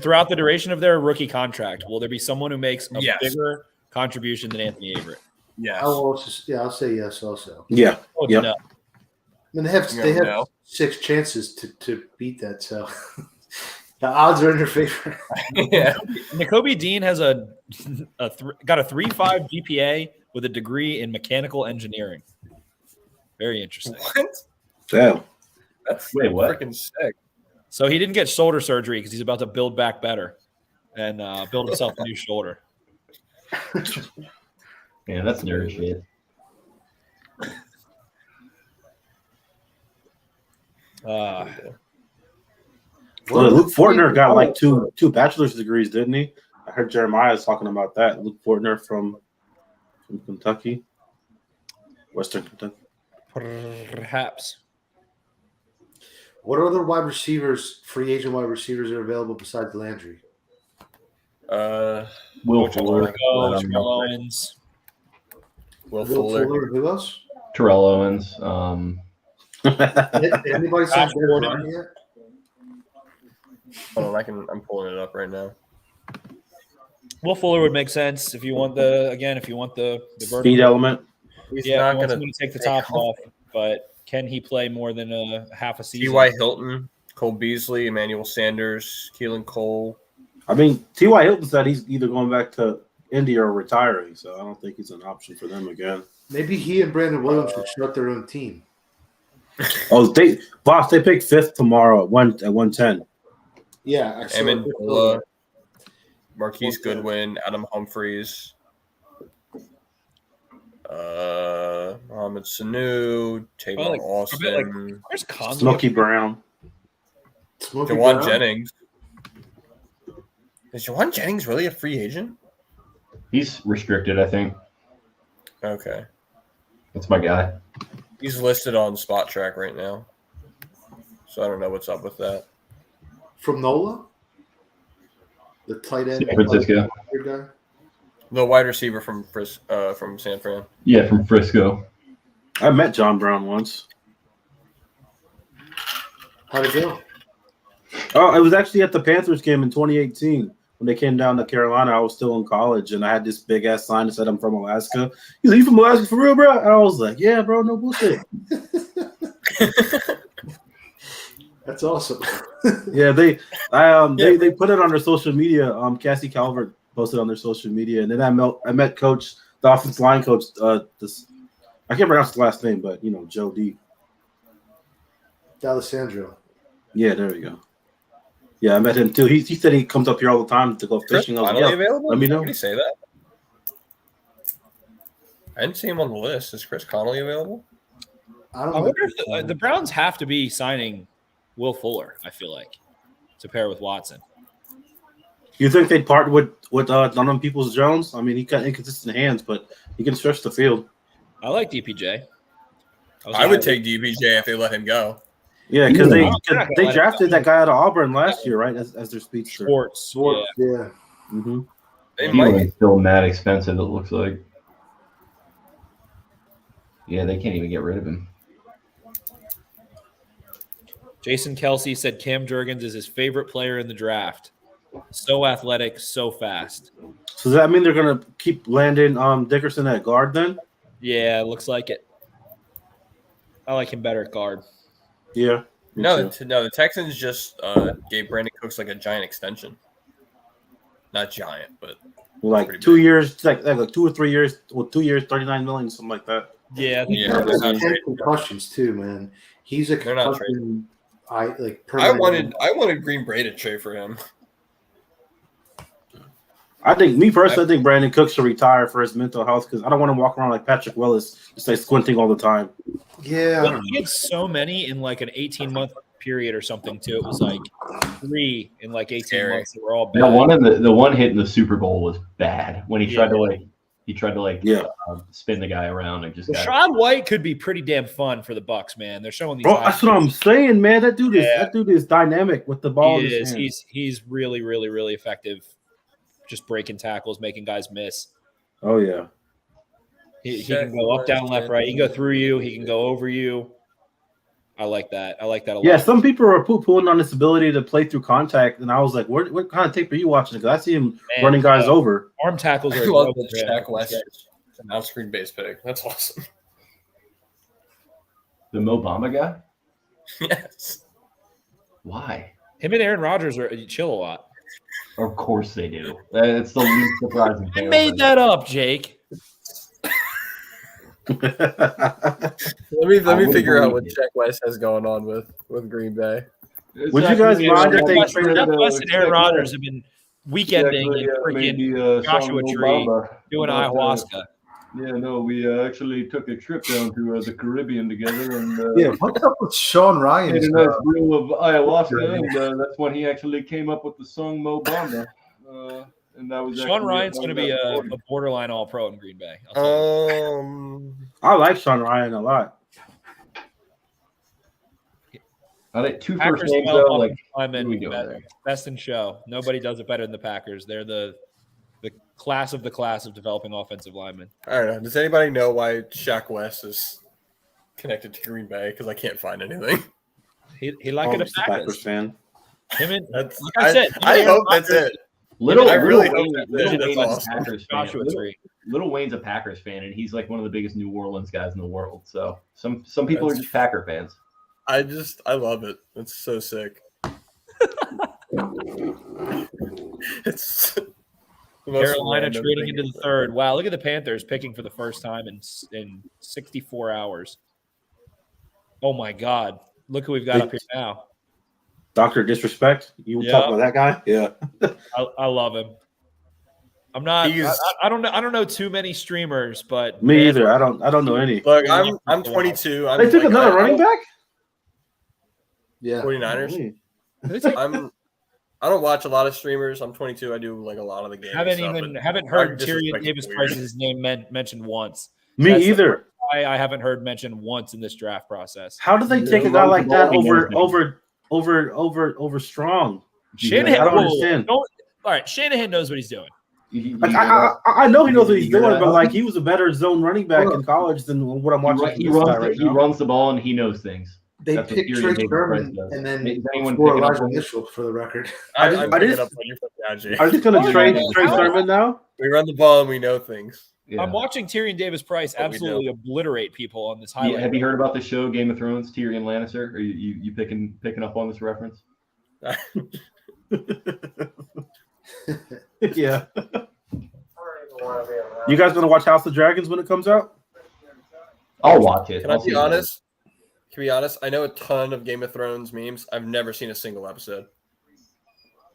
Throughout the duration of their rookie contract, will there be someone who makes a bigger contribution than Anthony Averett? Yes. I'll say yes also. Yeah. No. I mean, they have 6 chances to beat that, so the odds are in their favor. Yeah. Nakobe Dean has got a 3.5 GPA with a degree in mechanical engineering. Very interesting. What? Damn. That's what? Freaking sick. So he didn't get shoulder surgery because he's about to build back better and build himself a new shoulder. Yeah, that's nerd shit. Luke Fortner got like two bachelor's degrees, didn't he? I heard Jeremiah was talking about that. Luke Fortner from Kentucky, Western Kentucky. Perhaps. What other wide receivers, free agent wide receivers, are available besides Landry? Will Fuller, Terrell Owens. Will Fuller. Who else? Terrell Owens. Anybody signed Derek Ryan yet? Hold on, I'm pulling it up right now. Will Fuller would make sense if you want the speed element. He's yeah, not going going to take the top off, but can he play more than a half a season? T.Y. Hilton, Cole Beasley, Emmanuel Sanders, Keelan Cole. I mean, T.Y. Hilton said he's either going back to India or retiring, so I don't think he's an option for them again. Maybe he and Brandon Williams should start their own team. They pick 5th tomorrow at 110. Yeah, Amendola, Marquise Goodwin, Adam Humphries, Mohamed Sanu, Tavon Austin, where's Conley? Smokey Brown, Jawan Jennings. Is Jawan Jennings really a free agent? He's restricted, I think. Okay. That's my guy. He's listed on Spot Track right now. So I don't know what's up with that. From NOLA? The tight end? San Francisco. Guy? The wide receiver from San Fran. Yeah, from Frisco. I met John Brown once. How'd it go? Oh, I was actually at the Panthers game in 2018 when they came down to Carolina. I was still in college, and I had this big ass sign that said I'm from Alaska. He's like, "You from Alaska for real, bro?" And I was like, "Yeah, bro, no bullshit." That's awesome. Yeah, they put it on their social media. Cassie Calvert posted on their social media, and then I met Coach, the offensive line coach. I can't pronounce his last name, but Joe D. D'Alessandro. Yeah, there we go. Yeah, I met him too. He said he comes up here all the time to go fishing. Chris Connolly available? Let me know. Did he say that? I didn't see him on the list. Is Chris Connolly available? I wonder if the Browns have to be signing Will Fuller, I feel like, to pair with Watson. You think they'd part with Donovan Peoples-Jones? I mean, he got inconsistent hands, but he can stretch the field. I like DPJ. I would take DPJ if they let him go. Yeah, because they drafted that guy out of Auburn last year, right, as their speedster. Sports. Yeah. Mm-hmm. He's still mad expensive, it looks like. Yeah, they can't even get rid of him. Jason Kelsey said Cam Jurgens is his favorite player in the draft. So athletic, so fast. So does that mean they're going to keep Landon Dickerson at guard then? Yeah, it looks like it. I like him better at guard. Yeah. No, the Texans just gave Brandon Cooks like a giant extension. Not giant, but like 2 years, like 2 or 3 years, 2 years, $39 million, something like that. Yeah, concussions too, man. He's a concussion. I wanted Green Bay to trade for him. I think Brandon Cooks should retire for his mental health because I don't want to walk around like Patrick Willis, just like squinting all the time. Yeah, he had so many in like an 18-month period or something too. It was like 3 in like 18 months that were all bad. Yeah, the one hit in the Super Bowl was bad when he tried to spin the guy around and just. Rashad White could be pretty damn fun for the Bucs, man. They're showing these. Bro, that's what I'm saying, man. That dude is dynamic with the ball. He is. He's really, really, really effective. Just breaking tackles, making guys miss. Oh yeah. He can go up, down, left, right. He can go through you. He can go over you. I like that. I like that a lot. Yeah, some people are poo-pooing on his ability to play through contact, and I was like, what kind of tape are you watching? Because I see him running guys over. Arm tackles are. I love the Shaq West on-screen base pick. That's awesome. The Mo Bamba guy? Yes. Why? Him and Aaron Rodgers chill a lot. Of course they do. It's the least surprising thing. I made that up, Jake. Let me figure out what Shaq West has going on with Green Bay. Would you guys mind if they Shaq West and Aaron Rodgers have been weekending in freaking Joshua Tree doing ayahuasca? Yeah, no, we actually took a trip down to the Caribbean together, and yeah, what's up with Sean Ryan? Made a nice brew of ayahuasca, and that's when he actually came up with the song Mo Bamba. And that was Sean Ryan's going to be a borderline All-Pro in Green Bay. I like Sean Ryan a lot. Are they two Packers first names develop though? Like, offensive what are linemen we doing there? best in show. Nobody does it better than the Packers. They're the class of developing offensive linemen. I don't know. Does anybody know why Shaq West is connected to Green Bay? Because I can't find anything. He liked it. A Packers fan. Him and That's, like I said, I hope that's it. Little I really Wayne, hope Little that's Wayne's awesome. a Packers fan. Joshua Tree. Little Wayne's a Packers fan, and he's like one of the biggest New Orleans guys in the world. So some people are just Packer fans. I love it. It's so sick. It's the most Carolina random trading thing into the third. Wow, look at the Panthers picking for the first time in 64 hours. Oh my God! Look who we've got up here now. Dr. Disrespect. You talk about that guy? Yeah. I love him. I'm not. I don't know. I don't know too many streamers, but Me either. I don't know any. Look, I'm 22. They took another running back. Yeah. 49ers. I don't watch a lot of streamers. I'm 22. I do like a lot of the games. Haven't heard Tyrion Davis Price's name mentioned once. Me either. I haven't heard mentioned once in this draft process. How do they take a guy like that over Strong? Shanahan, I don't understand. All right, Shanahan knows what he's doing. Like, I know he knows what he's doing, but like he was a better zone running back in college than what I'm watching. He runs the ball and he knows things. They That's picked what Trey Davis Sermon does. and then Is anyone before picking up Elijah on this? Mitchell, for the record. I just going to trade Trey Sermon now. We run the ball and we know things. Yeah. I'm watching Tyrion Davis Price absolutely obliterate people on this highlight. Have you heard about the show Game of Thrones, Tyrion Lannister? Are you picking up on this reference? Yeah. You guys gonna watch House of Dragons when it comes out? I'll watch it. Can I be honest? To be honest, I know a ton of Game of Thrones memes. I've never seen a single episode.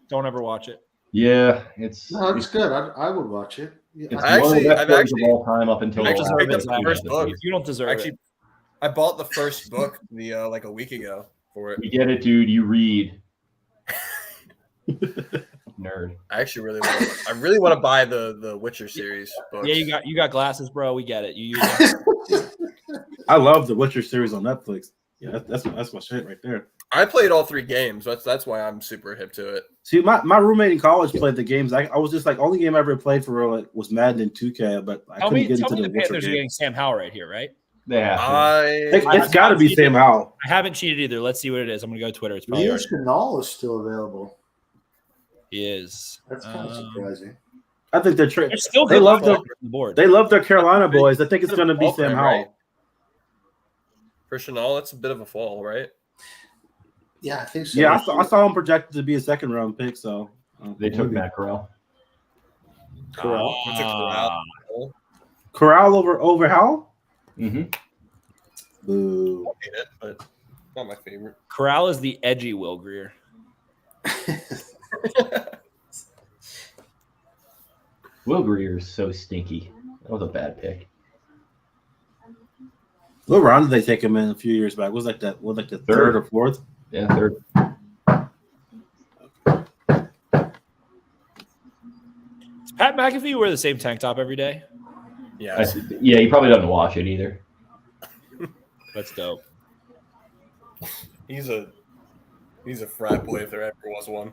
Don't ever watch it. Yeah, it's good. I would watch it. Yeah. I've actually of all time up until picked up the first book. You don't deserve it. I bought the first book like a week ago for it. You get it, dude. You read. Nerd. I actually really want to buy the Witcher series books. Yeah, you got glasses, bro. We get it. You use them. I love the Witcher series on Netflix. Yeah, that's my shit right there. I played all 3 games. That's why I'm super hip to it. See, my roommate in college played the games. I was just like, only game I ever played for real was Madden and 2K, but I couldn't get into the Witcher Panthers are game. getting Sam Howell right here, right? Yeah, it's got to be Sam Howell. I haven't cheated either. Let's see what it is. I'm gonna go to Twitter. It's probably Leo Chenal is still available. He is. That's kind of surprising. I think they're trading. Still They love their the board. They love their Carolina boys. I think it's going to be Sam Howell. Right? For Chenal, that's a bit of a fall, right? Yeah, I think so. Yeah, I saw him projected to be a second-round pick. So they took Matt Corral. Corral over Howell. Mm-hmm. Boo. I hate it, but not my favorite. Corral is the edgy Will Grier. Will Grier is so stinky. That was a bad pick. What round did they take him in a few years back? Was like the third or fourth? Yeah, third. Does Pat McAfee wear the same tank top every day? Yeah. Yeah, he probably doesn't wash it either. That's dope. He's a frat boy if there ever was one.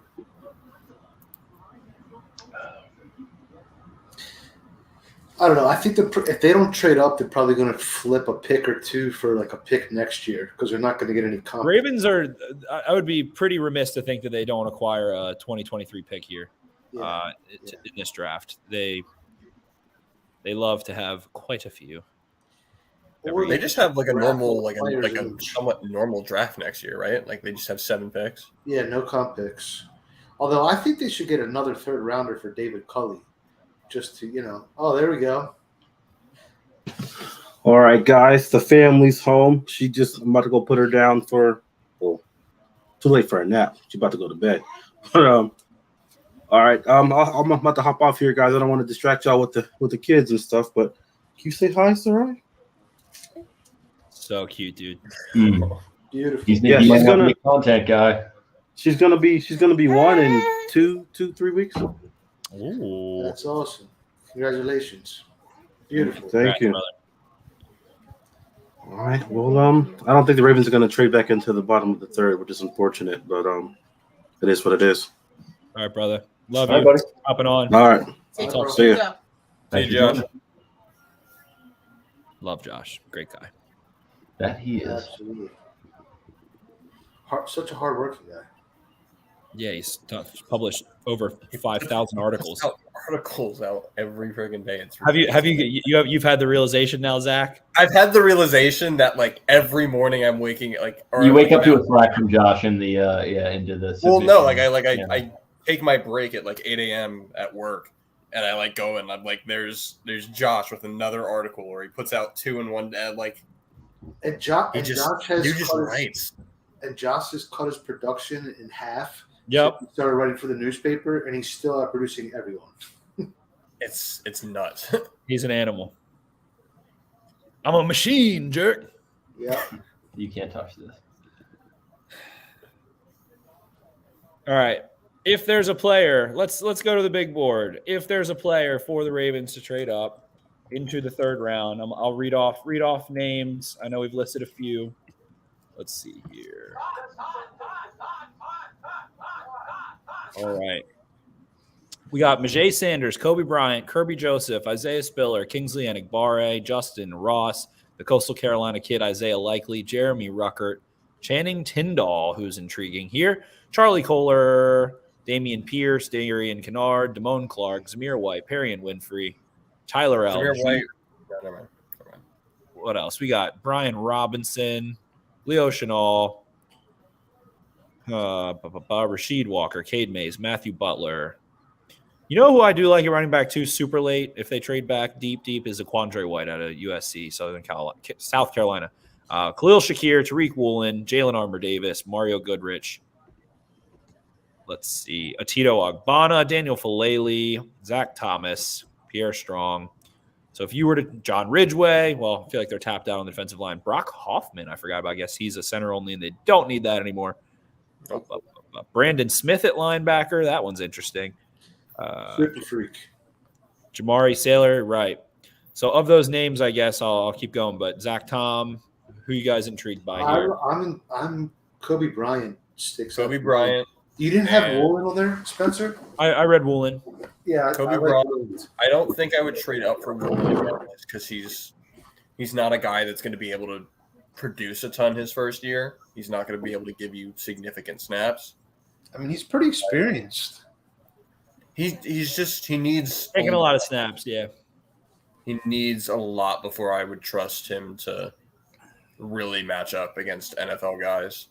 I don't know. I think if they don't trade up, they're probably going to flip a pick or two for like a pick next year because they're not going to get any comp. Ravens are. I would be pretty remiss to think that they don't acquire a 2023 pick here in this draft. They love to have quite a few. They just have like a normal, like a somewhat normal draft next year, right? Like they just have 7 picks. Yeah, no comp picks. Although I think they should get another 3rd rounder for David Culley. Just to, oh, there we go. All right, guys, the family's home. I'm about to go put her down too late for a nap. She's about to go to bed. But all right, I'm about to hop off here, guys. I don't want to distract y'all with the kids and stuff. But can you say hi, Sarai? So cute, dude. Beautiful. He's gonna be a content guy. She's gonna be 1 in 2-3 weeks. Ooh, that's awesome! Congratulations, beautiful. Thank you. All right. Well, I don't think the Ravens are going to trade back into the bottom of the third, which is unfortunate, but it is what it is. All right, brother. Love All you. right, buddy. Hopping on. All right. I'll talk See to you. ya. See you, Josh. Love Josh. Great guy. That he is. Absolutely. Such a hard-working guy. Yeah, he's published over 5,000 articles. Articles out every friggin' day. It's You've had the realization now, Zach? I've had the realization that like every morning I'm waking You wake up to a Slack from Josh in the into the. Well, no, submission. I take my break at like 8 a.m. at work, and I like go and I'm like, there's Josh with another article, or he puts out 2 in one day, like. And Josh writes. And Josh has cut his production in half. Yep. He started writing for the newspaper, and he's still outproducing everyone. It's nuts. He's an animal. I'm a machine, jerk. Yeah. You can't touch this. All right. If there's a player, let's go to the big board. If there's a player for the Ravens to trade up into the third round, I'll read off names. I know we've listed a few. Let's see here. All right. We got Majay Sanders, Kobe Bryant, Kirby Joseph, Isaiah Spiller, Kingsley Enagbare, Justin Ross, the Coastal Carolina kid Isaiah Likely, Jeremy Ruckert, Channing Tindall, who's intriguing here, Charlie Kohler, Damian Pierce, Darian Kennard, Damone Clark, Zamir White, Perrion Winfrey, Tyler L. What else? We got Brian Robinson, Leo Chenal, Rasheed Walker, Cade Mays, Matthew Butler. You know who I do like at running back too, super late, if they trade back deep, is Aquandre White out of USC, South Carolina. Khalil Shakir, Tariq Woolen, Jalen Armour-Davis, Mario Goodrich. Let's see. Atito Agbana, Daniel Falele, Zach Thomas, Pierre Strong. So if you were to John Ridgeway, well, I feel like they're tapped out on the defensive line. Brock Hoffman, I forgot about. I guess he's a center only, and they don't need that anymore. Brandon Smith at linebacker. That one's interesting. Freak. Jamari Saylor, right. So of those names, I guess I'll keep going. But Zach Tom, who you guys intrigued by here? I'm Kobe Bryant. Kobe Bryant. You didn't have Woolen on there, Spencer? I read Woolen. Yeah, Kobe Bryant. I don't think I would trade up for Woolen because he's not a guy that's going to be able to produce a ton his first year. He's not going to be able to give you significant snaps. I mean, he's pretty experienced. He needs taking a lot of snaps. Yeah, he needs a lot before I would trust him to really match up against NFL guys.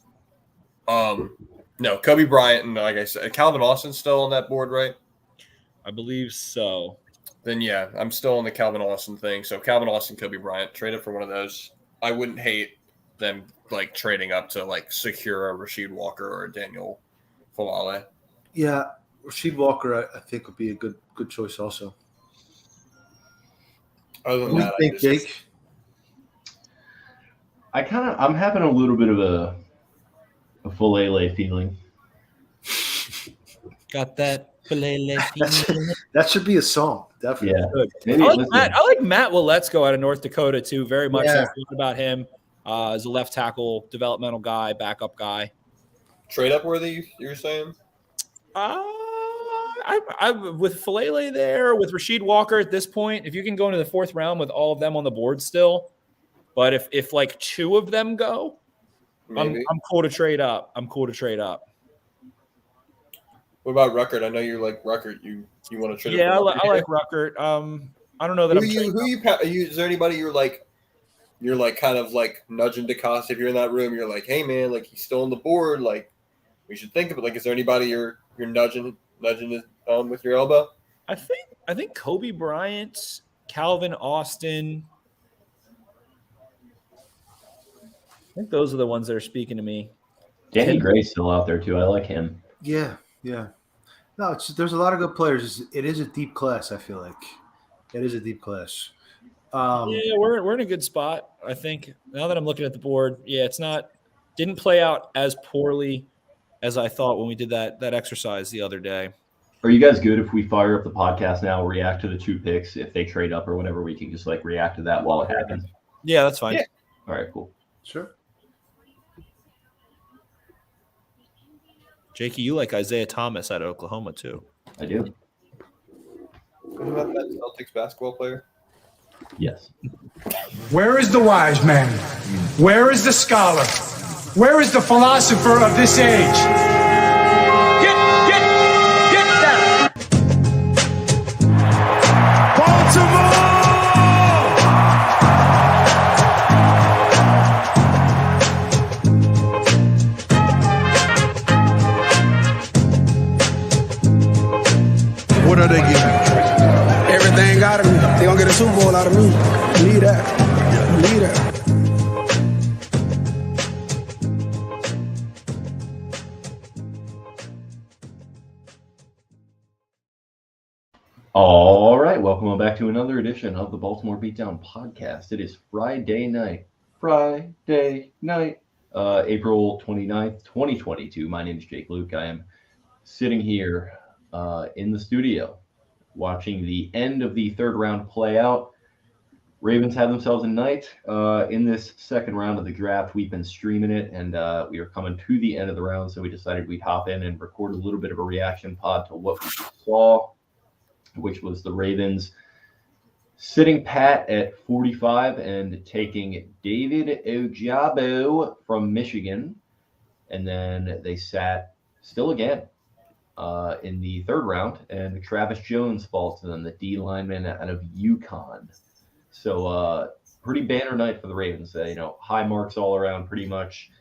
No, Kobe Bryant and like I said, Calvin Austin's still on that board, right? I believe so. Then yeah, I'm still on the Calvin Austin thing. So Calvin Austin, Kobe Bryant, trade up for one of those. I wouldn't hate them like trading up to like secure a Rasheed Walker or a Daniel Falele. Yeah, Rasheed Walker, I think would be a good choice also. Other than what do you think, Jake? I'm having a little bit of a Falele feeling. Got that Falele feeling. That should be a song, definitely. Yeah. I like Matt Willetsko out of North Dakota too. Very much about him as a left tackle, developmental guy, backup guy. Trade up worthy, you're saying? I with Falele there, with Rasheed Walker at this point, if you can go into the fourth round with all of them on the board still, but if like two of them go, I'm cool to trade up. What about Ruckert? I know you like Ruckert. You want to trade? Yeah, I like Ruckert. I don't know that is there anybody you're like kind of like nudging to cost? If you're in that room, you're like, hey man, like he's still on the board. Like we should think of it. Like, is there anybody you're nudging with your elbow? I think Kobe Bryant, Calvin Austin. I think those are the ones that are speaking to me. Danny Gray's still out there too. I like him. Yeah. No, there's a lot of good players. It is a deep class. I feel like it is a deep class. Yeah, we're in a good spot. I think now that I'm looking at the board, didn't play out as poorly as I thought when we did that exercise the other day. Are you guys good if we fire up the podcast now, react to the two picks if they trade up or whatever? We can just like react to that while it happens. Yeah, that's fine. Yeah. All right, cool. Sure. Jakey, you like Isaiah Thomas out of Oklahoma too. I do. What about that Celtics basketball player? Yes. Where is the wise man? Where is the scholar? Where is the philosopher of this age? Get down! Baltimore! What are they giving? Everything out of me. They gonna get a Super Bowl out of me. Need that. Need that. All right, welcome back to another edition of the Baltimore Beatdown podcast. It is Friday night, April 29th, 2022. My name is Jake Luke. I am sitting here in the studio watching the end of the third round play out. Ravens have themselves a night in this second round of the draft. We've been streaming it, and we are coming to the end of the round, so we decided we'd hop in and record a little bit of a reaction pod to what we saw, which was the Ravens sitting pat at 45 and taking David Ojabo from Michigan. And then they sat still again in the third round, and Travis Jones falls to them, the D lineman out of UConn. So pretty banner night for the Ravens. High marks all around pretty much.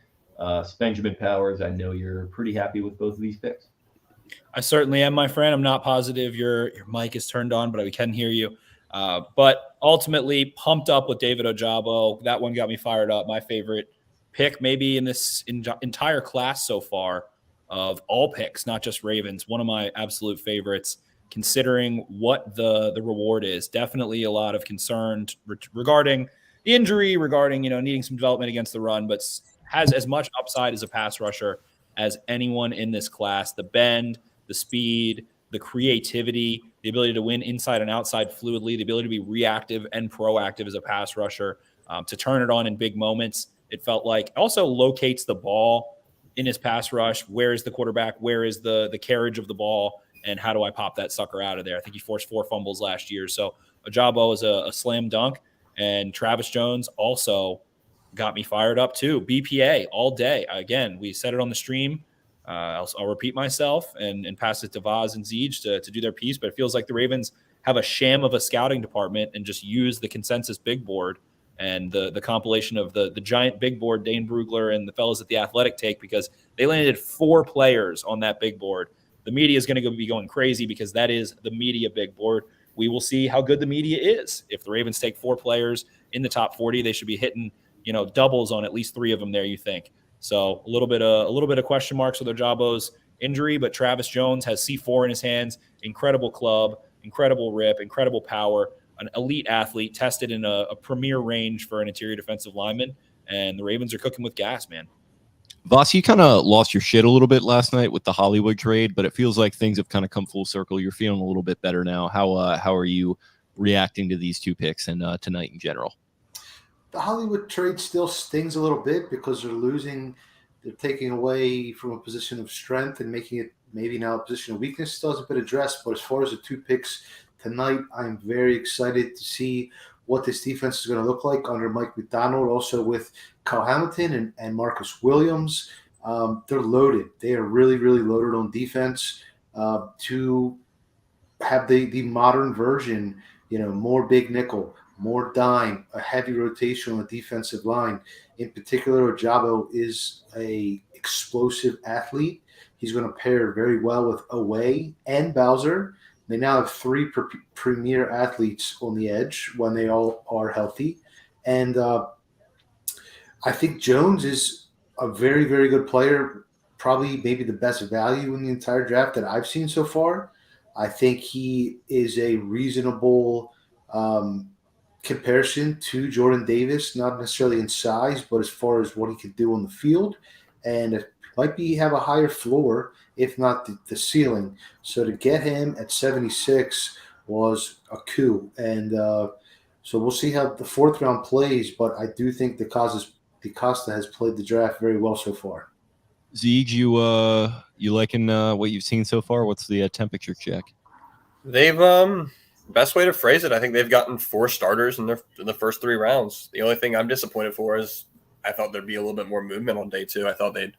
Benjamin Powers, I know you're pretty happy with both of these picks. I certainly am, my friend. I'm not positive your mic is turned on, but we can hear you. But ultimately, pumped up with David Ojabo. That one got me fired up. My favorite pick, maybe in this entire class so far of all picks, not just Ravens. One of my absolute favorites, considering what the reward is. Definitely a lot of concern regarding the injury, regarding needing some development against the run, but has as much upside as a pass rusher as anyone in this class. The bend, the speed, the creativity, the ability to win inside and outside fluidly, the ability to be reactive and proactive as a pass rusher, to turn it on in big moments. It felt like also locates the ball in his pass rush. Where is the quarterback? Where is the carriage of the ball? And how do I pop that sucker out of there? I think he forced 4 fumbles last year. So Ojabo is a slam dunk. And Travis Jones also got me fired up too. BPA all day. Again, we said it on the stream. I'll repeat myself and pass it to Vaz and Zeej to do their piece. But it feels like the Ravens have a sham of a scouting department and just use the consensus big board and the compilation of the giant big board Dane Brugler and the fellas at The Athletic take, because they landed 4 players on that big board. The media is going to be going crazy because that is the media big board. We will see how good the media is. If the Ravens take 4 players in the top 40, they should be hitting doubles on at least 3 of them there, you think. So a little bit of question marks with Ojabo's injury, but Travis Jones has C4 in his hands. Incredible club, incredible rip, incredible power, an elite athlete, tested in a premier range for an interior defensive lineman, and the Ravens are cooking with gas, man. Voss, you kind of lost your shit a little bit last night with the Hollywood trade, but it feels like things have kind of come full circle. You're feeling a little bit better now. How are you reacting to these 2 picks and tonight in general? The Hollywood trade still stings a little bit because they're taking away from a position of strength and making it maybe now a position of weakness. Still hasn't been addressed, but as far as the 2 picks tonight, I'm very excited to see what this defense is going to look like under Mike McDonald, also with Kyle Hamilton and Marcus Williams. They're loaded. They are really, really loaded on defense to have the modern version, more big nickel, more dime, a heavy rotation on the defensive line. In particular, Ojabo is a explosive athlete. He's going to pair very well with Oweh and Bowser. They now have 3 premier athletes on the edge when they all are healthy. And I think Jones is a very, very good player, probably maybe the best value in the entire draft that I've seen so far. I think he is a reasonable comparison to Jordan Davis, not necessarily in size, but as far as what he could do on the field. And it might have a higher floor, if not the ceiling. So to get him at 76 was a coup. And So we'll see how the 4th round plays, but I do think DeCosta has played the draft very well so far. Ziege, you liking what you've seen so far? What's the temperature check? They've best way to phrase it, I think they've gotten 4 starters in the first 3 rounds. The only thing I'm disappointed for is I thought there'd be a little bit more movement on day 2. I thought they'd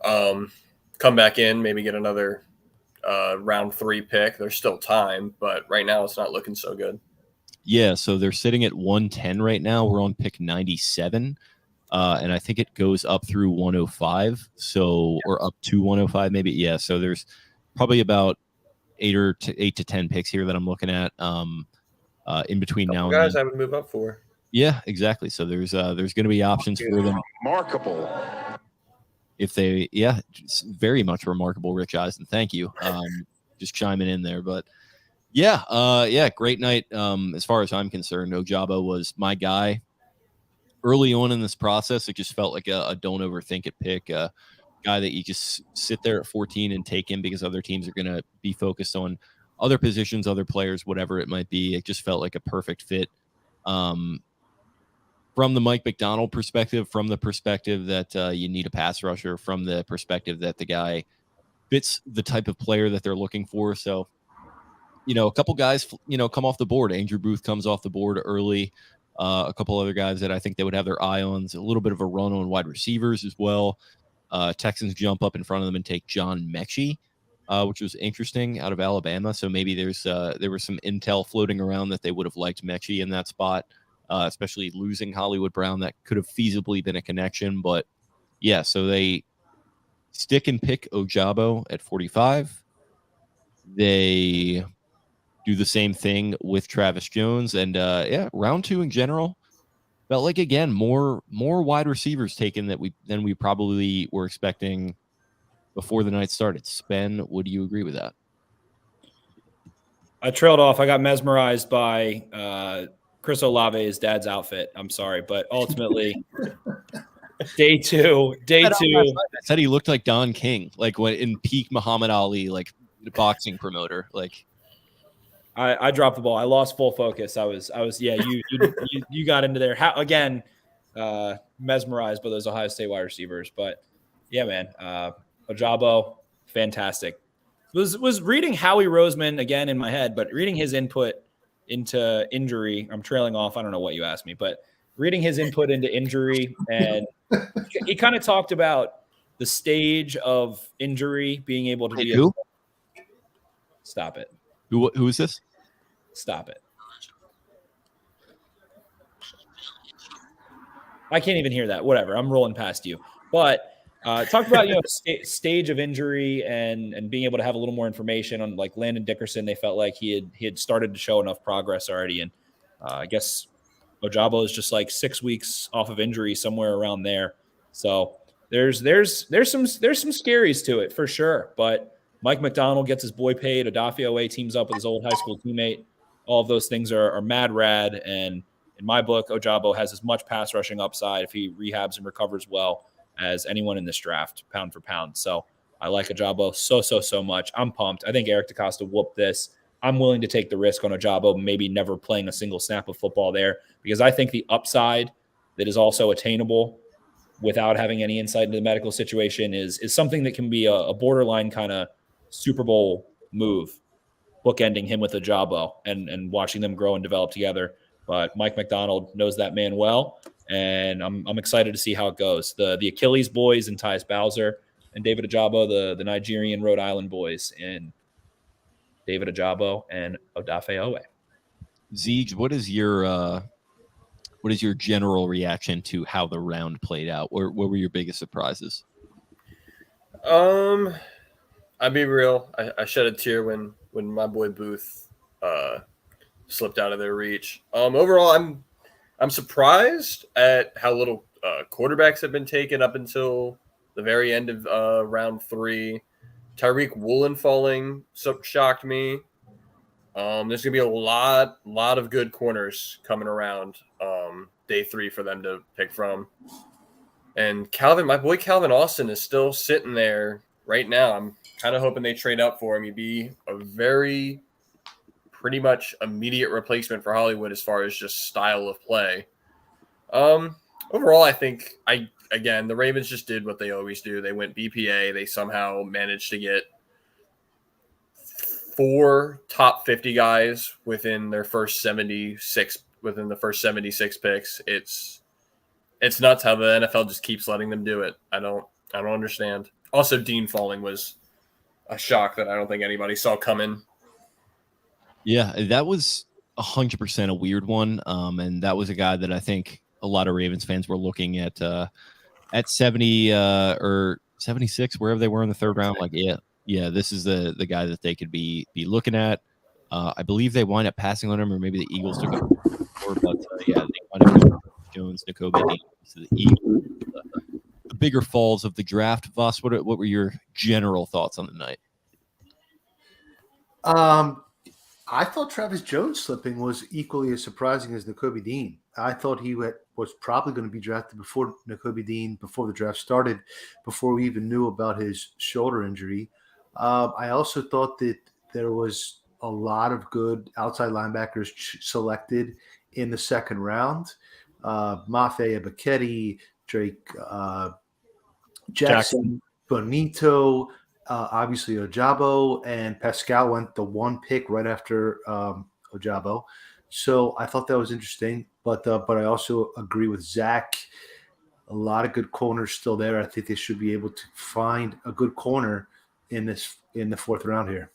come back in, maybe get another round 3 pick. There's still time, but right now it's not looking so good. Yeah, so they're sitting at 110 right now. We're on pick 97. And I think it goes up through 105, or up to 105 maybe. Yeah, so there's probably about 8 to 10 picks here that I'm looking at in between now and guys then. I would move up for. Yeah, exactly. So there's going to be options for them. Remarkable. If they, just very much remarkable, Rich Eisen. Thank you. Just chiming in there, but great night. As far as I'm concerned, Ojabo was my guy. Early on in this process, it just felt like a don't overthink it pick, a guy that you just sit there at 14 and take him because other teams are going to be focused on other positions, other players, whatever it might be. It just felt like a perfect fit. From the Mike McDonald perspective, from the perspective that you need a pass rusher, from the perspective that the guy fits the type of player that they're looking for. So, a couple guys, come off the board. Andrew Booth comes off the board early. A couple other guys that I think they would have their eye on. A little bit of a run on wide receivers as well. Texans jump up in front of them and take John Mechie, which was interesting, out of Alabama. So maybe there was some intel floating around that they would have liked Mechie in that spot, especially losing Hollywood Brown. That could have feasibly been a connection. But yeah, so they stick and pick Ojabo at 45. They do the same thing with Travis Jones, and round 2 in general felt like, again, more wide receivers taken than we probably were expecting before the night started. Spen, would you agree with that? I trailed off. I got mesmerized by Chris Olave's dad's outfit. I'm sorry, but ultimately, day two. I said he looked like Don King, like when in peak Muhammad Ali, like boxing promoter, like. I dropped the ball. I lost full focus. I was you got into there. Mesmerized by those Ohio State wide receivers. But yeah, man, Ojabo, fantastic. Was reading Howie Roseman again in my head, but reading his input into injury. I'm trailing off. I don't know what you asked me, but reading his input into injury, and he kind of talked about the stage of injury being able to be. Stop it. Who is this? Stop it. I can't even hear that. Whatever. I'm rolling past you. But talk about stage of injury and being able to have a little more information on like Landon Dickerson. They felt like he had started to show enough progress already, and I guess Ojabo is just like 6 weeks off of injury, somewhere around there. So there's some scaries to it for sure, but. Mike McDonald gets his boy paid. Odafe Owe teams up with his old high school teammate. All of those things are mad rad. And in my book, Ojabo has as much pass rushing upside if he rehabs and recovers well as anyone in this draft, pound for pound. So I like Ojabo so much. I'm pumped. I think Eric DeCosta whooped this. I'm willing to take the risk on Ojabo, maybe never playing a single snap of football there, because I think the upside that is also attainable without having any insight into the medical situation is something that can be a borderline kind of Super Bowl move, bookending him with Ojabo and watching them grow and develop together. But Mike McDonald knows that man well, and I'm excited to see how it goes. The Achilles boys and Tyus Bowser and David Ojabo, the Nigerian Rhode Island boys, and David Ojabo and Odafe Owe. Ziege, what is your general reaction to how the round played out? What were your biggest surprises? I'll be real. I shed a tear when my boy Booth slipped out of their reach. Overall, I'm surprised at how little quarterbacks have been taken up until the very end of round 3. Tyreek Woolen falling shocked me. There's gonna be a lot of good corners coming around day 3 for them to pick from. And my boy Calvin Austin is still sitting there right now. I'm kind of hoping they trade up for him. He'd be a very pretty much immediate replacement for Hollywood as far as just style of play. Overall, I think the Ravens just did what they always do. They went BPA. They somehow managed to get 4 top 50 guys within their first 76 picks. It's nuts how the NFL just keeps letting them do it. I don't understand. Also, Dean falling was a shock that I don't think anybody saw coming. Yeah, that was 100% a weird one. And that was a guy that I think a lot of Ravens fans were looking at 70 or 76, wherever they were in the third round. Like, yeah, this is the guy that they could be looking at. I believe they wind up passing on him, or maybe the Eagles took him before, but yeah, they wind up going Jones, Nakobe, to the Eagles. The bigger falls of the draft. Voss, what were your general thoughts on the night? I thought Travis Jones slipping was equally as surprising as Nakobe Dean. I thought he was probably going to be drafted before Nakobe Dean, before the draft started, before we even knew about his shoulder injury. I also thought that there was a lot of good outside linebackers selected in the second round. Mafe Abaketi, Drake Jackson, Bonito, obviously Ojabo, and Pascal went the 1 pick right after Ojabo. So I thought that was interesting, but I also agree with Zach. A lot of good corners still there. I think they should be able to find a good corner in the 4th round here.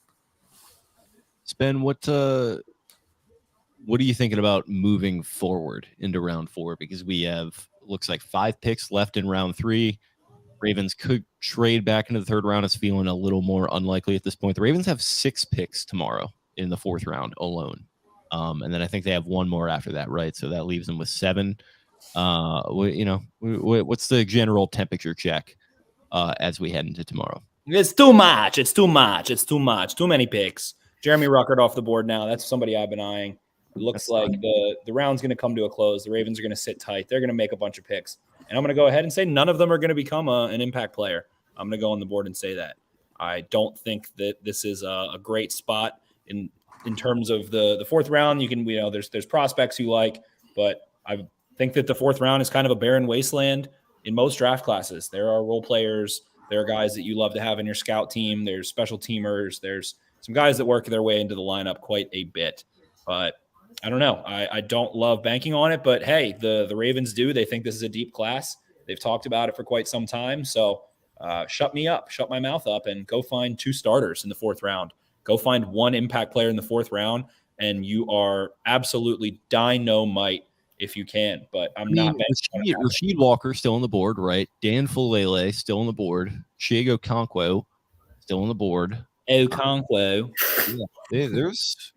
Spen, what are you thinking about moving forward into round 4? Because we have, looks like 5 picks left in round 3. Ravens could trade back into the 3rd round. It's feeling a little more unlikely at this point. The Ravens have 6 picks tomorrow in the 4th round alone. And then I think they have 1 more after that, right? So that leaves them with 7. What's the general temperature check as we head into tomorrow? It's too much. It's too much. It's too much. Too many picks. Jeremy Ruckert off the board now. That's somebody I've been eyeing. It looks like the round's going to come to a close. The Ravens are going to sit tight. They're going to make a bunch of picks. And I'm going to go ahead and say none of them are going to become an impact player. I'm going to go on the board and say that. I don't think that this is a great spot in terms of the 4th round. You can, there's prospects you like, but I think that the 4th round is kind of a barren wasteland in most draft classes. There are role players. There are guys that you love to have in your scout team. There's special teamers. There's some guys that work their way into the lineup quite a bit. But I don't know. I don't love banking on it, but hey, the Ravens do. They think this is a deep class. They've talked about it for quite some time. So shut my mouth up, and go find 2 starters in the 4th round. Go find 1 impact player in the 4th round, and you are absolutely dynamite if you can. But I'm not. Rasheed Walker still on the board, right? Dan Fulele still on the board. Chiego Okonkwo still on the board. Okonkwo. Yeah, there's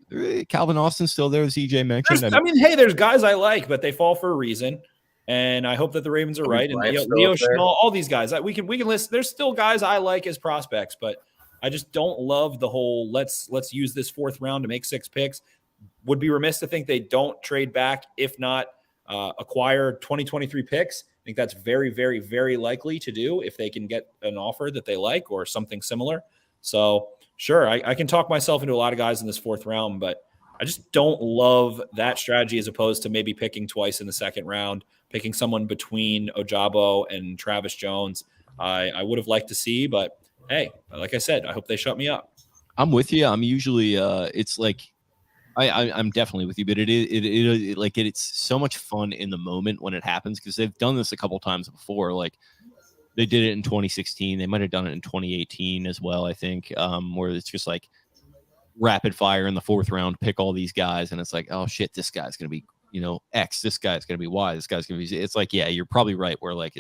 Calvin Austin still there, as EJ mentioned. There's guys I like, but they fall for a reason. And I hope that the Ravens are right. And Leo Chenal, all these guys, we can list. There's still guys I like as prospects, but I just don't love the whole let's use this 4th round to make 6 picks. Would be remiss to think they don't trade back, if not acquire 2023 picks. I think that's very, very, very likely to do if they can get an offer that they like or something similar. So sure, I can talk myself into a lot of guys in this 4th round, but I just don't love that strategy as opposed to maybe picking twice in the 2nd round, picking someone between Ojabo and Travis Jones. I would have liked to see, but hey, like I said, I hope they shut me up. I'm with you. I'm usually it's like I'm definitely with you, but it's so much fun in the moment when it happens, because they've done this a couple times before. Like they did it in 2016. They might have done it in 2018 as well, I think, where it's just like rapid fire in the 4th round, pick all these guys, and it's like, oh shit, this guy's gonna be X, this guy's gonna be Y, this guy's gonna be Z. It's like, yeah, you're probably right, where like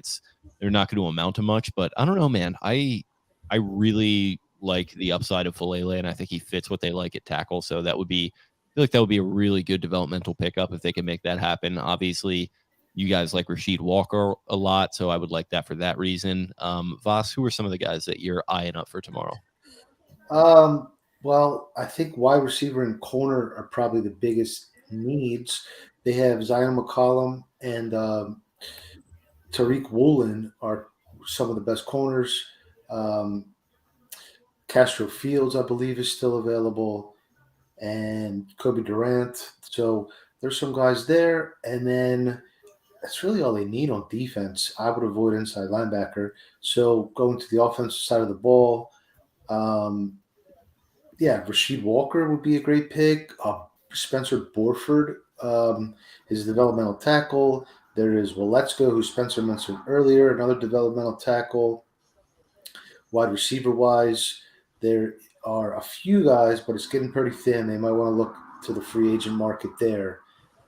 they're not going to amount to much, but I don't know, man. I really like the upside of Fulele, and I think he fits what they like at tackle. So I feel like that would be a really good developmental pickup if they can make that happen. Obviously, you guys like Rasheed Walker a lot, so I would like that for that reason. Voss, who are some of the guys that you're eyeing up for tomorrow? Well, I think wide receiver and corner are probably the biggest needs. They have Zion McCollum and Tariq Woolen are some of the best corners. Castro Fields, I believe, is still available. and Kobe Durant. So there's some guys there. And then that's really all they need on defense. I would avoid inside linebacker. So going to the offensive side of the ball, Rasheed Walker would be a great pick. Spencer Borford is a developmental tackle. There is Waletsko, who Spencer mentioned earlier, another developmental tackle. Wide receiver-wise, there are a few guys, but it's getting pretty thin. They might want to look to the free agent market there.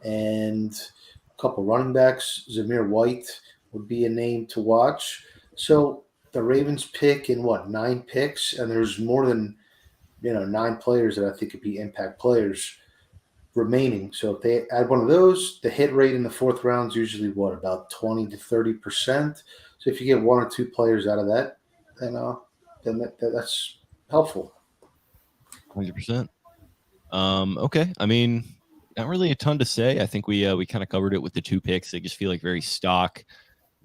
And a couple running backs, Zamir White would be a name to watch. So the Ravens pick in 9 picks, and there's more than 9 players that I think could be impact players remaining. So if they add one of those, the hit rate in the 4th round is usually about 20 to 30%. So if you get 1 or 2 players out of that, then that's helpful. 100%. Okay. I mean, not really a ton to say. I think we kind of covered it with the 2 picks. They just feel like very stock.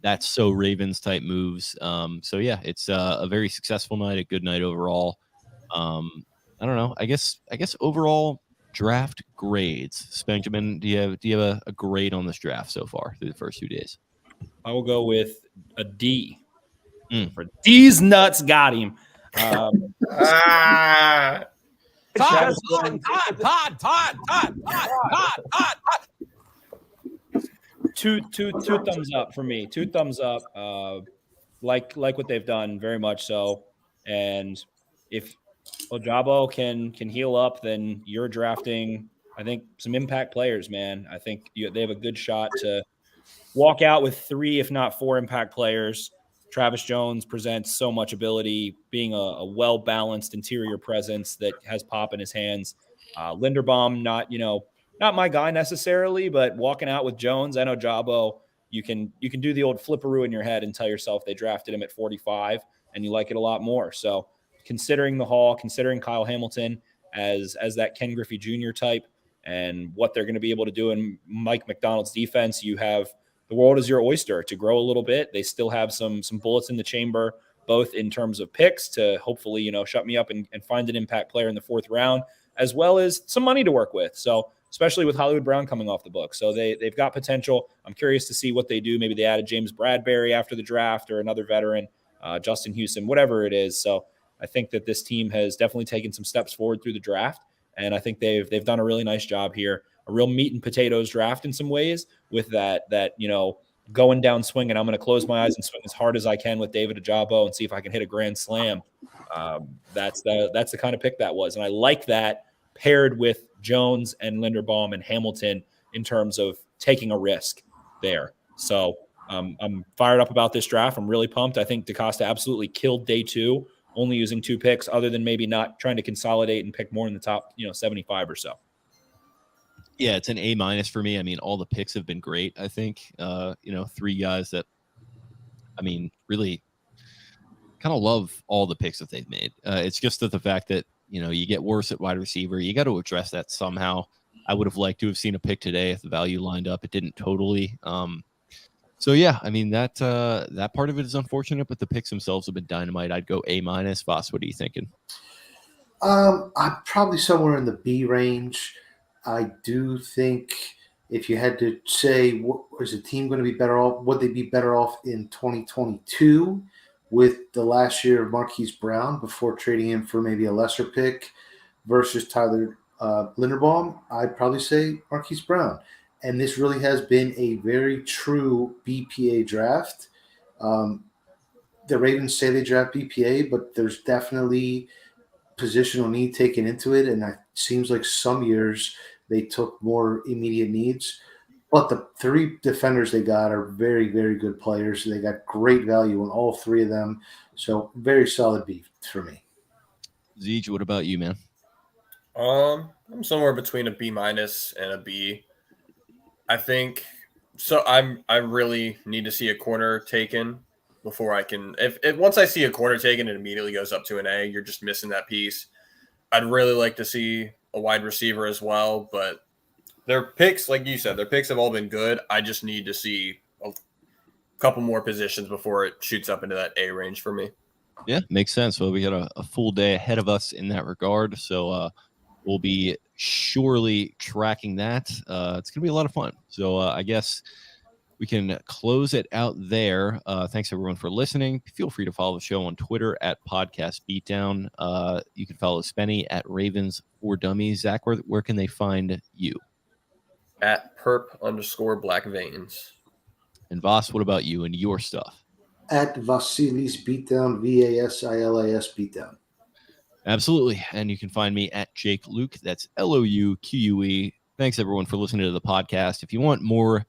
That's so Ravens type moves. So yeah, it's a very successful night, a good night overall. I don't know. I guess overall draft grades. Benjamin, do you have a grade on this draft so far through the first 2 days? I will go with a D. For D's nuts, got him. Todd. Two thumbs up for me. 2 thumbs up. Like what they've done, very much so. And if Ojabo can heal up, then you're drafting, I think, some impact players, man. I think they have a good shot to walk out with 3, if not 4 impact players. Travis Jones presents so much ability, being a well-balanced interior presence that has pop in his hands. Linderbaum, not my guy necessarily, but walking out with Jones and Ojabo, you can do the old flipperoo in your head and tell yourself they drafted him at 45 and you like it a lot more. So considering the haul, considering Kyle Hamilton as that Ken Griffey Jr. type and what they're going to be able to do in Mike McDonald's defense, you have the world is your oyster to grow a little bit. They still have some bullets in the chamber, both in terms of picks to hopefully, shut me up and find an impact player in the 4th round, as well as some money to work with. So especially with Hollywood Brown coming off the book. So they've got potential. I'm curious to see what they do. Maybe they added James Bradbury after the draft or another veteran, Justin Houston, whatever it is. So I think that this team has definitely taken some steps forward through the draft. And I think they've done a really nice job here. A real meat and potatoes draft in some ways with that going down swing, and I'm going to close my eyes and swing as hard as I can with David Ojabo and see if I can hit a grand slam. That's the kind of pick that was. And I like that paired with Jones and Linderbaum and Hamilton in terms of taking a risk there. So I'm fired up about this draft. I'm really pumped. I think DaCosta absolutely killed day 2, only using 2 picks, other than maybe not trying to consolidate and pick more in the top 75 or so. Yeah, it's an A- for me. I mean, all the picks have been great. I think, 3 guys that, I mean, really kind of love all the picks that they've made. It's just that the fact that, you get worse at wide receiver, you got to address that somehow. I would have liked to have seen a pick today if the value lined up. It didn't totally. So yeah, I mean, that part of it is unfortunate, but the picks themselves have been dynamite. I'd go A-. Voss, what are you thinking? I'm probably somewhere in the B range. I do think if you had to say, is the team going to be better off? Would they be better off in 2022 with the last year of Marquise Brown before trading him for maybe a lesser pick versus Tyler Linderbaum? I'd probably say Marquise Brown. And this really has been a very true BPA draft. The Ravens say they draft BPA, but there's definitely positional need taken into it, and it seems like some years they took more immediate needs. But the 3 defenders they got are very, very good players. They got great value on all 3 of them. So very solid B for me. Zeej, what about you, man? I'm somewhere between a B- and a B. I think so. I really need to see a corner taken before I can. If once I see a corner taken, it immediately goes up to an A. You're just missing that piece. I'd really like to see a wide receiver as well, but their picks, like you said, their picks have all been good. I just need to see a couple more positions before it shoots up into that A range for me. Yeah, makes sense. Well, we got a full day ahead of us in that regard, so we'll be surely tracking that. It's going to be a lot of fun. So I guess we can close it out there. Thanks, everyone, for listening. Feel free to follow the show on Twitter at Podcast Beatdown. You can follow Spenny at Ravens for Dummies. Zach, where can they find you? At perp_black veins. And Voss, what about you and your stuff? At Vasilis Beatdown, VASILIS Beatdown. Absolutely. And you can find me at Jake Luke. That's LOUQUE. Thanks, everyone, for listening to the podcast. If you want more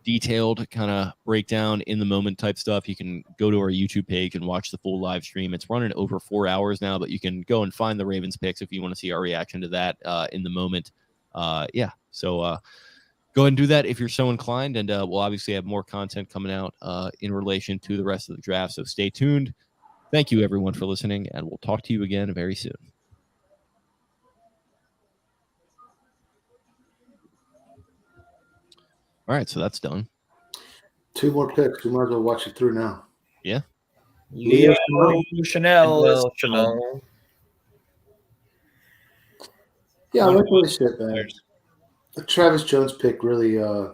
detailed kind of breakdown in the moment type stuff, you can go to our YouTube page and watch the full live stream. It's running over 4 hours now, but you can go and find the Ravens picks if you want to see our reaction to that in the moment. So go ahead and do that if you're so inclined, and we'll obviously have more content coming out in relation to the rest of the draft, so stay tuned. Thank you, everyone, for listening, and we'll talk to you again very soon. All right, so that's done. 2 more picks. We might as well watch it through now. Yeah. Leo Chanel. Yeah, I like what they said, man. The Travis Jones pick really. I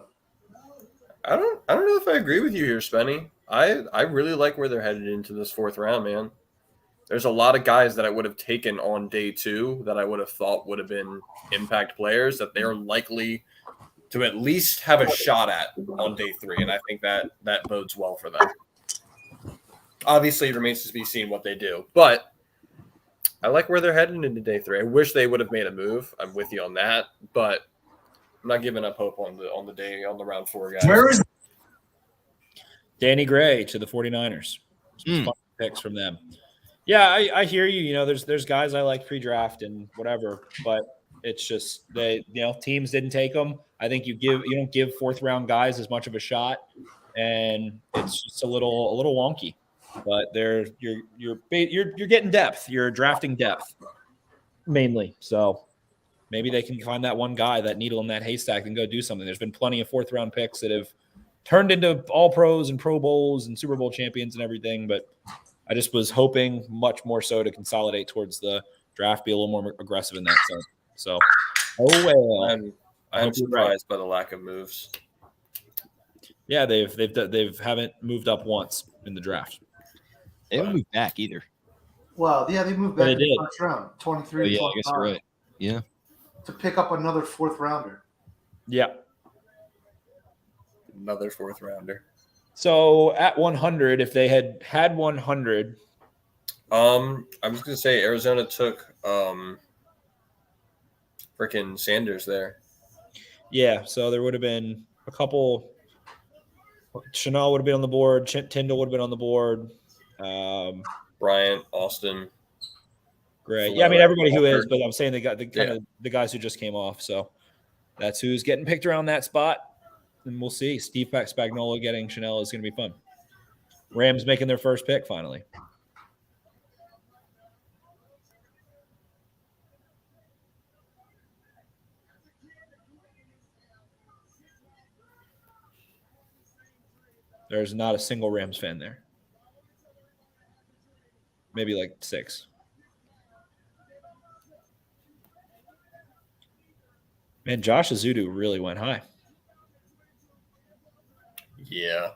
don't know if I agree with you here, Spenny. I really like where they're headed into this 4th round, man. There's a lot of guys that I would have taken on day 2 that I would have thought would have been impact players that they're likely to at least have a shot at on day 3, and I think that bodes well for them. Obviously, it remains to be seen what they do, but I like where they're heading into day 3. I wish they would have made a move. I'm with you on that, but I'm not giving up hope on the round 4 guys. Where is Danny Gray to the 49ers? Some fun picks from them. Yeah, I hear you. You know, there's guys I like pre-draft and whatever, but it's just teams didn't take them. I think you don't give 4th round guys as much of a shot, and it's just a little wonky. But you're getting depth. You're drafting depth mainly. So maybe they can find that one guy, that needle in that haystack, and go do something. There's been plenty of 4th round picks that have turned into all pros and Pro Bowls and Super Bowl champions and everything. But I just was hoping much more so to consolidate towards the draft, be a little more aggressive in that sense. So, I'm surprised by the lack of moves. Yeah, they haven't moved up once in the draft. They haven't moved back either. Well, yeah, they moved back in the 1st round, 23. Yeah, I guess you're right. Yeah, to pick up another 4th rounder. Yeah, another 4th rounder. So at 100, if they had 100, I'm just gonna say Arizona took freaking Sanders there. Yeah, so there would have been a couple. Chanel would have been on the board. Tyndall would have been on the board. Bryant, Austin. Great. Yeah, I mean everybody who is, but I'm saying they got the guys who just came off. So that's who's getting picked around that spot, and we'll see. Steve Spagnuolo getting Chanel is going to be fun. Rams making their first pick finally. There's not a single Rams fan there. Maybe like 6. Man, Josh Azudu really went high. Yeah.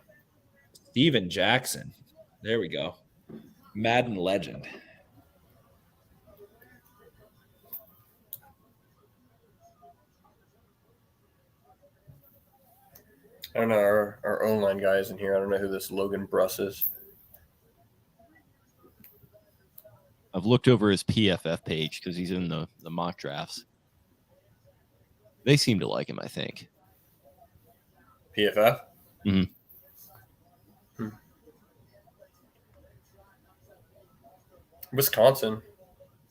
Steven Jackson. There we go. Madden legend. I don't know. Our O-line guy isn't here. I don't know who this Logan Bruss is. I've looked over his PFF page because he's in the mock drafts. They seem to like him, I think. PFF? Mm-hmm. Wisconsin.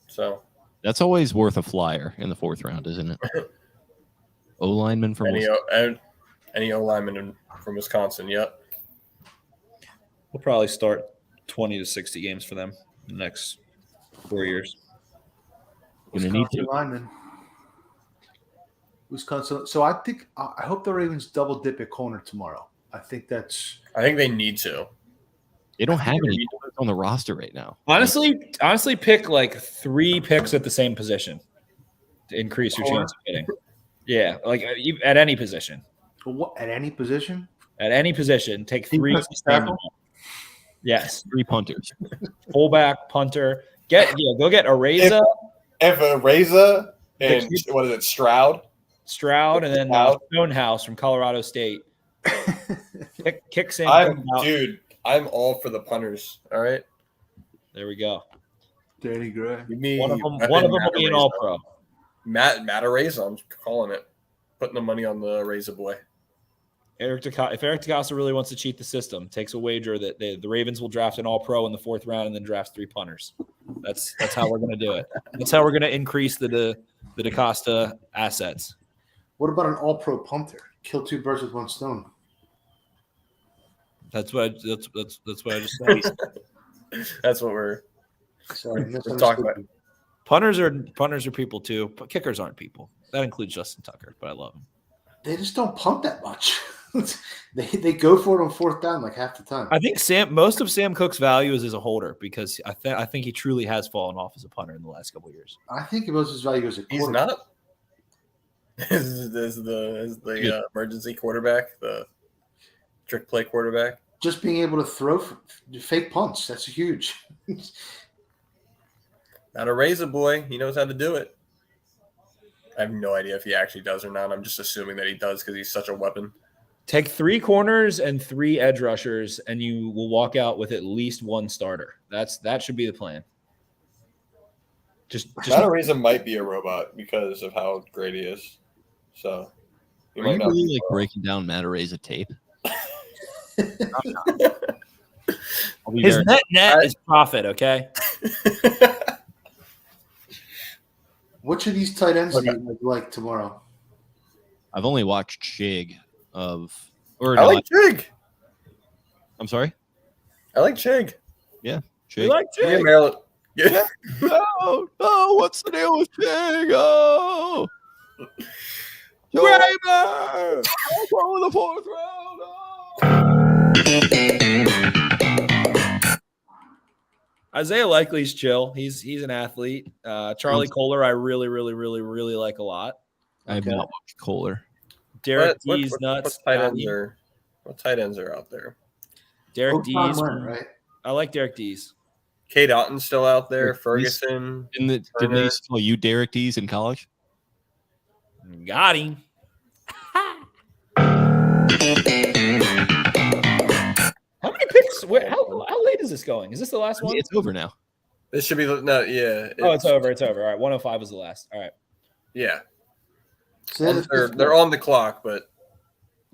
So that's always worth a flyer in the 4th round, isn't it? O-lineman from any O-lineman from Wisconsin, yep. We'll probably start 20 to 60 games for them in the next 4 years. Wisconsin lineman. Wisconsin. So I hope the Ravens double dip at corner tomorrow. I think they need to. They don't have any on the roster right now. Honestly, pick like 3 picks at the same position. to increase your chance of hitting. Yeah, like at any position. What, at any position? At any position, take 3. Yes, 3 punters. Fullback, punter. Go get Areza. If Areza and what is it, Stroud, and then Stonehouse from Colorado State. Kick Sam. I'm all for the punters. All right, there we go. Danny Gray. One of them will be an All-Pro. Matt Areza, I'm calling it. Putting the money on the Areza boy. If Eric DeCosta really wants to cheat the system, takes a wager that the Ravens will draft an All-Pro in the 4th round and then drafts 3 punters. That's how we're going to do it. That's how we're going to increase the DeCosta assets. What about an All-Pro punter? Kill 2 birds with 1 stone. That's what I just said. That's what we're talking about. Punters are people too, but kickers aren't people. That includes Justin Tucker, but I love him. They just don't punt that much. they go for it on 4th down like half the time. I think most of Sam Cook's value is as a holder because I think he truly has fallen off as a punter in the last couple of years. I think most of his value is a quarterback. He's not. Is the emergency quarterback, the trick play quarterback. Just being able to throw fake punts, that's huge. Not a razor boy. He knows how to do it. I have no idea if he actually does or not. I'm just assuming that he does because he's such a weapon. Take 3 corners and 3 edge rushers, and you will walk out with at least 1 starter. That should be the plan. Just Not a reason might be a robot because of how great he is. So are you really like breaking down Matt Areza tape? His net is profit, okay? Which of these tight ends do you like tomorrow? I've only watched Chig I like Chig. I'm sorry? I like Chig. Yeah. Chig. You like Chig? Yeah, Maryland. Yeah. No, what's the deal with Chig? Oh. Kramer! I'm going the 4th round. Isaiah Likely's chill. He's an athlete. Charlie Kohler, I really, really, really, really like a lot. I have not watched Kohler. Derek D's nuts. What tight ends are out there? Derek D's. Right? I like Derek D's. Kate Otten's still out there. Ferguson. Did they call you Derek D's in college? Got him. How many picks? How late is this going? Is this the last one? It's over now. This should be yeah. It's over. It's over. All right, 105 is the last. All right. Yeah. They're on the clock, but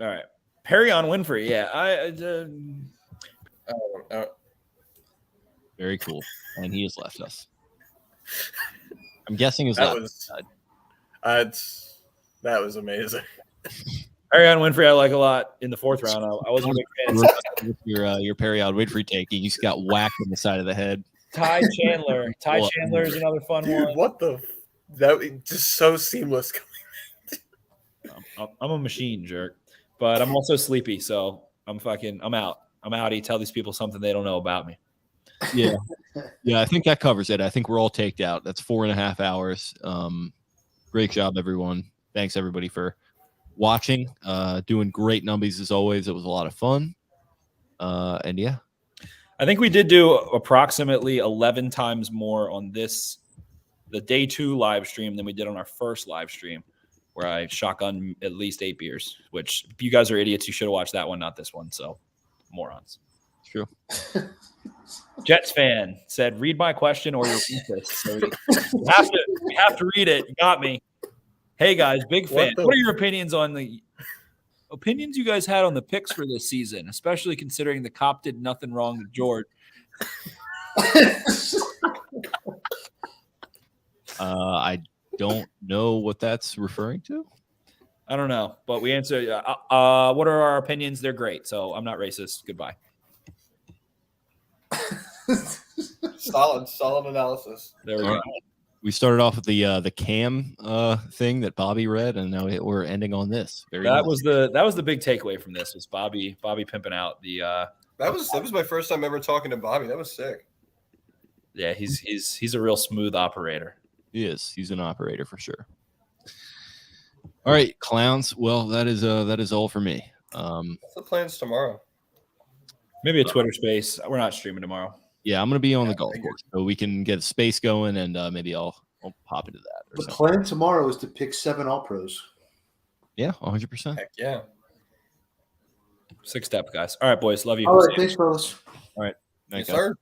all right. Perry on Winfrey. Yeah, very cool, and he has left us. I'm guessing his that was amazing. Perry on Winfrey, I like a lot in the 4th round. I wasn't a big fan. With your Perry on Winfrey take, he just got whacked in the side of the head. Ty Chandler. Chandler is another fun one. What that just so seamless. I'm a machine jerk, but I'm also sleepy, so I'm out. I'm outie. Tell these people something they don't know about me. Yeah. I think that covers it. I think we're all taked out. That's 4.5 hours. Great job, everyone. Thanks everybody for watching. Doing great numbies as always. It was a lot of fun. And yeah, I think we did do approximately 11 times more on the day 2 live stream than we did on our first live stream, where I shotgun at least 8 beers, which if you guys are idiots, you should have watched that one, not this one. So morons. True. Jets fan said, read my question or you'll read this. So we have to read it. You got me. Hey guys, big fan. What are your opinions on the opinions you guys had on the picks for this season, especially considering the cop did nothing wrong to George? I don't know what that's referring to. I don't know, but we answered. What are our opinions? They're great, so I'm not racist. Goodbye. Solid analysis. There we go. We started off with the Cam thing that Bobby read, and now we're ending on this. That was the big takeaway from this was Bobby pimping out the. That was my first time ever talking to Bobby. That was sick. Yeah, he's a real smooth operator. He is. He's an operator for sure. All right, clowns. Well, that is all for me. What's the plans tomorrow? Maybe a Twitter space. We're not streaming tomorrow. Yeah, I'm gonna be on the golf course, so we can get space going, and maybe I'll pop into that. The plan tomorrow is to pick 7 All Pros. Yeah, 100%. Heck yeah. 6 step, guys. All right, boys. Love you. All right, thanks, fellas. All right. Yes, sir.